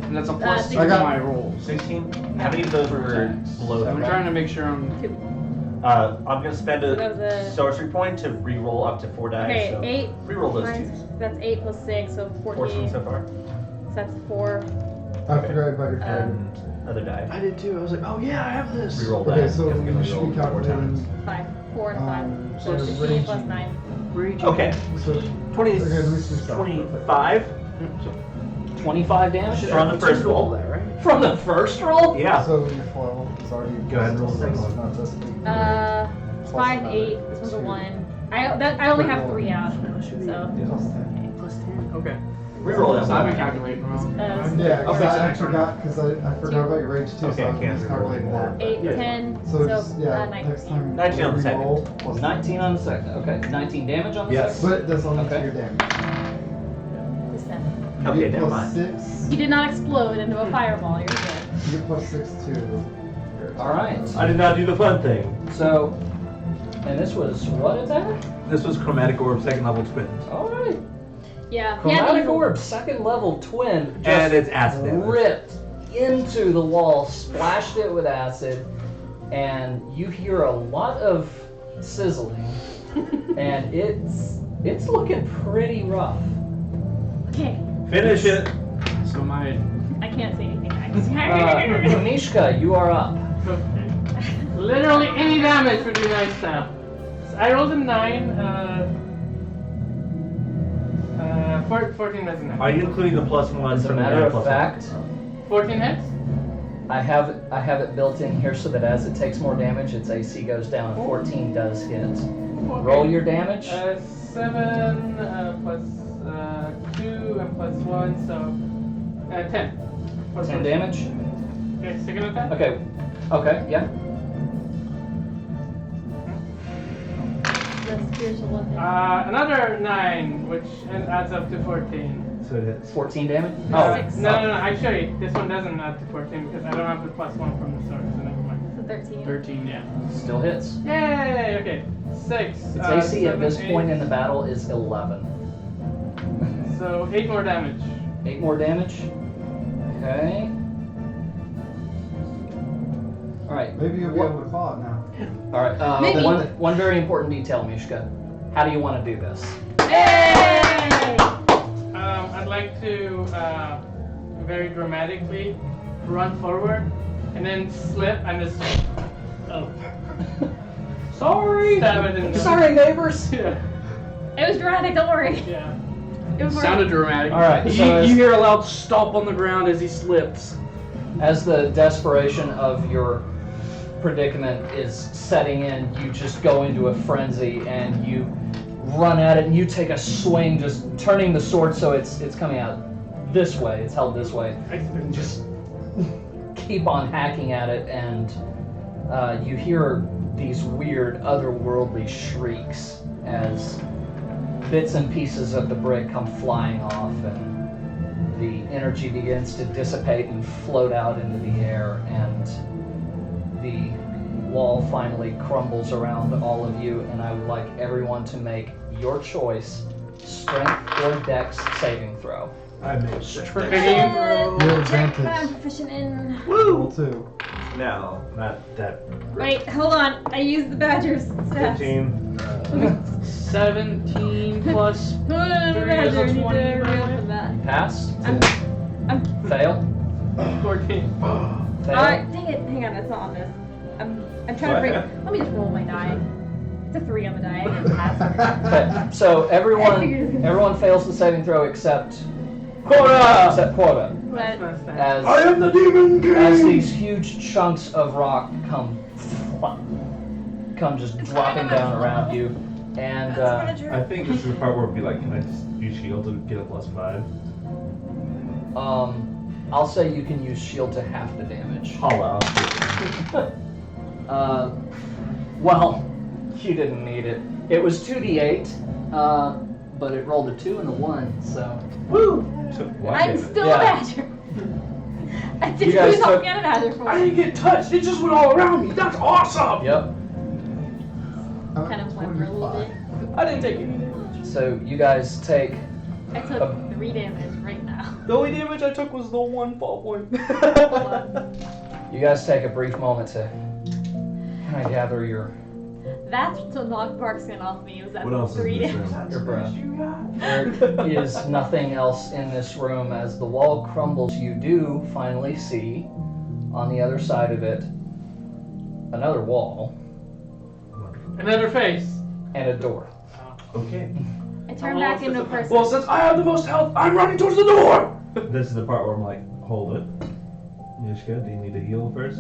And that's a plus 2 I to got- my rolls. 16. How many of those were below I'm the trying to make sure I'm. I'm gonna spend So that was a a- sorcery point to re-roll up to 4 dice. Okay, so 8. re-roll those Mine's- twos. That's 8 plus 6, so 14 14. so far. So that's 4. I forgot about your card. And another die. I did too. I was like, oh yeah, I have this. Re-roll that. Okay, so I'm gonna we should re-roll be 4 times. calculating. 5. 4 and 5. So So it's 16 ranging. plus 9. Okay, So 20, Okay, let me see stuff. 25. 25 damage From the first roll. that, right? from the first roll? Yeah. So your flow is already. Go ahead and roll the second one. Not this week. 5, 8. This one's a 1. I only have 3 out. So. Plus 10. Plus 10. Okay. Re-roll that So I've been one. calculating wrong. Yeah, because Okay, I so- forgot because I forgot about your range too. Okay, so I I was can't just re-roll calculating anymore. that. 8, Yeah. 10. So just yeah, 19. next time. 19 on the second. re-roll, plus 19 on the second. Okay. 19 damage on the Yes. second? But that's only Okay. to your damage. Plus 7. You Okay, get never plus mind. 6. You did not explode into a fireball. You're good. You get plus 6 too. All right. I did not do the fun thing. So, and this was what attack? This was chromatic orb second level twins. All right. Yeah. Chromatic these- orb, second level twin, just And it's acid damage. ripped into the wall, splashed it with acid, and you hear a lot of sizzling, and it's looking pretty rough. Okay. Finish it. So my. I can't say anything. Mishka, you are up. Literally any damage would be nice now. So I rolled a 9. 14 doesn't Are hit. you including the plus 1 As a from the matter of plus fact, 14 hits? I have it built in here so that as it takes more damage, its AC goes down, and 14 does hit. Roll your damage. 7 plus 2 and plus 1, so 10. Plus 10 1. damage. Okay, second attack? Okay. Okay, yeah. The spiritual weapon. Another 9, which adds up to 14. So it hits. 14 damage? Six. No, actually, this one doesn't add to 14 because I don't have the plus 1 from the sword, so never mind. So 13. 13, yeah. Still hits. Yay! Okay, 6. Its AC at this 7, point 8. in the battle is 11. So 8 more damage. 8 more damage. Okay. Alright. Maybe you'll be able to claw it now. Alright. Maybe. One very important detail, Mishka. How do you want to do this? Hey! I'd like to very dramatically run forward and then slip and just Sorry. stab it in the Sorry, neighbors. Yeah. It was dramatic, don't worry. Yeah. It was Sounded dramatic. All right, You, so you hear a loud stomp on the ground as he slips. As the desperation of your predicament is setting in, you just go into a frenzy and you run at it and you take a swing, just turning the sword so it's coming out this way, it's held this way. And just keep on hacking at it, and you hear these weird otherworldly shrieks as bits and pieces of the brick come flying off, and the energy begins to dissipate and float out into the air, and the wall finally crumbles around all of you, and I would like everyone to make your choice, strength or dex saving throw. I made Your I'm advantage. proficient in. Roll 2. No, not that. Wait, hold on. I used the badger's stats. 15. 17 plus. No, the Three badger. is a I need to 20, reopen that. Pass? I'm. Fail? 14. Fail? Alright, dang it. Hang on, that's not on this. I'm trying to bring. Let me just roll my die. It's a 3 on the die. I get pass. Okay, so everyone fails the saving throw except Quota! Except Quota. But As I am the Demon King! as these huge chunks of rock come just dropping down around you, and I think this is the part where it'd be like, can I just use shield to get a +5? I'll say you can use shield to half the damage. Holla. Well, you didn't need it. It was 2d8, but it rolled a 2 and a 1, so woo! Took one I'm damage. still Yeah. a badger. I You didn't guys use took- get a badger for I it. didn't get touched. It just went all around me. That's awesome. Yep. Kind of went for a little bit. I didn't take any damage. So you guys take I took 3 damage right now. The only damage I took was the 1 fall point. you guys take a brief moment to kind of gather your That's to knock bark skin off me. Was that What else is 3 in this damage? room? your breath. There is nothing else in this room. As the wall crumbles, you do finally see on the other side of it another wall Another face. and a door. Okay. I turned back into a person. Well, since I have the most health, I'm running towards the door. This is the part where I'm like, hold it. Mishka, do you need to heal first?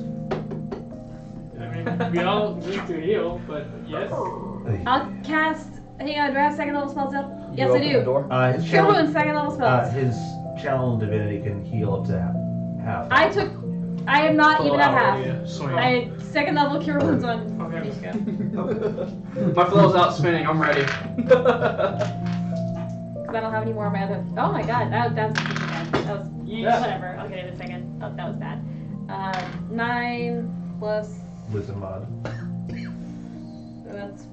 I mean, we all need to heal, but yes. I'll cast. Hang on, do I have second level spells up? You Yes, I open do. the door. His Cure channel, wounds, second level spells. his channel divinity can heal up to half. I am not even at half. Yeah, swing. I second level cure wounds on Okay. Mishka. My flow's out spinning. I'm ready. Because I don't have any more of my other. Oh my god, that was bad. That was Yeah. whatever. I'll get it in a second. Oh, that was bad. 9 plus. Wisdom mod. So that's.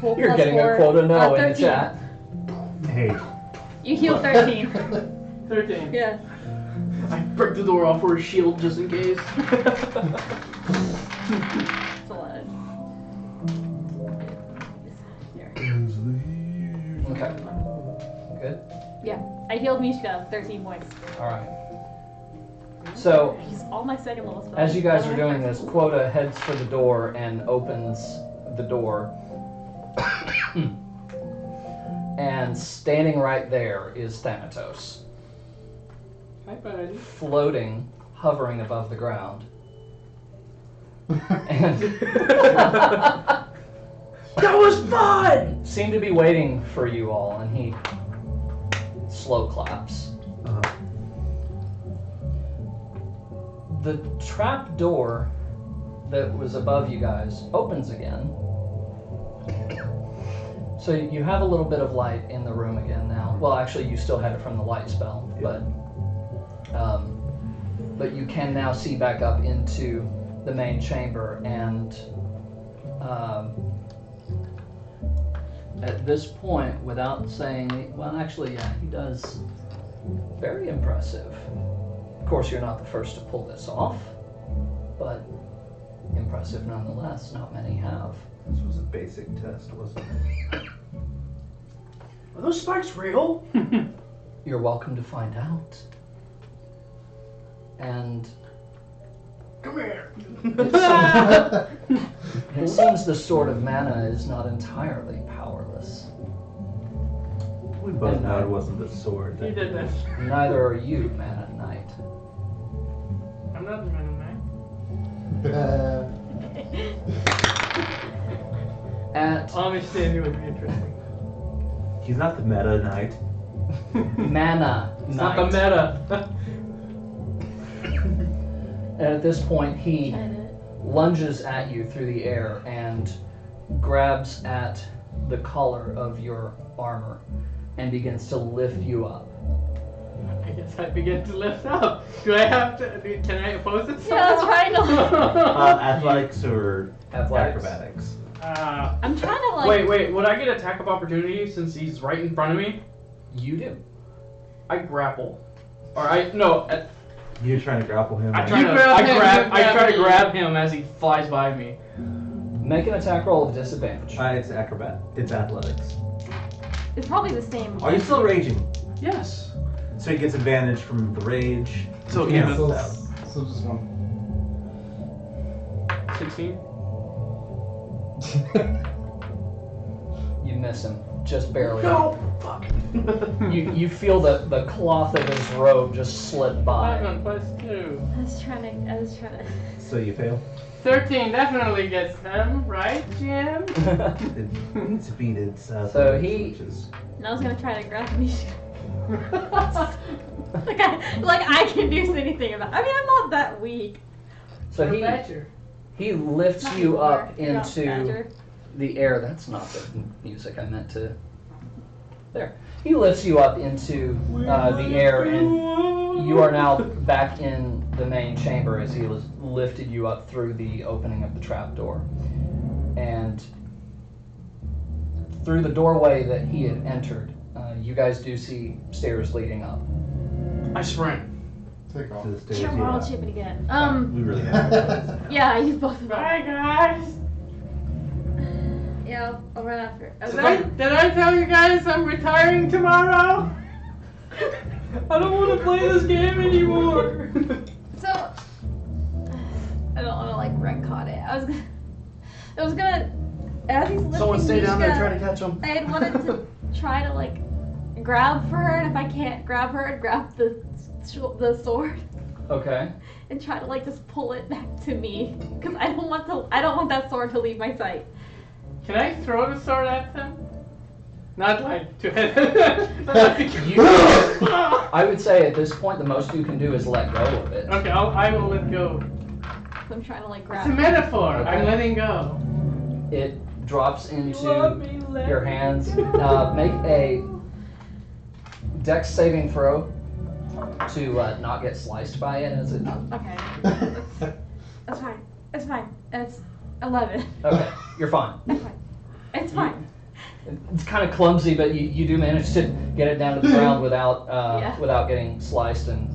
4 You're plus getting 4, a quota no in the 13. chat. Hey, You heal 13. 13. Yeah. I break the door off for a shield just in case. That's a lot. Here. Okay. Good. Yeah. I healed Mishka 13 points. All right. So He's all my second level spells. as you guys are doing this, Quota heads for the door and opens the door. And standing right there is Thanatos, Hi, buddy. floating, hovering above the ground. And That was fun. seemed to be waiting for you all, and he slow claps. The trap door that was above you guys opens again. So you have a little bit of light in the room again now. Well, actually, you still had it from the light spell, but you can now see back up into the main chamber, and at this point, without saying, well, actually, yeah, he does. Very impressive. Of course, you're not the first to pull this off, but impressive nonetheless. Not many have. this was a basic test, wasn't it? Are those spikes real? You're welcome to find out. And Come here. it seems the Sword of Mana is not entirely powerless. We both And know I- it wasn't the sword. He did this. Neither are you, Mana Knight. I'm not the man At Honestly, it would be interesting. He's not the meta knight. Mana It's Knight. not the meta. And at this point, he lunges at you through the air and grabs at the collar of your armor and begins to lift you up. I guess I begin to lift up. Do I have to? Can I oppose it? Yeah, that's right. Athletics or Athletics. acrobatics? I'm trying to like. Wait. Would I get attack of opportunity since he's right in front of me? You do. I grapple. Or I no. You're trying to grapple him. I right? try You to. grab I him, grab. you I try grab to me. grab him as he flies by me. Make an attack roll of disadvantage. It's acrobat. It's athletics. It's probably the same. Are you still raging? Yes. So he gets advantage from the rage. So Yeah. even So, out. so just one. 16. You miss him, just barely. No. Fuck. You feel the cloth of his robe just slip by. 5 +2. I was trying to. So you fail. 13 definitely gets him, right, Jim? It needs to beat its So he- which is And I was gonna try to grab me. like I can do anything about. I mean, I'm not that weak. So he lifts Not you anymore. up You're not into badger. the air. That's not the music I meant to. There. He lifts you up into the air, and you are now back in the main chamber as he was lifted you up through the opening of the trapdoor. And through the doorway that he had entered, you guys do see stairs leading up. I sprint. Take off. to the stairs. Sure, I'll Yeah. chip it again. We really have. Yeah, I use both of them. Bye, guys. Yeah, I'll run after. Did I tell you guys I'm retiring tomorrow? I don't want to play this game anymore. So I don't want to like retcon it. I was gonna as he's lifting Someone stay down there and Mishka, try to catch him. I had wanted to try to like grab for her, and if I can't grab her, I'd grab the sword Okay. and try to like just pull it back to me because I don't want that sword to leave my sight. Can I throw the sword at them? Not like to hit. You, I would say at this point, the most you can do is let go of it. Okay, I will let go. So I'm trying to like It's grab a metaphor. Okay. I'm letting go. It drops into Let your me hands. go. Make a dex saving throw to not get sliced by it. As it Okay. That's fine. It's fine. It's 11. okay, you're fine. It's fine. It's fine. It's kind of clumsy, but you do manage to get it down to the ground without Yeah. without getting sliced, and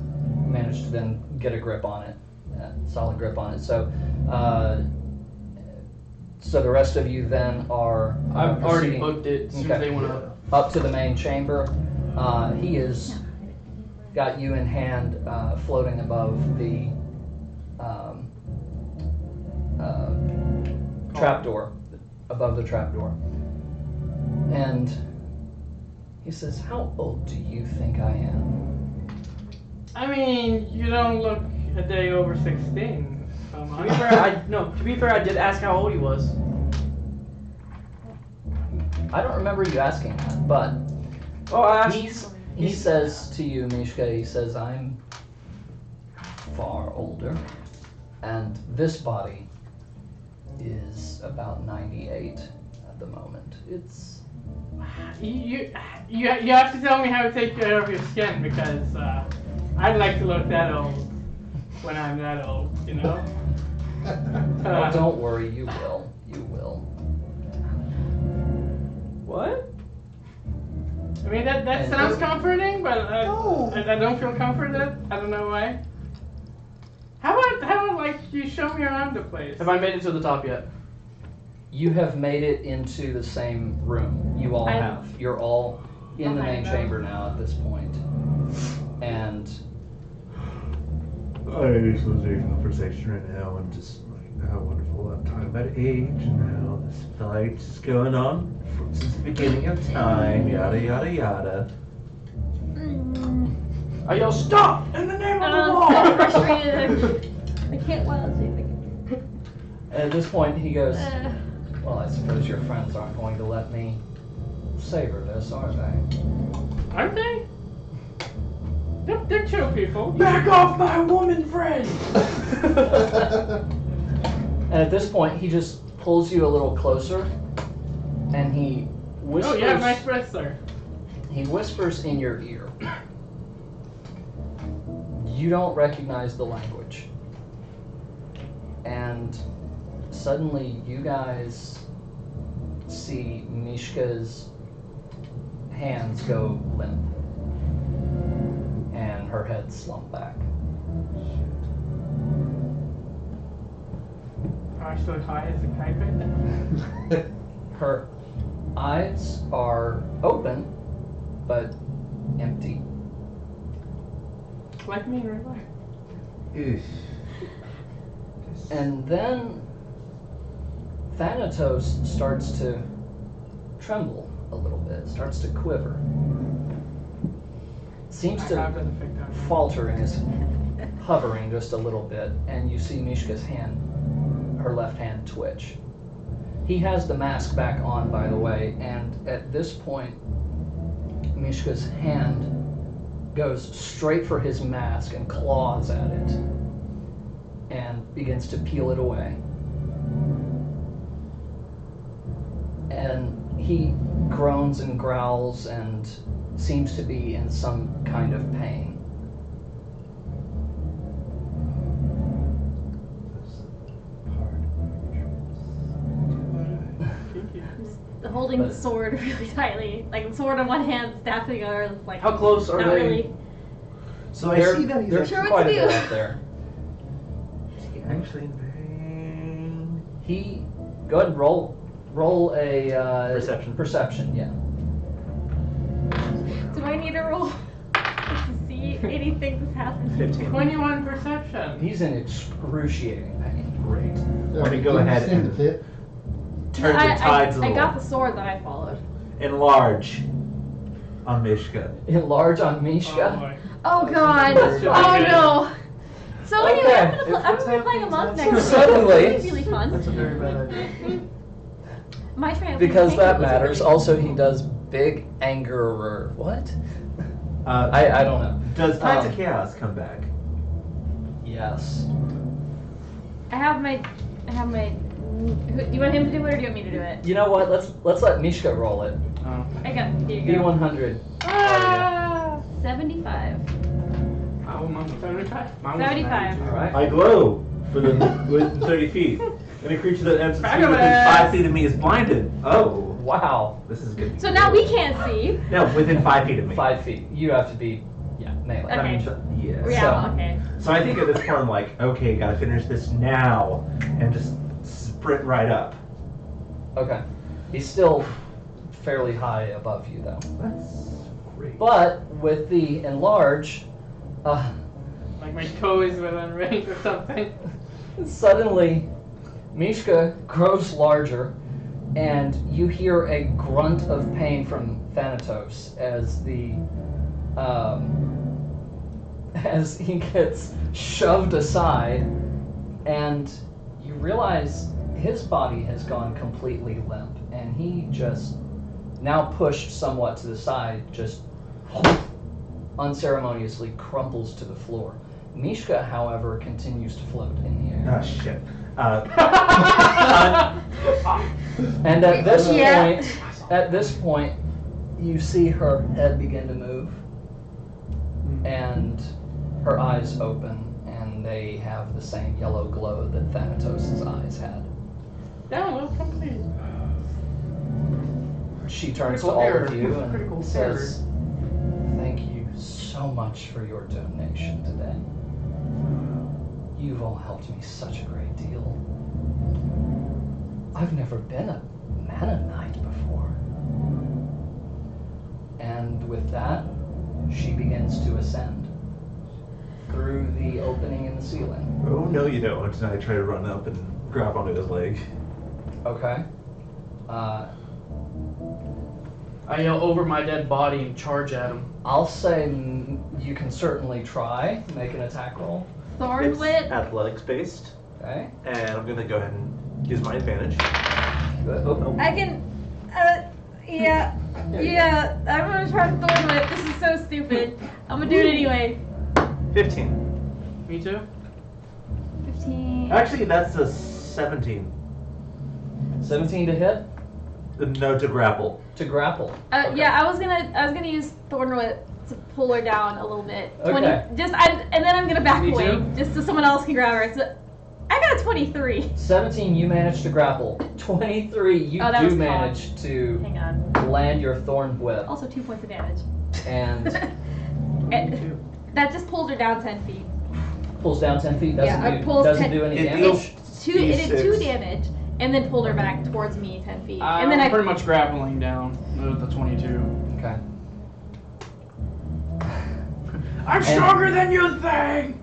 manage to then get a grip on it, solid grip on it. So, so the rest of you then are I've already proceeding booked it as soon as Okay. they went up. up to the main chamber. He is got you in hand, floating above the trapdoor, above the trapdoor. And he says, "How old do you think I am?" I mean, you don't look a day over 16. To be fair, to be fair, I did ask how old he was. I don't remember you asking that, but Oh, I asked. he says to you, Mishka, he says, "I'm far older, and this body is about 98 at the moment. It's You have to tell me how to take care of your skin because I'd like to look that old when I'm that old, you know? oh, don't worry, you will. You will." What? I mean, that And- sounds comforting, but I don't feel comforted. I don't know why. How about like you show me around the place? Have I made it to the top yet? You have made it into the same room. You all I- have. You're all in the main Behind them. chamber now at this point. And I just was reading the perception right now and just like how wonderful I'm talking about age and how this fight is going on since the beginning of time, yada yada yada. I yell, stop! In the name of the I'm law! so frustrated. I can't wild shape. at this point he goes, well, I suppose your friends aren't going to let me savor this, are they? Aren't they? They're chill people. Back off my woman friend! And at this point he just pulls you a little closer and he whispers, Oh yeah, vice versa. he whispers in your ear. You don't recognize the language. And suddenly you guys see Mishka's hands go limp. And her head slump back. Are I still high as a kite right now? Her eyes are open, but empty. Like me in real life. Eesh. And then Thanatos starts to tremble a little bit, starts to quiver. Seems I to have an effect on me. falter and is hovering just a little bit, and you see Mishka's hand, her left hand, twitch. He has the mask back on, by the way, and at this point, Mishka's hand goes straight for his mask and claws at it, and begins to peel it away. And he groans and growls and seems to be in some kind of pain. Holding the But- sword really tightly, like the sword in one hand, staff in the other. It's like How close are not they? really. So I They're, see that he's they're actually, quite a Sure, bit it's up there. actually in pain. He go ahead and roll a Perception. Perception, yeah. Do I need to roll to see anything that's happening? 15. 21 perception. He's in excruciating pain. Great. Yeah, Want to go you ahead understand and the pit? turn the tides a I little. got the sword that I followed. Enlarge on Mishka. Enlarge on Oh Mishka. boy. Oh god! That's Oh really good. no! So anyway, Okay. I'm gonna be playing a month next week. Suddenly- It's gonna be really fun. That's a very bad idea. My train Because that matters. Also, he does big angerer. What? I don't know. Does Tides of Chaos come back? Yes. I have my. Do you want him to do it or do you want me to do it? You know what? Let's let Mishka roll it. Oh. I got. Here you go. B100. Ah! 75. I'm on 75. Mine was 75. 92. All right. I glow for the within 30 feet. And a creature that enters within Fabulous. 5 feet of me is blinded. Oh, Wow. this is good. So now we can't see. No, within 5 feet of me. 5 feet. You have to be, yeah, melee. Okay. Yes. Yeah. So- Okay. So I think at this point I'm like, okay, gotta finish this now, and just sprint right up. Okay. He's still fairly high above you, though. That's great. But with the enlarge, Like my toe is within range or something. suddenly Mishka grows larger, and you hear a grunt of pain from Thanatos as as he gets shoved aside, and you realize his body has gone completely limp, and he just, now pushed somewhat to the side, just unceremoniously crumples to the floor. Mishka, however, continues to float in the air. Oh shit. And at this Yeah. point, you see her head begin to move, and her eyes open, and they have the same yellow glow that Thanatos' eyes had. Yeah, well, complete. She turns to Critical all error. of you and Critical says, "Thank you so much for your donation today. You've all helped me such a great deal. I've never been a Mennonite before. And with that, she begins to ascend through the opening in the ceiling. Oh no, you don't. And I try to run up and grab onto his leg. Okay. I yell over my dead body and charge at him. I'll say you can certainly try. Make an attack roll. Thorn It's whip. athletics based, Okay. and I'm gonna go ahead and use my advantage. Good. Oh, I can. Yeah. Yeah. I'm gonna try to thorn whip. This is so stupid. I'm gonna do it anyway. 15. Me too? 15. Actually, that's a 17. 17 to hit. No, to grapple. To grapple. Okay. Yeah, I was gonna use thorn whip to pull her down a little bit. 20. Okay. And then I'm gonna back Me away too. just so someone else can grab her. So I got a 23. 17, you manage to grapple. 23, you Oh, that was do cocked. manage to Hang on. land your thorn whip. Also 2 points of damage. And And that just pulls her down 10 feet. pulls down 10 feet. Doesn't, Yeah, it do, pulls doesn't 10 do any It damage. deals It did 2 D6. damage, and then pulled her back towards me 10 feet. I'm And then I pretty much grappling down with the 22. Okay. I'm stronger than you think!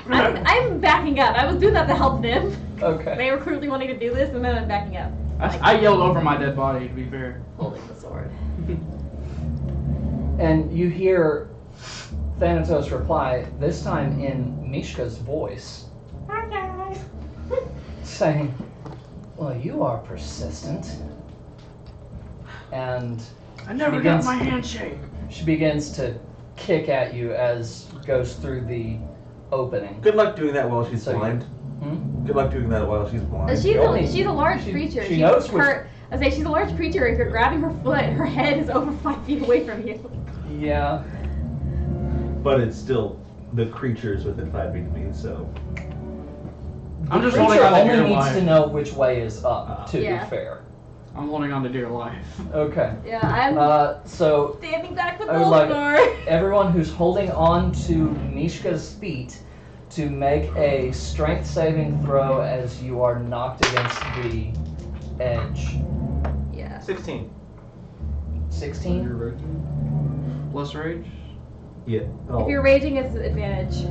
I'm backing up. I was doing that to help them. Okay. They were clearly wanting to do this, and then I'm backing up. I yelled over my dead body, to be fair. Holding the sword. And you hear Thanatos reply, this time in Mishka's voice, Hi guys. saying, well, you are persistent. And I never begins- got my handshake. she begins to kick at you as goes through the opening. Good luck doing that while she's So you- blind. Hmm? Good luck doing that while she's blind. She's a large she- creature. she She's knows which- I say she's a large creature. If you're grabbing her foot, her head is over 5 feet away from you. Yeah. But it's still the creatures within 5 feet of me, so. I'm just The holding creature on to only dear needs life. to know which way is up, to Yeah. be fair. I'm holding on to dear life. Okay. Yeah, I'm So standing back with I would like Voldemort. everyone who's holding on to Mishka's feet to make a strength saving throw as you are knocked against the edge. Yeah. 16. 16? Plus rage? Yeah. Oh, If you're raging, it's advantage.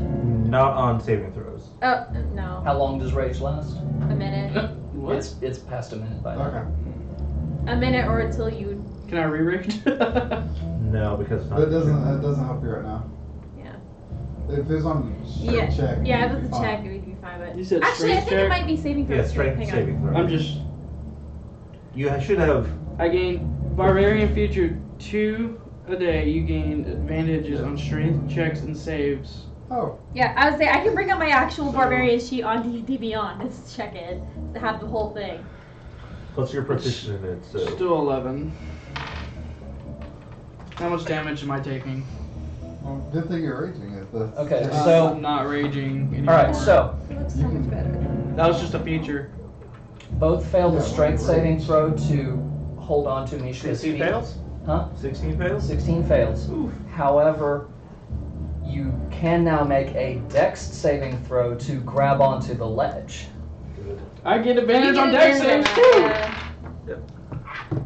not on saving throws. Oh, no. How long does rage last? A minute. What? It's past a minute by now. Okay. A minute or until you. Can I re-rage? No, because it's not. But it doesn't help you right now. Yeah. If it's on Yeah. check. Yeah, if you'd it's be a fine. check, we'd be fine. But You said actually, I strength think it check? might be saving throws. Yeah, strength Hang on. saving throw. I'm just. You should have. I gain Barbarian feature 2 a day. You gain advantages on strength checks and saves. Oh, Yeah, I would say I can bring up my actual barbarian sheet on D&D Beyond. Let's check it to have the whole thing. Plus you're proficient in it, so. Still 11. How much damage am I taking? well, good thing you're raging it. That's, Okay, yeah. so- I'm not raging anymore. Alright, so It looks so much better. That was just a feature. both failed a Yeah, strength right. saving throw to hold on to Mishka's 16 feet. fails? Huh? 16 fails? 16 fails. Oof. However, you can now make a dex saving throw to grab onto the ledge. Good. I get advantage You on get dex advantage saves on too! that,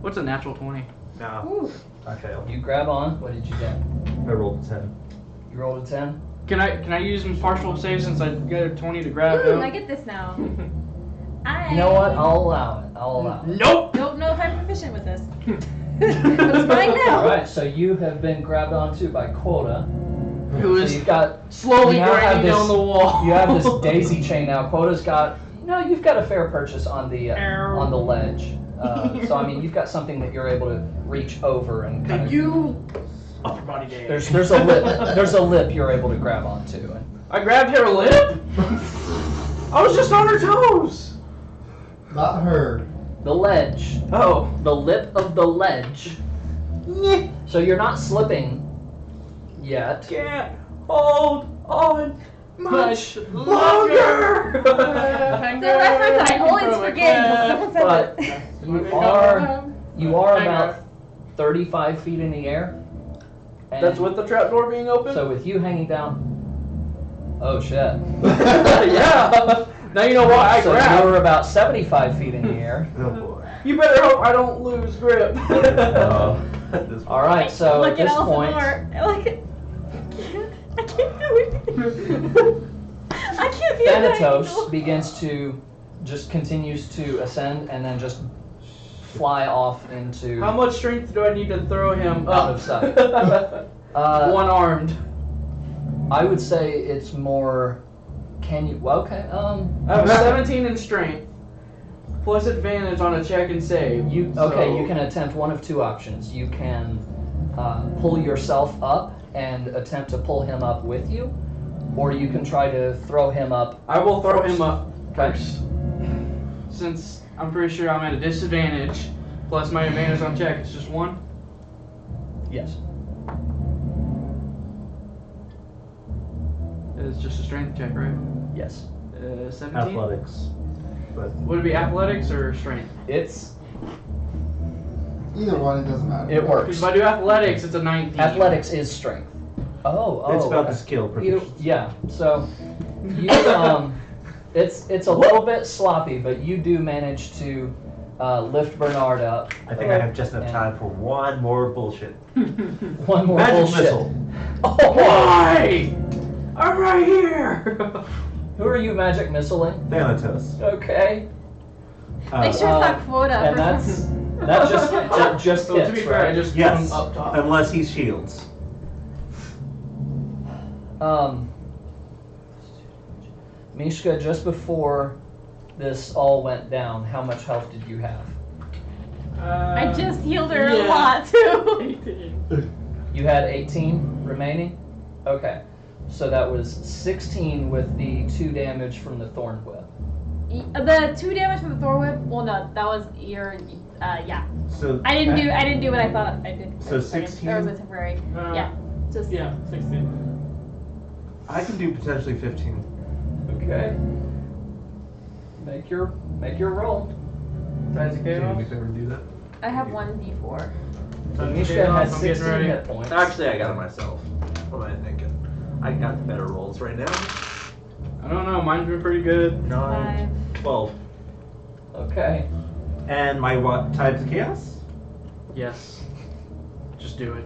What's a natural 20? yeah. No, Ooh. I failed. You grab on. What did you get? I rolled a 10. You rolled a 10? Can I use my partial save since I got a 20 to grab Ooh, him? I get this now. You know what? I'll allow it. I'll allow it. Nope! Don't know if I'm proficient with this. But it's mine now. Alright, so you have been grabbed onto by Quota. Who So is you've got slowly you now have grinding this- down the wall. You have this daisy chain now. Quota's got you've got a fair purchase on the ledge. So I mean, you've got something that you're able to reach over and kind of. You upper body day. There's a lip. There's a lip you're able to grab onto. And I grabbed her lip. I was just on her toes. Not her. the ledge, Oh. the lip of the ledge. So you're not slipping yet. Can't hold on much longer. So reference I always forget. Someone said But that. you are about 35 feet in the air. And That's with the trapdoor being open? So with you hanging down. Oh shit. Yeah. Now you know why I So grabbed. you're about 75 feet in the air. Oh boy. You better hope I don't lose grip. All right, so Look at this point, I can't do it. I can't be at that Thanatos angle. begins to just continues to ascend and then just fly off into How much strength do I need to throw him out up? of sight. One-armed. I would say it's more. Can you? Well, okay. I have 17 in strength, plus advantage on a check and save. You can attempt one of two options. You can pull yourself up and attempt to pull him up with you, or you can try to throw him up. I will throw him up Okay. first, since I'm pretty sure I'm at a disadvantage. Plus my advantage on check is just 1. Yes. It's just a strength check, right? Yes. 17. Athletics. But Would it be athletics or strength? It's Either one, it doesn't matter. it Because works. if I do athletics, it's a 19. Athletics is strength. Oh. it's about okay. the skill You, proficiency. yeah. So you it's a little bit sloppy, but you do manage to lift Bernard up. I think I have just enough And- time for one more bullshit. One more Magic bullshit. missile. Oh, Why? I'm right here. who are you magic missiling? Thanatos. Okay. Make sure it's not quota. And that just So to hits, be fair, I right? just put Yes, him up top. unless he shields. Mishka, just before this all went down, how much health did you have? I just healed her a yeah. lot too. You had 18 remaining? Okay. So that was 16 with the 2 damage from the thorn whip. The 2 damage from the Thor whip. Well, no, that was your. Yeah. So I didn't do what I thought I did. So for a second. 16? That was a temporary. Yeah. Just. Yeah, 16. I can do potentially 15. Okay. Make your roll. Tides of Do me a chaos. favor and do that. I have 1d4. So Okay, Mishka I'm has getting 16 ready. hit points. Actually, I got it myself. What am I thinking? I got the better rolls right now. I don't know. Mine's been pretty good. 9, 12. Okay. And my what? Tides of Chaos? Yes. Just do it.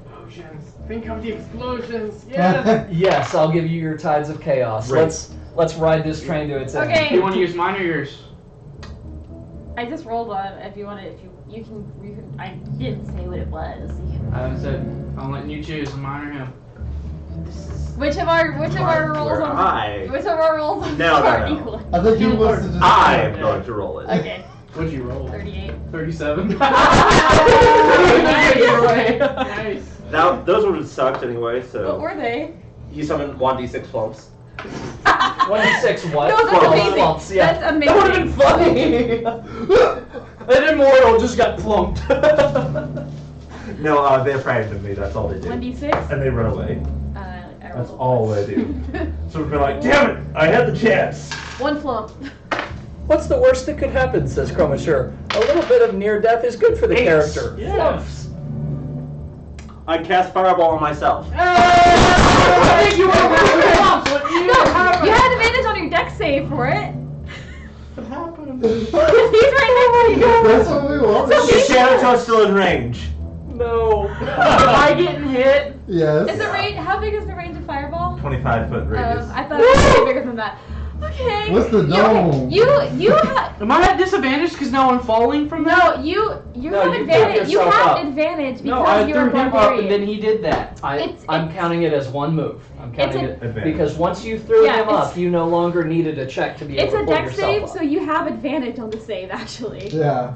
Explosions. Think of the explosions. Yes. Yes, I'll give you your tides of chaos. Right. Let's ride this train to its end. Okay. Do you want to use mine or yours? I just rolled one. If you want to, you can. I didn't say what it was. I haven't said. I'm letting you choose mine or him. Which of our rolls on which of our rolls on No, no, are no. equal? I think he wants to just. I'm going to roll it. Okay. What'd you roll? 38. 37. Nice. Now, those would have sucked anyway, What so. were they? You summon 1d6 flumps. 1d6 what? No, that's amazing. Flumps, yeah. That's amazing. That would have been funny. An immortal just got plumped. No, they're frightened of me. That's all they do. 1d6? And they run away. I That's rolled all they do. So we've been like, damn it! I had the chance. one flump. What's the worst that could happen, says Chromature. A little bit of near death is good for the 8. character. Yeah. Flumps. I cast Fireball on myself. I think you were flumps. What No, you had advantage on your deck save for it. What happened? He's right next to you. That's what we want. So Is Shanatos still in range? No. Am I getting hit? Yes. Is the range? How big is the range of fireball? 25-foot radius. I thought it was bigger than that. Okay. What's the dome? You have. Am I at disadvantage because now I'm falling from that? No, you No, have you picked advantage. You yourself have up. advantage because No, I you're threw a him up barbarian. and then he did that. I'm counting it as one move. I'm counting It's it Advantage. because once you threw Yeah, him up, it's- you no longer needed a check to be It's able a to pull deck yourself save, up. so you have advantage on the save actually. Yeah.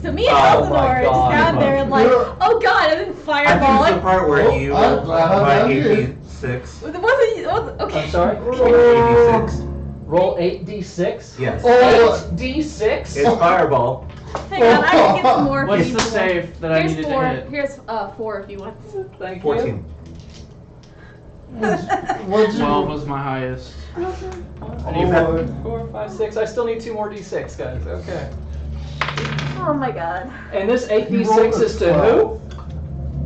So me and Oh my Elsinore just God. down there like, Yeah. oh god, and then I think fireball. it's the part where Oh, you I'm rolled glad I'm my not here. 86. Okay. I'm sorry? 86. Roll 8d6? Yes. Oh. 8d6? It's Fireball. Hang on, I can get some more. What's for you the for- save that I Here's needed 4. to hit? Here's 4 if you want. Thank 14. What'd you? 12 was my highest. you. You've had- 4, 5, 6. I still need 2 more d6, guys. Okay. Oh my god. And this You rolled 8d6 a is to who?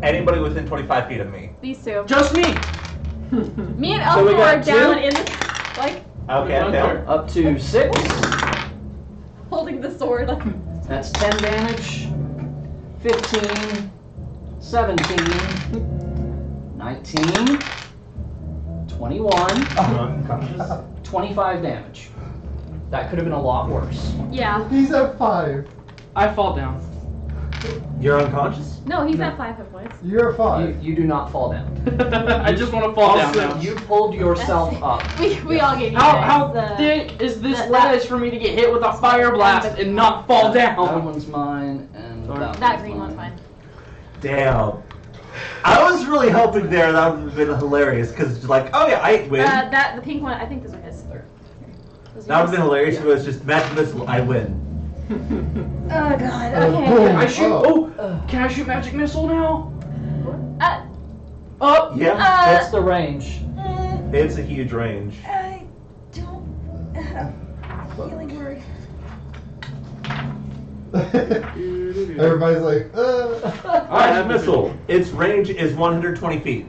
Anybody within 25 feet of me. These two. Just me. Me and So we Elsinore got are down two? in the like. Okay, I'm down. Up to 6. holding the sword. Like, That's 10 damage. 15, 17, 19, 21, You're unconscious. 25 damage. That could have been a lot worse. yeah. He's at 5. I fall down. You're unconscious? No, he's at 5 hit points. You're at 5. You do not fall down. I just want to fall down Also, now. you pulled yourself up. We all gave you How the- thick is this that- ledge for me to get hit with a fire blast and not fall That down? one's mine, and Sorry. That green one's fine. Damn. I was really hoping there that would have been hilarious because it's like, oh yeah, I win. The pink one, I think this one is. There. Those That would have yours? been hilarious if it was just magic missile, I win. Oh god, okay. boom. I shoot. Oh. Oh, can I shoot magic missile now? Uh, Oh, Yeah, It's the range. it's a huge range. I don't have healing word. Everybody's like, Magic missile. Its range is 120 feet.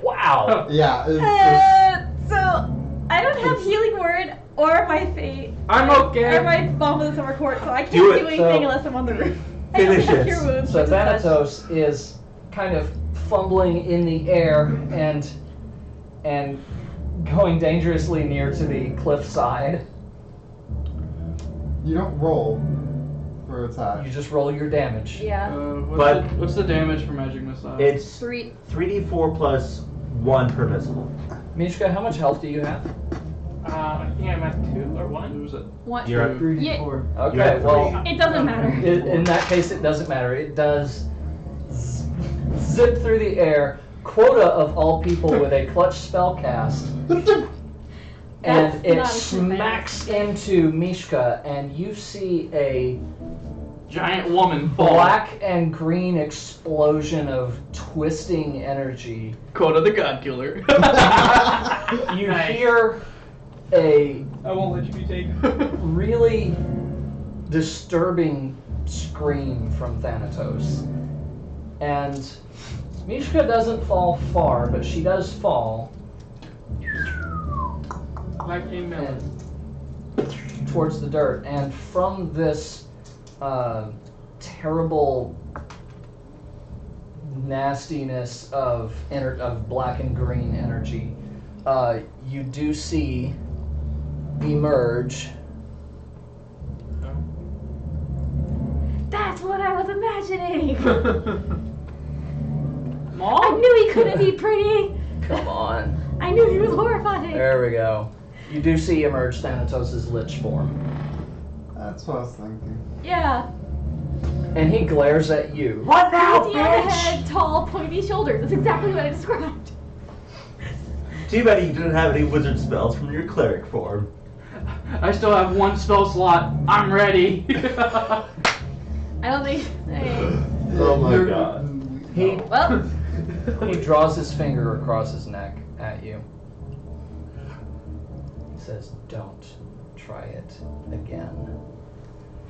Wow. Yeah. So I don't have healing word or my fate. I'm okay. Or my bomb of the summer court, so I can't Do do, it. anything So- unless I'm on the roof. Finish I don't have it. cure wounds, So which is bad. Thanatos is kind of fumbling in the air and going dangerously near to the cliffside. You don't roll for attack. You just roll your damage. Yeah. What's the damage for magic missile? It's 3. 3d4 plus 1 per missile. Mishka, how much health do you have? I think I'm at 2 or 1. Was it? 1. You're at 3d4. Okay, have well, It doesn't matter. in that case, it doesn't matter. It does zip through the air. Quota of all people with a clutch spell cast, and That's it not a true smacks into Mishka, and you see a Giant woman fall. black and green explosion of twisting energy. Coda the God Killer. You Nice. hear a I won't let you be taken. really disturbing scream from Thanatos. And Mishka doesn't fall far, but she does fall Like a melon. and towards the dirt. And from this terrible nastiness of black and green energy, you do see emerge That's what I was imagining. I Mom? knew he couldn't be pretty. Come on. I knew he was horrifying. There we go. You do see emerge Thanatos' lich form. That's what I was thinking. Yeah. And he glares at you. What now, Pointy on the head, tall, pointy shoulders. That's exactly what I described. Too bad you didn't have any wizard spells from your cleric form. I still have one spell slot. I'm ready. I don't think. Oh my god. He Well, he draws his finger across his neck at you. He says, "Don't try it again."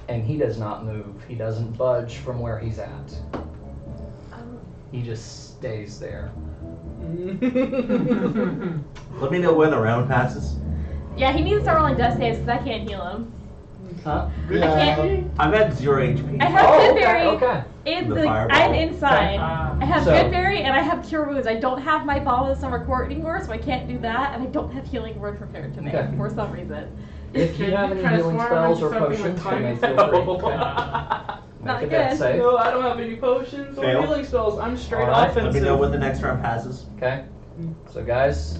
And he does not move. He doesn't budge from where he's at. He just stays there. Let me know when a round passes. yeah, he needs to start rolling death saves because I can't heal him. Huh? Yeah. I'm at 0 HP. I have Oh, Goodberry okay. in The the. fireball. I'm inside. I have So- Goodberry and I have Cure Wounds. I don't have my Bomb of the Summer Court anymore, so I can't do that, and I don't have Healing Word prepared to make Okay. for some reason. If you Can have you any healing transform spells or into something potions, with you may time? feel free. Okay. Not Make a death good. save. No, I don't have any potions or Fail. healing spells. I'm straight Alright, offensive. Let me know when the next round passes. Okay. So guys,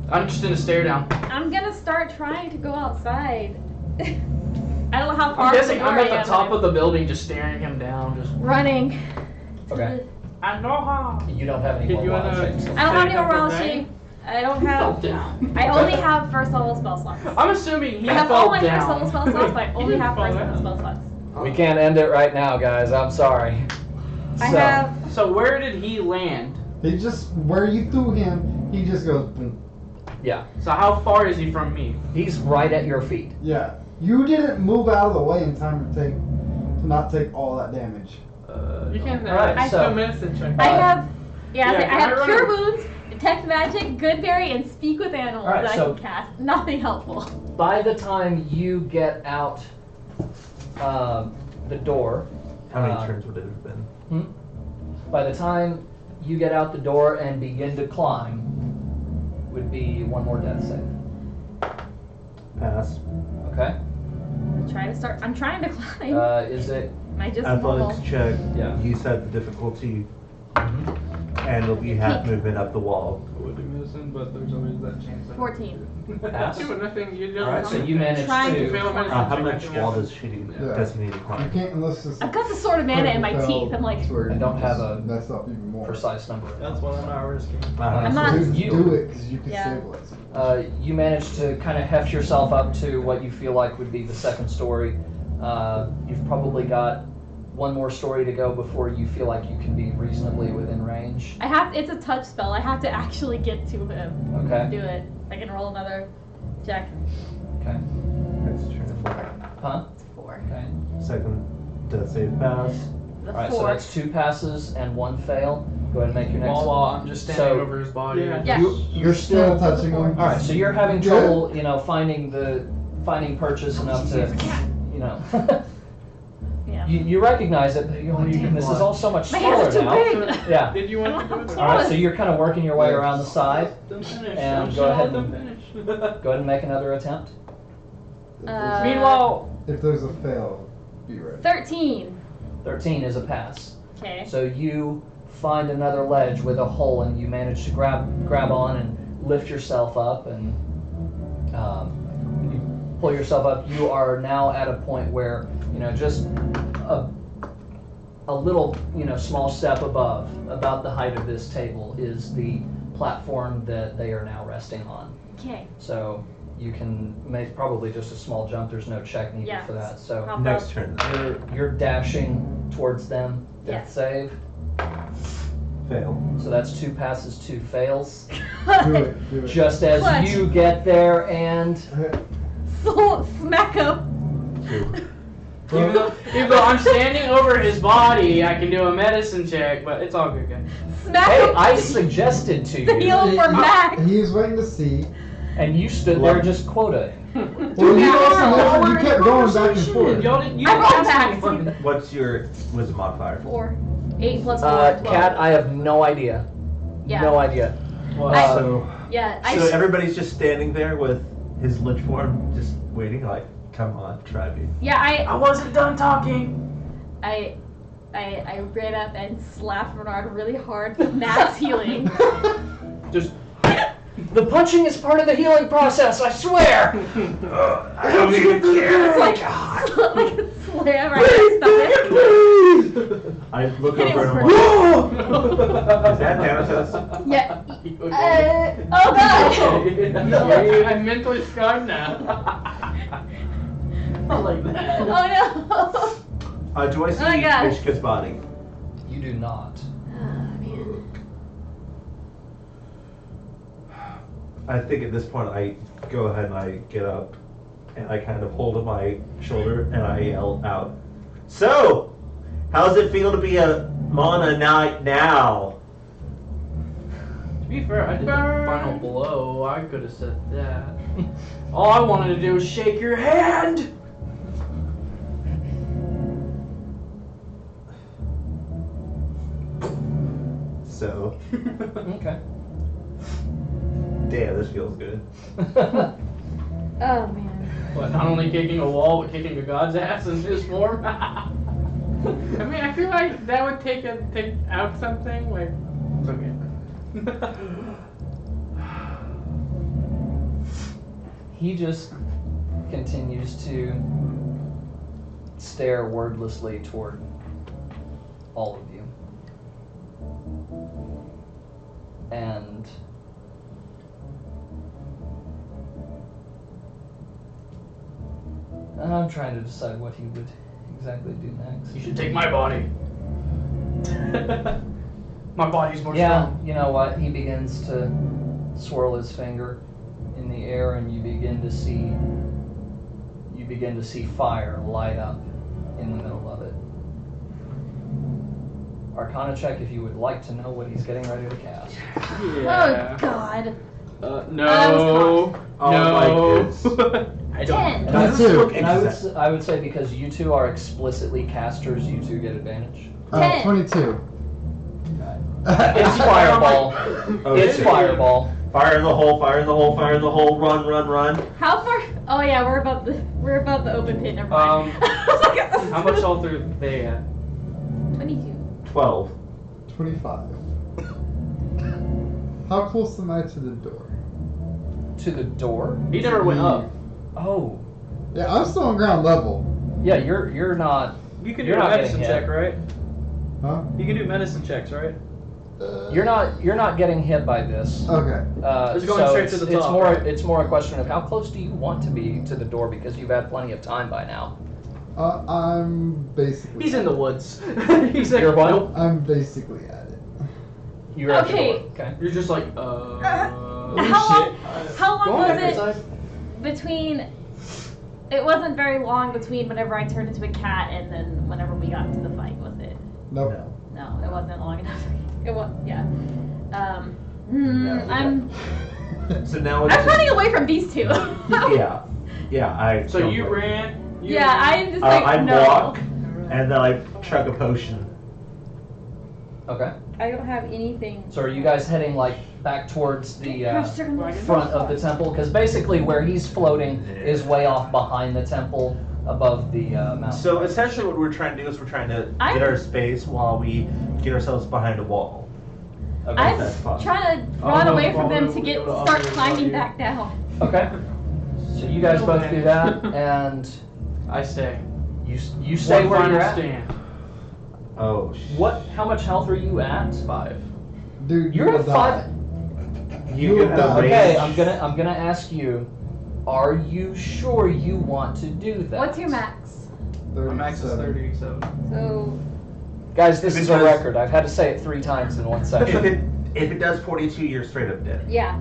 I'm just in a stare down. I'm gonna start trying to go outside. I don't know how far I'm guessing from I'm where at I the am, top but of the building just staring him down. Just running. okay. Aloha! You don't have any Did more you wild wanna- shapes. I don't have any Save them morale for sheet. I don't fell have. down. I only have first level spell slots. I'm assuming he I have fell all my down. first level spell slots, but I only didn't have fall first level down. spell slots. We can't end it right now, guys. I'm sorry. I So, have. So where did he land? He just, where you threw him, he just goes, boom. Yeah, So how far is he from me? he's right at your feet. Yeah. You didn't move out of the way in time to not take all that damage. You can Alright, I- so do a medicine check. I have. Yeah, Yeah, I can I have run Cure a- Wounds, Detect Magic, Goodberry, and Speak with Animals Alright, that so- I can cast. Nothing helpful. by the time you get out the door. How many turns would it have been? By the time you get out the door and begin to climb, would be one more death save. Pass. Okay. I'm trying to climb. Is it? Am I just Athletics normal? check. Yeah. You set the difficulty, and it'll be half movement up the wall. I would be missing, but there's always that chance. 14. Pass. Yeah, but nothing. You don't. Alright, so you managed Trying to. fail a medicine How check, much nothing wall happens. does she Yeah. designated You climb? can't unless it's. I've got the sword of mana in my critical teeth. I'm like, fail, where I you don't have just a mess up even more. Precise number. That's what I'm not risking. I'm not- Just You- do it because you can Yeah. stabilize it. You managed to kind of heft yourself up to what you feel like would be the second story. You've probably got one more story to go before you feel like you can be reasonably within range. it's a touch spell. I have to actually get to him. Okay. Do it. I can roll another check. Okay. Next turn. Huh? It's 4. Okay. Second death save pass. The All right. 4. So that's 2 passes and 1 fail. Go ahead and make your next. While I'm just standing So- over his body. Yeah. Yeah. You're still. touching him. All right. So you're having Good. trouble, finding purchase enough to, Yeah. you recognize it, but this is all so much My hands smaller are too now. big. Yeah. Did you want to do it? All right. So you're kind of working your way around the side. Don't finish. And Don't go ahead let and- them finish. Go ahead and make another attempt. Meanwhile, If there's a fail, be ready. 13. 13 is a pass. Okay. So you find another ledge with a hole, and you manage to grab on and lift yourself up, and you pull yourself up. You are now at a point where just a little small step above, about the height of this table, is the platform that they are now resting on. Okay. So you can make probably just a small jump. There's no check needed Yeah. for that. So Hop Next up. turn. you're dashing towards them. Death Yes. save. Fail. So that's 2 passes, 2 fails. Do it. Do it. Just as Clutch. you get there and Smack him. 2. Even though I'm standing over his body, I can do a medicine check, but it's all good, guys. Smack hey, him. I suggested to you, Heal for Max. He was waiting to see. and you stood there just quoting. Well, you Yeah. also you kept going back and forth. Y'all didn't, you I didn't rolled ask back. anything. What's your wisdom modifier? 4. 8 plus 4. 12. Kat, I have no idea. Yeah. No idea. I- So, Yeah. so everybody's just standing there with his lich form, just waiting. Like, come on, try me. Yeah. I wasn't done talking. I ran up and slapped Bernard really hard for Max healing. Just. The punching is part of the healing process, I swear! I don't even care. It's like like a slam right in his stomach. I look And it over and was I'm like, is that Thanatos? Yeah. Oh god. Yeah, I'm mentally scarred now. I like that. Oh no. Do I see Oh my gosh. Ishka's body? You do not. Oh man. I think at this point I go ahead and I get up and I kind of hold my shoulder and I yell out, "So, how's it feel to be a Mana Knight now?" To be fair, I did the final blow. I could have said that. All I wanted to do was shake your hand. So, Okay. damn, this feels good. Oh man. But not only kicking a wall, but kicking a god's ass in his form. I mean, I feel like that would take out something. Like, it's okay. He just continues to stare wordlessly toward all of you. And I'm trying to decide what he would exactly do next. You should take my body. My body's more Yeah, strong. you know what? He begins to swirl his finger in the air, and you begin to see fire light up in the middle of it. Arcana check if you would like to know what he's getting ready to cast. Oh god. No. Oh no. my goodness. I don't. 10. Does this 22. look And I would, exact? I would say because you two are explicitly casters, you two get advantage. 10. 22. It's fireball. Oh, It's shit. fireball. Fire in the hole, fire in the hole, fire in the hole, run, run, run. How far? Oh yeah, we're above the open pit. Never mind. I was like, How much health are they at? 22. 12. 25. How close am I to the door? To the door? He never went up. Oh. Yeah, I'm still on ground level. Yeah, you're not. You can do You're a not medicine getting hit. check, right? Huh? You can do medicine checks, right? You're not getting hit by this. Okay. It's going straight to the it's top, more right? it's more a question of how close do you want to be to the door because you've had plenty of time by now. I'm basically. He's in the woods. He's like, You're what? nope. I'm basically at it. You're at the Okay. door. Okay. You're just like, How long Go on, was back it inside. between? It wasn't very long between whenever I turned into a cat and then whenever we got to the fight, was it? Nope. No, it wasn't long enough. It was, yeah. No, I'm So now it's I'm running away from these two. Yeah. Yeah, I. So you ran. You Yeah, I'm just I like no. walk, and then I chug a potion. Okay. I don't have anything. So are you guys heading like back towards the Gosh, they're gonna be front so of the far. temple? Because basically where he's floating is way off behind the temple, above the mountain. So essentially, what we're trying to do is we're trying to I- get our space while we get ourselves behind a wall. Okay. I'm that's fine. trying to Oh, run no, away from follow them me, to get we'll go to start other climbing side back down. Okay. So you guys both do that, and I stay. you stay One where final you're at. stand. Oh, What? How much health are you at? 5. Dude, You're you will at 5. die. You will have die. Okay, range. I'm gonna ask you. Are you sure you want to do that? What's your max? My max is 37. 37. So Guys, this If it is a does- record. I've had to say it 3 times in one If session. it does 42, you're straight up dead. yeah.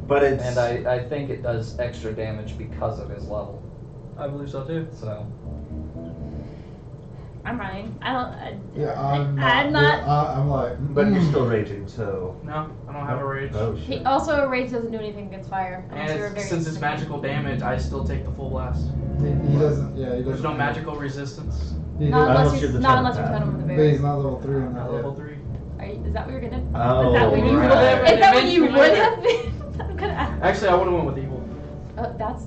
But it's And I think it does extra damage because of his level. I believe so too. So I'm running. I don't. Yeah, I'm not. I'm not. I'm like. but you're still raging, so. No, I don't have a rage. Oh He shit. also rage doesn't do anything against fire. unless And you're very since it's specific. magical damage, I still take the full blast. He doesn't. Yeah, he doesn't. There's no magical resistance. He Not doesn't. unless you're the not unless totem you're path. totem of the But he's bears. not level 3 on Not that level yet. 3. Is that what you're gonna? Oh, is that what you? right. Is that what you Eventually. would have been? I'm gonna ask. Actually, I would have went with eagle. That's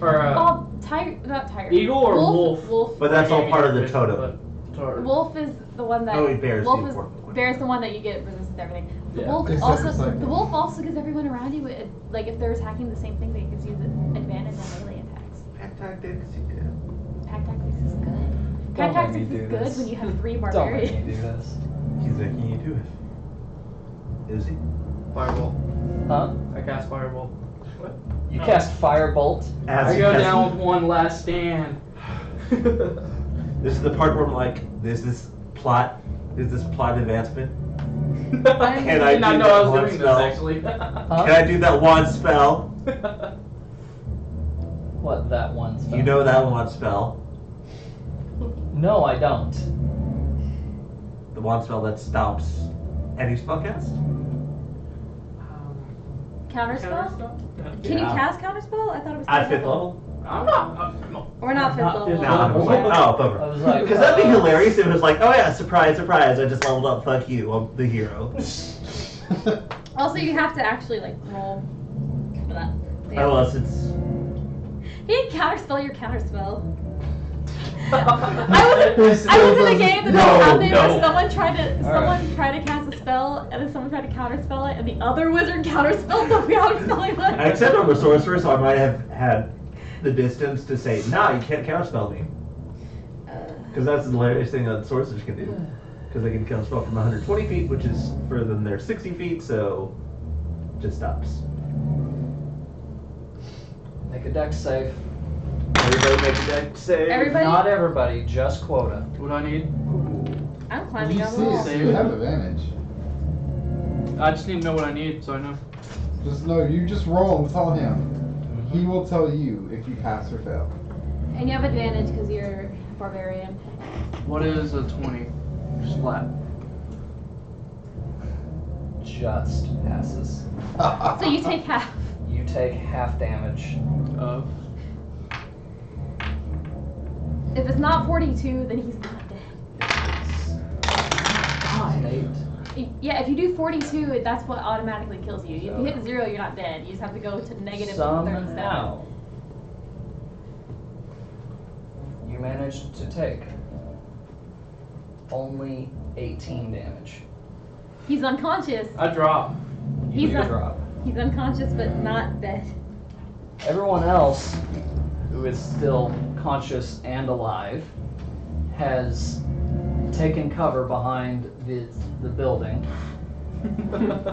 Or oh, tiger. Not tiger. eagle or wolf. Wolf. But that's all Yeah, part of the fish, totem. but tor- Wolf is the one that. Oh, he bears Wolf the is important one. bears the one that you get resistance to everything. The Yeah. wolf Except also recycling. the wolf also gives everyone around you like if they're attacking the same thing, they gives you the advantage on melee attacks. Pack tactics, yeah. Pack tactics is good. Don't Pack make tactics me is do good this. when you have 3 don't make barbarians. me do this. He's making you do it. Is he? Fireball. Huh? I cast fireball. You cast Firebolt. As I he go casts- down with one last stand. This is the part where I'm like, is this plot advancement? I Can I I did not do know that I was one doing spell? this actually. Huh? Can I do that one spell? What, that one spell? You know that one spell. No, I don't. The one spell that stops any spellcast? Counterspell? Can you Yeah. cast counterspell? I thought it was At third 5th level? I'm not. No. Or not 5th Not level. fifth No, I was like, oh, I bummer. was like, Because that'd be hilarious if it was like, oh yeah, surprise, surprise, I just leveled up, fuck you, I'm the hero. Also, you have to actually like roll for that. Unless it's. You can counterspell your counterspell. I was in a game that No, happened no. where someone tried to Alright. cast a spell and then someone tried to counterspell it and the other wizard counterspelled the counterspelling one. Except I'm a sorcerer, so I might have had the distance to say, nah, you can't counterspell me. Because that's the hilarious thing that sorcerers can do. Because they can counterspell from 120 feet, which is further than their 60 feet, so just stops. Make a dex save. Everybody make a deck save. Everybody- Not everybody, just quota. What do I need? I'm Did climbing you down the see wall. it? So you have advantage. I just need to know what I need, so I know. Just know, you just roll and tell him. He will tell you if you pass or fail. And you have advantage because you're barbarian. What is a 20? Just flat. Just passes. So you take half. You take half damage. Of. If it's not 42, then he's not dead. An 8. Yeah, if you do 42, that's what automatically kills you. If you hit 0, you're not dead. You just have to go to negative 37. Somehow, you managed to take only 18 damage. He's unconscious. I drop. You He's do not- drop. He's unconscious, but not dead. Everyone else who is still conscious and alive has taken cover behind the building,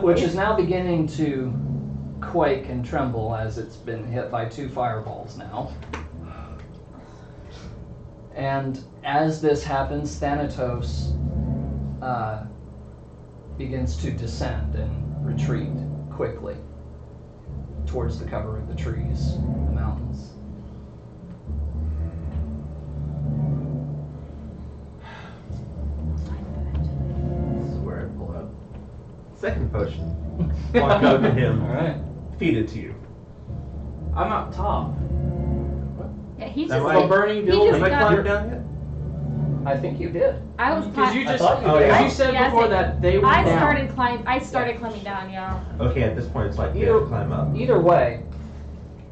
which is now beginning to quake and tremble as it's been hit by 2 fireballs now. And as this happens, Thanatos begins to descend and retreat quickly towards the cover of the trees, the mountains. This is where I pull out second potion. Walk up to him. All right. Feed it to you. I'm up top. Yeah, he's Am just I- A burning he building. just Have I got- climbed down yet? I think you did. I was Because you I just, thought you Oh, did. yeah. you said Yes, before that they were I down. started climbing down, yeah. Okay, at this point it's like you Either- have to climb up. Either way,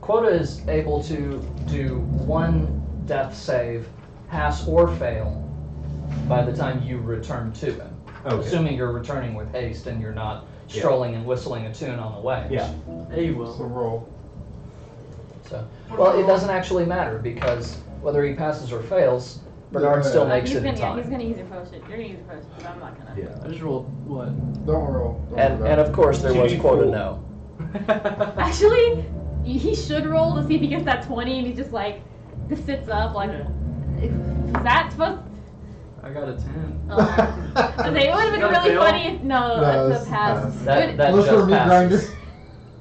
Quota is able to do 1 death save, pass or fail, by the time you return to him. Okay. Assuming you're returning with haste and you're not strolling and whistling a tune on the way. Yeah. Hey, So will. roll. So, well, it doesn't actually matter because whether he passes or fails, Bernard Yeah. still makes he's it in gonna, yeah, he's time. gonna use your potion. You're gonna use your potion, but I'm not gonna. Yeah. I just rolled what? Don't roll. Don't And roll. of course there was Gee, Quota cool. no. Actually, he should roll to see if he gets that 20, and he just just sits up like. Is that supposed? I got a 10. I say, it would have been Gotta really fail? funny if no, No, that's it's a pass. pass. That It- that Unless we're just meat grinder. passes.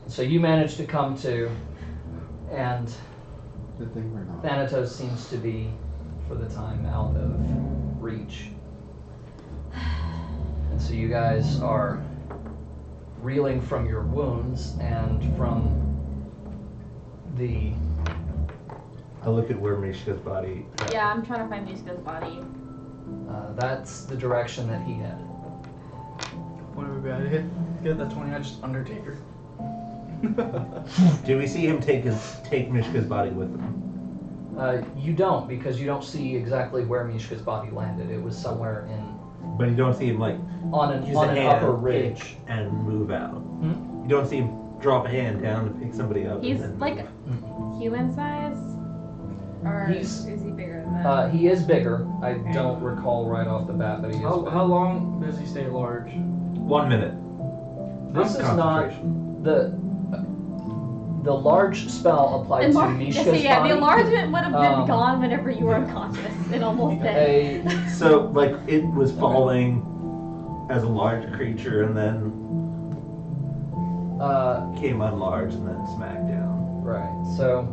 So you managed to come to, and Good thing we're not. Thanatos seems to be, for the time, out of reach. And so you guys are reeling from your wounds and from the. I look at where Mishka's body. Yeah, I'm trying to find Mishka's body. That's the direction that he headed. Whatever, I hit get that 20. I just Undertaker. Do we see him take Mishka's body with him? You don't, because you don't see exactly where Mishka's body landed. It was somewhere But you don't see him like on an use on a an hand, upper pick, ridge. and move out. Hmm? You don't see him drop a hand down to pick somebody up. He's and then like move. human size, or He's- is he bigger than that? He is bigger. I don't recall right off the bat, but he is bigger. How long does he stay large? 1 minute. This is not Concentration. the large spell applied to Mishka's Yes, yeah, body. the enlargement would have been Um, gone whenever you were unconscious and almost dead. So like it was falling as a large creature and then came unlarge and then smacked down. Right. So,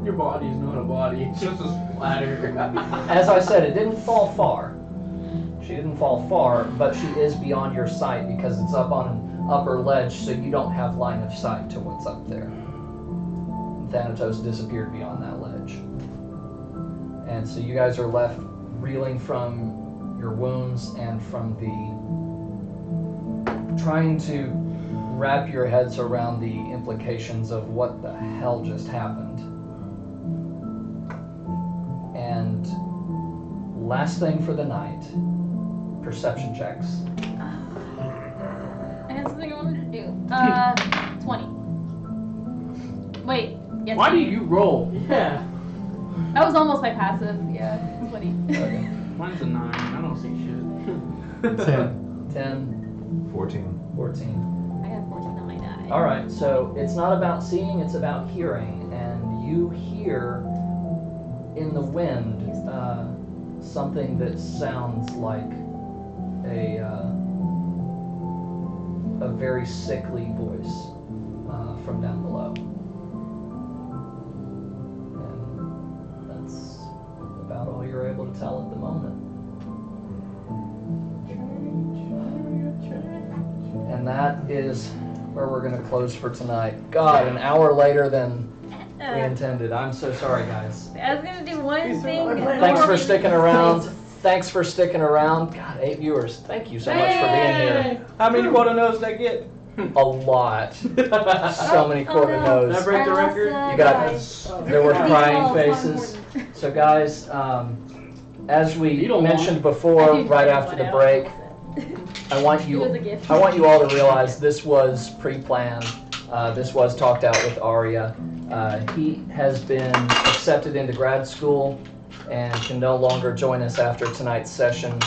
Your body's not a body. It's just a splatter. as I said, it didn't fall far. She didn't fall far, but she is beyond your sight because it's up on an upper ledge, so you don't have line of sight to what's up there. Thanatos disappeared beyond that ledge. And so you guys are left reeling from your wounds and from trying to wrap your heads around the implications of what the hell just happened. And last thing for the night, perception checks. I had something I wanted to do. 20. Wait. Yes. Why do 20. you roll? Yeah. That was almost my passive. Yeah, 20. Okay. Mine's a 9. I don't see shit. 10. 10, 14. 14. I got 14 on my die. All right, so it's not about seeing, it's about hearing. And you hear in the wind something that sounds like a very sickly voice from down below. And that's about all you're able to tell at the moment. And that is where we're gonna close for tonight. God, an hour later than we intended. I'm so sorry, guys. I was gonna do one thing. Thanks for sticking around. Thanks for sticking around. God, 8 viewers. Thank you so much for being here. How many quota no's did I get? A lot. So many quota Did I no's. break the record? You got. There were crying faces. So guys, as we mentioned before, right after the break, I want you all to realize this was pre-planned. This was talked out with Arya. He has been accepted into grad school and can no longer join us after tonight's session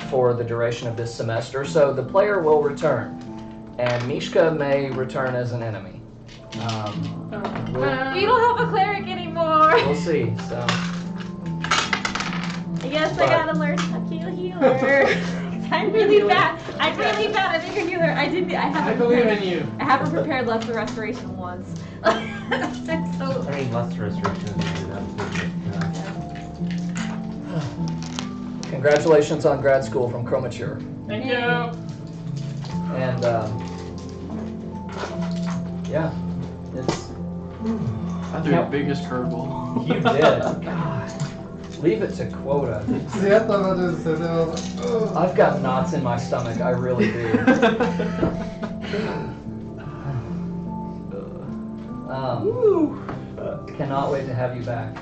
for the duration of this semester. So the player will return, and Mishka may return as an enemy. We don't have a cleric anymore. We'll see. So I guess I gotta learn how to healer. I'm really bad. I'm really bad at being a healer. I believe in you. I haven't prepared Lust of Restoration once. So I mean, Lust Restoration is congratulations on grad school from Chromature. Thank you. And yeah, it's. I threw the biggest curveball. You did. God. Leave it to quota. See, I thought I just said that. I was like, oh. I've got knots in my stomach. I really do. Cannot wait to have you back.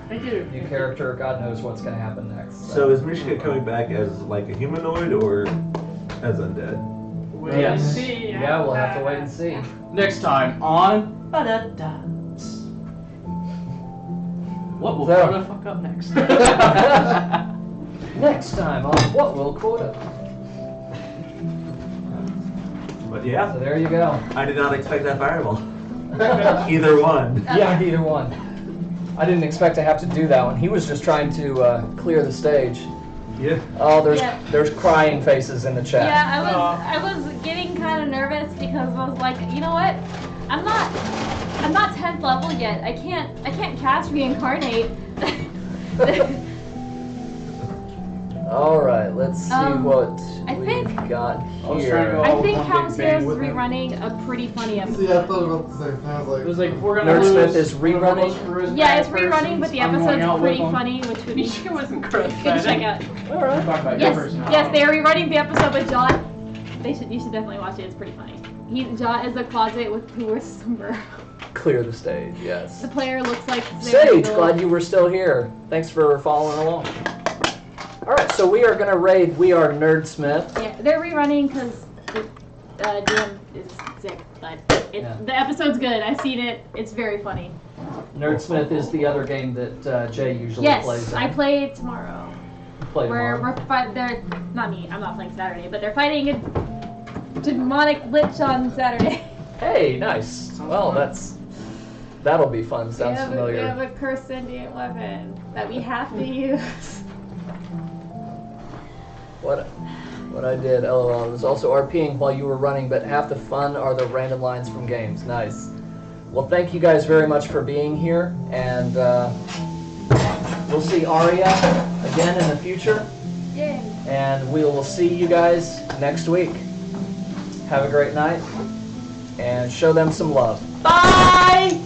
Thank you. New character. God knows what's going to happen next. So is Mishka coming back as like a humanoid or as undead? Wait and Yes. see. Yeah, we'll have to wait and see. Next time on Ba-da-da. What will So- Quota fuck up next? Next time on What Will Quota? But yeah, So there you go. I did not expect that fireball. Either one. Yeah, either one. I didn't expect to have to do that one. He was just trying to clear the stage. Yeah. Oh, Yeah. there's crying faces in the chat. yeah, I was getting kind of nervous because I was like, you know what? I'm not 10th level yet. I can't cast reincarnate. All right, let's see what I we've think- got I was trying to go here. I think one big House bang Heroes is with him. rerunning a pretty funny episode. See, I thought about the same thing. I was like, It was like, if we're gonna Nerdsmith lose is rerunning? one of those Yeah, it's charismatic rerunning, but the persons, I'm going episode's out with pretty them. funny, which would be Mishka wasn't great. good to check out. All right. Talk about your Yes, personality. yes, they are rerunning the episode with John. You should definitely watch it. It's pretty funny. John is a closet who wears a sombrero. Clear the stage, yes. The player looks like Sage, glad you were still here. Thanks for following along. All right, so we are going to raid We Are Nerdsmith. Yeah, they're rerunning because the DM is sick, but the episode's good. I've seen it. It's very funny. Nerdsmith is the other game that Jay usually plays. Yes, I play it tomorrow. Play We're tomorrow. they're not me. I'm not playing Saturday, but they're fighting a demonic lich on Saturday. Hey, nice. Well, that'll be fun. Sounds We familiar. have a cursed sentient weapon that we have to use. What I did, LOL. It was also RPing while you were running, but half the fun are the random lines from games. Nice. Well, thank you guys very much for being here, and we'll see Arya again in the future, Yay. and we will see you guys next week. Have a great night, and show them some love. Bye!